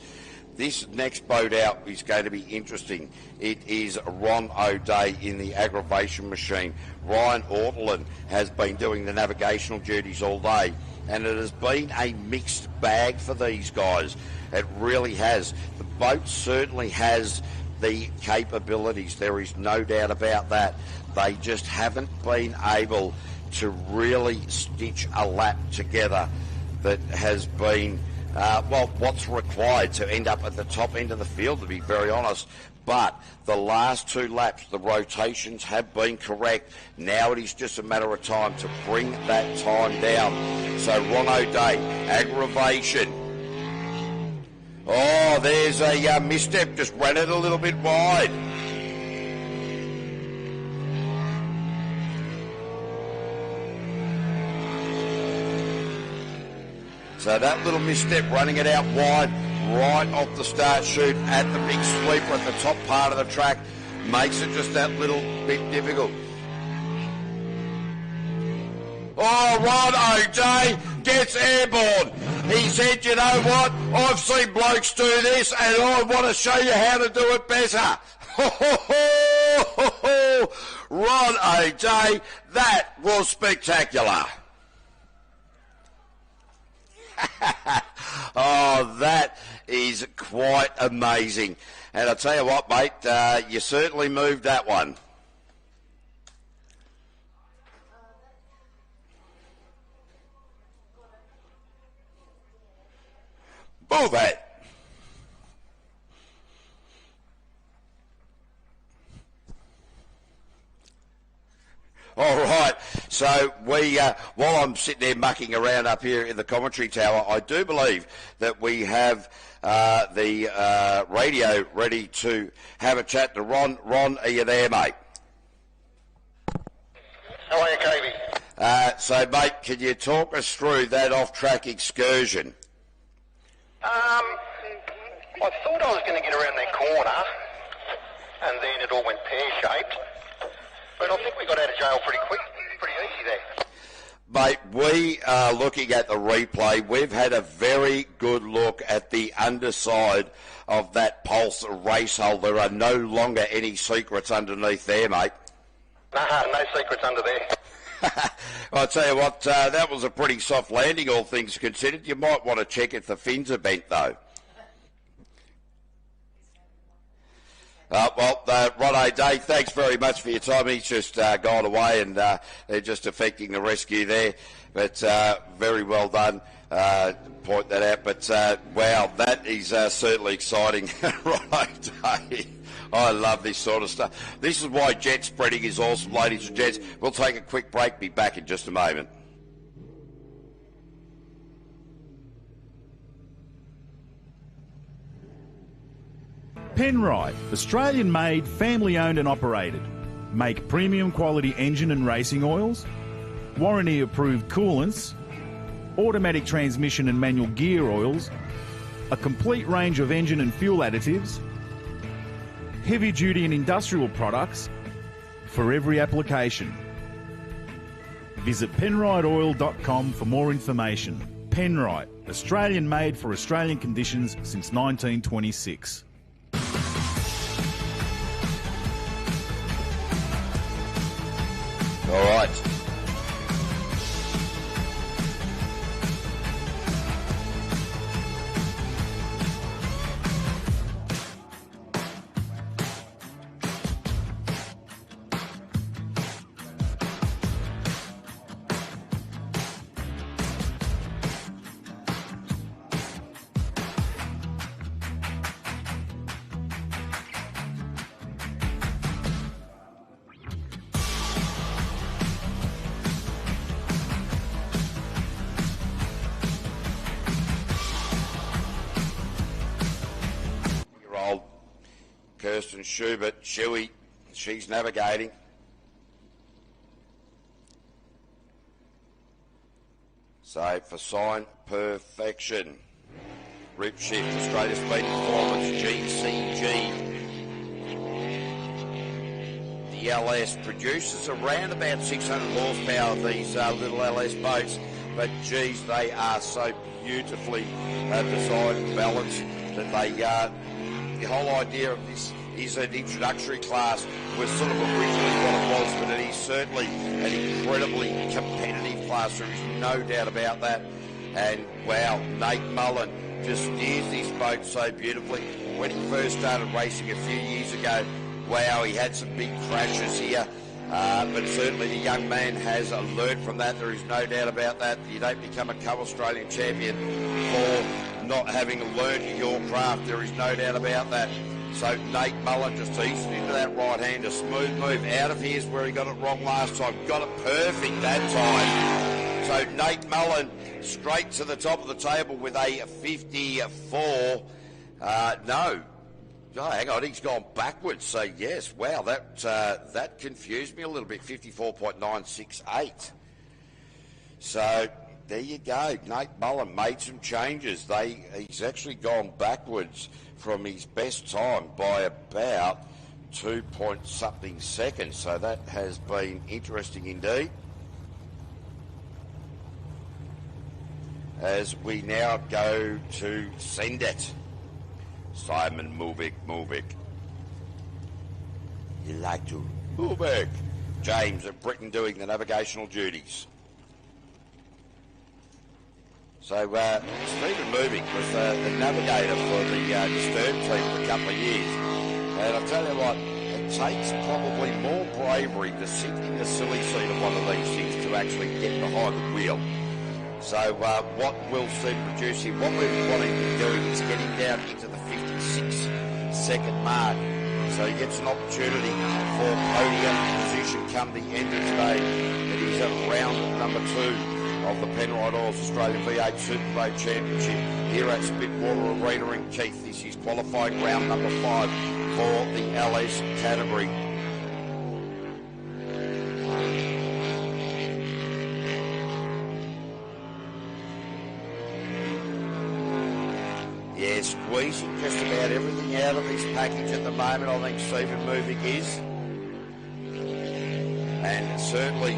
This next boat out is going to be interesting. It is Ron O'Day in the aggravation machine. Ryan Ortland has been doing the navigational duties all day, and it has been a mixed bag for these guys. It really has. The boat certainly has the capabilities. There is no doubt about that. They just haven't been able to really stitch a lap together that has been what's required to end up at the top end of the field, to be very honest. But the last two laps, the rotations have been correct. Now it is just a matter of time to bring that time down. So Ron O'Day, aggravation. Oh, there's a misstep, just ran it a little bit wide. So that little misstep, running it out wide, right off the start chute at the big sweeper at the top part of the track, makes it just that little bit difficult. Oh, Ron O'Day gets airborne. He said, you know what, I've seen blokes do this and I want to show you how to do it better. Ron O'Day, that was spectacular. Oh, that is quite amazing. And I'll tell you what, mate, you certainly moved that one. Move it. All right, so while I'm sitting there mucking around up here in the commentary tower, I do believe that we have the radio ready to have a chat to Ron. Ron, are you there, mate? How are you, Cavey? So, mate, can you talk us through that off-track excursion? I thought I was going to get around that corner, and then it all went pear-shaped. But I think we got out of jail pretty quick, pretty easy there. Mate, we are looking at the replay. We've had a very good look at the underside of that Pulse race hull. There are no longer any secrets underneath there, mate. Nah, no secrets under there. I'll tell you what, that was a pretty soft landing, all things considered. You might want to check if the fins are bent, though. Ronnie, Dave, thanks very much for your time. He's just gone away and they're just effecting the rescue there. But very well done. Point that out. But, wow, that is certainly exciting. Ronnie, Dave. I love this sort of stuff. This is why jet spreading is awesome, ladies and gents. We'll take a quick break. Be back in just a moment. Penrite, Australian-made, family-owned and operated. Make premium quality engine and racing oils, warranty-approved coolants, automatic transmission and manual gear oils, a complete range of engine and fuel additives, heavy-duty and industrial products for every application. Visit penriteoil.com for more information. Penrite, Australian-made for Australian conditions since 1926. All right. Schubert, Shuey, she's navigating. So for sign perfection. Rip shift, Australia Speed Performance, GCG. The LS produces around about 600 horsepower of these little LS boats, but geez, they are so beautifully designed and balanced that they, the whole idea of this is an introductory class was sort of originally what it was, but it is certainly an incredibly competitive class. There is no doubt about that. And wow, Nate Mullen just steers this boat so beautifully. When he first started racing a few years ago, wow, he had some big crashes here. But certainly the young man has learned from that. There is no doubt about that. You don't become a co-Australian champion for not having learned your craft. There is no doubt about that. So Nate Mullen just easing into that right hand, a smooth move out of here's where he got it wrong last time. Got it perfect that time. So Nate Mullen straight to the top of the table with a 54. No. Oh, hang on, he's gone backwards. So yes, wow, that confused me a little bit. 54.968. So there you go. Nate Mullen made some changes. He's actually gone backwards from his best time by about 2 point something seconds. So that has been interesting indeed. As we now go to send it. Simon Mulvick. You like to Mulvick. James of Britain doing the navigational duties. So Stephen Mulvick was the navigator for the Disturb team for a couple of years. And I'll tell you what, it takes probably more bravery to sit in the silly seat of one of these things to actually get behind the wheel. So what will Steve produce here? What we're wanting to be doing is getting down into the 56-second mark. So he gets an opportunity for podium position come the end of today. It is at round number 2 of the Penrite Oils Australian V8 Superboat Championship here at Spitwater Arena in Keith. This is qualifying round number 5 for the LS category. Yeah, squeezing just about everything out of this package at the moment. I think Stephen Moving is. And certainly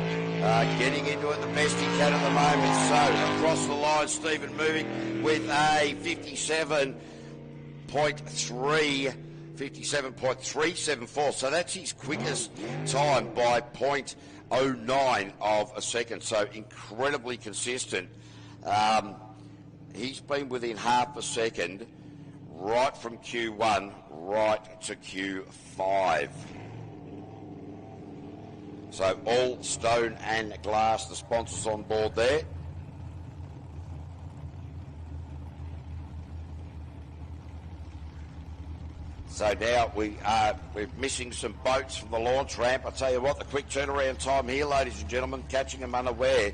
getting into it the best he can at the moment. So across the line, Stephen Moving with a 57.374. So that's his quickest time by 0.09 of a second. So incredibly consistent. He's been within half a second right from Q1 right to Q5. So all stone and glass, the sponsors on board there. So now we're missing some boats from the launch ramp. I tell you what, the quick turnaround time here, ladies and gentlemen, catching them unaware.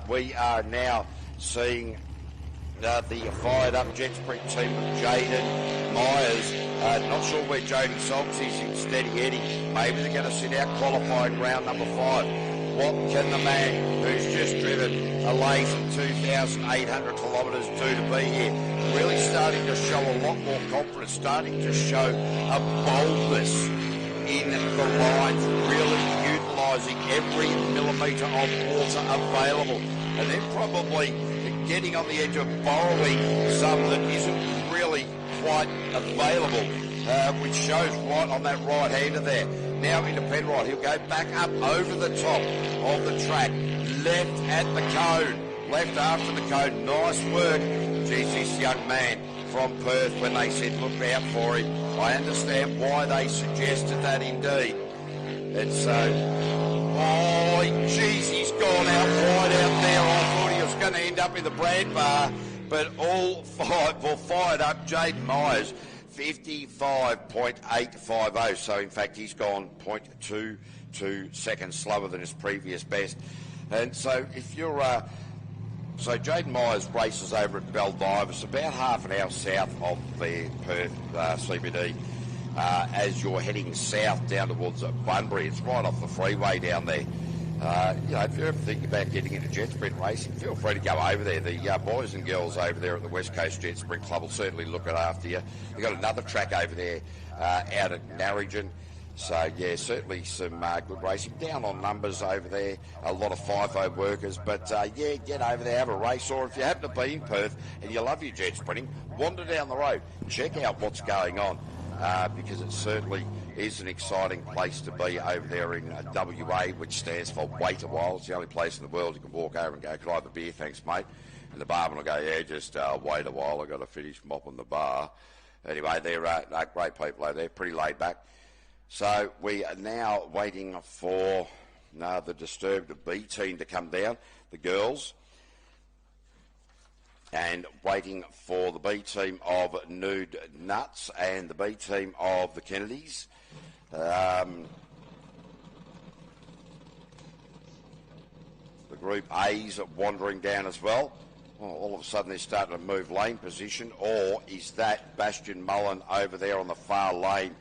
We are now seeing the fired up jet sprint team of Jaden Myers. Not sure where Jody Soggs is in Steady Eddie. Maybe they're going to sit out qualifying round number 5. What can the man who's just driven a lazy 2,800 kilometres do to be here? Really starting to show a lot more confidence, starting to show a boldness in the lines, really utilising every millimetre of water available. And then probably getting on the edge of borrowing some that isn't really quite available, which shows right on that right-hander there. Now into Penrite. He'll go back up over the top of the track, left at the cone, left after the cone. Nice work. Geez, this young man from Perth, when they said look out for him, I understand why they suggested that indeed. And so, oh, geez, he's gone out wide out there. I thought he was going to end up in the brand bar, but all five were fired up. Jaden Myers, 55.850. So, in fact, he's gone 0.22 seconds slower than his previous best. And so, if you're... So Jaden Myers races over at Baldivis. It's about half an hour south of the Perth CBD. As you're heading south down towards Bunbury, it's right off the freeway down there. You know, if you're ever thinking about getting into jet sprint racing, feel free to go over there. The boys and girls over there at the West Coast Jet Sprint Club will certainly look after you. They've got another track over there out at Narrogin. So, yeah, certainly some good racing. Down on numbers over there, a lot of FIFO workers. But, yeah, get over there, have a race. Or if you happen to be in Perth and you love your jet sprinting, wander down the road. Check out what's going on because it certainly is an exciting place to be over there in WA, which stands for Wait a While. It's the only place in the world you can walk over and go, could I have a beer, thanks, mate? And the barman will go, yeah, just wait a while. I've got to finish mopping the bar. Anyway, they're great people over there, pretty laid back. So we are now waiting for the Disturbed B team to come down, the girls, and waiting for the B team of Nude Nuts and the B team of the Kennedys. The Group A's are wandering down as well. Well, all of a sudden they're starting to move lane position, or is that Bastian Mullen over there on the far lane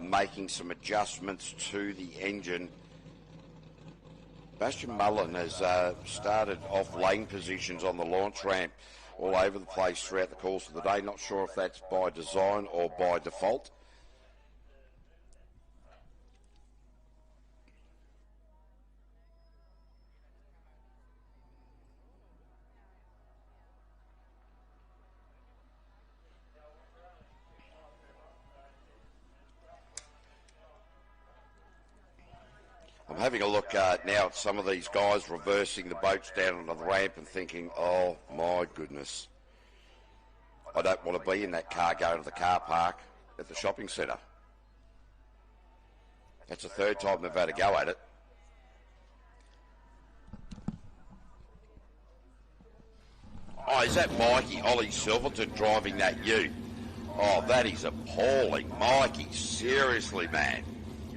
making some adjustments to the engine? Bastian Mullen has started off lane positions on the launch ramp all over the place throughout the course of the day. Not sure if that's by design or by default. I'm having a look now at some of these guys reversing the boats down onto the ramp and thinking, oh my goodness, I don't want to be in that car going to the car park at the shopping centre. That's the third time they've had a go at it. is that Mikey Ollie Silverton driving that ute? Oh, that is appalling. Mikey, seriously, man.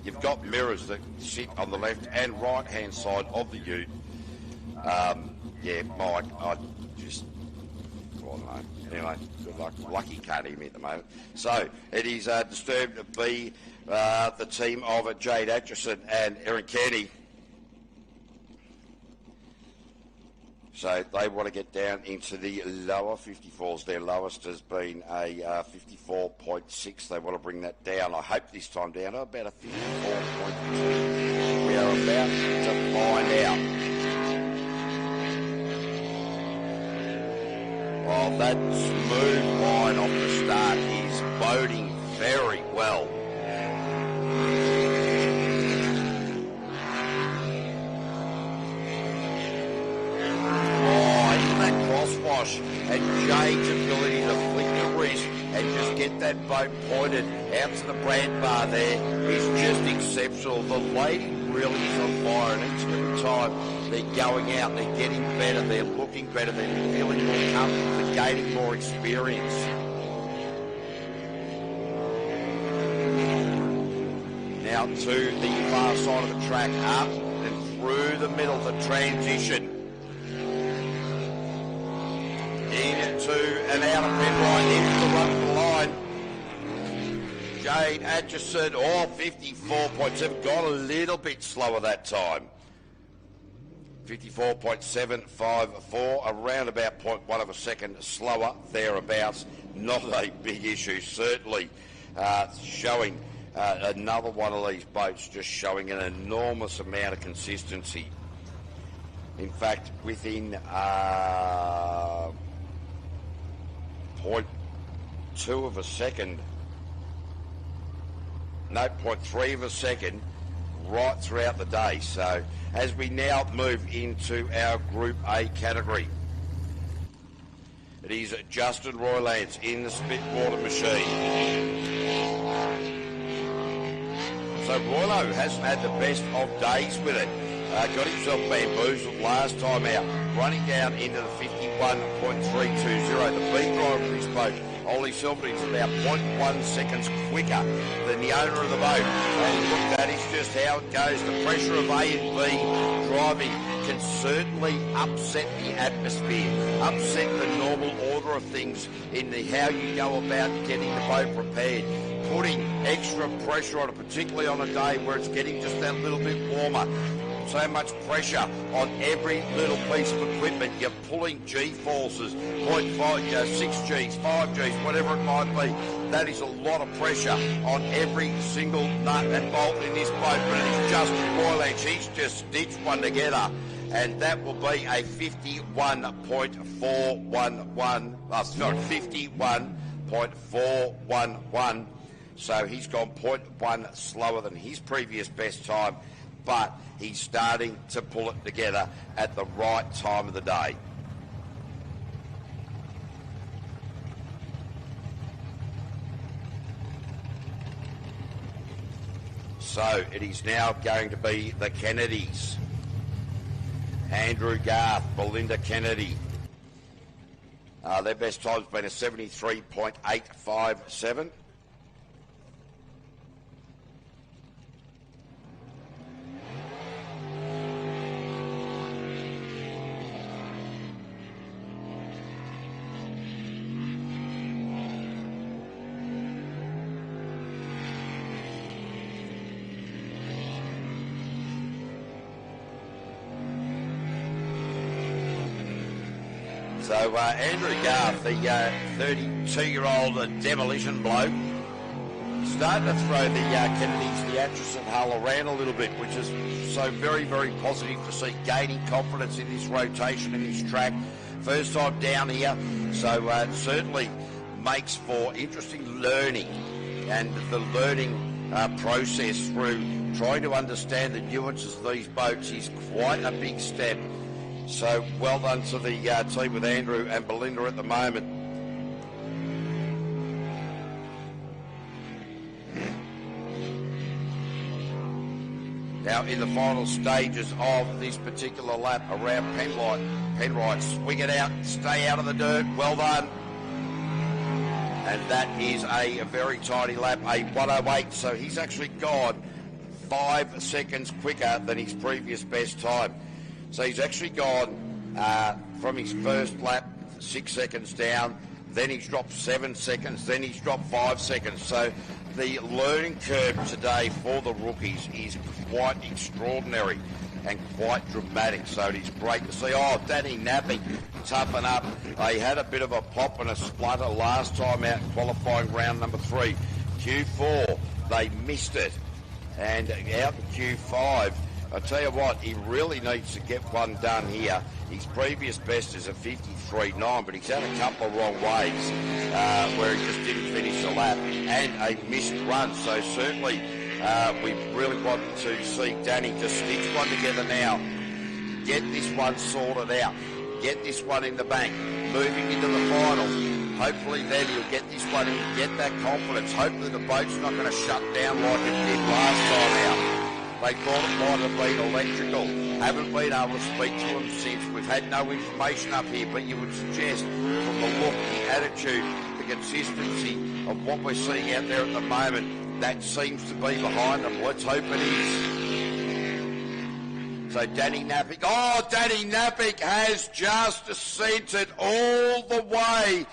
You've got mirrors that sit on the left and right-hand side of the ute. Yeah, Mike, I just... Well, no. Anyway, good luck. Lucky can't hear me at the moment. So, it is disturbed to be the team of Jade Atchison and Erin Kenny. So they want to get down into the lower 54s. Their lowest has been a 54.6. They want to bring that down. I hope this time down to about a 54.2. We are about to find out. Well, that smooth line off the start is boding very well. Crosswash and Jade's ability to flick the wrist and just get that boat pointed out to the brand bar there is just exceptional. The lady really is on fire, and each and every time they're going out, they're getting better, they're looking better, they're feeling more comfortable, they're gaining more experience. Now to the far side of the track, up and through the middle, the transition. Into and out of Penrite, into the run of the line. Jade Atchison, 54.7, got a little bit slower that time. 54.754, around about 0.1 of a second slower, thereabouts. Not a big issue, certainly showing another one of these boats just showing an enormous amount of consistency. In fact, within 0.2 of a second, no, 0.3 of a second right throughout the day. So as we now move into our Group A category, it is Justin Roylance in the spit water machine. So Roylo hasn't had the best of days with it. Got himself bamboozled last time out, running down into the 51.320. The B driver of this boat, Ollie Silverton, is about 0.1 seconds quicker than the owner of the boat. And look, that is just how it goes. The pressure of A and B driving can certainly upset the atmosphere, upset the normal order of things in the how you go about getting the boat prepared. Putting extra pressure on it, particularly on a day where it's getting just that little bit warmer. So much pressure on every little piece of equipment. You're pulling G-forces, 0.5, 6 Gs, 5 Gs, whatever it might be. That is a lot of pressure on every single nut and bolt in this boat. But it's Justin Roylance. He's just stitched one together. And that will be a 51.411. 51.411. So he's gone 0.1 slower than his previous best time. But he's starting to pull it together at the right time of the day. So it is now going to be the Kennedys. Andrew Garth, Belinda Kennedy. Their best time's been a 73.857. So Andrew Garth, the 32-year-old demolition bloke, starting to throw the Kennedys, the Atchison hull around a little bit, which is so very, very positive to see, gaining confidence in this rotation and this track. First time down here, so it certainly makes for interesting learning, and the learning process through trying to understand the nuances of these boats is quite a big step. So well done to the team with Andrew and Belinda at the moment. Now in the final stages of this particular lap around Penrite, swing it out, stay out of the dirt, well done. And that is a very tiny lap, a 1:08, so he's actually gone 5 seconds quicker than his previous best time. So he's actually gone from his first lap 6 seconds down, then he's dropped 7 seconds, then he's dropped 5 seconds. So the learning curve today for the rookies is quite extraordinary and quite dramatic, so it is great to see. Oh, Danny Nappy, toughen up. They had a bit of a pop and a splutter last time out qualifying round number 3. Q4, they missed it. And out in Q5, I tell you what, he really needs to get one done here. His previous best is a 53.9, but he's had a couple of wrong ways where he just didn't finish the lap and a missed run. So certainly we really want to see Danny just stitch one together now. Get this one sorted out. Get this one in the bank. Moving into the finals. Hopefully then he'll get this one and get that confidence. Hopefully the boat's not going to shut down like it did last time out. They thought it might have been electrical. Haven't been able to speak to him since. We've had no information up here, but you would suggest from the look, the attitude, the consistency of what we're seeing out there at the moment, that seems to be behind them. Let's hope it is. So Danny Napick, Danny Napick has just sent it all the way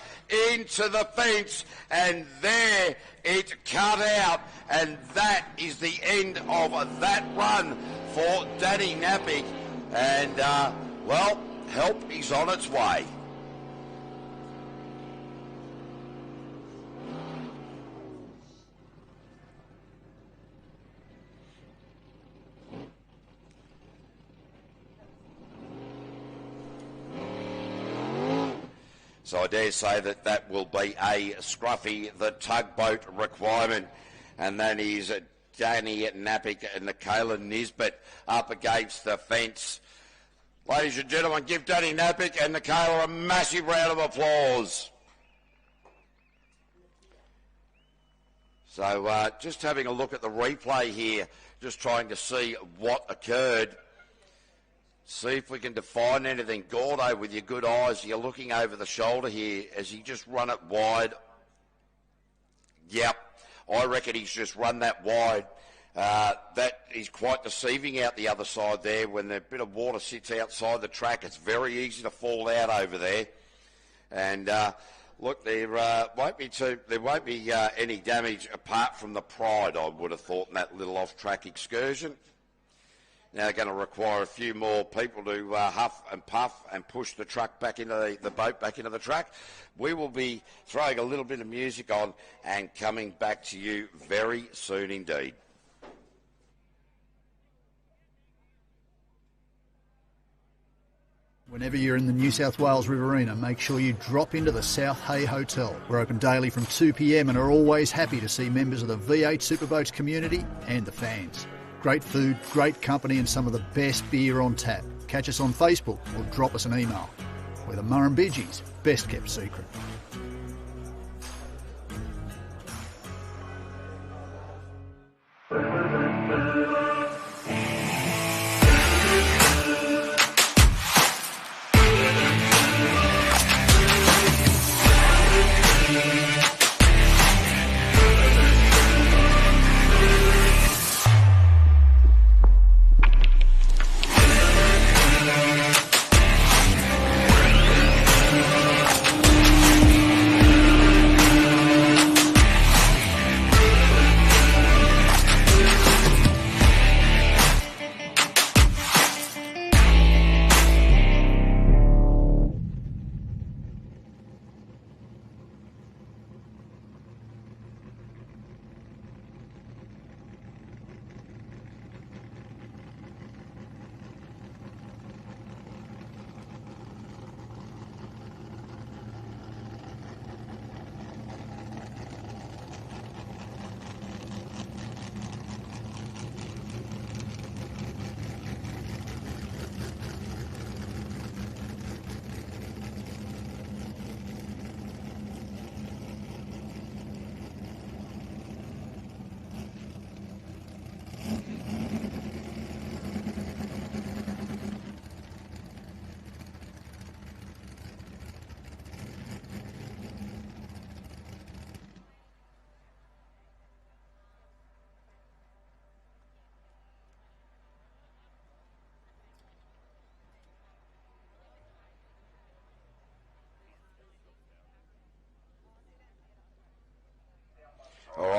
into the fence, and there it cut out, and that is the end of that run for Danny Napick, and well, help is on its way. So I dare say that will be a scruffy, the tugboat requirement. And that is Danny Napick and Kayla Nisbet up against the fence. Ladies and gentlemen, give Danny Napick and Kayla a massive round of applause. So just having a look at the replay here, just trying to see what occurred. See if we can define anything. Gordo, with your good eyes, you're looking over the shoulder here. Has he just run it wide? Yep, I reckon he's just run that wide. That is quite deceiving out the other side there. When the bit of water sits outside the track, it's very easy to fall out over there. And look, there won't be any damage apart from the pride, I would have thought, in that little off-track excursion. Now they're going to require a few more people to huff and puff and push the truck back into the boat back into the track. We will be throwing a little bit of music on and coming back to you very soon indeed. Whenever you're in the New South Wales Riverina, make sure you drop into the South Hay Hotel. We're open daily from 2 p.m. and are always happy to see members of the V8 Superboats community and the fans. Great food, great company and some of the best beer on tap. Catch us on Facebook or drop us an email. We're the Murrumbidgee's best kept secret.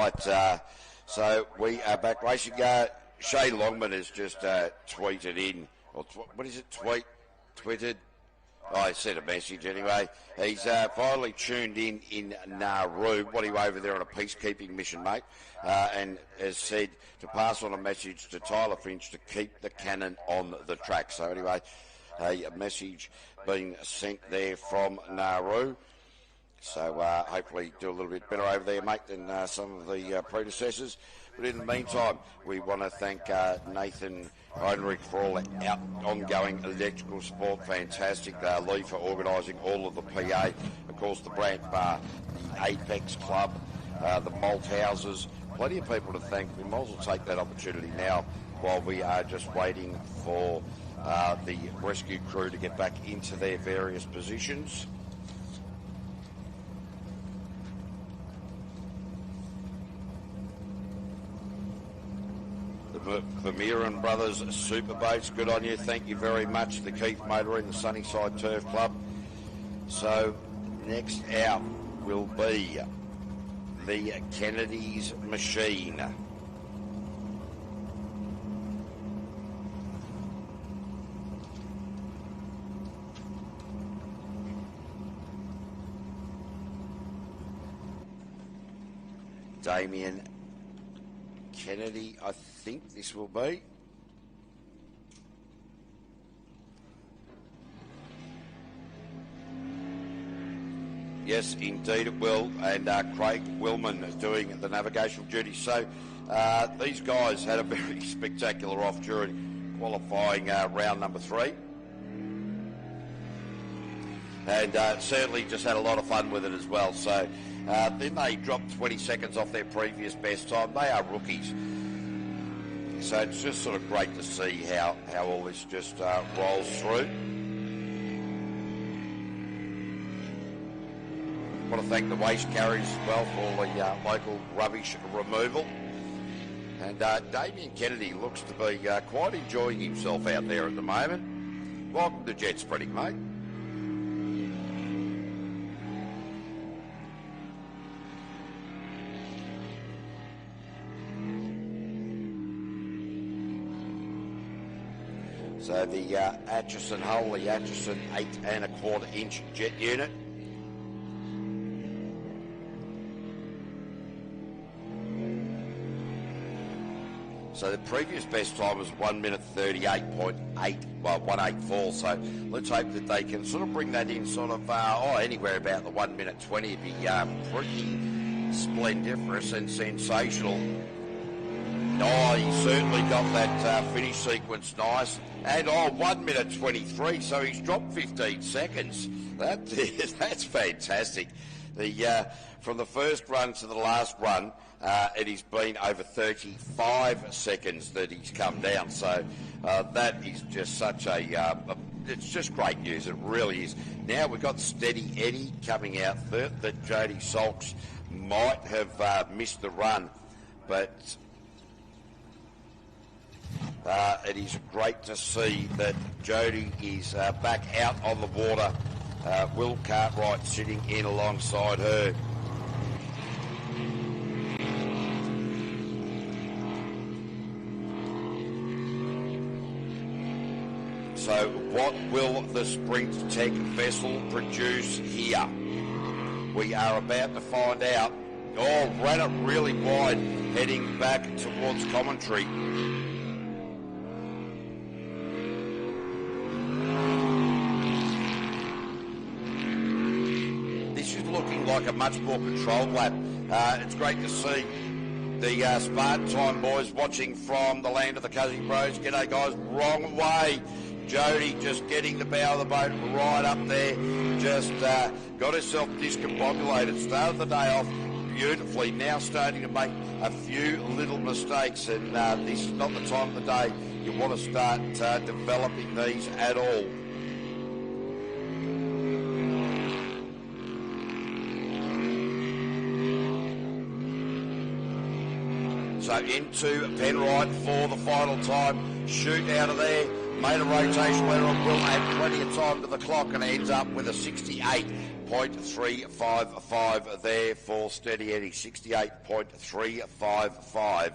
right, so we are back racing. Shay Longman has just tweeted in, or what is it, tweeted? Oh, I sent a message anyway. He's finally tuned in Nauru. What are you over there on a peacekeeping mission, mate? And has said to pass on a message to Tyler Finch to keep the cannon on the track. So anyway, a message being sent there from Nauru. So hopefully do a little bit better over there, mate, than some of the predecessors. But in the meantime, we want to thank Nathan Heinrich for all the ongoing electrical support. Fantastic. Lee for organising all of the PA. Of course, the Brant Bar, the Apex Club, the Malt Houses. Plenty of people to thank. We might as well take that opportunity now while we are just waiting for the rescue crew to get back into their various positions. The Miran Brothers Superboats, good on you. Thank you very much. The Keith Motor in the Sunnyside Turf Club. So next out will be the Kennedy's Machine. Damien Kennedy, I think this will be. Yes, indeed it will. And Craig Willman is doing the navigational duty. So these guys had a very spectacular off during qualifying round number 3. And certainly just had a lot of fun with it as well. So then they dropped 20 seconds off their previous best time. They are rookies. So it's just sort of great to see how all this just rolls through. I want to thank the waste carriers as well for all the local rubbish removal. And Damien Kennedy looks to be quite enjoying himself out there at the moment. Welcome to Jet Spreading, mate. So the Atchison hull, the Atchison 8 1/4 inch jet unit. So the previous best time was 1 minute 38.8, well 184. So let's hope that they can sort of bring that in sort of anywhere about the 1 minute 20. It'd be pretty splendiferous and sensational. Oh, he certainly got that finish sequence nice. And 1 minute 23, so he's dropped 15 seconds. That's fantastic. From the first run to the last run, it has been over 35 seconds that he's come down. So that is just such it's just great news. It really is. Now we've got Steady Eddie coming out that Jody Salks might have missed the run, but it is great to see that Jody is back out on the water. Will Cartwright sitting in alongside her. So what will the Sprint Tech vessel produce here? We are about to find out. Oh, ran it really wide, heading back towards commentary. Like a much more controlled lap. It's great to see the Spartan Time boys watching from the land of the Cuzzy Bros. G'day guys, wrong way. Jody just getting the bow of the boat right up there. Just got herself discombobulated. Started the day off beautifully. Now starting to make a few little mistakes, and this is not the time of the day you want to start developing these at all. So into Penrite for the final time. Shoot out of there. Made a rotational error. Will add plenty of time to the clock and ends up with a 68. 68.355 there for Steady Eddie. 68.355.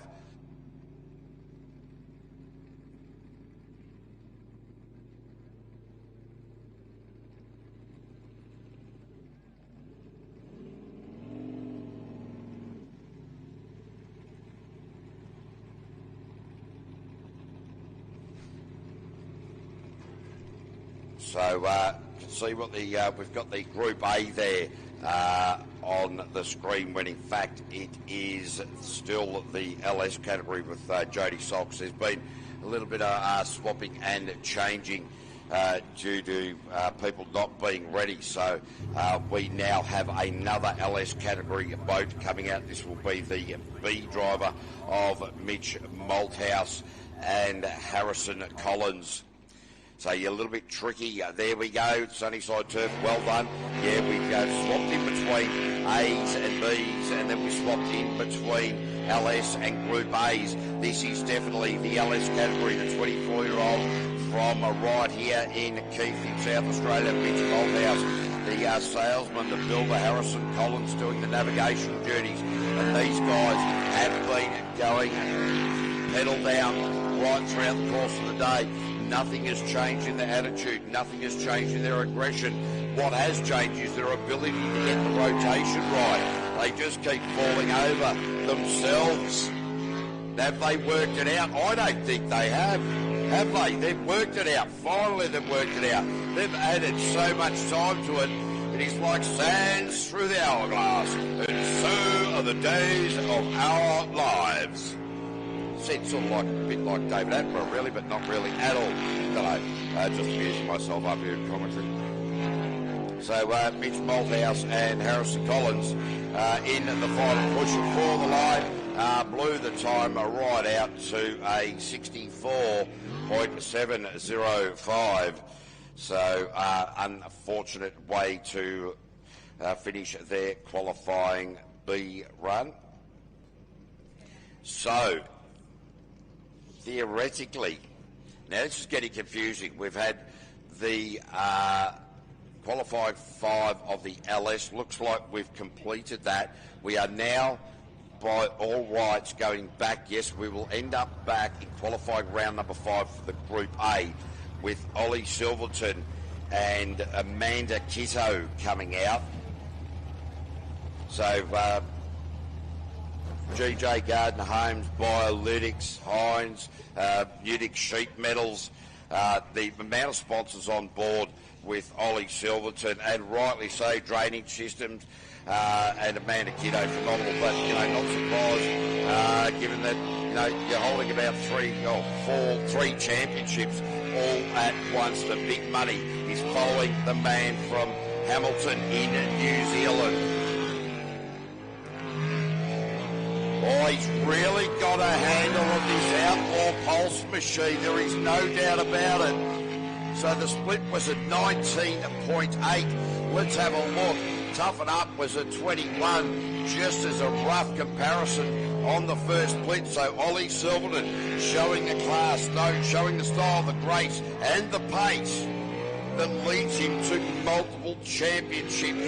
So you can see what the we've got the Group A there on the screen, when in fact it is still the LS category with Jody Socks. There's been a little bit of swapping and changing due to people not being ready. So we now have another LS category boat coming out. This will be the B driver of Mitch Malthouse and Harrison Collins. So you're a little bit tricky. There we go, Sunnyside Turf, well done. Yeah, we swapped in between A's and B's, and then we swapped in between LS and Group A's. This is definitely the LS category, the 24-year-old from right here in Keith in South Australia, Mitch Malthouse. The salesman, the builder, Harrison Collins, doing the navigation duties. And these guys have been going pedal down right throughout the course of the day. Nothing has changed in their attitude. Nothing has changed in their aggression. What has changed is their ability to get the rotation right. They just keep falling over themselves. Have they worked it out? I don't think they have. Have they? They've worked it out. Finally, they've worked it out. They've added so much time to it. It is like sands through the hourglass. And so are the days of our lives. Said sort of like a bit like David Attenborough, really, but not really at all. Don't know. Just amusing myself up here in commentary. So Mitch Malthouse and Harrison Collins in the final push for the line blew the time right out to a 64.705. So unfortunate way to finish their qualifying B run. So theoretically, now this is getting confusing. We've had the qualifying 5 of the LS. Looks like we've completed that. We are now, by all rights, going back. Yes, we will end up back in qualifying round number 5 for the Group A with Ollie Silverton and Amanda Kitto coming out. So GJ Gardner Homes, Biolytics, Hines, Nudix Sheet Metals, the amount of sponsors on board with Ollie Silverton, and rightly so, Drainage Systems, and Amanda Kiddo, phenomenal, but, not surprised, given that, you're holding about 3 championships all at once. The big money is following the man from Hamilton in New Zealand. Oh, he's really got a handle on this outlaw pulse machine. There is no doubt about it. So the split was at 19.8. Let's have a look. Toughen Up was at 21, just as a rough comparison on the first split. So Ollie Silverton showing the class, showing the style, the grace and the pace that leads him to multiple championships.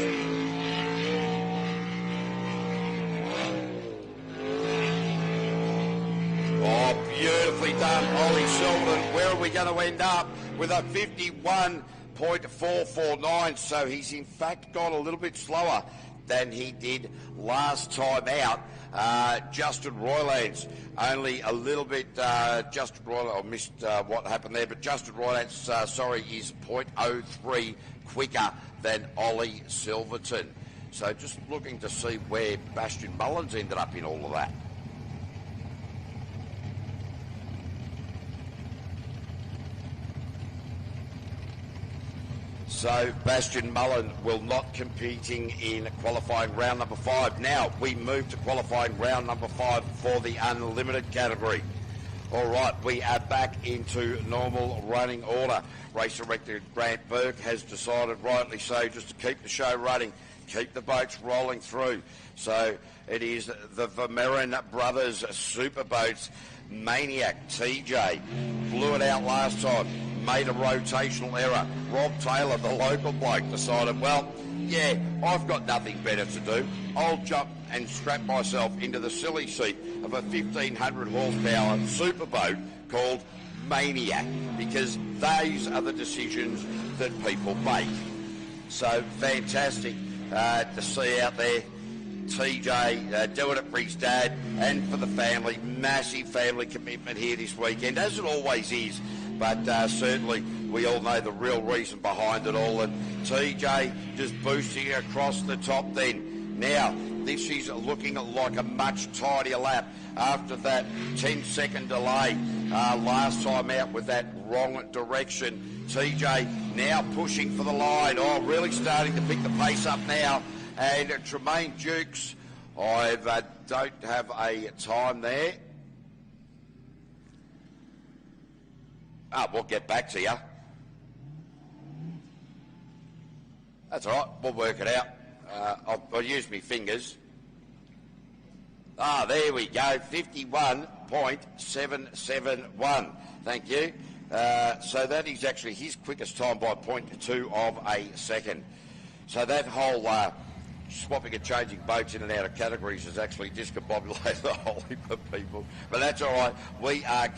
Oh, beautifully done, Ollie Silverton. Where are we going to end up? With a 51.449. So he's in fact got a little bit slower than he did last time out. Justin Roylands only a little bit. Justin Roylands, I missed what happened there, but Justin Roylands, is 0.03 quicker than Ollie Silverton. So just looking to see where Bastian Mullins ended up in all of that. So Bastian Mullen will not competing in qualifying round number 5. Now we move to qualifying round number 5 for the unlimited category. All right, we are back into normal running order. Race Director Grant Burke has decided, rightly so, just to keep the show running, keep the boats rolling through. So it is the Vermeeren Brothers Superboats Maniac TJ. Blew it out last time. made a rotational error. Rob Taylor, the local bloke, decided, well, yeah, I've got nothing better to do. I'll jump and strap myself into the silly seat of a 1,500 horsepower superboat called Maniac, because those are the decisions that people make. So fantastic to see out there TJ doing it for his dad and for the family. Massive family commitment here this weekend, as it always is, but certainly we all know the real reason behind it all, and TJ just boosting across the top then. Now, this is looking like a much tidier lap after that 10-second delay last time out with that wrong direction. TJ now pushing for the line. Oh, really starting to pick the pace up now. And Tremaine Dukes, I don't have a time there. We'll get back to you. That's all right, we'll work it out. I'll use my fingers. There we go, 51.771. Thank you. So that is actually his quickest time by 0.2 of a second. So that whole swapping and changing boats in and out of categories has actually discombobulated a whole heap of people. But that's all right. We are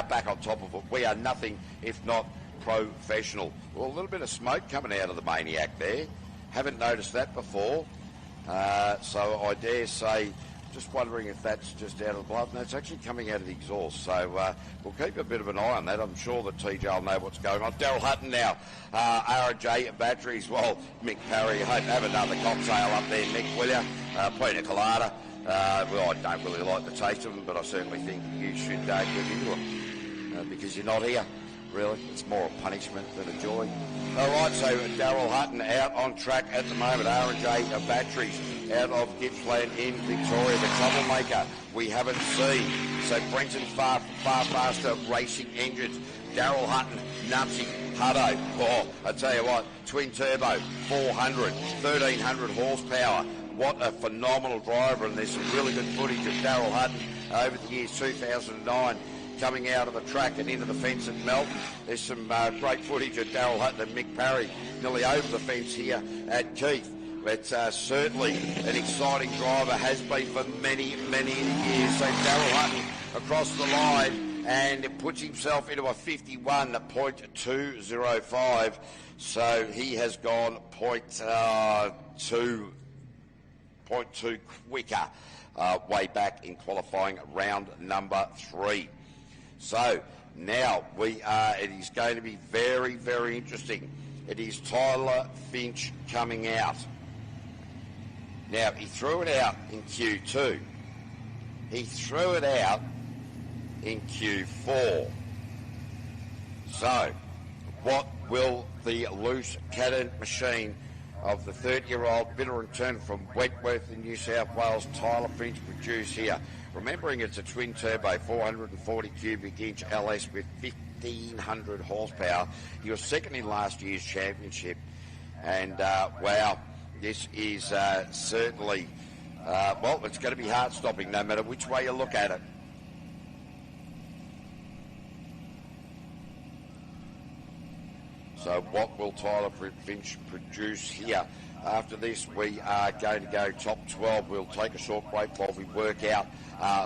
back on top of it. We are nothing if not professional. Well, a little bit of smoke coming out of the Maniac there. Haven't noticed that before. So I dare say, just wondering if that's just out of the blood. No, it's actually coming out of the exhaust. So we'll keep a bit of an eye on that. I'm sure that TJ will know what's going on. Daryl Hutton now, R&J batteries. Well, Mick Parry, hope to have another cocktail up there, Mick, will you? Pina colada. Well, I don't really like the taste of them, but I certainly think you should get into them because you're not here. Really, it's more a punishment than a joy. All right, so Daryl Hutton out on track at the moment. R&J batteries out of Gippsland in Victoria. The troublemaker we haven't seen. So Brenton far faster racing engines. Daryl Hutton, Nutsy, Hutto. Oh, I tell you what, twin turbo, 400, 1,300 horsepower. What a phenomenal driver, and there's some really good footage of Daryl Hutton over the years 2009. Coming out of the track and into the fence at Melton. There's some great footage of Daryl Hutton and Mick Parry nearly over the fence here at Keith. But certainly an exciting driver, has been for many, many years. So Daryl Hutton across the line and it puts himself into a 51.205. So he has gone 0.2 quicker way back in qualifying round number 3. So now it is going to be very, very interesting. It is Tyler Finch coming out. Now, he threw it out in Q2. He threw it out in Q4. So, what will the loose cannon machine of the 30-year-old bitter return from Wentworth in New South Wales, Tyler Finch, produce here? Remembering it's a twin-turbo 440 cubic inch LS with 1,500 horsepower. He was second in last year's championship. And, wow, this is certainly, well, it's going to be heart-stopping no matter which way you look at it. So what will Tyler Finch produce here? After this, we are going to go top 12. We'll take a short break while we work out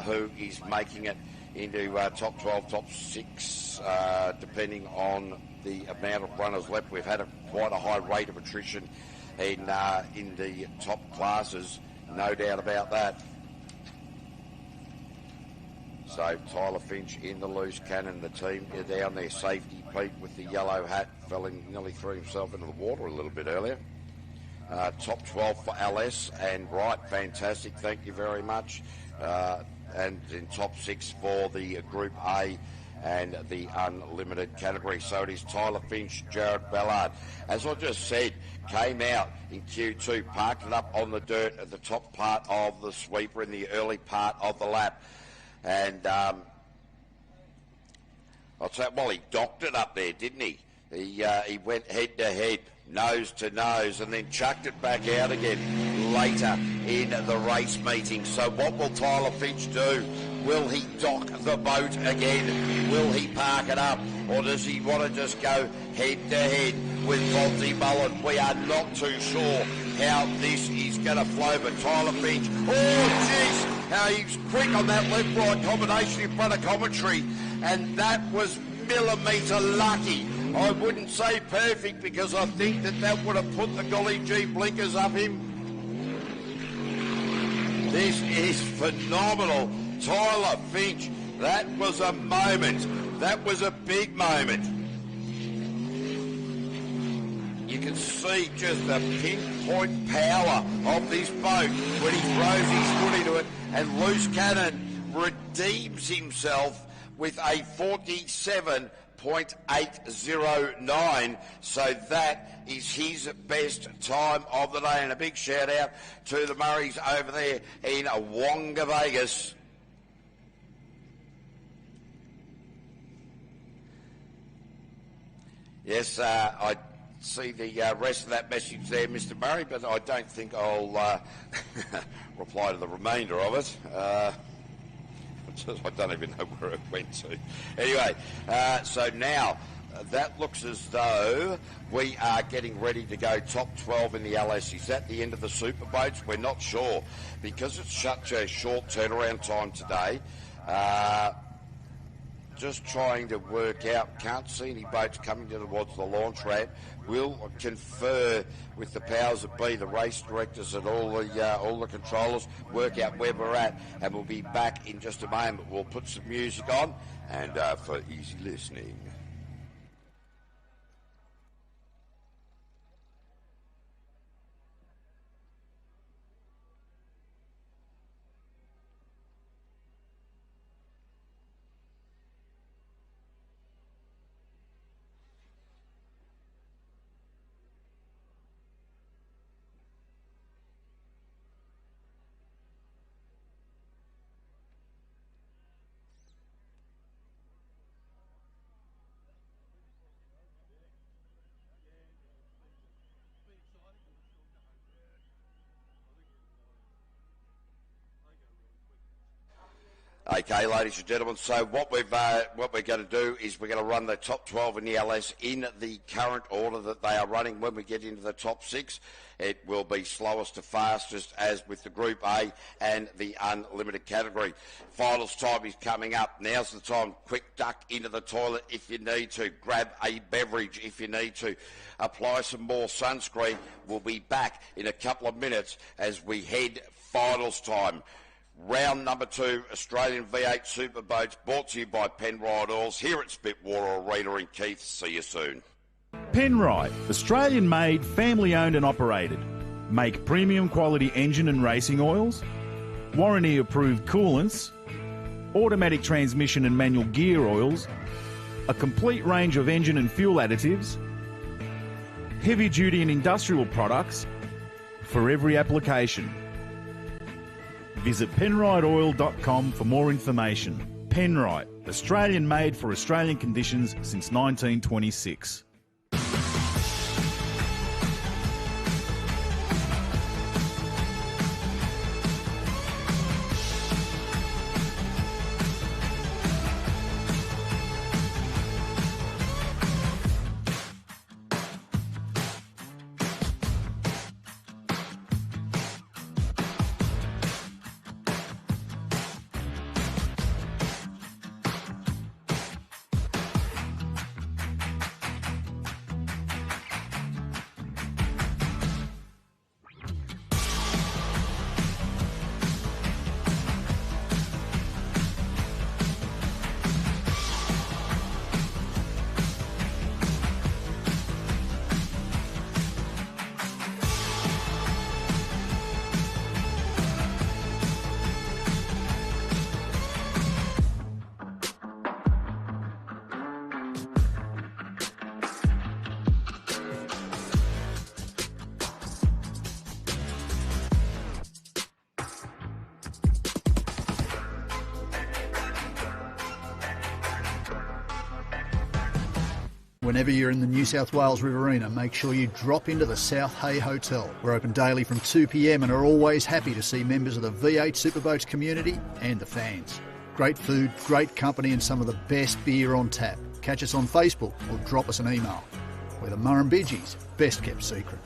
who is making it into top 12, top 6, depending on the amount of runners left. We've had quite a high rate of attrition in the top classes, no doubt about that. So Tyler Finch in the loose cannon. The team are down there. Safety Pete with the yellow hat nearly threw himself into the water a little bit earlier. Top 12 for LS and right, fantastic, thank you very much. And in top 6 for the Group A and the unlimited category. So it is Tyler Finch, Jared Ballard. As I just said, came out in Q2, parked it up on the dirt at the top part of the sweeper in the early part of the lap. And I'll tell you, well, he docked it up there, didn't he? He went head to head, nose to nose, and then chucked it back out again later in the race meeting. So what will Tyler Finch do? Will he dock the boat again? Will he park it up? or does he want to just go head-to-head with Fonzie Mullen? We are not too sure how this is going to flow, but Tyler Finch, oh, jeez, how he's quick on that left-right combination in front of commentary, and that was millimetre lucky. I wouldn't say perfect, because I think that would have put the golly gee blinkers up him. This is phenomenal. Tyler Finch, that was a moment. That was a big moment. You can see just the pinpoint power of this boat when he throws his foot into it, and Loose Cannon redeems himself with a 47.809, so that is his best time of the day. And a big shout out to the Murrays over there in Wonga, Vegas. Yes, I see the rest of that message there, Mr. Murray, but I don't think I'll reply to the remainder of it. I don't even know where it went to. Anyway, so now that looks as though we are getting ready to go top 12 in the LS. Is that the end of the Superboats? We're not sure, because it's such a short turnaround time today. Just trying to work out, can't see any boats coming towards the launch ramp. We'll confer with the powers that be, the race directors and all the controllers, work out where we're at, and we'll be back in just a moment. We'll put some music on, and for easy listening. Okay, ladies and gentlemen, so what we're going to do is we're going to run the top 12 in the LS in the current order that they are running. When we get into the top 6, it will be slowest to fastest, as with the Group A and the Unlimited category. Finals time is coming up. Now's the time. Quick duck into the toilet if you need to. Grab a beverage if you need to. Apply some more sunscreen. We'll be back in a couple of minutes as we head finals time. Round number 2, Australian V8 Superboats, brought to you by Penrite Oils, here at Spitwater Arena in Keith. See you soon. Penrite, Australian-made, family-owned and operated. Make premium quality engine and racing oils, warranty-approved coolants, automatic transmission and manual gear oils, a complete range of engine and fuel additives, heavy-duty and industrial products for every application. Visit penriteoil.com for more information. Penrite, Australian made for Australian conditions since 1926. Whenever you're in the New South Wales Riverina, make sure you drop into the South Hay Hotel. We're open daily from 2 p.m. and are always happy to see members of the V8 Superboats community and the fans. Great food, great company and some of the best beer on tap. Catch us on Facebook or drop us an email. We're the Murrumbidgee's best kept secret.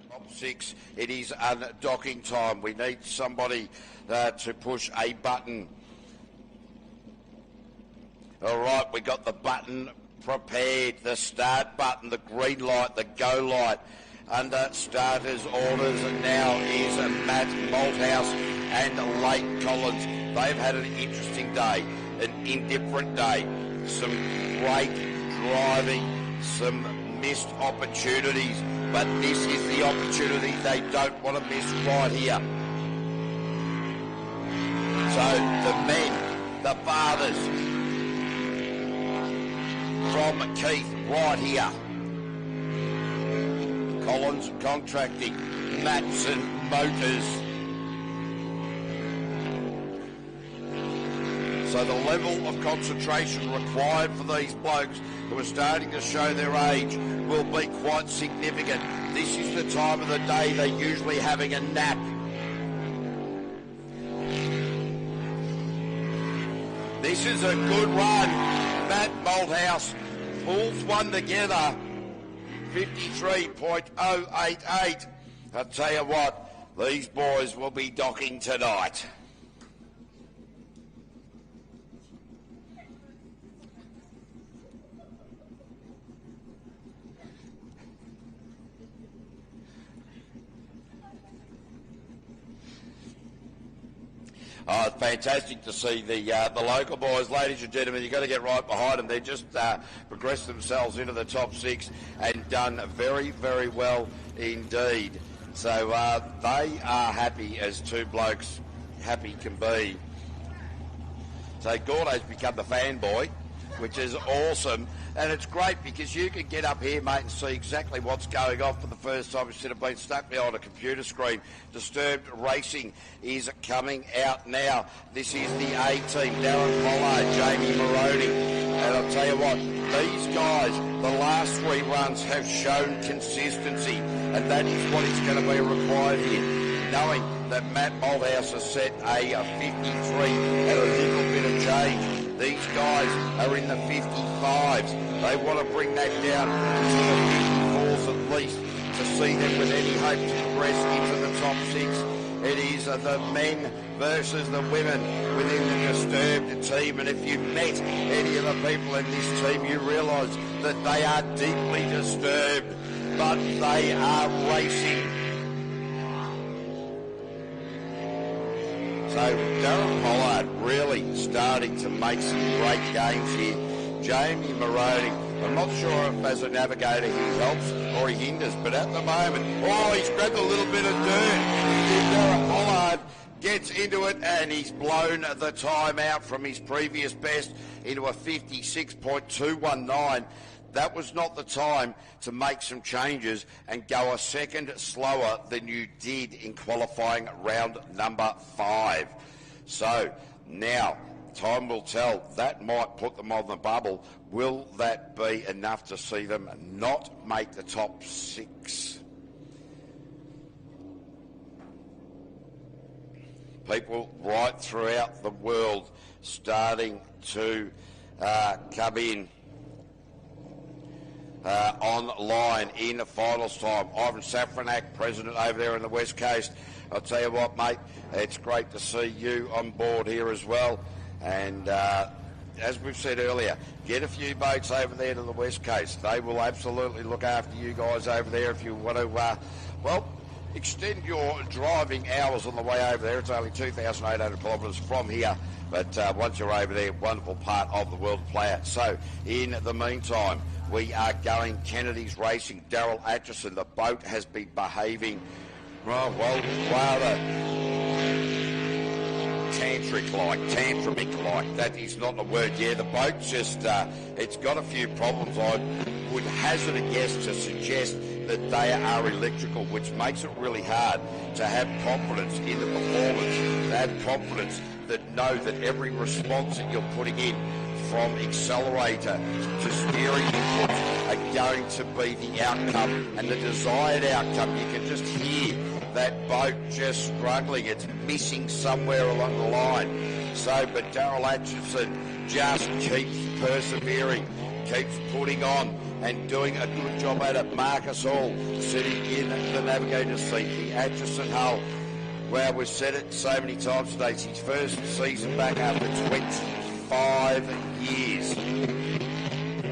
Top 6, it is undocking time. We need somebody to push a button. All right, we got the button prepared, the start button, the green light, the go light. Under starters orders now is Matt Malthouse and Lake Collins. They've had an interesting day, an indifferent day. Some great driving, some missed opportunities, but this is the opportunity they don't want to miss right here. So the men, the fathers, from Keith right here. Collins Contracting, Matson Motors. So the level of concentration required for these blokes who are starting to show their age will be quite significant. This is the time of the day they're usually having a nap. This is a good run. Matt Malthouse pulls one together. 53.088. I'll tell you what, these boys will be docking tonight. Oh, it's fantastic to see the local boys, ladies and gentlemen. You've got to get right behind them. They've just progressed themselves into the top six and done very, very well indeed. So they are happy as two blokes happy can be. So Gordo's become the fanboy, which is awesome. And it's great because you can get up here, mate, and see exactly what's going on for the first time instead of being stuck behind a computer screen. Disturbed Racing is coming out now. This is the A-team, Darren Pollard, Jamie Moroney. And I'll tell you what, these guys, the last three runs have shown consistency, and that is what is going to be required here. Knowing that Matt Malthouse has set a 53 and a little bit of change. These guys are in the 55s. They want to bring that down to the 54s at least to see them with any hope to progress into the top six. It is the men versus the women within the Disturbed team. And if you've met any of the people in this team, you realise that they are deeply disturbed, but they are racing. So Darren Pollard really starting to make some great gains here. Jamie Moroney, I'm not sure if as a navigator he helps or he hinders, but at the moment, oh, he's grabbed a little bit of dirt. Darren Pollard gets into it and he's blown the time out from his previous best into a 56.219. That was not the time to make some changes and go a second slower than you did in qualifying round number 5. So now, time will tell. That might put them on the bubble. Will that be enough to see them not make the top 6? People right throughout the world starting to come in. Online in the finals time. Ivan Safranak, president over there in the West Coast. I'll tell you what, mate, it's great to see you on board here as well. And as we've said earlier, get a few boats over there to the West Coast. They will absolutely look after you guys over there if you want to, extend your driving hours on the way over there. It's only 2,800 kilometres from here. But once you're over there, wonderful part of the world to play at. So, in the meantime, we are going Kennedy's Racing. Daryl Atchison, the boat has been behaving, rather tantramic-like. That is not the word. Yeah, the boat just, it's got a few problems. I would hazard a guess to suggest that they are electrical, which makes it really hard to have confidence in the performance, to have confidence that know that every response that you're putting in, from accelerator to steering inputs, are going to be the outcome and the desired outcome. You can just hear that boat just struggling. It's missing somewhere along the line. So, but Daryl Atchison just keeps persevering, keeps putting on and doing a good job at it. Marcus Hall sitting in the navigator's seat. The Atchison hull. Well, we've said it so many times today. It's his first season back after 25 years.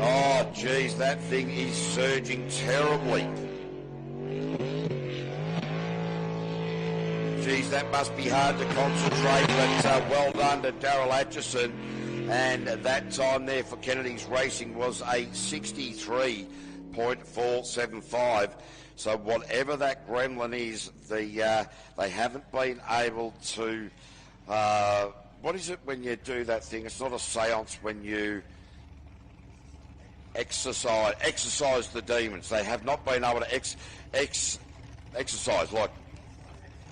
Oh, geez, that thing is surging terribly. Geez, that must be hard to concentrate, but well done to Daryl Atchison. And that time there for Kennedy's Racing was a 63.475. So whatever that gremlin is, they haven't been able to what is it when you do that thing? It's not a seance when you exercise the demons. They have not been able to exercise, like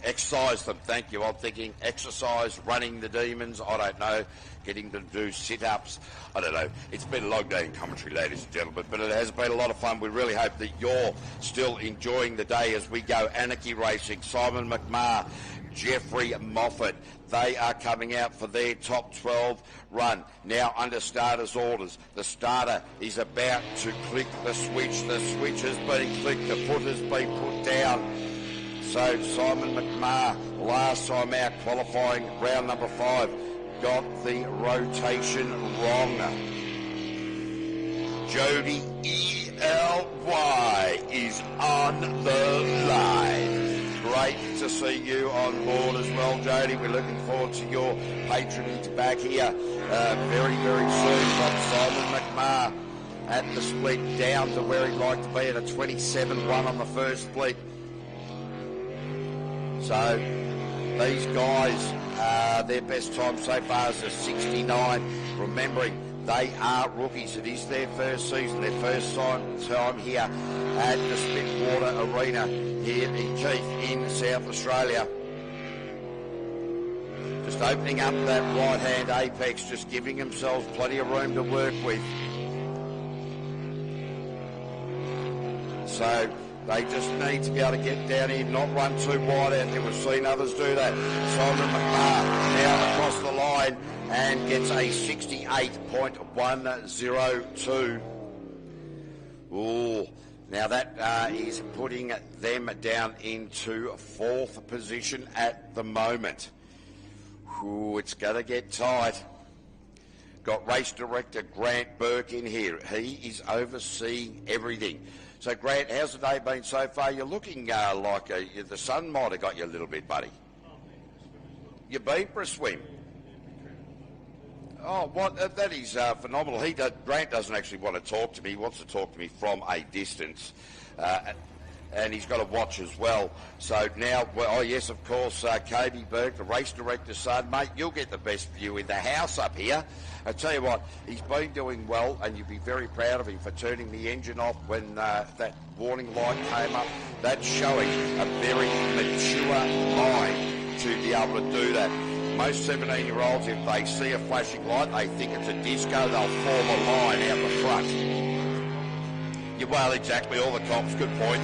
exercise them. Thank you. I'm thinking exercise, running the demons. I don't know, getting them to do sit-ups. I don't know. It's been a long day in commentary, ladies and gentlemen, but it has been a lot of fun. We really hope that you're still enjoying the day as we go. Anarchy Racing, Simon McMahon, Jeffrey Moffat. They are coming out for their top 12 run. Now under starter's orders. The starter is about to click the switch. The switch has been clicked. The foot has been put down. So Simon McMahon, last time out, qualifying round number 5, got the rotation wrong. Jody ELY is on the line. Great to see you on board as well, Jody. We're looking forward to your patronage back here very, very soon. From Simon McMahon at the split down to where he'd like to be at a 27-1 on the first split. So these guys, their best time so far is a 69. Remembering they are rookies. It is their first season, their first time here at the Spitwater Arena here in Keith in South Australia. Just opening up that right-hand apex, just giving themselves plenty of room to work with. So they just need to be able to get down here, not run too wide out there. We've seen others do that. Simon McMahon now across the line and gets a 68.102. Ooh, now that is putting them down into 4th position at the moment. Ooh, it's going to get tight. Got race director Grant Burke in here. He is overseeing everything. So, Grant, how's the day been so far? You're looking like the sun might have got you a little bit, buddy. You've been for a swim? Oh, what? That is phenomenal. Grant doesn't actually want to talk to me. He wants to talk to me from a distance. And he's got a watch as well. So now, oh yes, of course, Kobe Burke, the race director's son. Mate, you'll get the best view in the house up here. I tell you what, he's been doing well, and you'll be very proud of him for turning the engine off when that warning light came up. That's showing a very mature mind to be able to do that. Most 17-year-olds, if they see a flashing light, they think it's a disco, they'll form a line out the front. Well, exactly, all the cops, good point.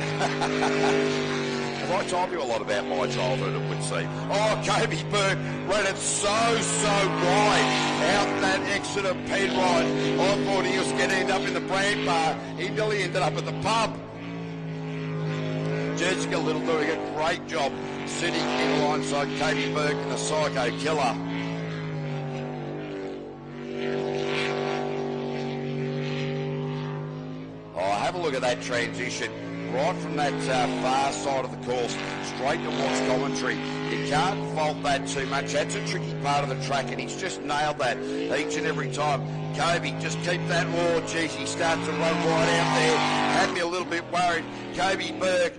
Have I told you a lot about my childhood, it would seem? Oh, Kobe Burke ran it so wide out that exit of Penrite. I thought he was going to end up in the brand bar. He nearly ended up at the pub. Jessica Little doing a great job sitting in alongside Kobe Burke and the Psycho Killer. Oh, have a look at that transition. Right from that far side of the course, straight to watch commentary. You can't fault that too much. That's a tricky part of the track, and he's just nailed that each and every time. Kobe, just keep that. Oh, geez, he starts to run wide out there. Had me a little bit worried. Kobe Burke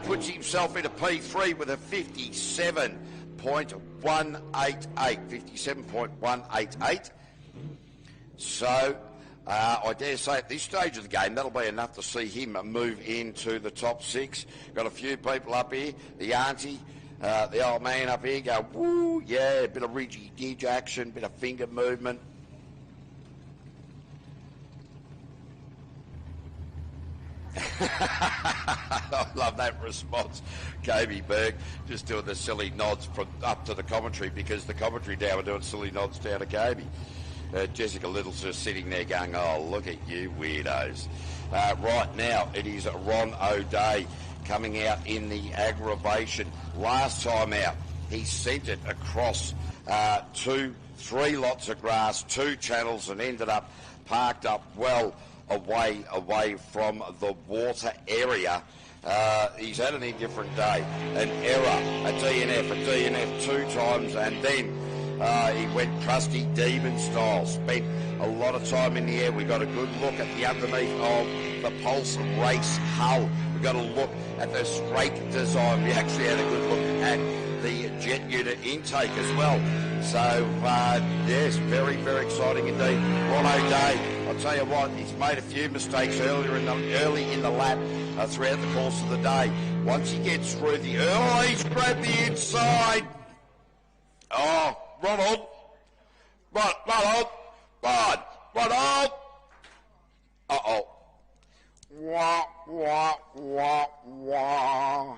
puts himself into P3 with a 57.188. So, I dare say at this stage of the game, that'll be enough to see him move into the top 6. Got a few people up here. The auntie, the old man up here go, woo, yeah, a bit of ridgy-didge action, bit of finger movement. I love that response. Kobe Burke just doing the silly nods from up to the commentary, because the commentary now are doing silly nods down to Kobe. Jessica Little's just sitting there going, oh, look at you weirdos. Right now, it is Ron O'Day coming out in the aggravation. Last time out, he sent it across 3 lots of grass, 2 channels, and ended up parked up well away from the water area. He's had an indifferent day. An error, a DNF 2 times, and then he went crusty demon style. Spent a lot of time in the air. We got a good look at the underneath of the Pulse race hull. We got a look at the straight design. We actually had a good look at the jet unit intake as well. So, yes, very, very exciting indeed. Ron O'Day, I'll tell you what, he's made a few mistakes early in the lap throughout the course of the day. Once he gets through he's grabbed the inside. Oh, Ronald. Ronald. Uh-oh. Wah, wah, wah, wah.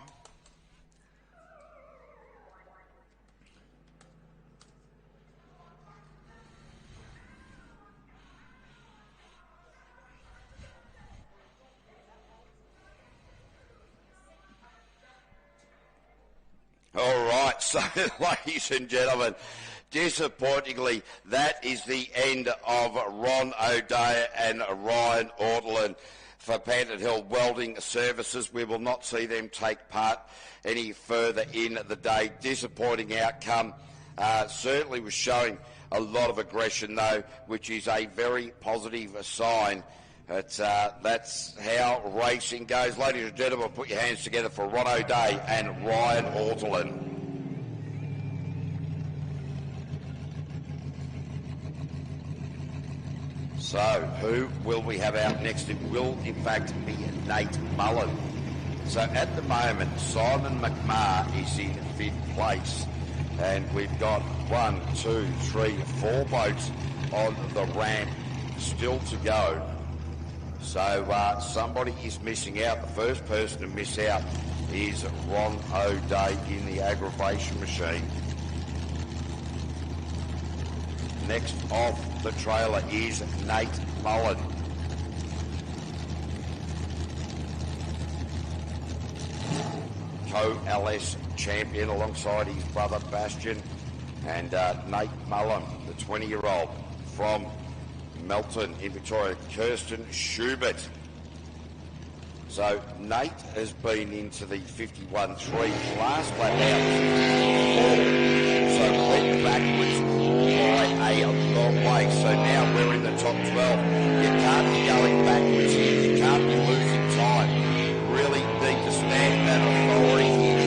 All right, so ladies and gentlemen, disappointingly, that is the end of Ron O'Day and Ryan Ortland for Panton Hill Welding Services. We will not see them take part any further in the day. Disappointing outcome. Certainly was showing a lot of aggression though, which is a very positive sign. That's how racing goes. Ladies and gentlemen, put your hands together for Ron O'Day and Ryan Ortland. So, who will we have out next? It will, in fact, be Nate Mullen. So, at the moment, Simon McMahon is in 5th place. And we've got 1, 2, 3, 4 boats on the ramp still to go. So, somebody is missing out. The first person to miss out is Ron O'Day in the aggravation machine. Next off the trailer is Nate Mullen. Co-LS champion alongside his brother Bastian, and Nate Mullen, the 20-year-old from Melton in Victoria, Kirsten Schubert. So Nate has been into the 51.3 last lap out. So went backwards by a long way. So now we're in the top 12. You can't be going backwards here. You can't be losing time. Really need to stand that authority here.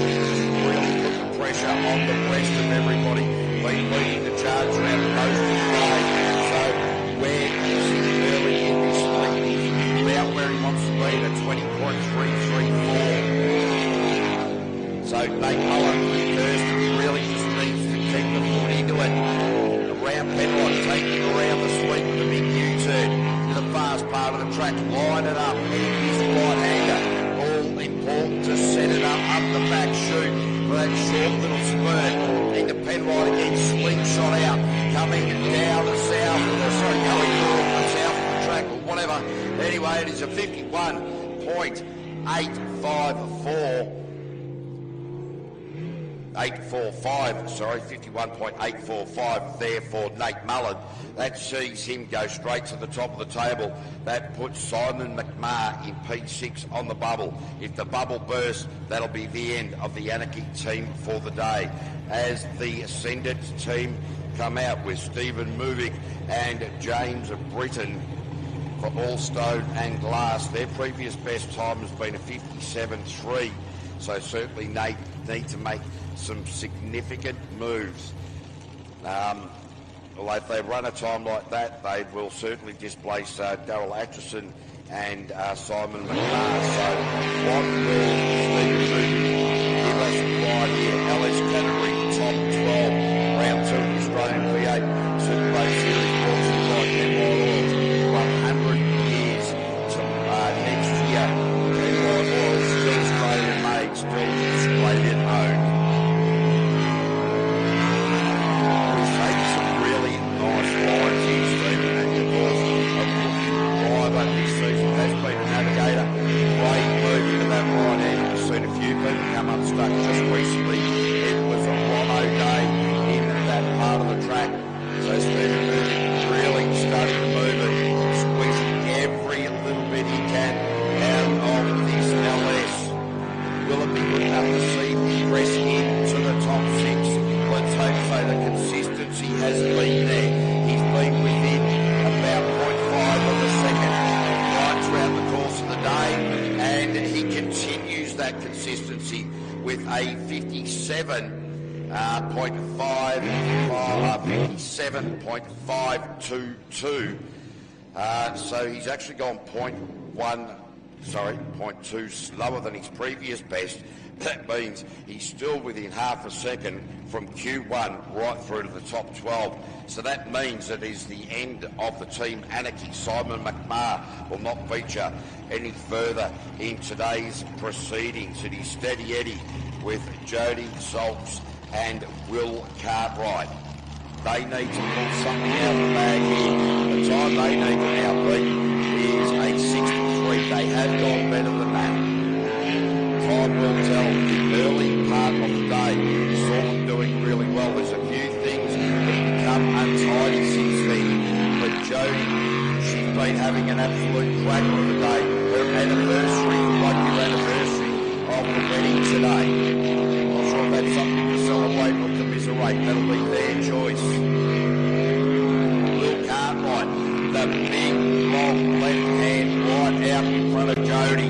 Really put the pressure on the rest of everybody. Been leading the charge around the most of the day. So where is he early in this lead? He's about where he wants to be at 20.334. So Nate Mullen with Kirsten really just needs to keep the foot into it. Around Penrite, taking around the sweep with a big U-turn to the fast part of the track. Line it up, his right-hander. All important to set it up the back chute for that short little spurt. Into Penrite again, slingshot out, coming down the south, going north and south of the track or whatever. Anyway, it is a 51.845, 51.845 there for Nate Mullen. That sees him go straight to the top of the table. That puts Simon McMahon in P6 on the bubble. If the bubble bursts, that'll be the end of the Anarchy team for the day. As the Ascendant team come out with Stephen Movik and James Britton for Allstone and Glass. Their previous best time has been a 57.3. So certainly Nate need to make some significant moves. Well, if they run a time like that, they will certainly displace Darryl Atchison and Simon McMahon. So what will Stephen Movik give us right here? LS category top 12, round 2 of the Australian V8 Superboat Series brought to you by Penrite Oils. 100 years to next year. Penrite Oils, still Australian made, still Australian owned. This season has been a navigator. Great move into that right hand. We've seen a few people come unstuck just recently. It was a Ron O'Day in that part of the track. So Stephen Movik really starting to move it, squeezing every little bit he can out of this LS. Will it be good enough to see him press into the top 6? Let's hope so. The consistency has been there. He's been within about 0.5 of a second right throughout the course of the day, and he continues that consistency with a 57 57.522. So he's actually gone 0.2 slower than his previous best. That means he's still within half a second from Q1 right through to the top 12. So that means that is the end of the team anarchy. Simon McMahon will not feature any further in today's proceedings. It is Steady Eddie with Jody Saltz and Will Cartwright. They need to pull something out of the bag here. The time they need to now beat is a 63. They have gone better than that. Time will tell. The early part of the day saw them doing really well. There's a few things that have become untidy since then. But Jody, she's been having an absolute cracker of the day. Her anniversary, the 1 year anniversary of the wedding today. Not sure if that's something to celebrate or commiserate. That'll be their choice. Will Cartwright, the big, long left hand right out in front of Jody,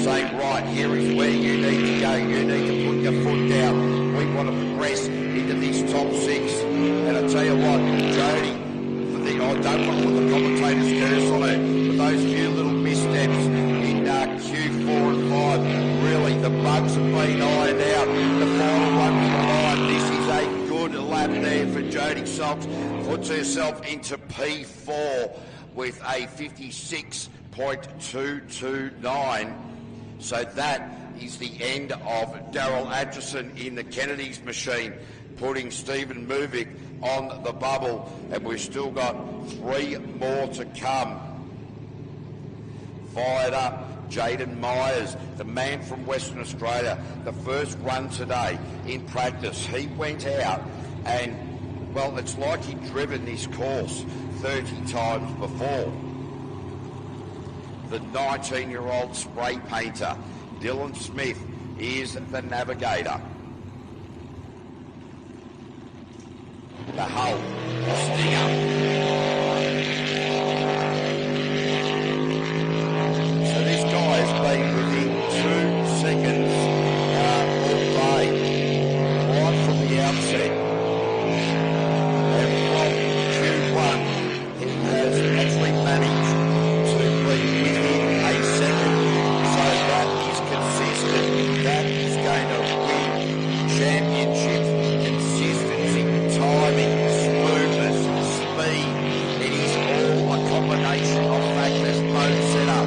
saying, right, here is where you need to go. You need to put your foot down. We want to progress into this top 6. And I tell you what, Jody, I don't want to put the commentator's curse on her, but those few little missteps in Q4 and 5, really, the bugs have been ironed out. The final one was the line. This is a good lap there for Jody Saltz. Puts herself into P4 with a 56.229. So that is the end of Daryl Atchison in the Kennedy's machine, putting Stephen Movick on the bubble, and we've still got 3 more to come. Fired up, Jaden Myers, the man from Western Australia, the first run today in practice. He went out and, well, it's like he'd driven this course 30 times before. The 19-year-old spray painter, Dylan Smith, is the navigator. The Hull, the Stinger. So this guy has been within 2 seconds all day, right from the outset. And from Q1, he has actually managed to be within a second. So that is consistent. That is going to win championships. Consistency, timing, smoothness, speed. It is all a combination of factors, mode setup,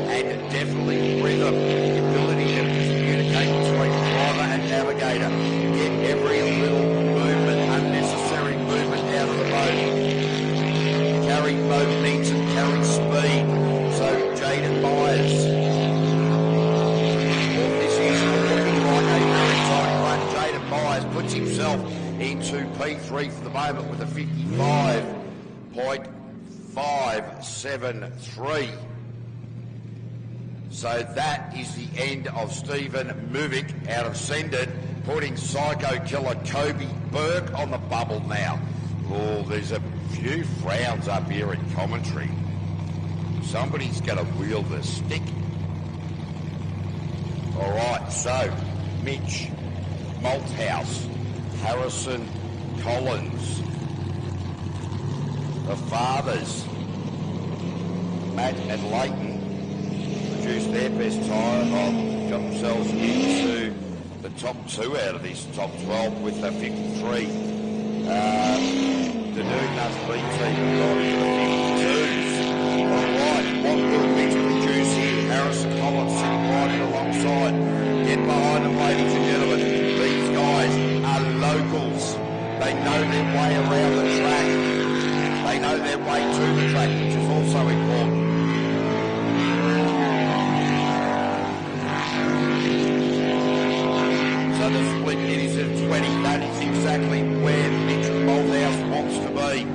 and definitely rhythm, the ability to communicate between driver and navigator, get every little movement, unnecessary movement out of the boat, carry momentum, carry speed. So Jaden Myers, well, this is looking like a very tight run. Jaden Myers puts himself into P3 for the moment with a 55.573. So that is the end of Stephen Movick out of Sended, putting Psycho Killer Kobe Burke on the bubble now. Oh, there's a few frowns up here in commentary. Somebody's going to wield the stick. All right, so Mitch Malthouse, Harrison Collins, the fathers, Matt and Leighton, produced their best time, got themselves into the top 2 out of this top 12 with a 53. The Nunas B team got into the 52s. All right, what will Mitch produce here? Harrison Collins sitting right in alongside. Get behind them, ladies and gentlemen. These guys are locals. They know their way around the track. They know their way to the track, which is also important. So the split, it is at 20. That is exactly where Mitch Malthouse wants to be.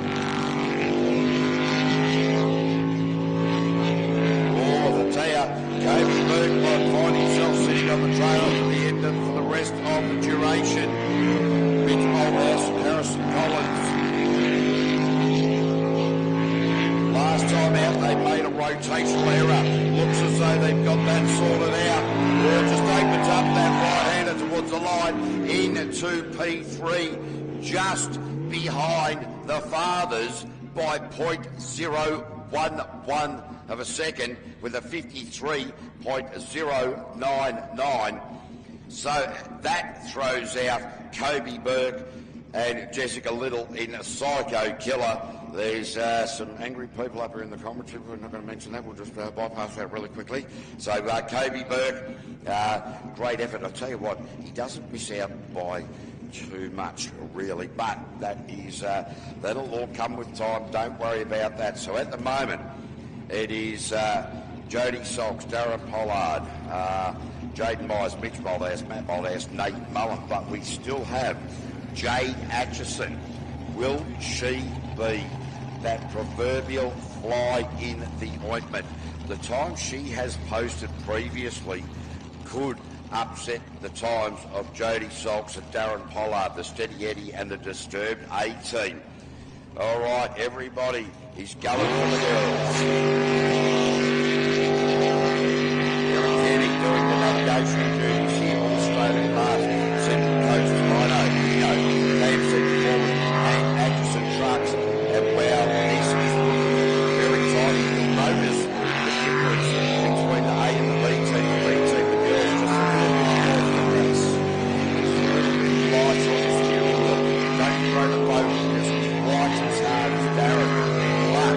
Oh, the Tia, Kobe Burke might find himself sitting on the trail for the end of for the rest of the duration. Mitch Malthouse and Harrison Collins. Last time out, they made a rotational error. Looks as though they've got that sorted out. Or it just opens up that right-hander towards towards the line into P3, just behind the fathers by 0.011 of a second with a 53.099. So that throws out Kobe Burke and Jessica Little in Psycho Killer. There's some angry people up here in the commentary. We're not going to mention that. We'll just bypass that really quickly. So Kobe Burke, great effort. I'll tell you what, he doesn't miss out by too much, really. But that is, that'll all come with time. Don't worry about that. So at the moment, it is Jody Socks, Darren Pollard, Jaden Myers, Mitch Boldass, Matt Boldass, Nate Mullen. But we still have Jade Atchison. Will she be that proverbial fly in the ointment? The time she has posted previously could upset the times of Jody Socks and Darren Pollard, the Steady Eddie and the Disturbed A-Team. All right, everybody is going for the girls. Eric Hennig doing the navigation duties here on Australian last. Central Coast Rhino, KFC Performance and Atchison Trucks. And wow, this is looking very tight. You'll notice the difference between the A and the B team. The B team, the girls, just a little bit more finesse. Lights on the steering wheel. Don't throw the boat just quite as hard as Darren. But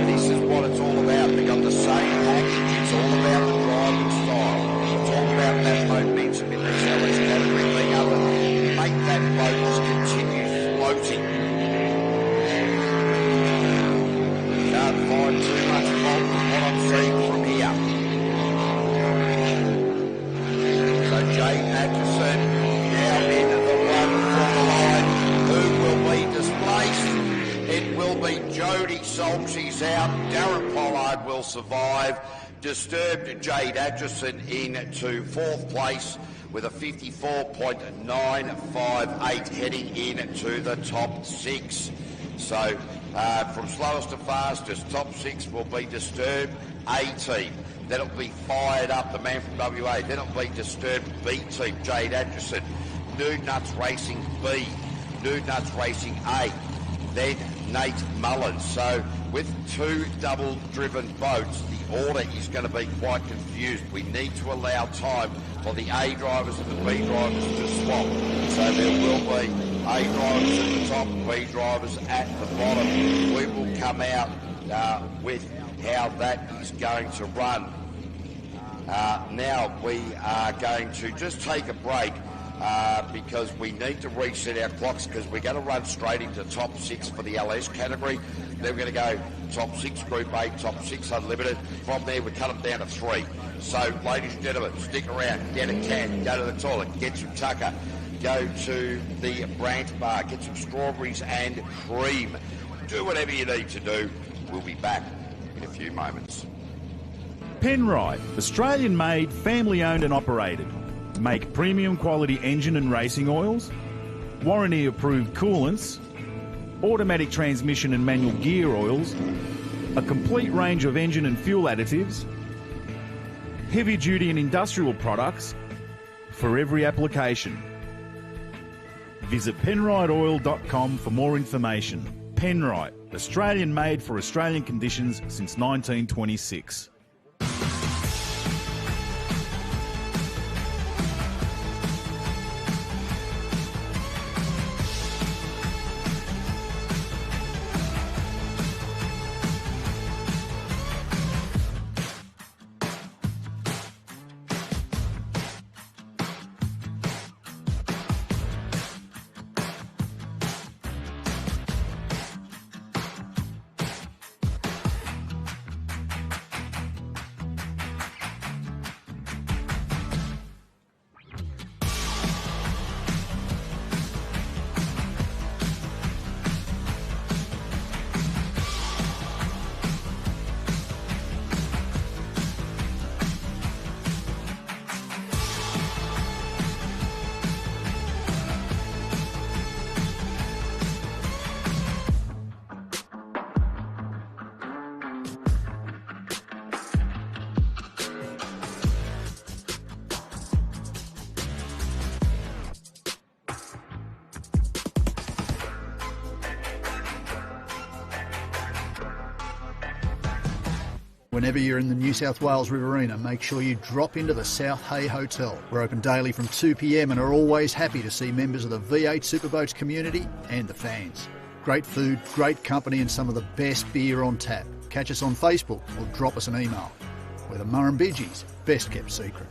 this is what it's all about. They've got the same package. It's all about the driving style. It's all about that momentum in the challenge category, being able to make that boat just continue floating. Can't find too much fault with what I'm seeing from here. So Jade Atchison now in the run from the line. Who will be displaced? It will be Jody Socks. He's out. Darren Pollard will survive. Disturbed Jade Atchison into fourth place with a 54.958 heading into the top six. So from slowest to fastest, top six will be Disturbed A-Team. Then it'll be Fired Up, the man from WA. Then it'll be Disturbed B-Team, Jade Atchison. Nude Nuts Racing B, Nude Nuts Racing A. Then Nate Mullen. So with two double-driven boats, the order is going to be quite confused. We need to allow time for the A drivers and the B drivers to swap. So there will be A drivers at the top, B drivers at the bottom. We will come out with how that is going to run. Now we are going to just take a break because we need to reset our clocks because we're going to run straight into top six for the LS category. Then we're going to go top six Group 8, top six Unlimited. From there, we cut them down to 3. So, ladies and gentlemen, stick around, get a can, go to the toilet, get some tucker, go to the Branch Bar, get some strawberries and cream. Do whatever you need to do. We'll be back in a few moments. Penrite, Australian-made, family-owned and operated. Make premium quality engine and racing oils, warranty-approved coolants, automatic transmission and manual gear oils, a complete range of engine and fuel additives, heavy-duty and industrial products for every application. Visit penriteoil.com for more information. Penrite, Australian-made for Australian conditions since 1926. Whenever you're in the New South Wales Riverina, make sure you drop into the South Hay Hotel. We're open daily from 2 p.m. and are always happy to see members of the V8 Superboats community and the fans. Great food, great company and some of the best beer on tap. Catch us on Facebook or drop us an email. We're the Murrumbidgee's best kept secret.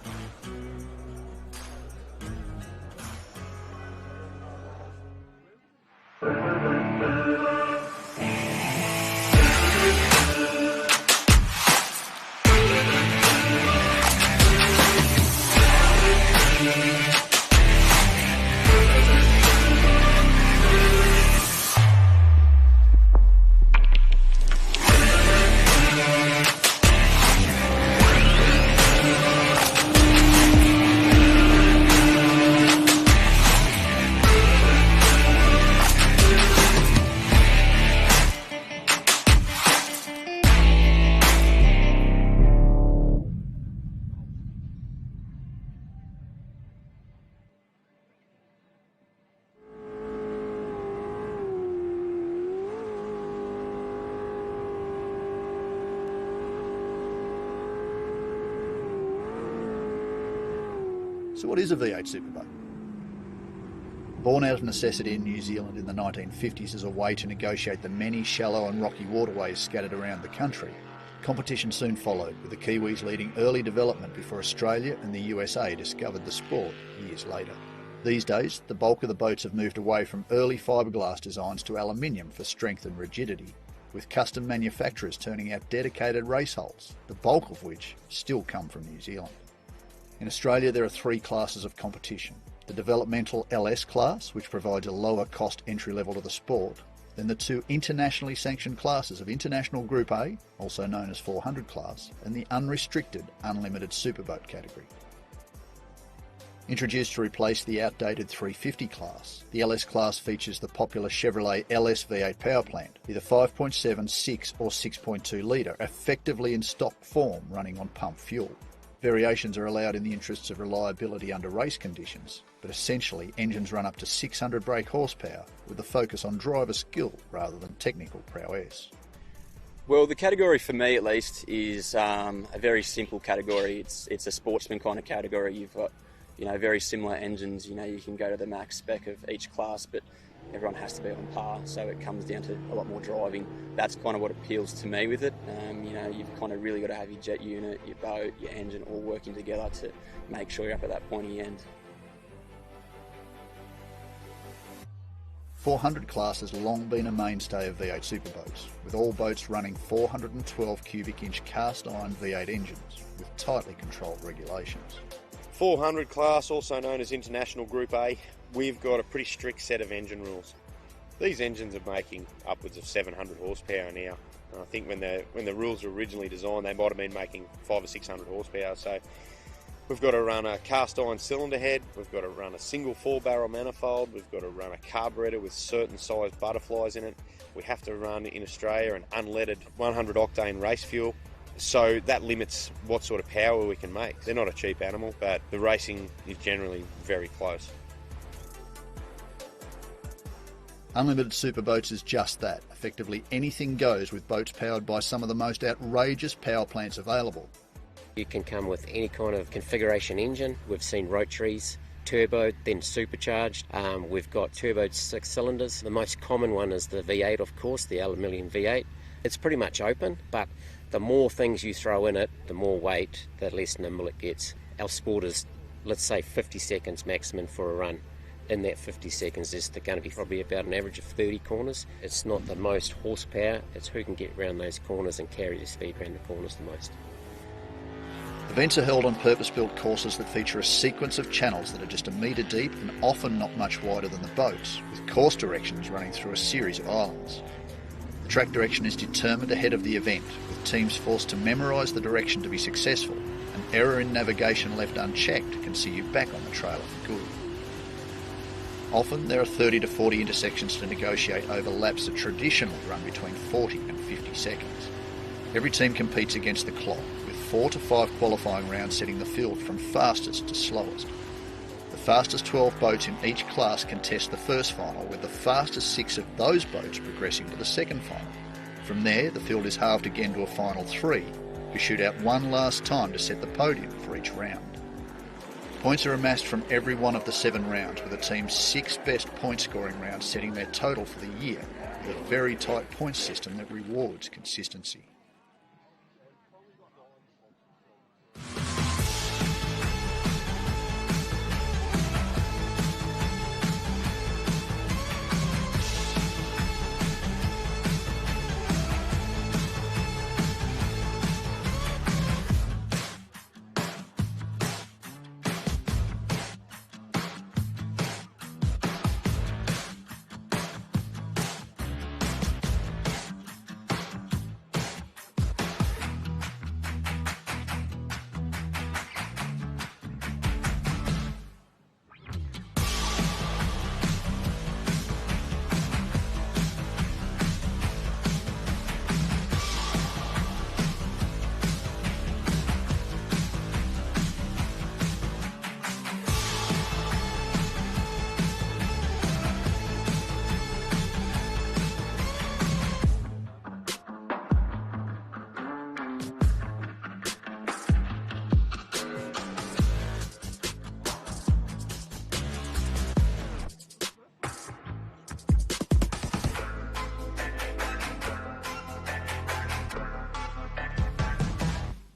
So what is a V8 Superboat? Born out of necessity in New Zealand in the 1950s as a way to negotiate the many shallow and rocky waterways scattered around the country, competition soon followed, with the Kiwis leading early development before Australia and the USA discovered the sport years later. These days, the bulk of the boats have moved away from early fiberglass designs to aluminium for strength and rigidity, with custom manufacturers turning out dedicated race hulls, the bulk of which still come from New Zealand. In Australia, there are 3 classes of competition. The developmental LS class, which provides a lower cost entry level to the sport, then the 2 internationally sanctioned classes of International Group A, also known as 400 class, and the unrestricted unlimited superboat category. Introduced to replace the outdated 350 class, the LS class features the popular Chevrolet LS V8 power plant, either 5.7, 6 or 6.2 litre, effectively in stock form running on pump fuel. Variations are allowed in the interests of reliability under race conditions, but essentially engines run up to 600 brake horsepower with a focus on driver skill rather than technical prowess. Well, the category for me at least is a very simple category. It's a sportsman kind of category. You've got, very similar engines. You can go to the max spec of each class, but everyone has to be on par, so it comes down to a lot more driving. That's kind of what appeals to me with it. You've kind of really got to have your jet unit, your boat, your engine all working together to make sure you're up at that pointy end. 400 class has long been a mainstay of V8 superboats, with all boats running 412 cubic inch cast iron V8 engines with tightly controlled regulations. 400 class, also known as International Group A, we've got a pretty strict set of engine rules. These engines are making upwards of 700 horsepower now. And I think when the rules were originally designed, they might have been making 500 or 600 horsepower. So we've got to run a cast iron cylinder head, we've got to run a single 4-barrel manifold, we've got to run a carburetor with certain size butterflies in it. We have to run in Australia an unleaded 100 octane race fuel. So that limits what sort of power we can make. They're not a cheap animal, but the racing is generally very close. Unlimited Superboats is just that. Effectively anything goes with boats powered by some of the most outrageous power plants available. You can come with any kind of configuration engine. We've seen rotaries, turbo, then supercharged. We've got turbo 6 cylinders. The most common one is the V8, of course, the aluminium V8. It's pretty much open, but the more things you throw in it, the more weight, the less nimble it gets. Our sport is, let's say, 50 seconds maximum for a run. In that 50 seconds, there's going to be probably about an average of 30 corners. It's not the most horsepower, it's who can get around those corners and carry the speed around the corners the most. Events are held on purpose-built courses that feature a sequence of channels that are just a metre deep and often not much wider than the boats, with course directions running through a series of islands. The track direction is determined ahead of the event, with teams forced to memorise the direction to be successful. An error in navigation left unchecked can see you back on the trailer for good. Often there are 30 to 40 intersections to negotiate over laps that traditionally run between 40 and 50 seconds. Every team competes against the clock, with 4 to 5 qualifying rounds setting the field from fastest to slowest. The fastest 12 boats in each class contest the first final, with the fastest 6 of those boats progressing to the second final. From there, the field is halved again to a final 3, who shoot out one last time to set the podium for each round. Points are amassed from every one of the 7 rounds, with the team's 6 best point-scoring rounds setting their total for the year, with a very tight point system that rewards consistency.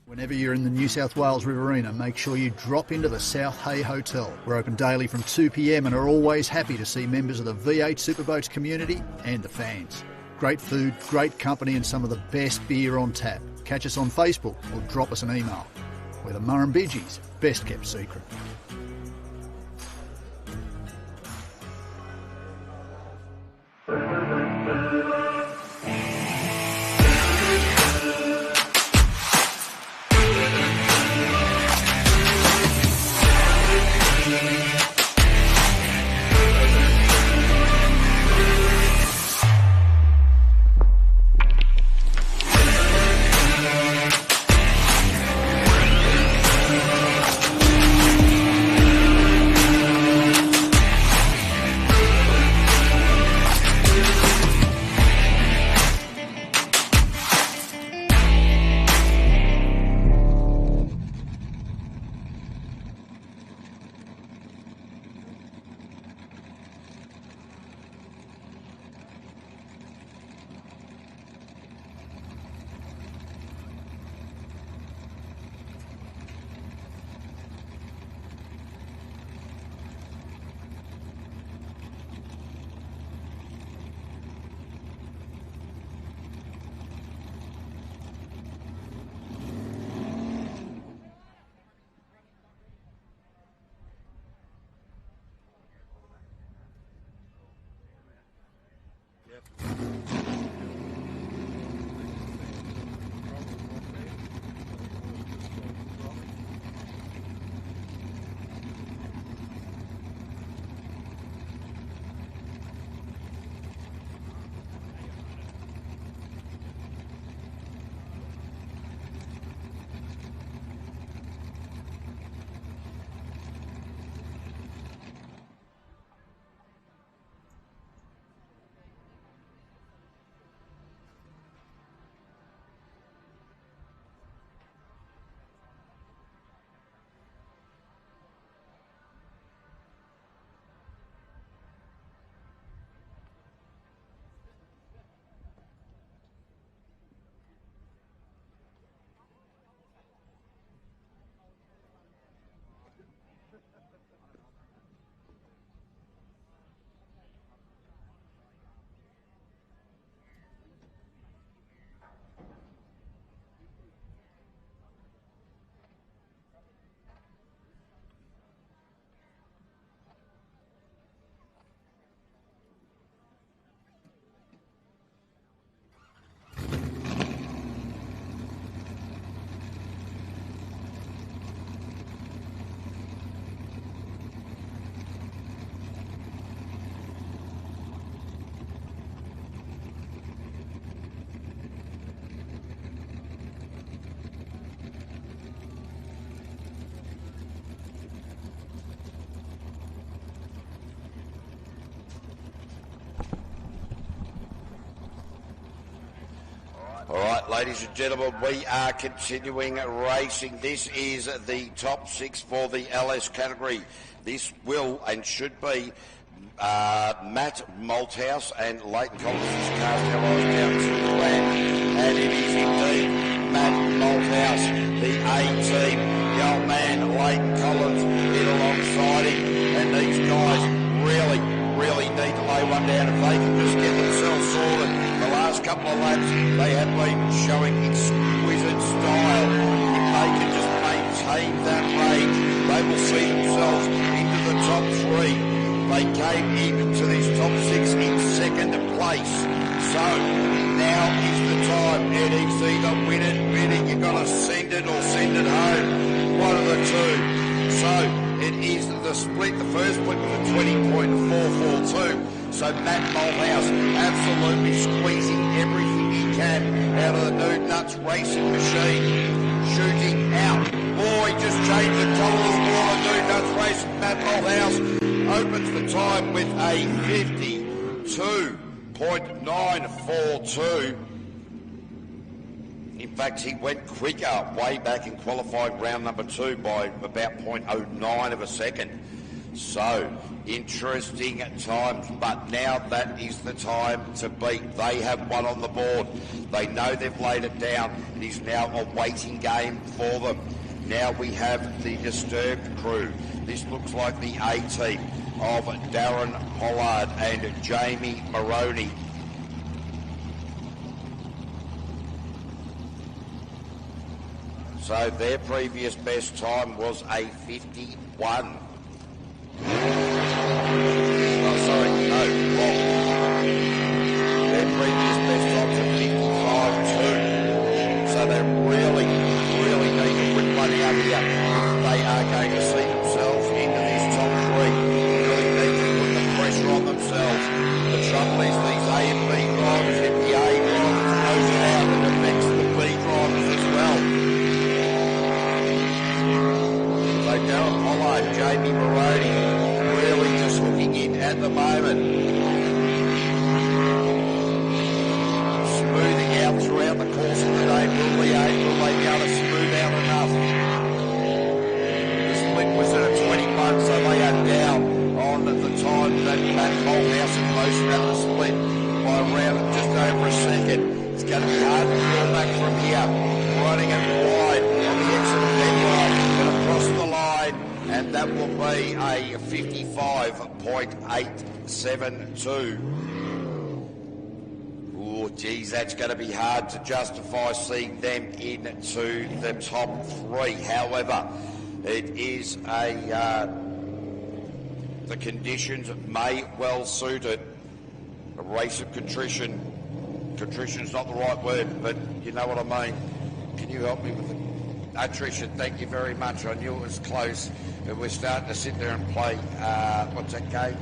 Whenever you're in the New South Wales Riverina, make sure you drop into the South Hay Hotel. We're open daily from 2 p.m. and are always happy to see members of the V8 Superboat community and the fans. Great food, great company and some of the best beer on tap. Catch us on Facebook or drop us an email. We're the Murrumbidgee's best kept secret. right, ladies and gentlemen, we are continuing racing. This is the top 6 for the LS category. This will and should be Matt Malthouse and Leighton Collins' cast our eyes down to the land. And it is indeed Matt Malthouse, the A-team, the old man Leighton Collins in alongside him. And these guys really need to lay one down if they can just get themselves sorted. The last couple of laps, they have been showing exquisite style. If they can just maintain that range, they will see themselves into the top 3. They came into this top 6 in second place. So now is the time. It is either win it, you've got to send it or send it home. One of the two. So it is the split. The first split was a 20.442. So Matt Malthouse absolutely squeezing everything he can out of the Nude Nuts racing machine. Shooting out. Oh, he just changed the colour of the ball. Nude Nuts racing. Matt Malthouse opens the time with a 52.942. In fact, he went quicker way back in qualifying round number 2 by about 0.09 of a second. So, interesting times, but now that is the time to beat. They have one on the board. They know they've laid it down. It is now a waiting game for them. Now we have the Disturbed crew. This looks like the A-team of Darren Pollard and Jamie Moroney. So their previous best time was a 51. Oh, sorry, no, wrong. Their previous best time's a 55.2. So they really need to rip one out here. They are going to see themselves into this top 3. Really need to put the pressure on themselves. The trouble is these A and B drivers, if the A drivers close it out, it affects the B drivers as well. So Darren Pollard, Jamie Moroney, really just hooking in at the moment. Smoothing out throughout the course of the day. Will they be able to smooth out enough? The split was at a 21, so they are down on the time that Matt Malthouse and closer at the split by around just over a second. It's going to be hard to fall back from here. Running it wide on the exit of Penrite and across the line, and that will be a 55.872. Oh, geez, that's going to be hard to justify seeing them into the top 3. However, it is the conditions may well suit it. A race of contrition. Contrition's not the right word, but you know what I mean. Can you help me with it? Attrition, thank you very much. I knew it was close. But we're starting to sit there and play, what's that game?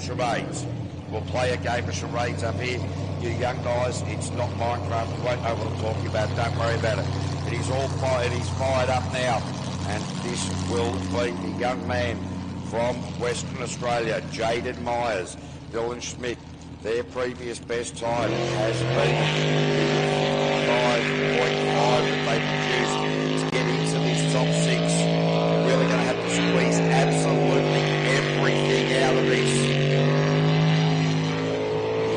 Charades. We'll play a game of charades up here. You young guys, it's not Minecraft. You won't know what I'm talking about. Don't worry about it. It is all fired. It is fired up now. And this will be the young man from Western Australia, Jaden Myers, Dylan Schmidt. Their previous best time has been 5.5 that they produced to get into this top 6. Really going to have to squeeze absolutely everything out of this.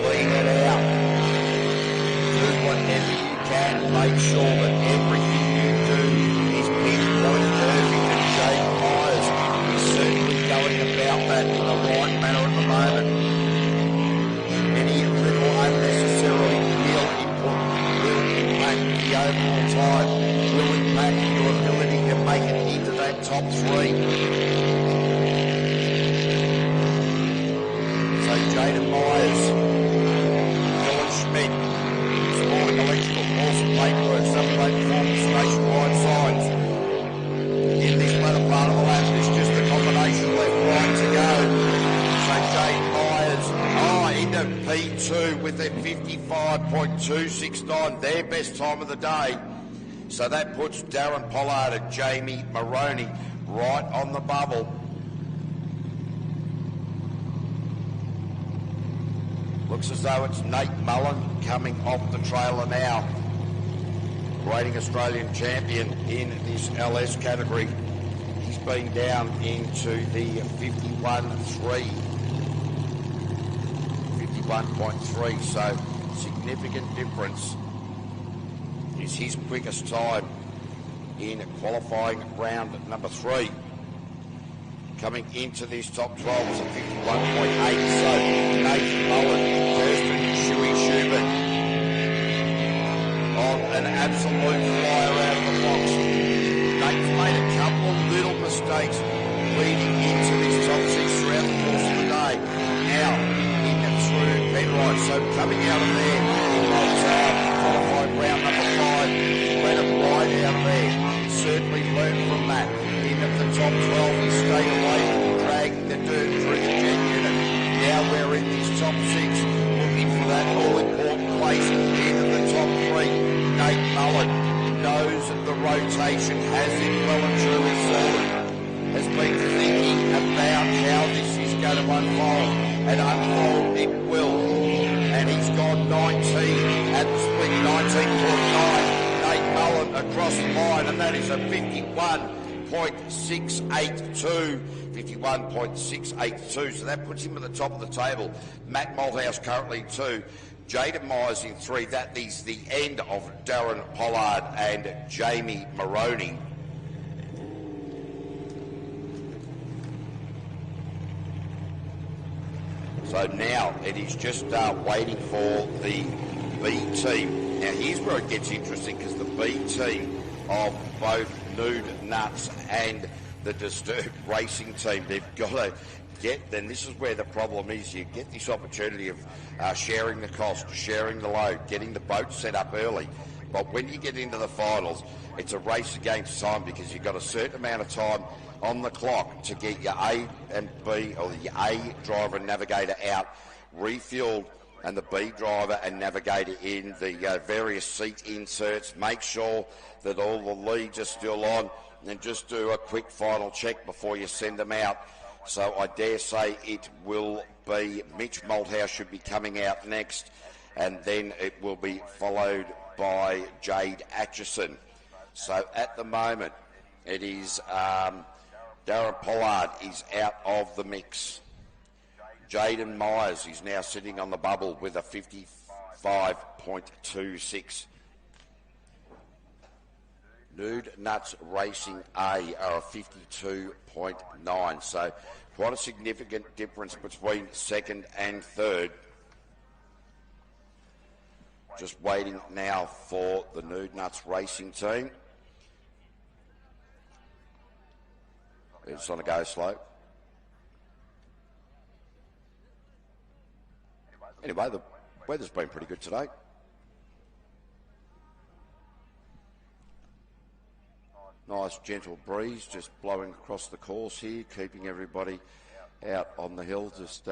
Clean it out. Do whatever you can. Make sure that everything you do is pinpoint perfect. And Jaden Myers is certainly going about that in the right manner at the moment. Any little unnecessary real input will impact the overall time, will impact your ability to make it into that top 3. So Jaden Myers, Dylan Schmidt, Sporting Electrical Course and Paintwork, Superboat Performance nationwide signs. In this latter part of the lap, there's just a combination left-right to go. So Jaden Myers, into P2 with their 55.269, their best time of the day. So that puts Darren Pollard and Jamie Moroney right on the bubble. Looks as though it's Nate Mullen coming off the trailer now. reigning Australian champion in this LS category. He's been down into the 51.3, so significant difference. Is his quickest time in qualifying round number 3. Coming into this top 12 is a 51.8, so Nathan Mullen, Kirsten Shuey Schubert on an absolute flyer out of the box. Nate's made a couple of little mistakes leading into this top 6 throughout the course of the day. Now, in through Penrite, so coming out of there in that qualifying round number 5, let it wide out of there. Certainly learned from that. In at the top 12, he stayed away from dragging the dirt through the jet unit. Now we're in this top 6, looking for that all-important place into the top 3. Nate Mullen knows that the rotation has it well and truly sorted. Has been thinking about how this is going to unfold, and unfold it will. And he's gone 19 at the split, 19.9. Nate Mullen across the line, and that is a 51.682. 51.682, so that puts him at the top of the table. Matt Malthouse currently 2. Jaden Myers in 3. That is the end of Darren Pollard and Jamie Moroney. So now it is just waiting for the B team. Now here's where it gets interesting, because the B team of both Nude Nuts and the Disturbed Racing team, they've got to get, then this is where the problem is. You get this opportunity of sharing the cost, sharing the load, getting the boat set up early. But when you get into the finals, it's a race against time, because you've got a certain amount of time on the clock to get your A and B, or your A driver and navigator out, refueled, and the B driver and navigator in the various seat inserts. Make sure that all the leads are still on, and just do a quick final check before you send them out. So I dare say it will be Mitch Malthouse should be coming out next, and then it will be followed by Jade Atchison. So at the moment, it is Darren Pollard is out of the mix. Jaden Myers is now sitting on the bubble with a 55.26. Nude Nuts Racing A are a 52.9. So quite a significant difference between second and third. Just waiting now for the Nude Nuts Racing team. It's on a go slow. Anyway, the weather's been pretty good today. Nice gentle breeze just blowing across the course here, keeping everybody out on the hill, just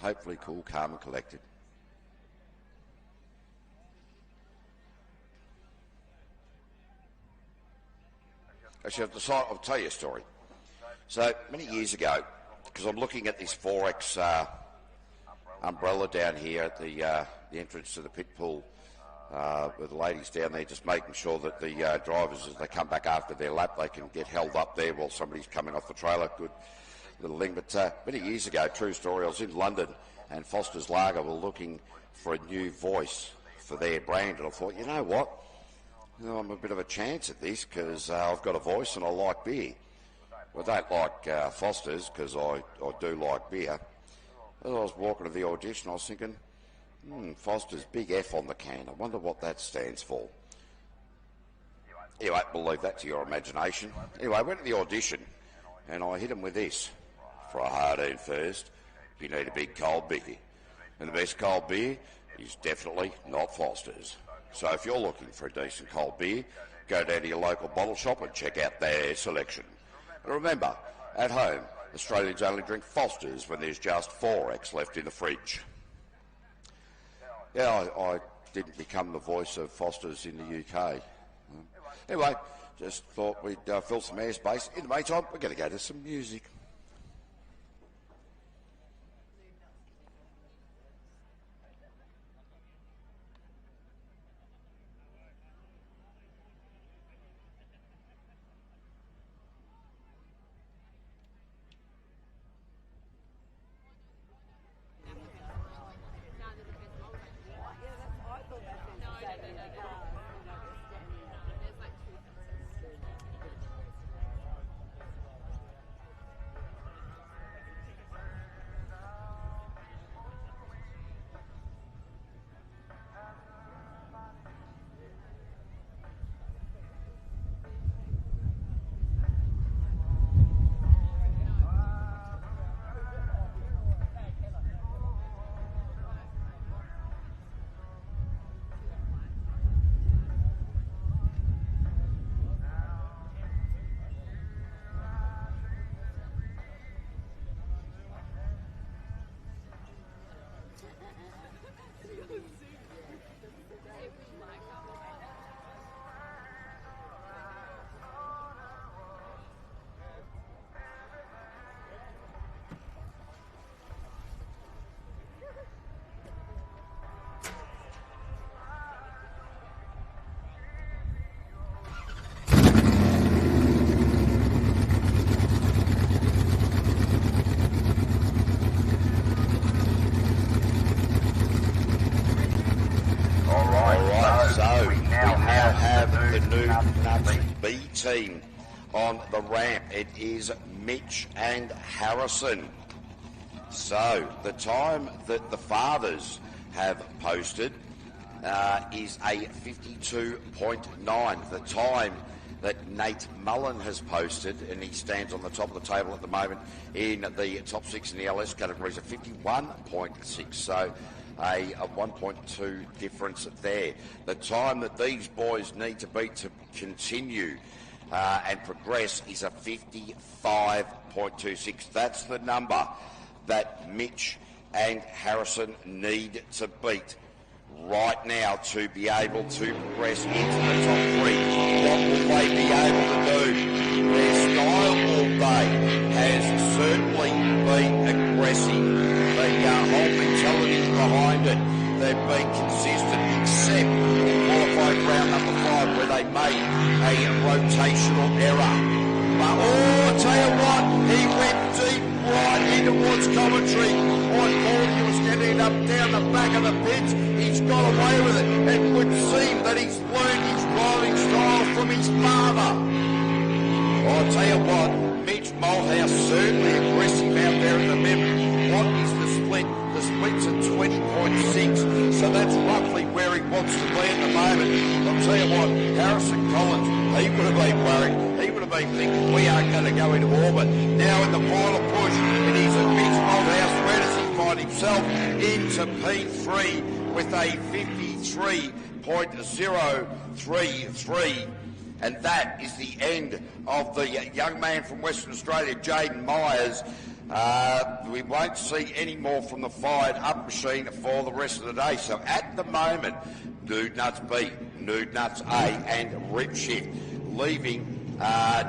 hopefully cool, calm and collected. Actually, I'll tell you a story. So many years ago, because I'm looking at this 4X umbrella down here at the entrance to the pit pool, with the ladies down there, just making sure that the drivers, as they come back after their lap, they can get held up there while somebody's coming off the trailer. Good little thing. But many years ago, true story, I was in London, and Foster's Lager were looking for a new voice for their brand, and I thought, you know what? I'm a bit of a chance at this, because I've got a voice and I like beer. Well, I don't like Foster's, because I do like beer. As I was walking to the audition, I was thinking, Foster's, big F on the can. I wonder what that stands for. Anyway, we'll leave that to your imagination. Anyway, I went to the audition, and I hit him with this. For a hard-earned first, you need a big cold beer. And the best cold beer is definitely not Foster's. So if you're looking for a decent cold beer, go down to your local bottle shop and check out their selection. And remember, at home, Australians only drink Foster's when there's just 4X left in the fridge. Yeah, I didn't become the voice of Foster's in the UK. Anyway, just thought we'd fill some airspace. In the meantime, we're going to go to some music. Nude Nuts B team on the ramp. It is Mitch and Harrison. So the time that the fathers have posted is a 52.9. The time that Nate Mullen has posted, and he stands on the top of the table at the moment in the top 6 in the LS category, is a 51.6. So a 1.2 difference there. The time that these boys need to beat to continue and progress is a 55.26. That's the number that Mitch and Harrison need to beat right now to be able to progress into the top 3. What will they be able to do? Their style all day has certainly been aggressive. The whole mentality behind it, they've been consistent, except in qualified round number 5 where they made a rotational error. But I tell you what, he went deep right in towards commentary. I thought he was getting up down the back of the pits. He's got away with it. It would seem that he's learned his driving style from his father. I tell you what, Mitch Malthouse certainly aggressive out there at the moment. What is the split? The split's at 20.6, so that's roughly where he wants to be at the moment. I'll tell you what, Harrison Collins, he would have been worried. He would have been thinking we aren't going to go into orbit. Now in the final push, it is a Mitch Malthouse. Where does he find himself? Into P3 with a 53.033. And that is the end of the young man from Western Australia, Jaden Myers. We won't see any more from the fired up machine for the rest of the day. So at the moment, Nude Nuts B, Nude Nuts A and Rip Shift leaving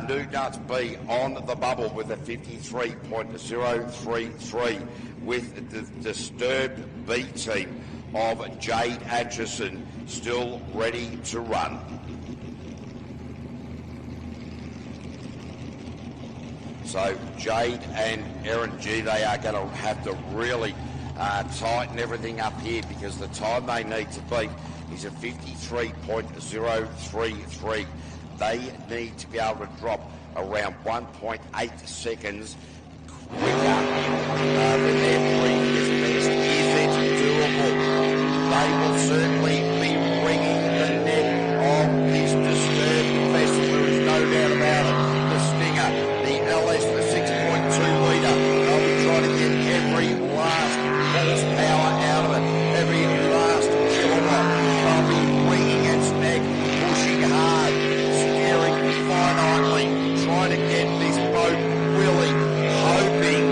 Nude Nuts B on the bubble with a 53.033 with the disturbed B team of Jade Atchison still ready to run. So Jade and Erin G, they are going to have to really tighten everything up here because the time they need to beat is a 53.033. They need to be able to drop around 1.8 seconds quicker than their previous best. Is it doable? They will certainly be ringing the neck of this disturbed vessel. There is no doubt about it. The Stinger, the LS, the 6.2 litre. They'll be trying to get every last horsepower out of it, every last kilowatt. They'll be ringing its neck, pushing hard, steering finitely, trying to get this boat willing, hoping.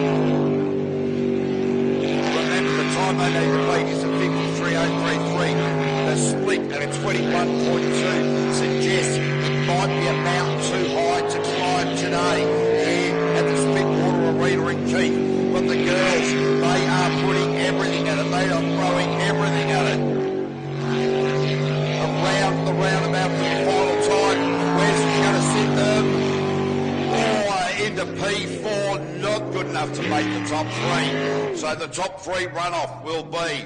Remember, the time they need to beat is a 53.033. The split at a 21.2 suggests it might be a mountain too high to climb today here at the Spitwater Arena in Keith. But the girls, they are putting everything at it. They are throwing everything at it. Around the roundabout for the final time. Where's he going to sit them? Into P4, not good enough to make the top 3. So the top 3 runoff will be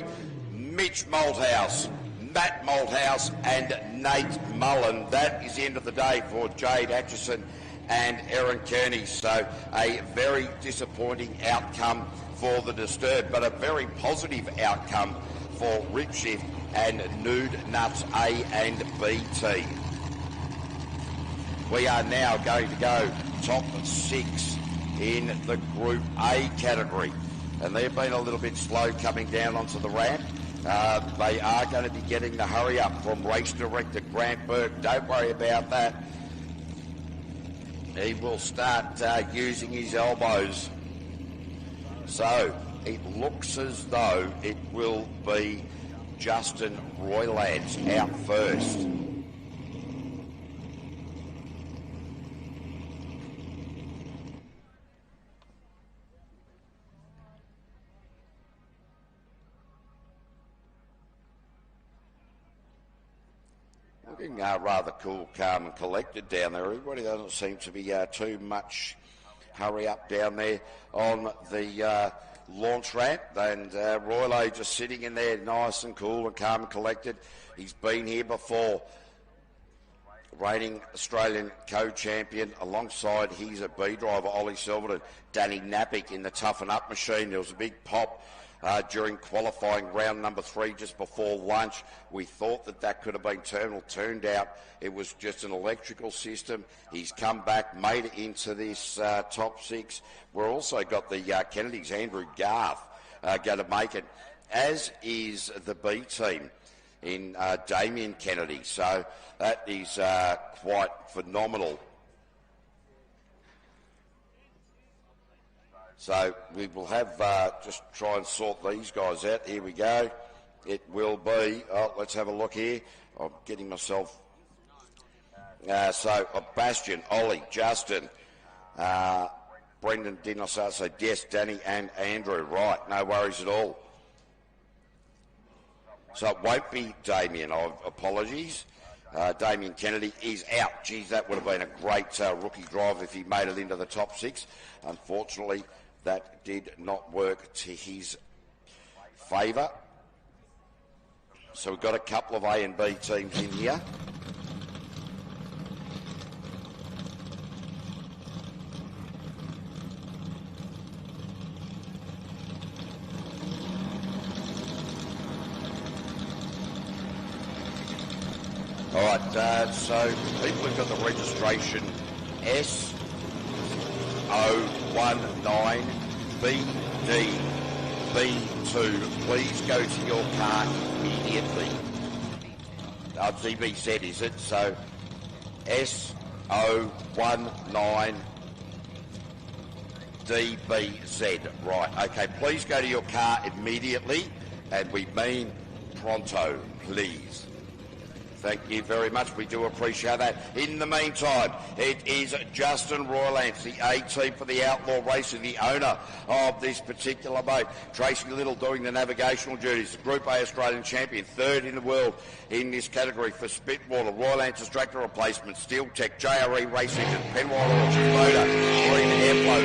Mitch Malthouse, Matt Malthouse and Nate Mullen. That is the end of the day for Jade Atchison and Erin Kearney. So a very disappointing outcome for the Disturbed, but a very positive outcome for Rip Shift and Nude Nuts A and B team. We are now going to go top 6 in the Group A category. And they've been a little bit slow coming down onto the ramp. They are going to be getting the hurry up from race director Grant Burke. Don't worry about that. He will start using his elbows. So it looks as though it will be Justin Roylands out first. Looking rather cool, calm and collected down there. Everybody doesn't seem to be too much hurry up down there on the launch ramp. And Roylo just sitting in there nice and cool and calm and collected. He's been here before. reigning Australian co-champion, alongside his B driver Ollie Silverton, Danny Napick in the Toughen Up machine. There was a big pop during qualifying round number 3 just before lunch. We thought that could have been terminal. Turned out it was just an electrical system. He's come back, made it into this top 6. We've also got the Kennedy's Andrew Garth going to make it, as is the B team in Damien Kennedy. So that is quite phenomenal. So we will have just try and sort these guys out. Here we go. It will be, let's have a look here. I'm getting myself. So Bastian, Ollie, Justin, Brendan did not say, so yes, Danny and Andrew. Right, no worries at all. So it won't be Damien, apologies. Damien Kennedy is out. Geez, that would have been a great rookie drive if he made it into the top 6. Unfortunately, that did not work to his favour. So we've got a couple of A and B teams in here. All right, so people who've got the registration S019BDB2, please go to your car immediately. DBZ, is it? So S019DBZ. Right, okay, please go to your car immediately, and we mean pronto, please. Thank you very much. We do appreciate that. In the meantime, it is Justin Roylance, the A team for the Outlaw Racer, the owner of this particular boat. Tracy Little doing the navigational duties, the Group A Australian champion, 3rd in the world in this category for Spitwater. Roylance's tractor replacement, Steel Tech, JRE Race Engine, Penrite Orchard Motor, Green Airflow,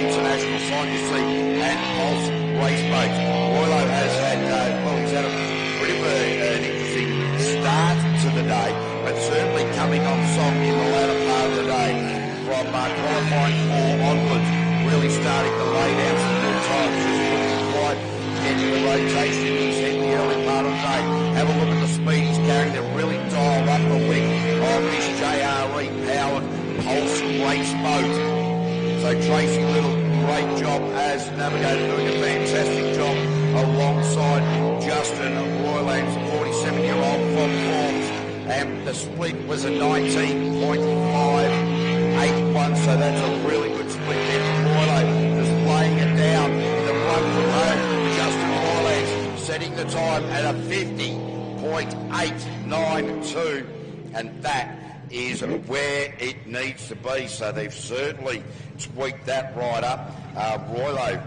International Scientist League, and Pulse Race Boats. Roylo has had, he's had a pretty an interesting start to the day, but certainly coming on song in the latter part of the day from qualifying 4 onwards, really starting to lay down some good times, just looking quite getting the rotation in his head in the early part of the day. Have a look at the speed he's carrying to really dial up the wick of this JRE powered Pulse Race boat. So Tracy Little, great job as navigator, doing a fantastic job alongside Justin Roylance, 47-year-old from Forbes, and the split was a 19.581, so that's a really good split there from Roylo, just laying it down. The one from home, Justin Roylance, setting the time at a 50.892, and that is where it needs to be. So they've certainly tweaked that right up. Roylo,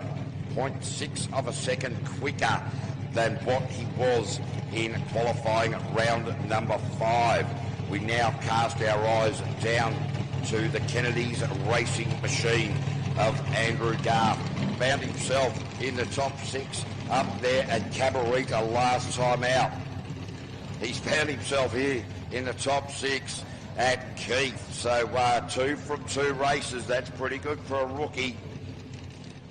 0.6 of a second quicker than what he was in qualifying round number 5. We now cast our eyes down to the Kennedy's racing machine of Andrew Garth. Found himself in the top 6 up there at Cabarita last time out. He's found himself here in the top 6 at Keith. So 2 from 2 races, that's pretty good for a rookie,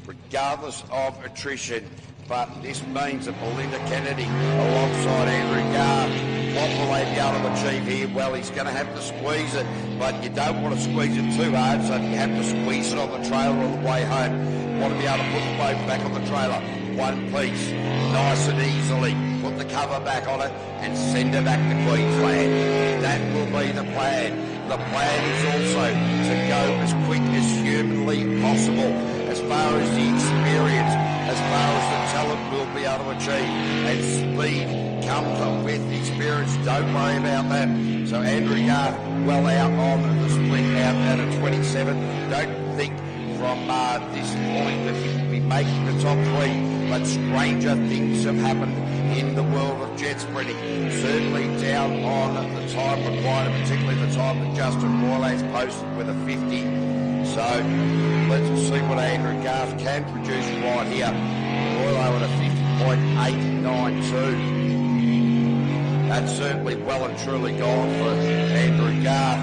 regardless of attrition. But this means that Belinda Kennedy alongside Andrew Garth, what will they be able to achieve here? Well, he's going to have to squeeze it, but you don't want to squeeze it too hard, so you have to squeeze it on the trailer on the way home. You want to be able to put the boat back on the trailer, one piece, nice and easily. Put the cover back on it and send it back to Queensland. That will be the plan. The plan is also to go as quick as humanly possible. As far as the experience, as far as the talent we'll be able to achieve, and speed comes with experience, don't worry about that. So Andrew Garth well out on the split, out at a 27. Don't think from this point that he will be making the top 3, but stranger things have happened in the world of jet sprinting. Certainly down on the time required, particularly the time that Justin Roylance posted with a 50. So let's see what Andrew Garth can produce right here. Roylo at a 50.892. That's certainly well and truly gone for Andrew Garth.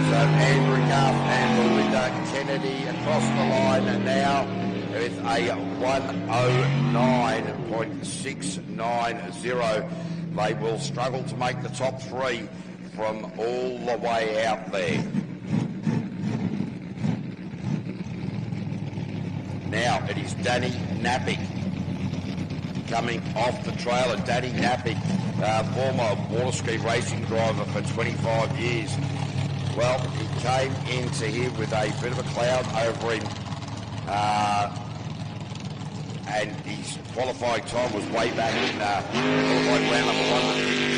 So Andrew Garth and Belinda Kennedy across the line now with a 109.690. They will struggle to make the top three from all the way out there. Now it is Danny Napick coming off the trailer. Danny Napick, former water ski racing driver for 25 years. Well, he came into here with a bit of a cloud over him, and his qualifying time was way back in qualifying round number 1,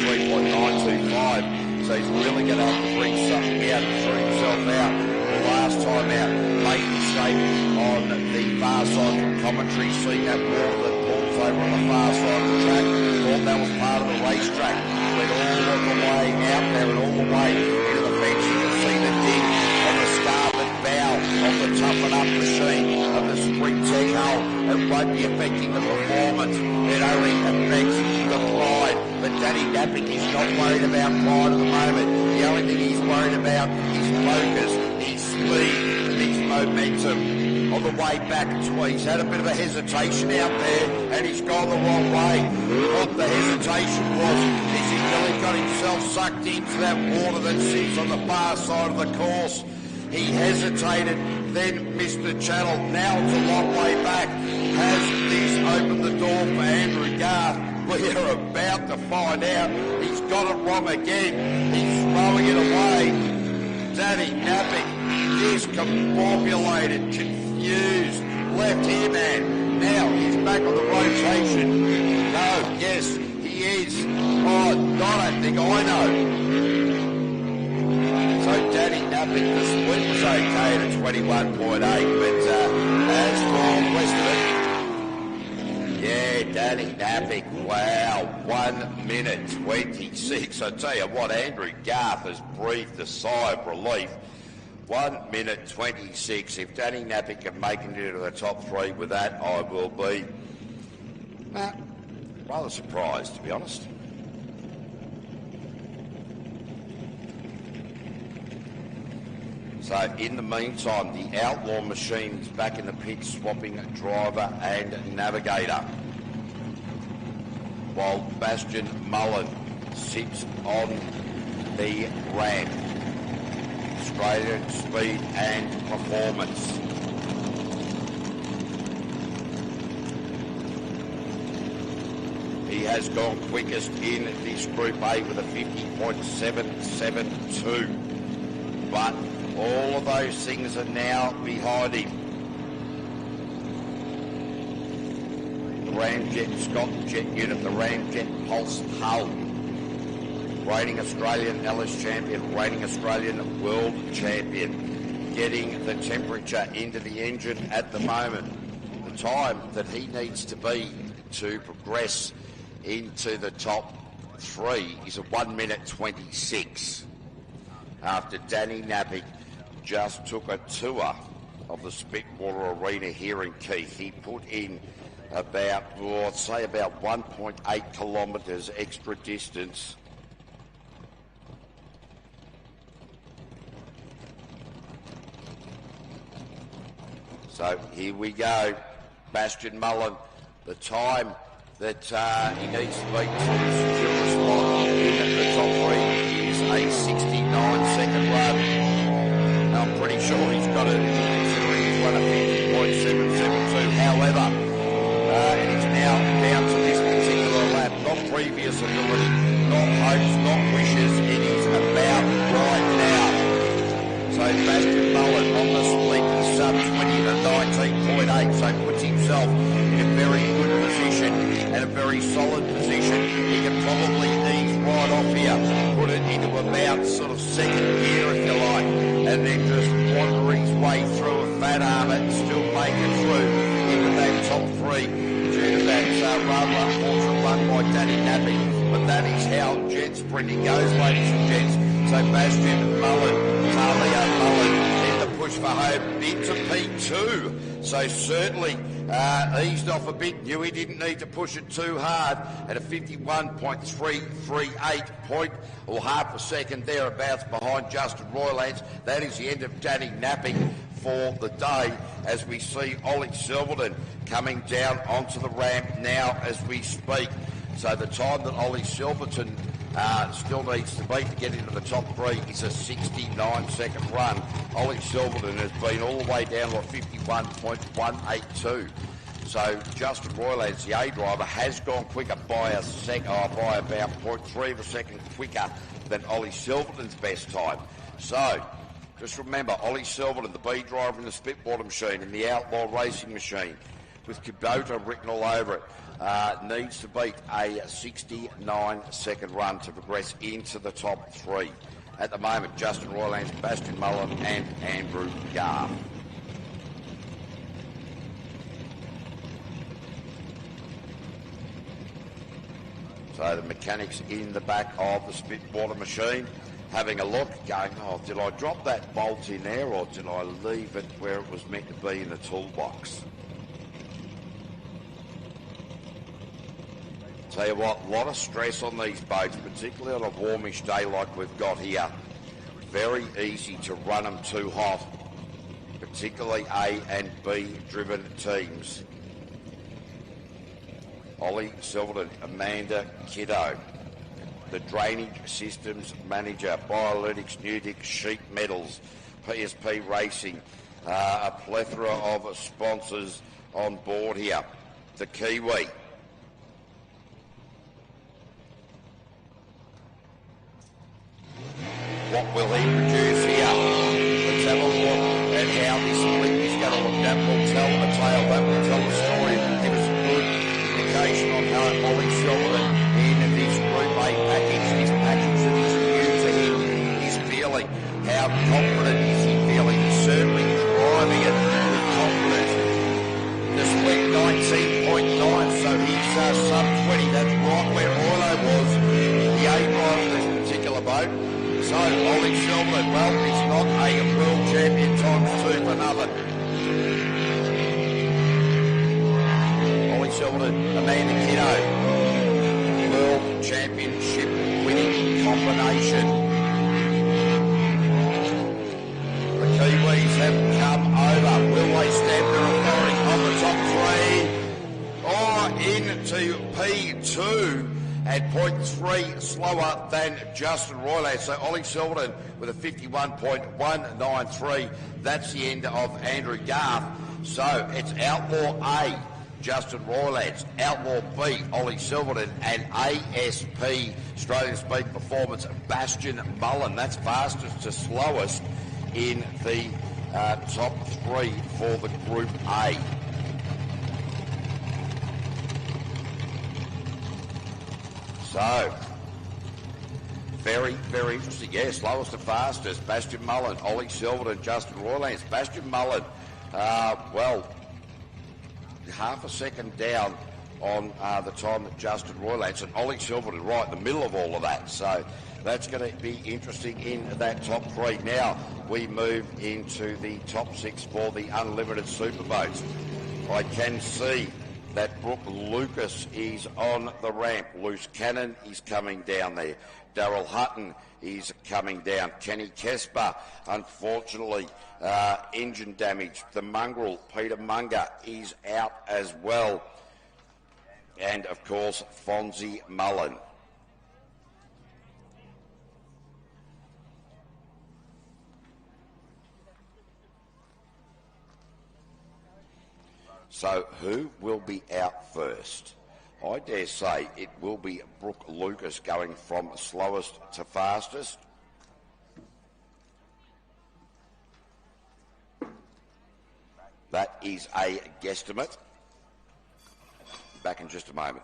3.925. So he's really going to have to bring something out and throw himself out. The last time out, made mistake on the far side from commentary, seeing that wall that pulls over on the far side of the track. Thought that was part of the racetrack. Went all the way out there and all the way into the fence. You can see the ding on the starboard bow of the toughen up machine of the Sprint Tech hull. It won't be affecting the performance. It only affects the pride. But Danny Napick is not worried about pride at the moment. The only thing he's worried about is focus, his speed, his momentum. On the way back, he's had a bit of a hesitation out there and he's gone the wrong way. What the hesitation was is he really got himself sucked into that water that sits on the far side of the course. He hesitated, then missed the channel. Now it's a long way back. Has this opened the door for Andrew Garth? We are about to find out. He's got it wrong again. He's throwing it away. Danny Napick, discombobulated, confused, left here man. Now he's back on the rotation. No, yes, he is. Oh, I don't think I know. So Danny Napick, the split was okay at a 21.8, but as for the rest of it, yeah, Danny Napick, wow, 1 minute 26. I tell you what, Andrew Garth has breathed a sigh of relief. 1 minute 26. If Danny Napick can make it into the top three with that, I will be rather surprised, to be honest. So in the meantime, the Outlaw machine's back in the pit, swapping driver and navigator, while Bastion Mullen sits on the ramp. Australian speed and performance. He has gone quickest in this Group A with a 50.772. But all of those things are now behind him. The Ramjet Scott Jet Unit, the Ramjet Pulse hull. Reigning Australian LS champion, reigning Australian world champion, getting the temperature into the engine at the moment. The time that he needs to be to progress into the top three is a 1 minute 26. After Danny Napick just took a tour of the Spitwater Arena here in Keith, he put in about, well, I'd say about 1.8 kilometres extra distance. So here we go, Bastion Mullen, the time that he needs to beat to secure a spot in the top three is a 69-second run. Now, I'm pretty sure he's got it, considering he's run a 50.772. However, it is now down to this particular lap, not previous ability, not hopes, not wishes. It is about right now. So Bastion Mullen on the split, sub 20 to 19.8, so puts himself in a very good position and a very solid position. He can probably ease right off here, put it into about sort of second gear if you like, and then just wander his way through a fat arm and still make it through into that top three due to that rather unfortunate run by Danny Napick. But that is how jet sprinting goes, ladies and gents. So Bastion Mullen, Talia Mullen, in the push for home into P2. So certainly eased off a bit. Knew he didn't need to push it too hard at a 51.338 point, or half a second thereabouts behind Justin Roylance. That is the end of Danny Napping for the day, as we see Ollie Silverton coming down onto the ramp now as we speak. So the time that Ollie Silverton still needs to beat to get into the top three is a 69-second run. Ollie Silverton has been all the way down to a 51.182. So Justin Roylance, the A driver, has gone quicker by about 0.3 of a second quicker than Ollie Silverton's best time. So just remember, Ollie Silverton, the B driver in the Spitwater machine, in the Outlaw Racing machine, with Kubota written all over it, needs to beat a 69-second run to progress into the top three. At the moment, Justin Roylance, Bastian Mullen and Andrew Garth. So the mechanics in the back of the Spitwater machine having a look, going, oh, did I drop that bolt in there or did I leave it where it was meant to be in the toolbox? Tell you what, a lot of stress on these boats, particularly on a warmish day like we've got here. Very easy to run them too hot, particularly A and B driven teams. Ollie Silverton, Amanda Kiddo, the Drainage Systems Manager, Biolytics, Newdick, Sheet Metals, PSP Racing, a plethora of sponsors on board here. The Kiwi. What will he produce here? Let's have a look at how this split is going to look. That will tell a tale, that will tell a story, give us a good indication on how Ollie Silverton in this Group A package, this package that is new to him, is feeling. How confident is he feeling? He's certainly driving it with confidence. The split 19.9, so he's sub 20. That's right where Roylo was, the A driver of this particular boat. So Ollie Silverton, well, he's not a world champion times two for nothing. Ollie Silverton, Amanda Kiddo, world championship winning combination. The Kiwis have come over. Will they stamp their authority on the top three or into P2? At 0.3 slower than Justin Roylance. So Ollie Silverton with a 51.193. That's the end of Andrew Garth. So it's Outlaw A, Justin Roylance, Outlaw B, Ollie Silverton, and ASP, Australian Speed Performance, Bastian Mullen. That's fastest to slowest in the top three for the Group A. So, very, very interesting. Yeah, slowest to fastest. Bastian Mullen, Ollie Silverton, Justin Roylance. Bastian Mullen, well, half a second down on the time that Justin Roylance, and Ollie Silverton right in the middle of all of that. So that's going to be interesting in that top three. Now we move into the top six for the unlimited superboats. I can see that Brooke Lucas is on the ramp. Luce Cannon is coming down there. Daryl Hutton is coming down. Kenny Kesper, unfortunately, engine damage. The mongrel, Peter Munger, is out as well. And, of course, Fonzie Mullen. So who will be out first? I dare say it will be Brooke Lucas going from slowest to fastest. That is a guesstimate. Back in just a moment.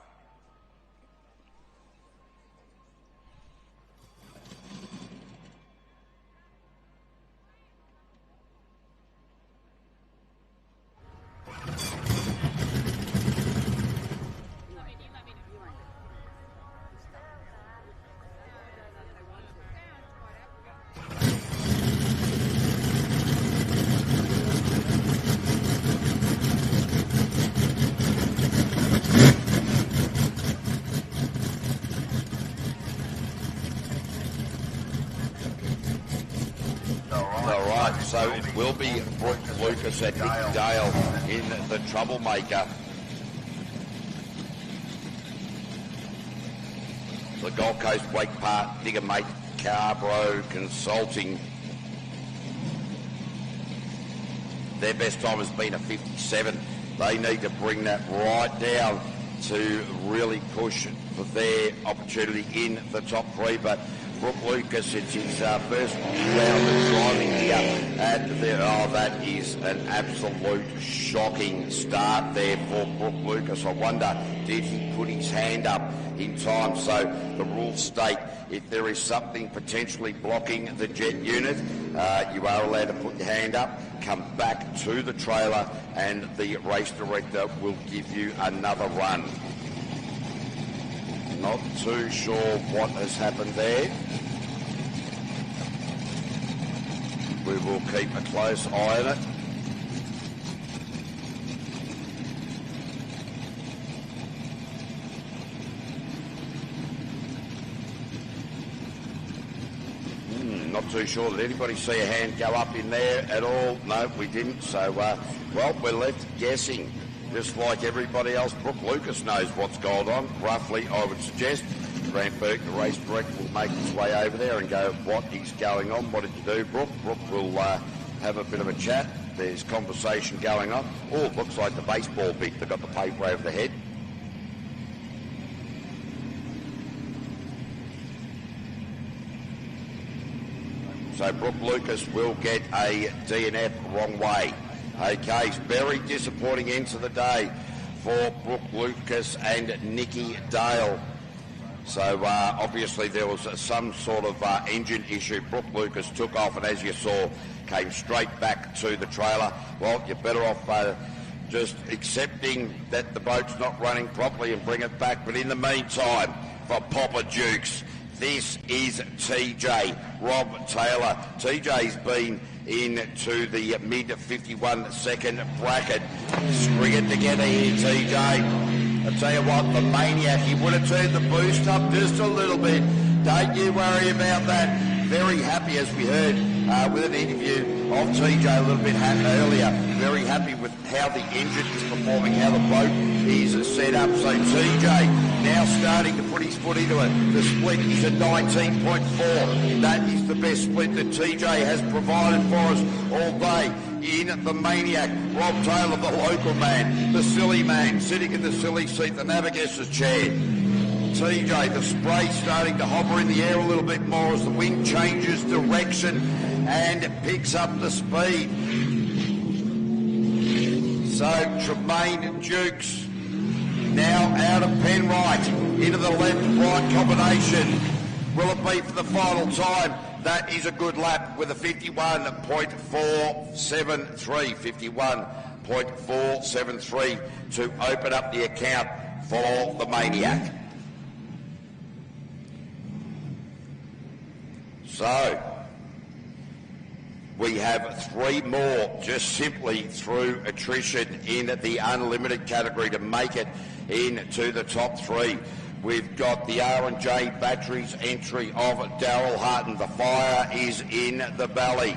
Right, so it will be Brooke Lucas and Nick Dale in the troublemaker. The Gold Coast Wake Park digger mate Carbro Consulting. Their best time has been a 57. They need to bring that right down to really push for their opportunity in the top three. But Brooke Lucas, it's his first round of driving here. And that is an absolute shocking start there for Brooke Lucas. I wonder, did he put his hand up in time? So the rules state if there is something potentially blocking the jet unit, you are allowed to put your hand up, come back to the trailer, and the race director will give you another run. Not too sure what has happened there. We will keep a close eye on it. Not too sure. Did anybody see a hand go up in there at all? No, we didn't. So, well, we're left guessing. Just like everybody else, Brooke Lucas knows what's going on. Roughly, I would suggest. Grant Burke, the race director, will make his way over there and go, what is going on? What did you do, Brooke? Brooke will have a bit of a chat. There's conversation going on. Oh, it looks like the baseball bit. They've got the paper over the head. So Brooke Lucas will get a DNF wrong way. Okay, it's very disappointing end to the day for Brooke Lucas and Nikki Dale. So obviously there was some sort of engine issue. Brooke Lucas took off and, as you saw, came straight back to the trailer. Well, you're better off just accepting that the boat's not running properly and bring it back. But in the meantime, for Papa Dukes, this is TJ, Rob Taylor. TJ's been into the mid-51 second bracket. String it together here, TJ. I tell you what, the Maniac, he would have turned the boost up just a little bit. Don't you worry about that. Very happy, as we heard with an interview of TJ a little bit earlier. Very happy with how the engine is performing, how the boat is set up. So TJ now starting to put his foot into it. The split is a 19.4. That is the best split that TJ has provided for us all day. In the Maniac, Rob Taylor, the local man, the silly man, sitting in the silly seat, the navigator's chair. TJ, the spray starting to hover in the air a little bit more as the wind changes direction and picks up the speed. So Tremaine Dukes now out of Penrite into the left-right combination. Will it be for the final time? That is a good lap with a 51.473. 51.473 to open up the account for the Maniac. So, we have three more just simply through attrition in the unlimited category to make it into the top three. We've got the R&J Batteries entry of Darryl Hutton. The fire is in the belly.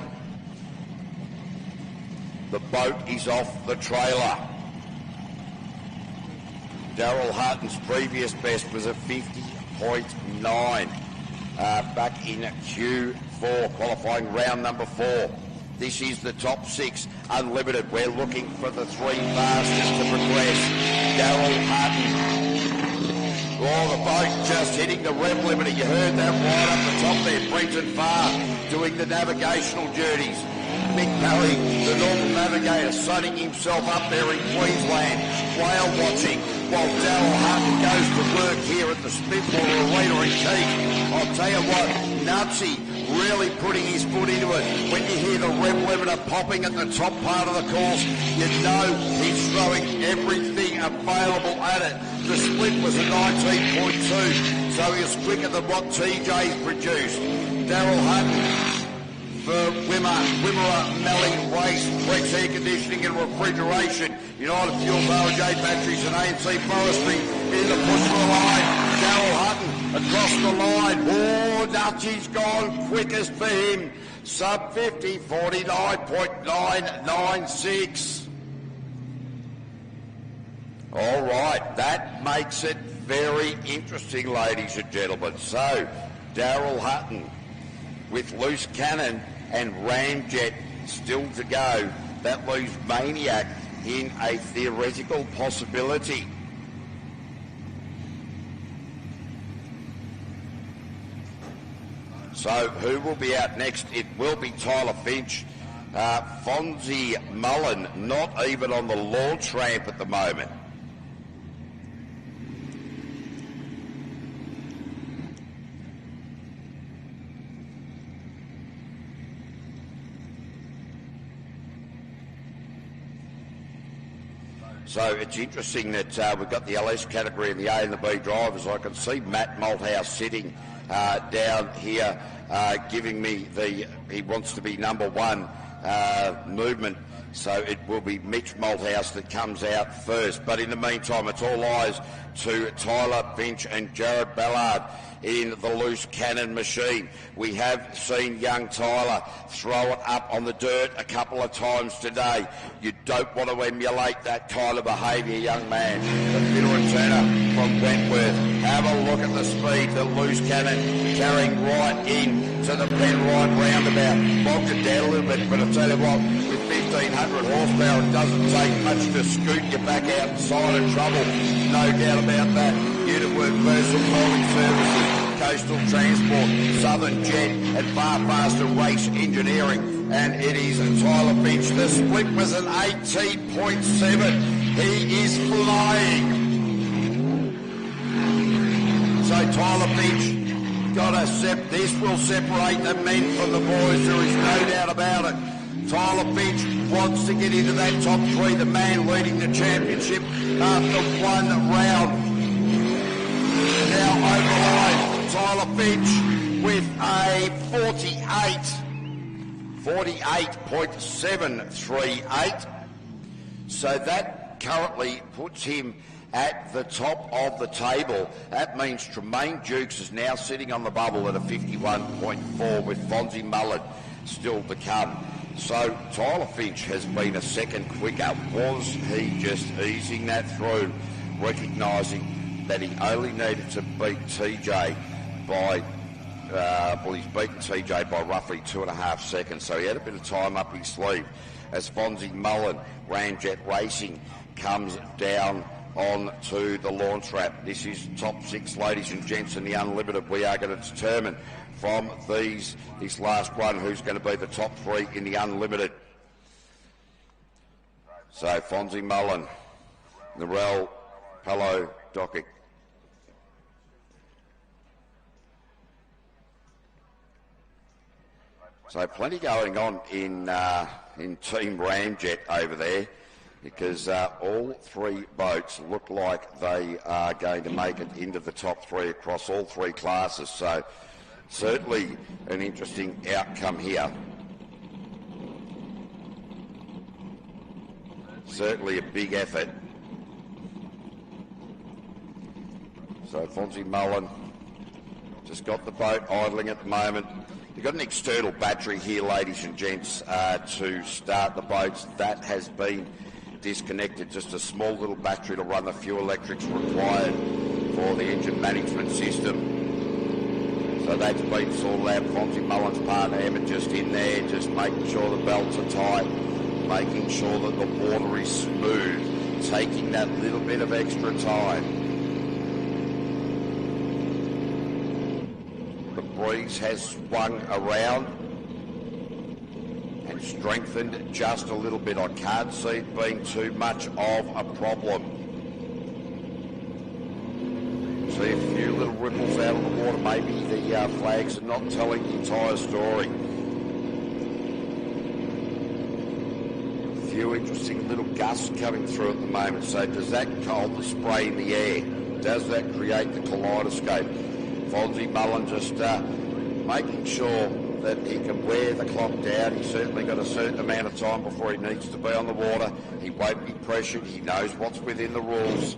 The boat is off the trailer. Darryl Hutton's previous best was a 50.9 back in Q4, qualifying round number 4. This is the top 6 unlimited. We're looking for the 3 fastest to progress. Darryl Hutton. Oh, the boat just hitting the rev limiter. You heard that right up the top there. Brenton Farr doing the navigational duties. Mick Parry, the normal navigator, sunning himself up there in Queensland, whale watching, while Darryl Hutton goes to work here at the Spitwater Arena in Keith. I'll tell you what, Nutsy really putting his foot into it. When you hear the rev limiter popping at the top part of the course, you know he's throwing everything available at it. The split was a 19.2, so he was quicker than what TJ's produced. Darryl Hutton for Wimmera Melly Race, Rex Air Conditioning and Refrigeration, United Fuels, R&J Batteries and ANC Forestry in the push for the line. Darryl Hutton across the line. Oh, Dutchy's gone quickest for him. Sub 50, 49.996. All right, that makes it very interesting, ladies and gentlemen. So, Daryl Hutton with Loose Cannon and Ramjet still to go. That leaves Maniac in a theoretical possibility. So who will be out next? It will be Tyler Finch. Fonzie Mullen not even on the launch ramp at the moment. So it's interesting that we've got the LS category and the A and the B drivers. I can see Matt Malthouse sitting down here, giving me he wants to be number one movement. So it will be Mitch Malthouse that comes out first. But in the meantime, it's all eyes to Tyler Finch and Jared Ballard in the Loose Cannon machine. We have seen young Tyler throw it up on the dirt a couple of times today. You don't want to emulate that kind of behaviour, young man. The middle returner from Wentworth. Have a look at the speed that Loose Cannon carrying right in to the Penrite roundabout. Bogged it down a little bit, but I tell you what, with 1,500 horsepower, it doesn't take much to scoot you back outside of trouble. No doubt about that. Uniwork Versal Rolling Services, Coastal Transport, Southern Jet, and Far Faster Race Engineering. And it is Tyler Finch. The split was an 18.7. He is flying. So Tyler Finch this will separate the men from the boys. There is no doubt about it. Tyler Finch wants to get into that top three, the man leading the championship after one round. Now over the line, Tyler Finch with a 48.738. So that currently puts him at the top of the table. That means Tremaine Dukes is now sitting on the bubble at a 51.4 with Fonzie Mullen still to come. So Tyler Finch has been a second quicker. Was he just easing that through, recognising that he only needed to beat TJ by, he's beaten TJ by roughly 2.5 seconds, so he had a bit of time up his sleeve as Fonzie Mullen, Ramjet Racing, comes down on to the launch ramp. This is top six, ladies and gents, in the Unlimited. We are going to determine from this last one who's going to be the top three in the Unlimited. So Fonzie Mullen, Narelle, Palo, Dockett. So plenty going on in Team Ramjet over there, because all three boats look like they are going to make it into the top three across all three classes. So certainly an interesting outcome here. Certainly a big effort. So Fonzie Mullen just got the boat idling at the moment. You've got an external battery here, ladies and gents, to start the boats. That has been disconnected. Just a small little battery to run the few electrics required for the engine management system. So that's been sorted out. Fonzie Mullen's partner Emma just in there, just making sure the belts are tight, making sure that the water is smooth, taking that little bit of extra time. The breeze has swung around and strengthened just a little bit. I can't see it being too much of a problem. See a few little ripples out of the water. Maybe the flags are not telling the entire story. A few interesting little gusts coming through at the moment. So does that hold the spray in the air? Does that create the kaleidoscope? Fonzie Mullen just making sure that he can wear the clock down. He's certainly got a certain amount of time before he needs to be on the water. He won't be pressured. He knows what's within the rules.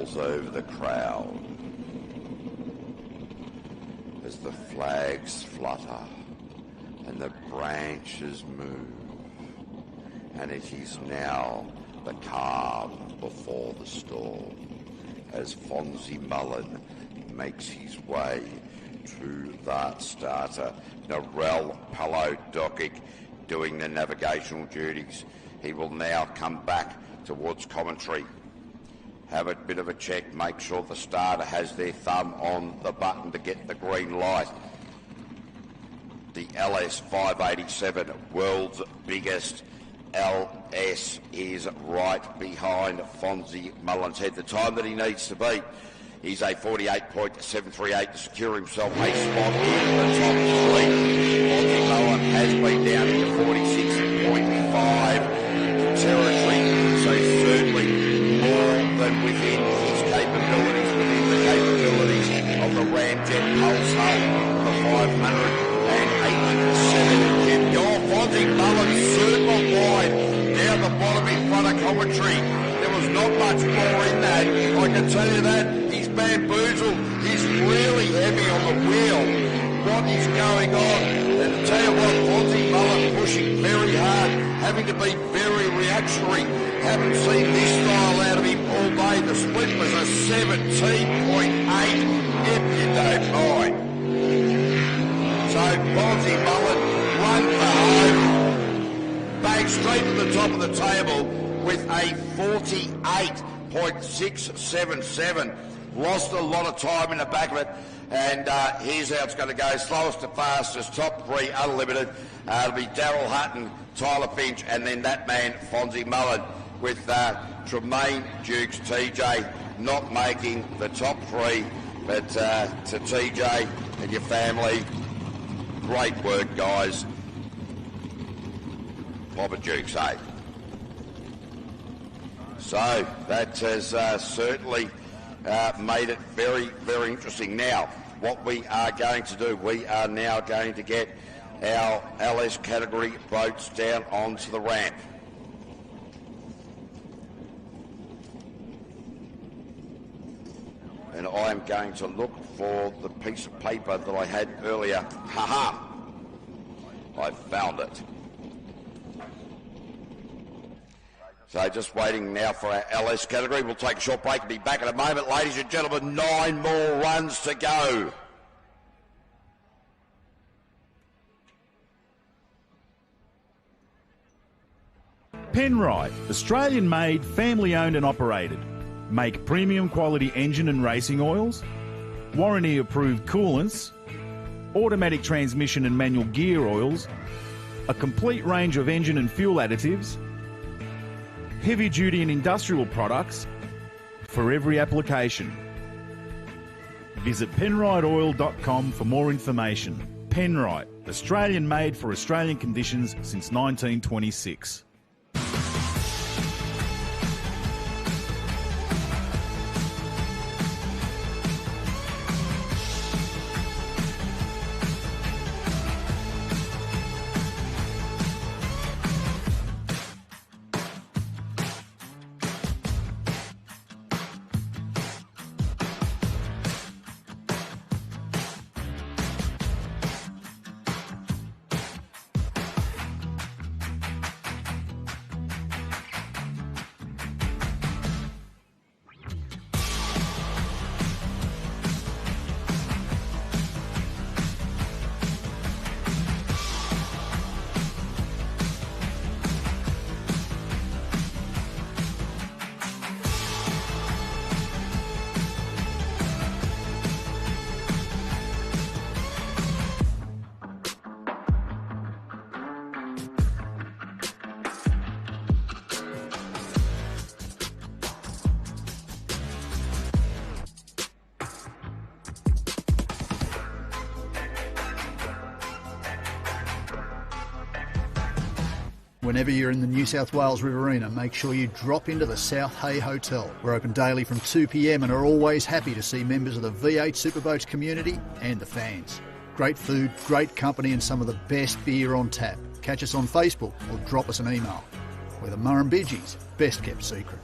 rolls over the crowd as the flags flutter and the branches move, and it is now the calm before the storm as Fonzie Mullen makes his way to the starter. Narelle Palo-Dokic doing the navigational duties. He will now come back towards commentary, have a bit of a check, make sure the starter has their thumb on the button to get the green light. The LS 587, world's biggest LS, is right behind Fonzie Mullen's head. The time that he needs to beat is a 48.738 to secure himself a spot in the top three. Fonzie Mullen has been down into 46.5 territory, so certainly more than within his capabilities, within the capabilities of the Ramjet Pulse Hull, the 587. Your Fonzie Mullen super wide down the bottom in front of commentary. There was not much more in that, I can tell you that. He's bamboozled, he's really heavy on the wheel. What is going on? And to tell you what, Fonzie Mullen pushing very hard, having to be very reactionary. Haven't seen this style out of him all day. The split was a 17.8, if you don't mind. So Fonzie Mullen, run for home, bang straight to the top of the table with a 48.677. Lost a lot of time in the back of it, and here's how it's going to go. Slowest to fastest, top three, unlimited. It'll be Daryl Hutton, Tyler Finch, and then that man, Fonzie Mullen, with Tremaine Dukes, TJ, not making the top three. But to TJ and your family, great work, guys. Papa Dukes, eh? So that has certainly made it very, very interesting. Now, what we are going to do, we are now going to get our LS category boats down onto the ramp. And I am going to look for the piece of paper that I had earlier. Ha-ha! I found it. So just waiting now for our LS category. We'll take a short break and be back in a moment. Ladies and gentlemen, 9 more runs to go. Penrite, Australian-made, family-owned and operated. Make premium quality engine and racing oils, warranty-approved coolants, automatic transmission and manual gear oils, a complete range of engine and fuel additives, heavy-duty and industrial products for every application. Visit penriteoil.com for more information. Penrite, Australian-made for Australian conditions since 1926. Whenever you're in the New South Wales Riverina, make sure you drop into the South Hay Hotel. We're open daily from 2 p.m. and are always happy to see members of the V8 Superboat community and the fans. Great food, great company and some of the best beer on tap. Catch us on Facebook or drop us an email. We're the Murrumbidgee's best kept secret.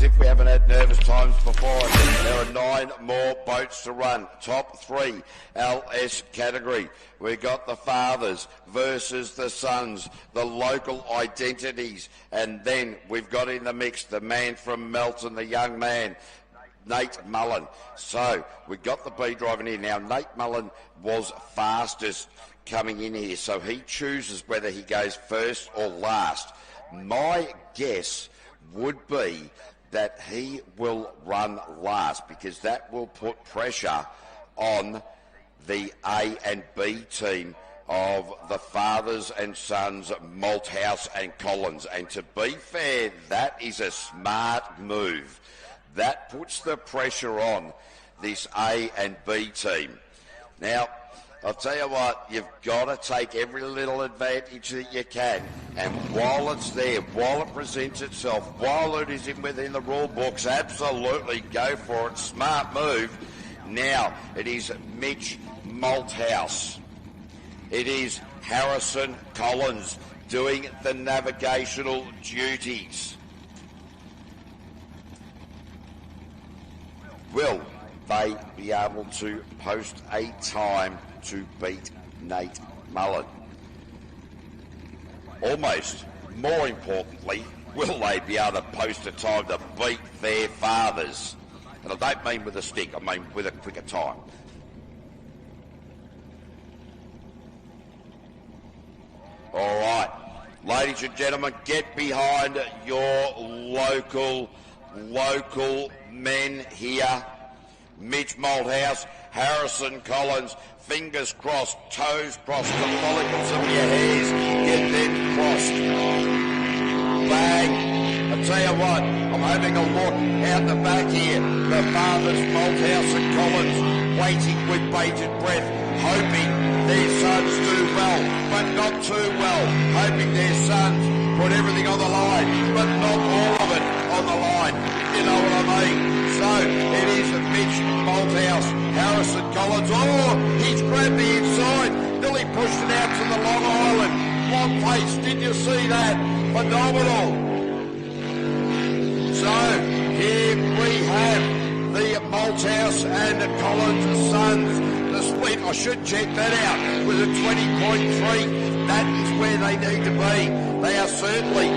if we haven't had nervous times before. There are 9 more boats to run. Top 3, LS category. We got the fathers versus the sons, the local identities, and then we've got in the mix the man from Melton, the young man, Nate Mullen. So we got the B driving in. Now Nate Mullen was fastest coming in here, so he chooses whether he goes first or last. My guess would be that he will run last, because that will put pressure on the A and B team of the fathers and sons, Malthouse and Collins. And to be fair, that is a smart move. That puts the pressure on this A and B team. Now, I'll tell you what, you've got to take every little advantage that you can, and while it's there, while it presents itself, while it is within the rule books, absolutely go for it. Smart move. Now, it is Mitch Malthouse. It is Harrison Collins doing the navigational duties. Will they be able to post a time to beat Nate Mullen? Almost more importantly, will they be able to post a time to beat their fathers? And I don't mean with a stick, I mean with a quicker time. All right, ladies and gentlemen, get behind your local men here. Mitch Malthouse, Harrison Collins, fingers crossed, toes crossed, the follicles of your hairs, get them crossed. Bang! I tell you what, I'm having a look out the back here. The fathers, Malthouse and Collins, waiting with bated breath, hoping their sons do well, but not too well. Hoping their sons put everything on the line, but not all of it on the line, if you know what I mean. So it is Mitch Malthouse, Harrison Collins. Oh, he's grabbed the inside. Nearly pushed it out to the Long Island. Long pace, did you see that? Phenomenal. So here we have the Malthouse and the Collins sons. The split, I should check that out, with a 20.3. That is where they need to be. They are certainly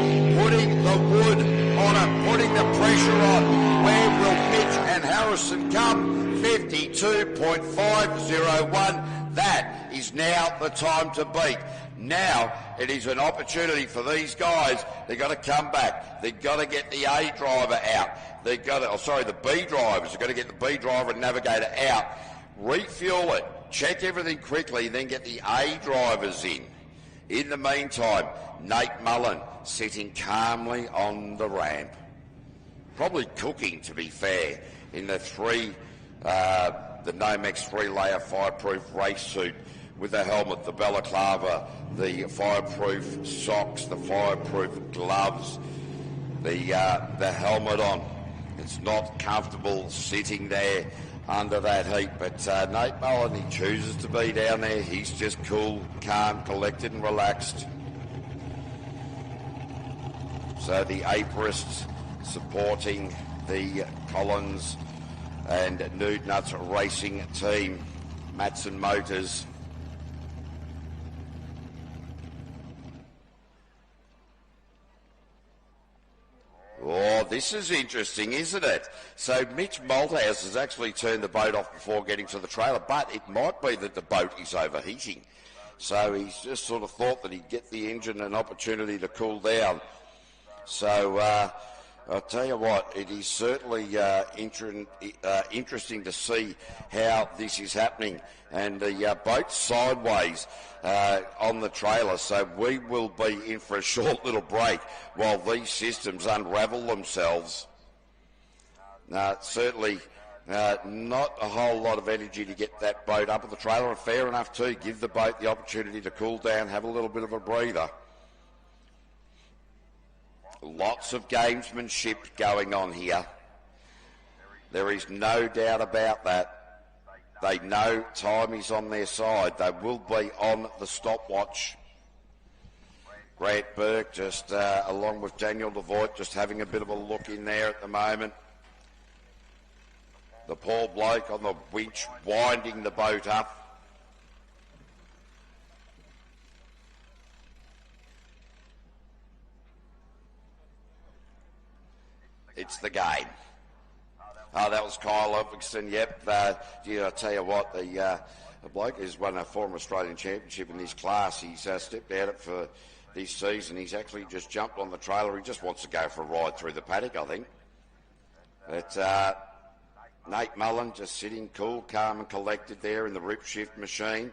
putting the wood on it, putting the pressure on. Where will Mitch and Harrison come? 52.501. That is now the time to beat. Now it is an opportunity for these guys. They've got to come back. They've got to get the A driver out. They've got to, the B drivers. They've got to get the B driver and navigator out. Refuel it. Check everything quickly, then get the A drivers in. In the meantime, Nate Mullen sitting calmly on the ramp. Probably cooking, to be fair, in the Nomex 3-layer fireproof race suit with the helmet, the balaclava, the fireproof socks, the fireproof gloves, the helmet on. It's not comfortable sitting there under that heat, but Nate Mullen, he chooses to be down there. He's just cool, calm, collected and relaxed. So the aperists supporting the Collins and Nude Nuts Racing team, Matson Motors. Oh, this is interesting, isn't it? So Mitch Malthouse has actually turned the boat off before getting to the trailer, but it might be that the boat is overheating. So he's just sort of thought that he'd get the engine an opportunity to cool down. So I'll tell you what, it is certainly interesting to see how this is happening. And the boat's sideways on the trailer, so we will be in for a short little break while these systems unravel themselves. Certainly not a whole lot of energy to get that boat up at the trailer, and fair enough too. Give the boat the opportunity to cool down, have a little bit of a breather. Lots of gamesmanship going on here. There is no doubt about that. They know time is on their side. They will be on the stopwatch. Grant Burke just along with Daniel Devoit just having a bit of a look in there at the moment. The Paul bloke on the winch winding the boat up. It's the game. Oh, that was Kyle Livingston. Yep. I tell you what, the bloke has won a former Australian championship in this class. He's stepped out it for this season. He's actually just jumped on the trailer. He just wants to go for a ride through the paddock, I think. But Nate Mullen just sitting cool, calm and collected there in the rip shift machine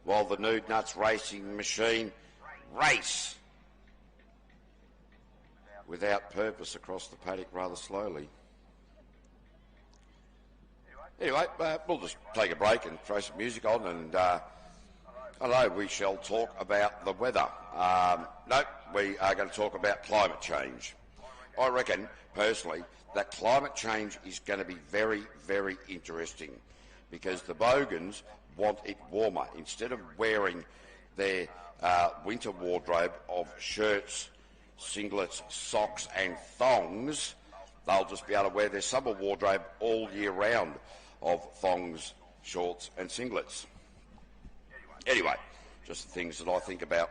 while the Nude Nuts racing machine race without purpose across the paddock rather slowly. Anyway, we'll just take a break and throw some music on, and I know we shall talk about the weather. No, we are going to talk about climate change. I reckon, personally, that climate change is going to be very, very interesting because the Bogans want it warmer. Instead of wearing their winter wardrobe of shirts, singlets, socks and thongs, they'll just be able to wear their summer wardrobe all year round of thongs, shorts and singlets. Anyway, just the things that I think about.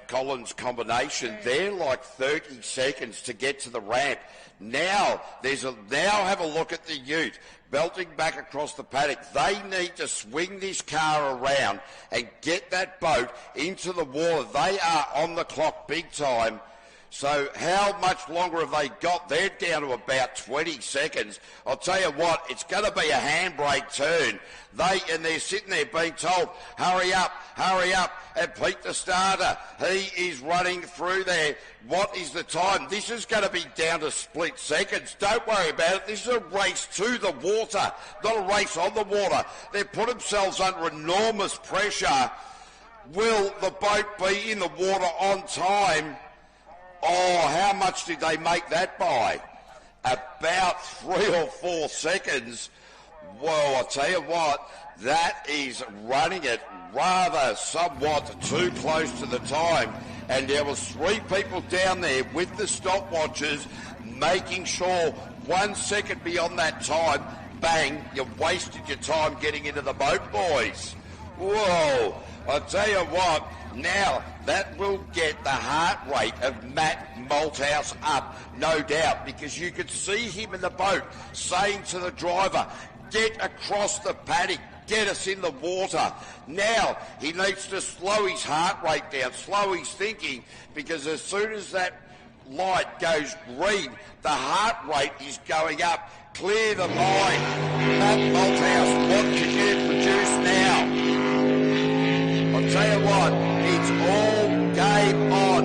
Collins combination, they're like 30 seconds to get to the ramp. Now have a look at the Ute belting back across the paddock. They need to swing this car around and get that boat into the water. They are on the clock big time. So how much longer have they got? They're down to about 20 seconds. I'll tell you what, it's going to be a handbrake turn. They're sitting there being told, hurry up, and Pete the starter, he is running through there. What is the time? This is going to be down to split seconds. Don't worry about it. This is a race to the water, not a race on the water. They've put themselves under enormous pressure. Will the boat be in the water on time? Oh, how much did they make that by? About 3 or 4 seconds. Whoa, I'll tell you what, that is running it rather somewhat too close to the time. And there was 3 people down there with the stopwatches making sure 1 second beyond that time, bang, you wasted your time getting into the boat, boys. Whoa, I'll tell you what, now that will get the heart rate of Matt Malthouse up, no doubt, because you could see him in the boat saying to the driver, get across the paddock, get us in the water. Now he needs to slow his heart rate down, slow his thinking, because as soon as that light goes green, the heart rate is going up. Clear the line. Matt Malthouse, what can you produce now? I'll tell you what, it's all game on.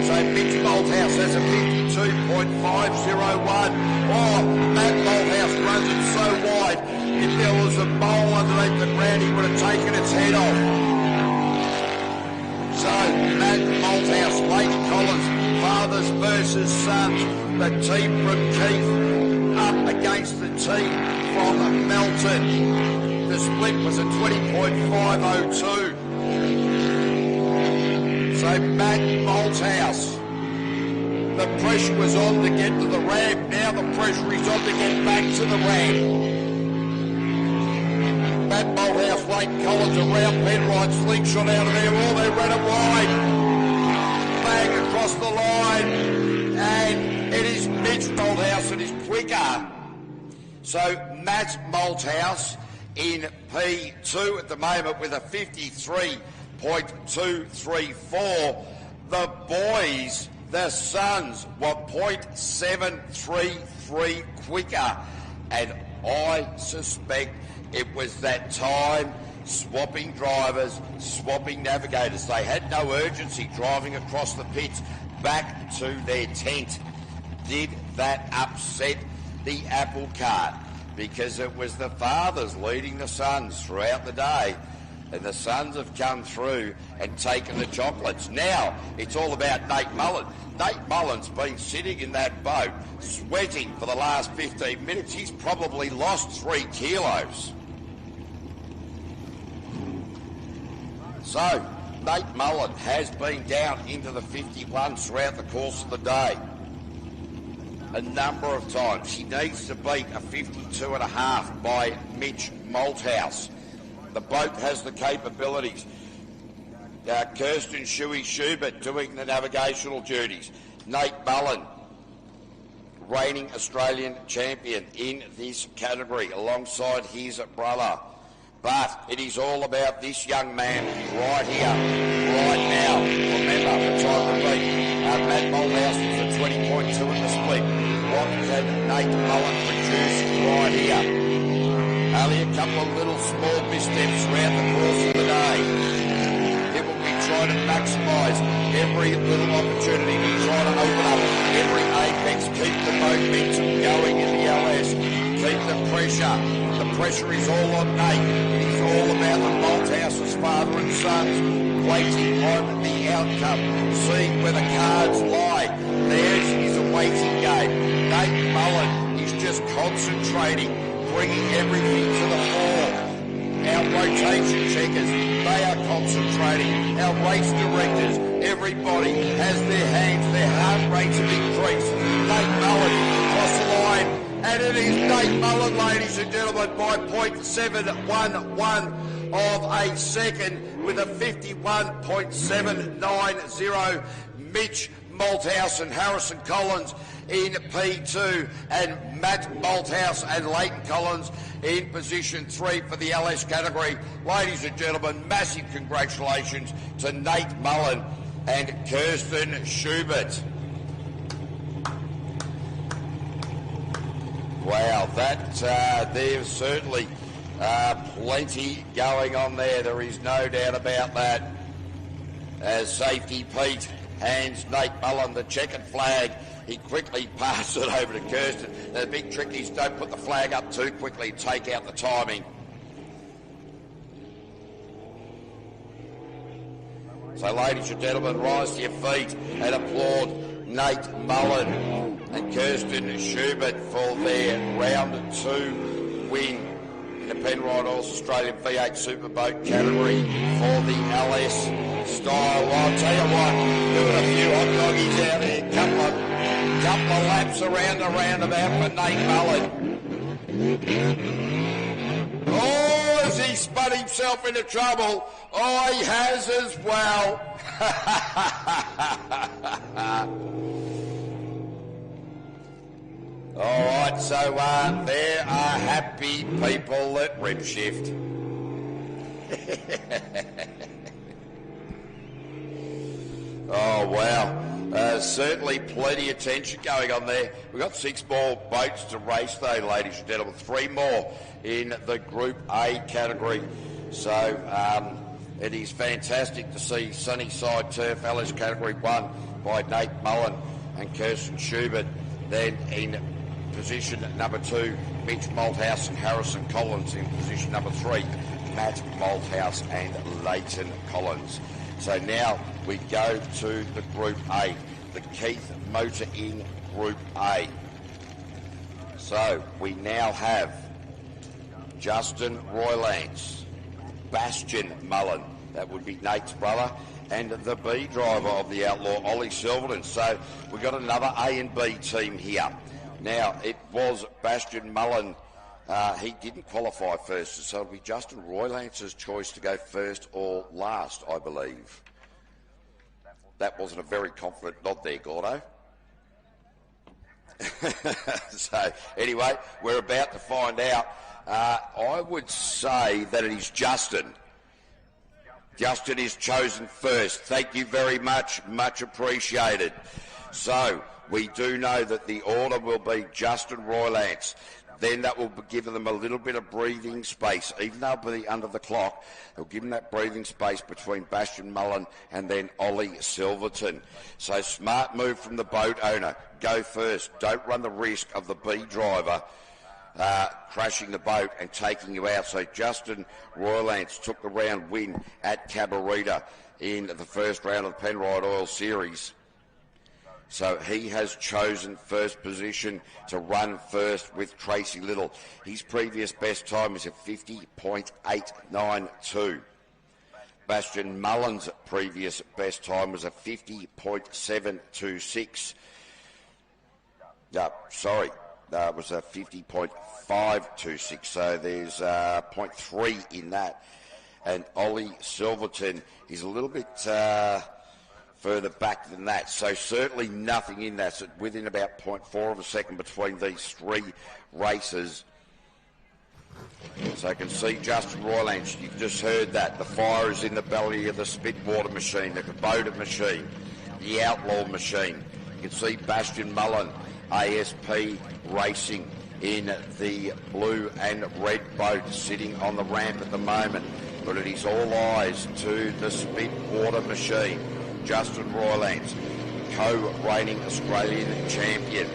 So Mitch Malthouse has a 52.501. Oh, Matt Malthouse runs it so wide. If there was a mole underneath the ground, he would have taken its head off. So Matt Malthouse, Leighton Collins, fathers versus sons. The team from Keith up against the team from Melton. The split was a 20.502. So Matt Malthouse, the pressure was on to get to the ramp. Now the pressure is on to get back to the ramp. Matt Malthouse, Leighton Collins around Penrite, slingshot out of there. Oh, they ran it wide. Bang across the line. And it is Mitch Malthouse that is quicker. So Matt Malthouse in P2 at the moment with a 53.234. The boys, the sons, were 0.733 quicker. And I suspect it was that time swapping drivers, swapping navigators. They had no urgency driving across the pits back to their tent. Did that upset the apple cart? Because it was the fathers leading the sons throughout the day, and the sons have come through and taken the chocolates. Now it's all about Nate Mullen. Nate Mullen's been sitting in that boat sweating for the last 15 minutes. He's probably lost 3 kilos. So Nate Mullen has been down into the 51s throughout the course of the day. A number of times. He needs to beat a 52.5 by Mitch Malthouse. The boat has the capabilities. Kirsten Shuey Schubert doing the navigational duties. Nate Mullen, reigning Australian champion in this category alongside his brother. But it is all about this young man right here, right now. Remember the time to beat. Matt Malthouse was a 20.2 in the split. What can Nate Mullen produce right here? Only a couple of little small missteps throughout the course of the day. It will be trying to maximise every little opportunity to try to open up every apex, keep the momentum going in the LS, keep the pressure. The pressure is all on Nate. It is all about the Malthouse's father and sons waiting on the outcome, seeing where the cards lie. Theirs is a waiting game. Nate Mullen is just concentrating, bringing everything to the fore. Our rotation checkers, they are concentrating. Our race directors, everybody has their hands, their heart rates have increased. Nate Mullen across the line, and it is Nate Mullen, ladies and gentlemen, by 0.711 of a second with a 51.790. Mitch Malthouse and Harrison Collins in P2, and Matt Malthouse and Leighton Collins in position 3 for the LS category. Ladies and gentlemen, massive congratulations to Nate Mullen and Kirsten Schubert. Wow, there's certainly plenty going on there. There is no doubt about that. As Safety Pete hands Nate Mullen the checkered flag, he quickly passes it over to Kirsten. The big trick is don't put the flag up too quickly, take out the timing. So ladies and gentlemen, rise to your feet and applaud Nate Mullen and Kirsten Schubert for their round 2 win in the Penrite Oils Australian V8 Superboat category for the LS style. Well, I'll tell you what, doing a few hot doggies out there, couple of laps around the roundabout for Nate Mullen. Oh, has he spun himself into trouble? Oh, he has as well. All right, so there are happy people at Ripshift. Oh, wow. Certainly plenty of tension going on there. We've got 6 more boats to race though, ladies and gentlemen. 3 more in the Group A category. So it is fantastic to see Sunnyside Turf LS Category 1 by Nate Mullen and Kirsten Schubert. Then in position number 2, Mitch Malthouse and Harrison Collins. In position number 3, Matt Malthouse and Leighton Collins. So now we go to the Group A, the Keith Motor Inn Group A. So we now have Justin Roylance, Bastian Mullen, that would be Nate's brother, and the B driver of the Outlaw, Ollie Silverton. So we've got another A and B team here. Now, it was Bastian Mullen. He didn't qualify first, so it'll be Justin Roylance's choice to go first or last, I believe. That wasn't a very confident nod there, Gordo. So, anyway, we're about to find out. I would say that it is Justin. Justin is chosen first. Thank you very much. Much appreciated. So, we do know that the order will be Justin Roylance. Then that will give them a little bit of breathing space. Even though they'll be under the clock, they'll give them that breathing space between Bastian Mullen and then Ollie Silverton. So smart move from the boat owner. Go first. Don't run the risk of the B driver crashing the boat and taking you out. So Justin Roylance took the round win at Cabarita in the first round of the Penrite Oil Series. So he has chosen first position to run first with Tracy Little. His previous best time is a 50.892. Bastian Mullen's previous best time was a 50.726. That was a 50.526. So there's 0.3 in that. And Ollie Silverton is a little bit further back than that. So certainly nothing in that. So within about 0.4 of a second between these 3 races. So I can see Justin Roylance. You've just heard that. The fire is in the belly of the Spitwater machine, the Kubota machine, the Outlaw machine. You can see Bastian Mullen, ASP Racing, in the blue and red boat sitting on the ramp at the moment. But it is all eyes to the Spitwater machine. Justin Roylance, co-reigning Australian champion.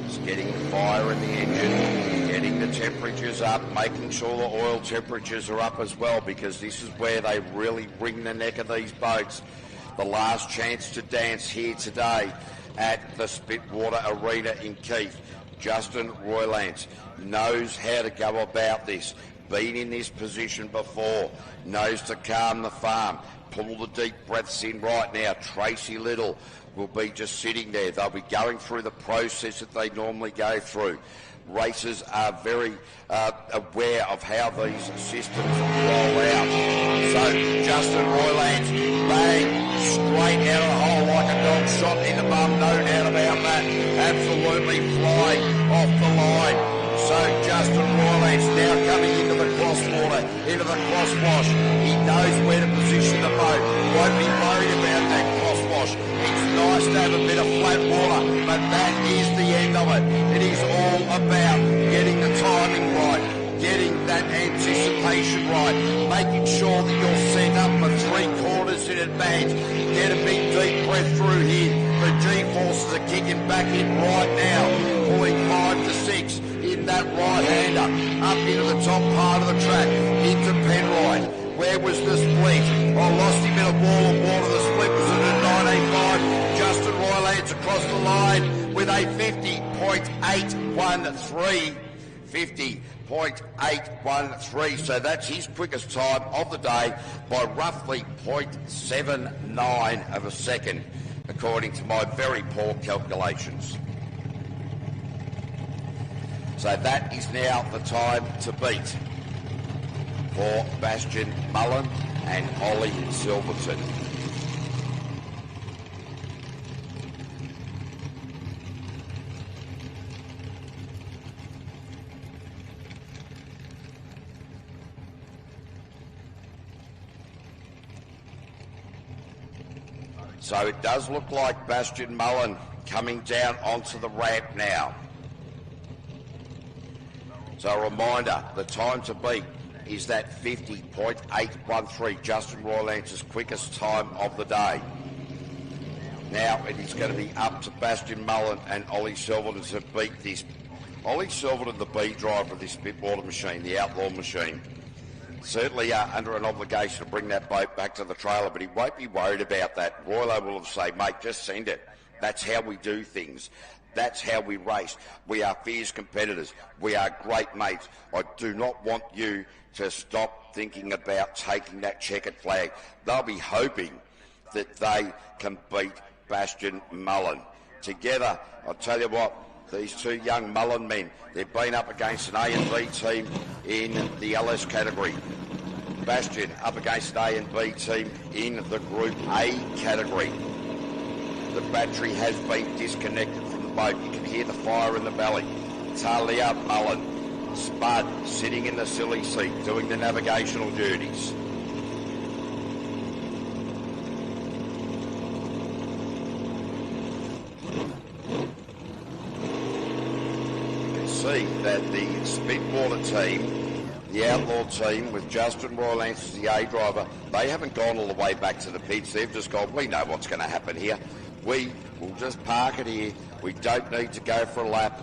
Just getting the fire in the engine, getting the temperatures up, making sure the oil temperatures are up as well, because this is where they really wring the neck of these boats. The last chance to dance here today at the Spitwater Arena in Keith. Justin Roylance knows how to go about this. Been in this position before, knows to calm the farm. Pull the deep breaths in right now. Tracy Little will be just sitting there. They'll be going through the process that they normally go through. Racers are very aware of how these systems roll out. So Justin Roylance, bang, straight out of the hole like a dog shot in the bum, no doubt about that. Absolutely flying off the line. So Justin Roylance now coming into the crosswater, into the crosswash. He knows where to position the boat. Won't be worried about that crosswash. It's nice to have a bit of flat water, but that is the end of it. It is all about getting the timing right, getting that anticipation right, making sure that you're set up for 3 quarters in advance. Get a big deep breath through here. The G-forces are kicking back in right now, pulling 5 to 6 in that right-hander, up into the top part of the track, into Penrite. Where was the split? I lost him in a wall of water. The split was at a 985. Justin Roylance across the line with a 50.813. 50.813. So that's his quickest time of the day by roughly 0.79 of a second, according to my very poor calculations. So that is now the time to beat for Bastian Mullen and Ollie Silverton. So it does look like Bastian Mullen coming down onto the ramp now. So a reminder, the time to beat is that 50.813, Justin Roylance's quickest time of the day. Now it is going to be up to Bastian Mullen and Ollie Silverton to beat this. Ollie Silverton, the B driver of this Spitwater machine, the Outlaw machine, certainly under an obligation to bring that boat back to the trailer, but he won't be worried about that. Roylo will say, mate, just send it. That's how we do things. That's how we race. We are fierce competitors. We are great mates. I do not want you to stop thinking about taking that checkered flag. They'll be hoping that they can beat Bastian Mullen. Together, I'll tell you what, these 2 young Mullen men, they've been up against an A and B team in the LS category. Bastian up against an A and B team in the Group A category. The battery has been disconnected from the boat. You can hear the fire in the belly. Talia Mullen, Spud, sitting in the silly seat, doing the navigational duties. You can see that the Spitwater team, the Outlaw team with Justin Roylance as the A driver, they haven't gone all the way back to the pits. They've just gone, we know what's going to happen here. We will just park it here. We don't need to go for a lap.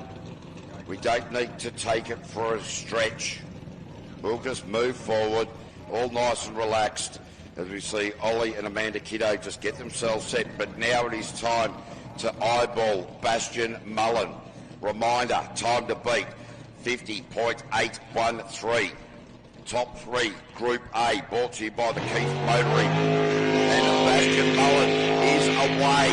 We don't need to take it for a stretch. We'll just move forward, all nice and relaxed, as we see Ollie and Amanda Kiddo just get themselves set. But now it is time to eyeball Bastian Mullen. Reminder, time to beat, 50.813. Top 3, Group A, brought to you by the Keith Motoring. And Bastian Mullen is away.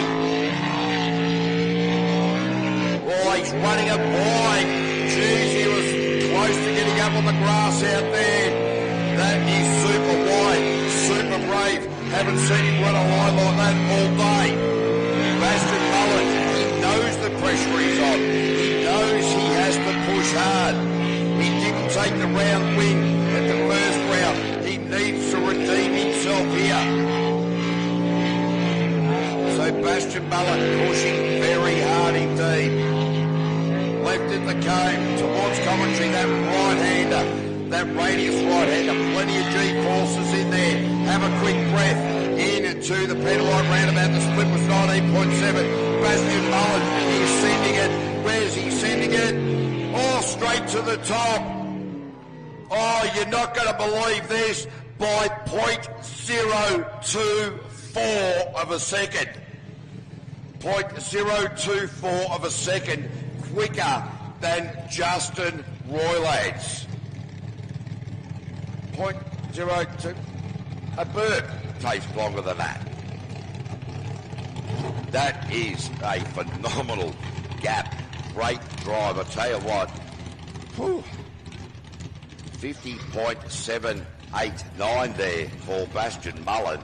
Oh, he's running it wide. Jeez, he was close to getting up on the grass out there. That is super wide, super brave. Haven't seen him run a line like that all day. Bastian Mullen, he knows the pressure he's on. He knows he has to push hard. He didn't take the round win at the first round. He needs to redeem himself here. So Bastian Mullen pushing very hard indeed. Left at the cone towards commentary, that right-hander, that radius right-hander, plenty of G-forces in there. Have a quick breath into the Penrite roundabout. The split was 19.7. Bastian Mullen, he's sending it. Where's he sending it? Oh, straight to the top. Oh, you're not going to believe this. By 0.024 of a second. 0.024 of a second quicker than Justin Roylance. 0.02. A bird takes longer than that. That is a phenomenal gap. Great drive. I tell you what. 50.789 there for Bastian Mullen.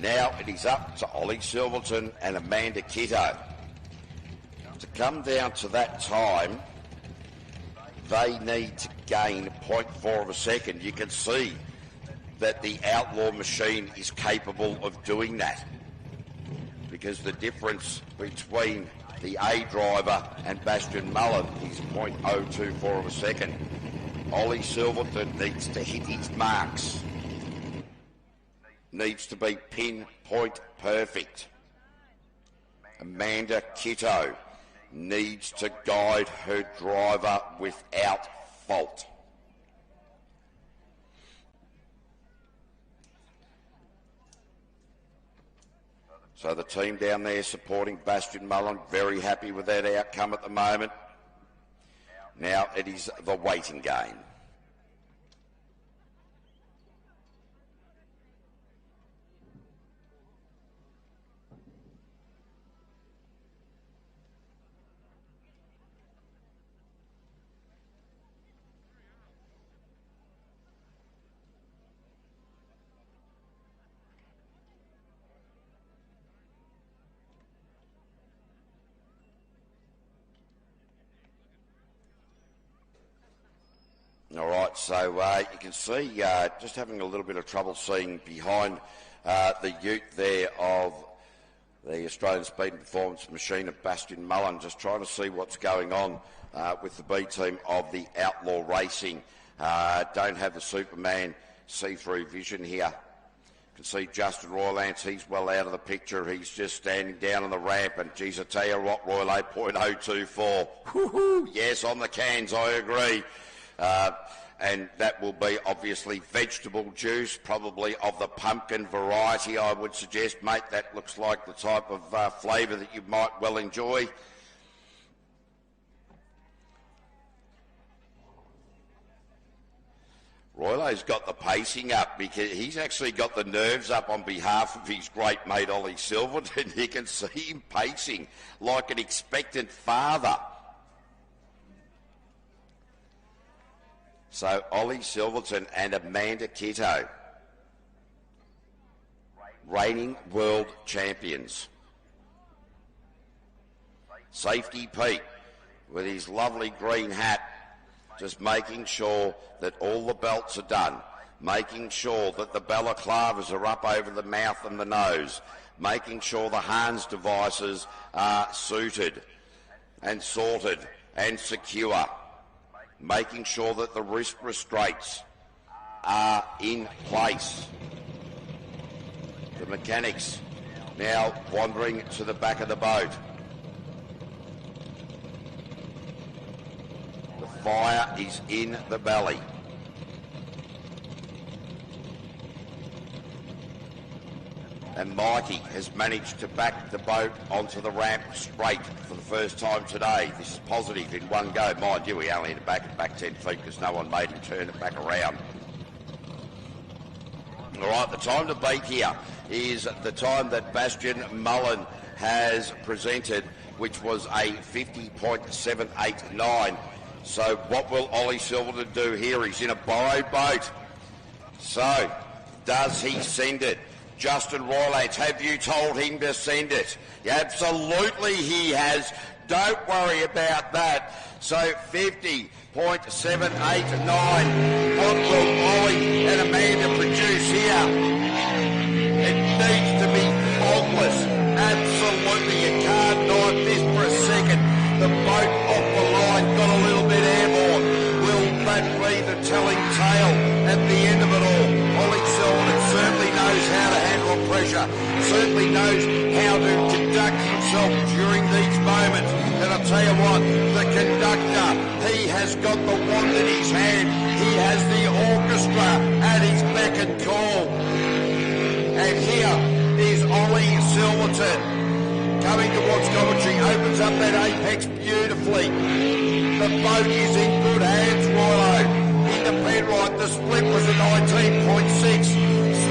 Now it is up to Ollie Silverton and Amanda Kitto to come down to that time they need to gain 0.4 of a second. You can see that the Outlaw machine is capable of doing that, because the difference between the A driver and Bastion Mullen is 0.024 of a second. Ollie Silverton needs to hit his marks, needs to be pinpoint perfect. Amanda Kitto needs to guide her driver without fault. So the team down there supporting Bastion Mullen, very happy with that outcome at the moment. Now it is the waiting game. All right, so you can see just having a little bit of trouble seeing behind the ute there of the Australian Speed and Performance machine of Bastion Mullen, just trying to see what's going on with the B team of the Outlaw Racing. Don't have the Superman see-through vision here. You can see Justin Roylance, he's well out of the picture. He's just standing down on the ramp, and geez, I tell you what, Royal 8.024. Woohoo! Yes, on the cans, I agree. And that will be obviously vegetable juice, probably of the pumpkin variety, I would suggest, mate. That looks like the type of flavour that you might well enjoy. Roylo's got the pacing up because he's actually got the nerves up on behalf of his great mate Ollie Silverton. You can see him pacing like an expectant father. So Ollie Silverton and Amanda Kitto, reigning world champions. Safety Pete with his lovely green hat, just making sure that all the belts are done, making sure that the balaclavas are up over the mouth and the nose, making sure the Hans devices are suited and sorted and secure, making sure that the wrist restraints are in place. The mechanics now wandering to the back of the boat. The fire is in the belly. And Mikey has managed to back the boat onto the ramp straight for the first time today. This is positive in one go. Mind you, he only had to back it back 10 feet because no one made him turn it back around. All right, the time to beat here is the time that Bastion Mullen has presented, which was a 50.789. So what will Ollie Silverton do here? He's in a borrowed boat. So does he send it? Justin Roylance, have you told him to send it? Absolutely he has. Don't worry about that. So 50.789. What will Ollie and Amanda produce here? It needs to be faultless. Absolutely, you can't dive this for a second. The boat off the line got a little bit airborne. Will that be the telling tale at the end of it all? Ollie Silverton certainly knows how to handle pressure, certainly knows how to conduct himself during these moments. And I'll tell you what, the conductor, he has got the wand in his hand. He has the orchestra at his beck and call. And here is Ollie Silverton coming towards commentary, opens up that apex beautifully. The boat is in good hands, Rilo. Into Penrite, the split was a 19.6.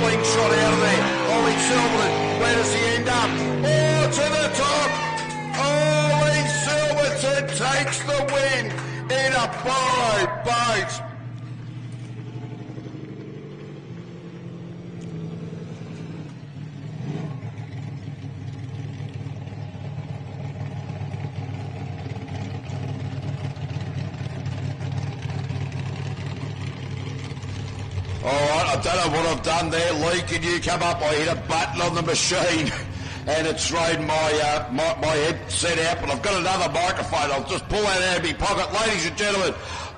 Slingshot out of there. Ollie Silverton, where does he end up? Oh, to the top! Ollie Silverton takes the win in a borrowed boat. All right, I don't know what I've done there. Lee, can you come up? I hit a button on the machine and it's thrown my headset out, but I've got another microphone. I'll just pull that out of my pocket. Ladies and gentlemen,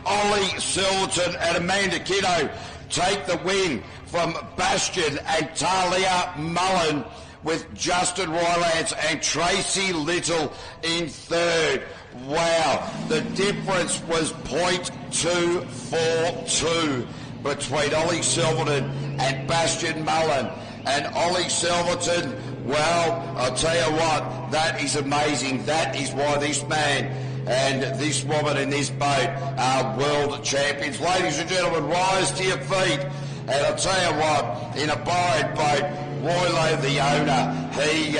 Ollie Silverton and Amanda Kiddo take the win from Bastion and Talia Mullen, with Justin Rylance and Tracy Little in third. Wow, the difference was .242 between Ollie Silverton and Bastion Mullen. And Ollie Silverton, well, I'll tell you what, that is amazing. That is why this man and this woman in this boat are world champions. Ladies and gentlemen, rise to your feet. And I'll tell you what, in a borrowed boat, Roylo, the owner, he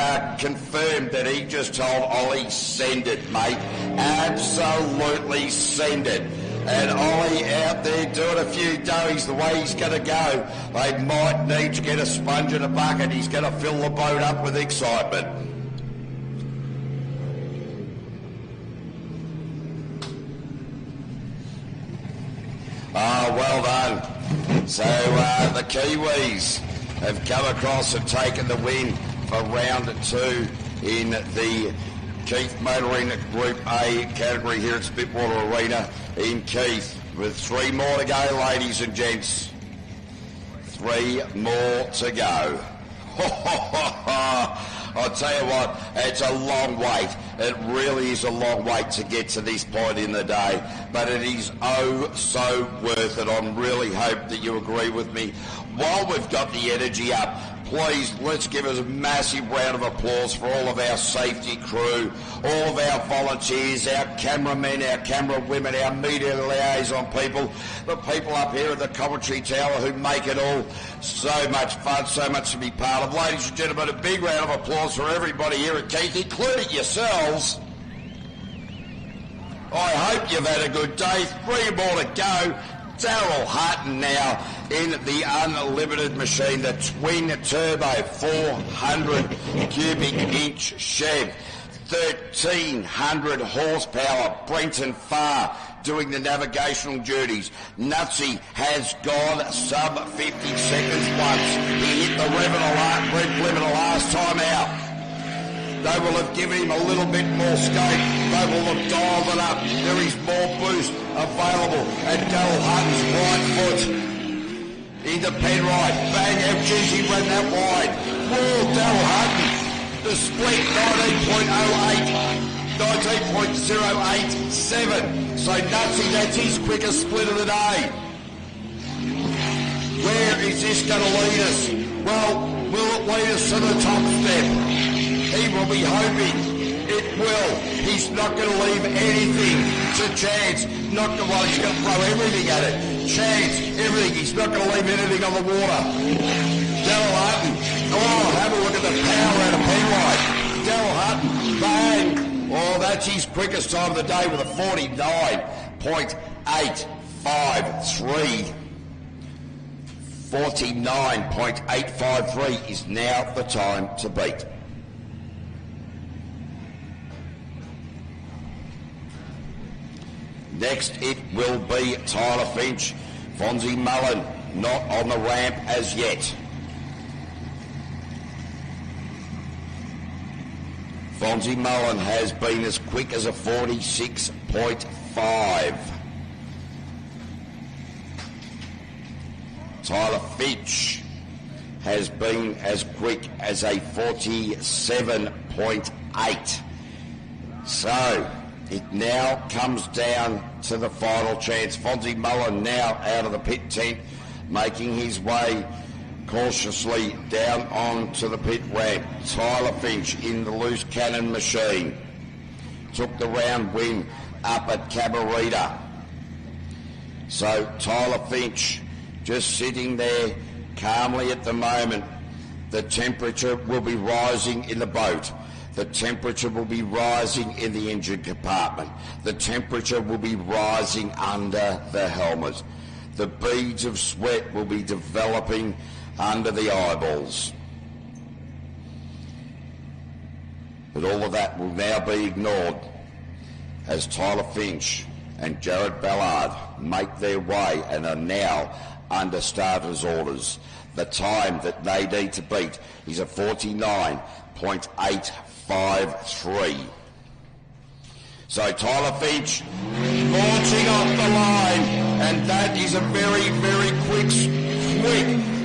confirmed that he just told Ollie, send it, mate. Absolutely send it. And Ollie out there doing a few doughies the way he's going to go. They might need to get a sponge and a bucket. He's going to fill the boat up with excitement. Well done. So the Kiwis have come across and taken the win for round 2 in the Keith Motoring Group A category here at Spitwater Arena in Keith. With 3 more to go, ladies and gents. 3 more to go. I'll tell you what, it's a long wait. It really is a long wait to get to this point in the day, but it is oh so worth it. I really hope that you agree with me. While we've got the energy up, please, let's give us a massive round of applause for all of our safety crew, all of our volunteers, our cameramen, our camera women, our media liaison people, the people up here at the commentary tower who make it all so much fun, so much to be part of. Ladies and gentlemen, a big round of applause for everybody here at Keith, including yourselves. I hope you've had a good day. 3 more to go. Daryl Hutton now in the unlimited machine, the twin turbo 400 cubic inch Chev, 1300 horsepower. Brenton Farr doing the navigational duties. Nutsy has gone sub 50 seconds once. He hit the red limiter last time out. They will have given him a little bit more scope. They will have dialed it up. There is more boost available. And Daryl Hutton's right foot into Penrite. Bang, how geez, he ran that wide. Whoa, Daryl Hutton. The split 19.087. So Nutsy, that's his quickest split of the day. Where is this going to lead us? Well, will it lead us to the top step? He will be hoping it will. He's not going to leave anything to chance. He's going to throw everything at it. Chance, everything. He's not going to leave anything on the water. Daryl Hutton. Oh, have a look at the power out of Penrite. Daryl Hutton. Bang. Oh, that's his quickest time of the day with a 49.853. 49.853 is now the time to beat. Next, it will be Tyler Finch. Fonzie Mullen, not on the ramp as yet. Fonzie Mullen has been as quick as a 46.5. Tyler Finch has been as quick as a 47.8. So, it now comes down to the final chance. Fonzie Mullen now out of the pit tent, making his way cautiously down onto the pit ramp. Tyler Finch in the loose cannon machine. Took the round win up at Cabarita. So Tyler Finch just sitting there calmly at the moment. The temperature will be rising in the boat. The temperature will be rising in the engine compartment. The temperature will be rising under the helmet. The beads of sweat will be developing under the eyeballs. But all of that will now be ignored as Tyler Finch and Jared Ballard make their way and are now under starters orders. The time that they need to beat is a 49.853. So Tyler Finch launching off the line, and that is a very, very quick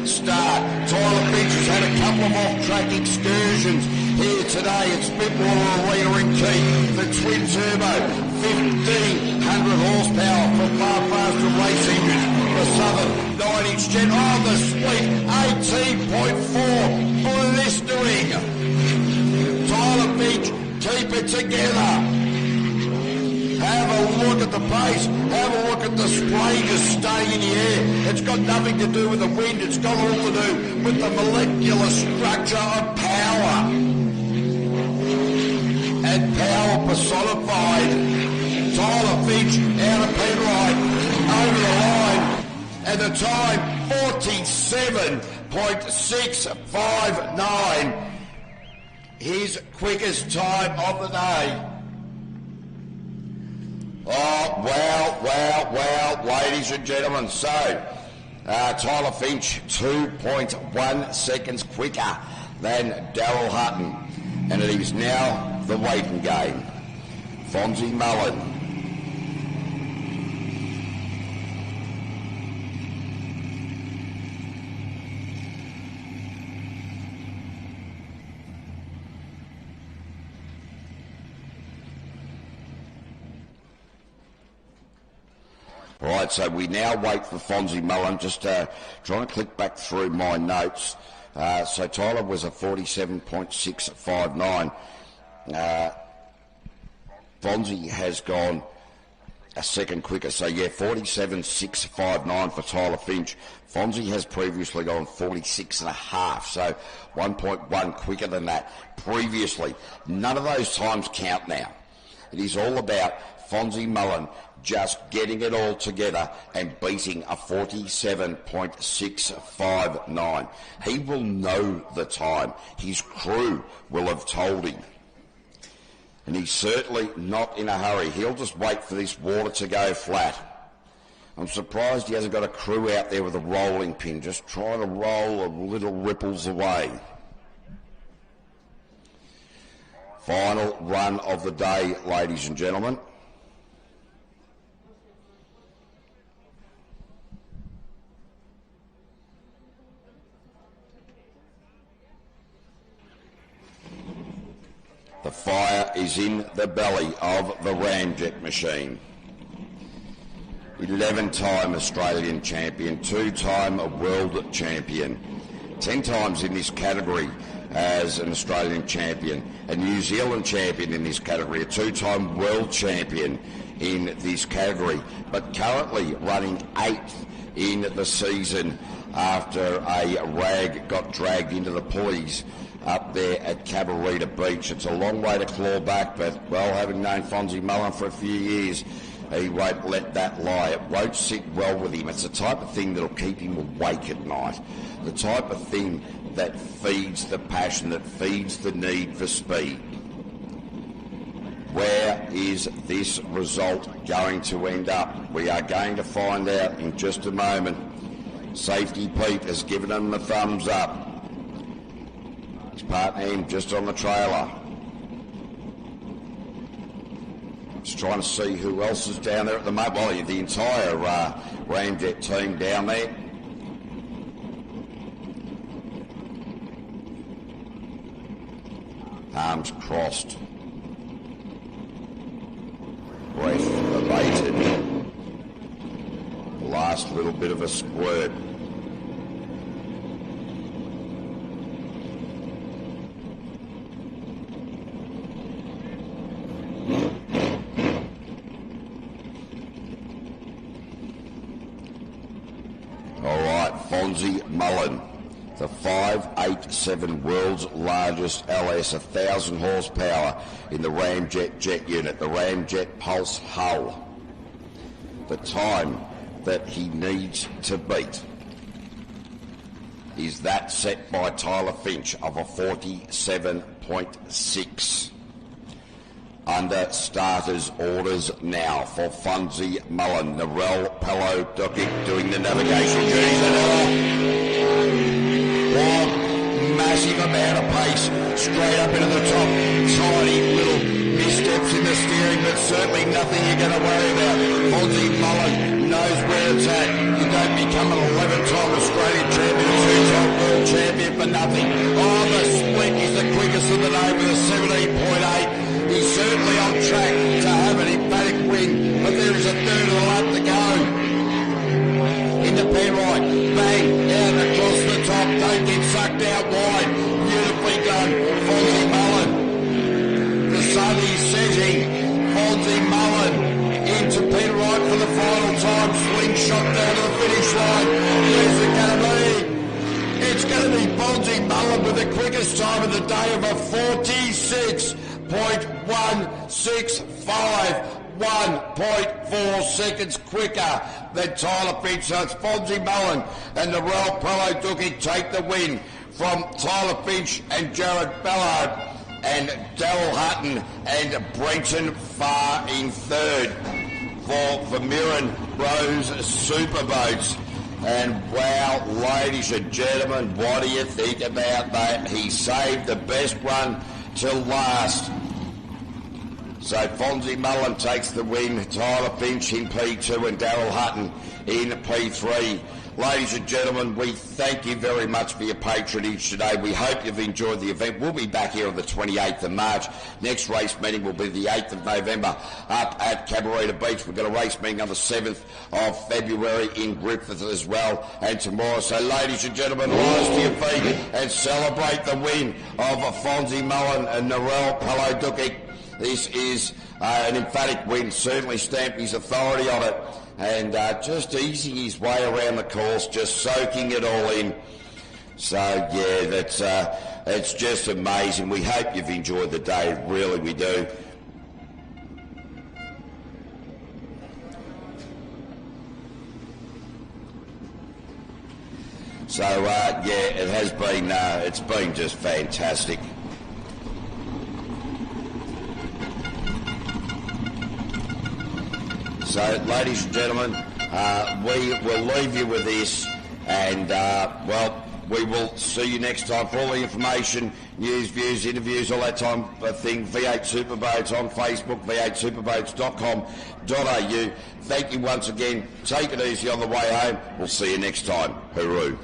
start. Tyler Finch has had a couple of off-track excursions here today at Spitwater Arena in Keith. The twin turbo, 1,500 horsepower for far faster race engines. The Southern 9-inch jet on the split, 18.4, blistering. Tyler Finch, keep it together. Have a look at the pace. Have a look at the spray just staying in the air. It's got nothing to do with the wind. It's got all to do with the molecular structure of power. And power personified. Tyler Finch out of Penrite over the line. And the time, 47.659. His quickest time of the day. Oh, wow, ladies and gentlemen. So, Tyler Finch, 2.1 seconds quicker than Daryl Hutton. And it is now the waiting game. Fonzie Mullen. Right, so we now wait for Fonzie Mullen. Just trying to click back through my notes. So Tyler was a 47.659. Fonzie has gone a second quicker. So yeah, 47.659 for Tyler Finch. Fonzie has previously gone 46.5, so 1.1 quicker than that previously. None of those times count now. It is all about Fonzie Mullen just getting it all together and beating a 47.659. He will know the time. His crew will have told him. And he's certainly not in a hurry. He'll just wait for this water to go flat. I'm surprised he hasn't got a crew out there with a rolling pin, just trying to roll a little ripples away. Final run of the day, ladies and gentlemen. The fire is in the belly of the ramjet machine. 11-time Australian champion, 2-time world champion, 10 times in this category as an Australian champion, a New Zealand champion in this category, a 2-time world champion in this category, but currently running 8th in the season after a rag got dragged into the pulleys up there at Cabarita Beach. It's a long way to claw back, but, well, having known Fonzie Mullen for a few years, he won't let that lie. It won't sit well with him. It's the type of thing that'll keep him awake at night, the type of thing that feeds the passion, that feeds the need for speed. Where is this result going to end up? We are going to find out in just a moment. Safety Pete has given him the thumbs up. His partner in just on the trailer. Just trying to see who else is down there at the moment. Well, the entire Ramjet team down there. Arms crossed. Breath abated. The last little bit of a squirt. Fonzie Mullen, the 587 world's largest LS, 1,000 horsepower in the Ramjet jet unit, the Ramjet Pulse hull. The time that he needs to beat is that set by Tyler Finch of a 47.6. under starters orders now for Fonzie Mullen. Narelle Pello-Dukic doing the navigation duties. Massive amount of pace straight up into the top. Tiny little missteps in the steering, but certainly nothing you're going to worry about. Fonzie Mullen knows where it's at. You don't become an 11-time Australian champion, 2-time world champion for nothing. Oh, the split is the quickest of the day with a 17.8. He's certainly on track to have an emphatic win, but there is a third of the lap to go. Into Penrite, bang, down across the top, don't get sucked out wide. Beautifully done, Fonzie Mullen. The sun is setting. Fonzie Mullen into Penrite for the final time. Slingshot down to the finish line. Where's it going to be? It's going to be Fonzie Mullen with the quickest time of the day of a 46.165. 1.4 seconds quicker than Tyler Finch. So it's Fonzie Mullen and Narelle Pello-Dukic take the win from Tyler Finch and Jared Ballard, and Daryl Hutton and Brenton Farr in third for Vermeeren Rose Superboats. And wow, ladies and gentlemen, what do you think about that? He saved the best one till last. So Fonzie Mullen takes the win, Tyler Finch in P2 and Daryl Hutton in P3. Ladies and gentlemen, we thank you very much for your patronage today. We hope you've enjoyed the event. We'll be back here on the 28th of March. Next race meeting will be the 8th of November up at Cabarita Beach. We've got a race meeting on the 7th of February in Griffith as well, and tomorrow. So ladies and gentlemen, rise to your feet and celebrate the win of Fonzie Mullen and Narelle Pello-Dukic. This is an emphatic win, certainly stamped his authority on it, and just easing his way around the course, just soaking it all in. So yeah, it's just amazing. We hope you've enjoyed the day, really we do. So yeah, it has been, it's been just fantastic. So, ladies and gentlemen, we will leave you with this, and, well, we will see you next time. For all the information, news, views, interviews, all that type of thing, V8 Superboats on Facebook, v8superboats.com.au. Thank you once again. Take it easy on the way home. We'll see you next time. Hooroo.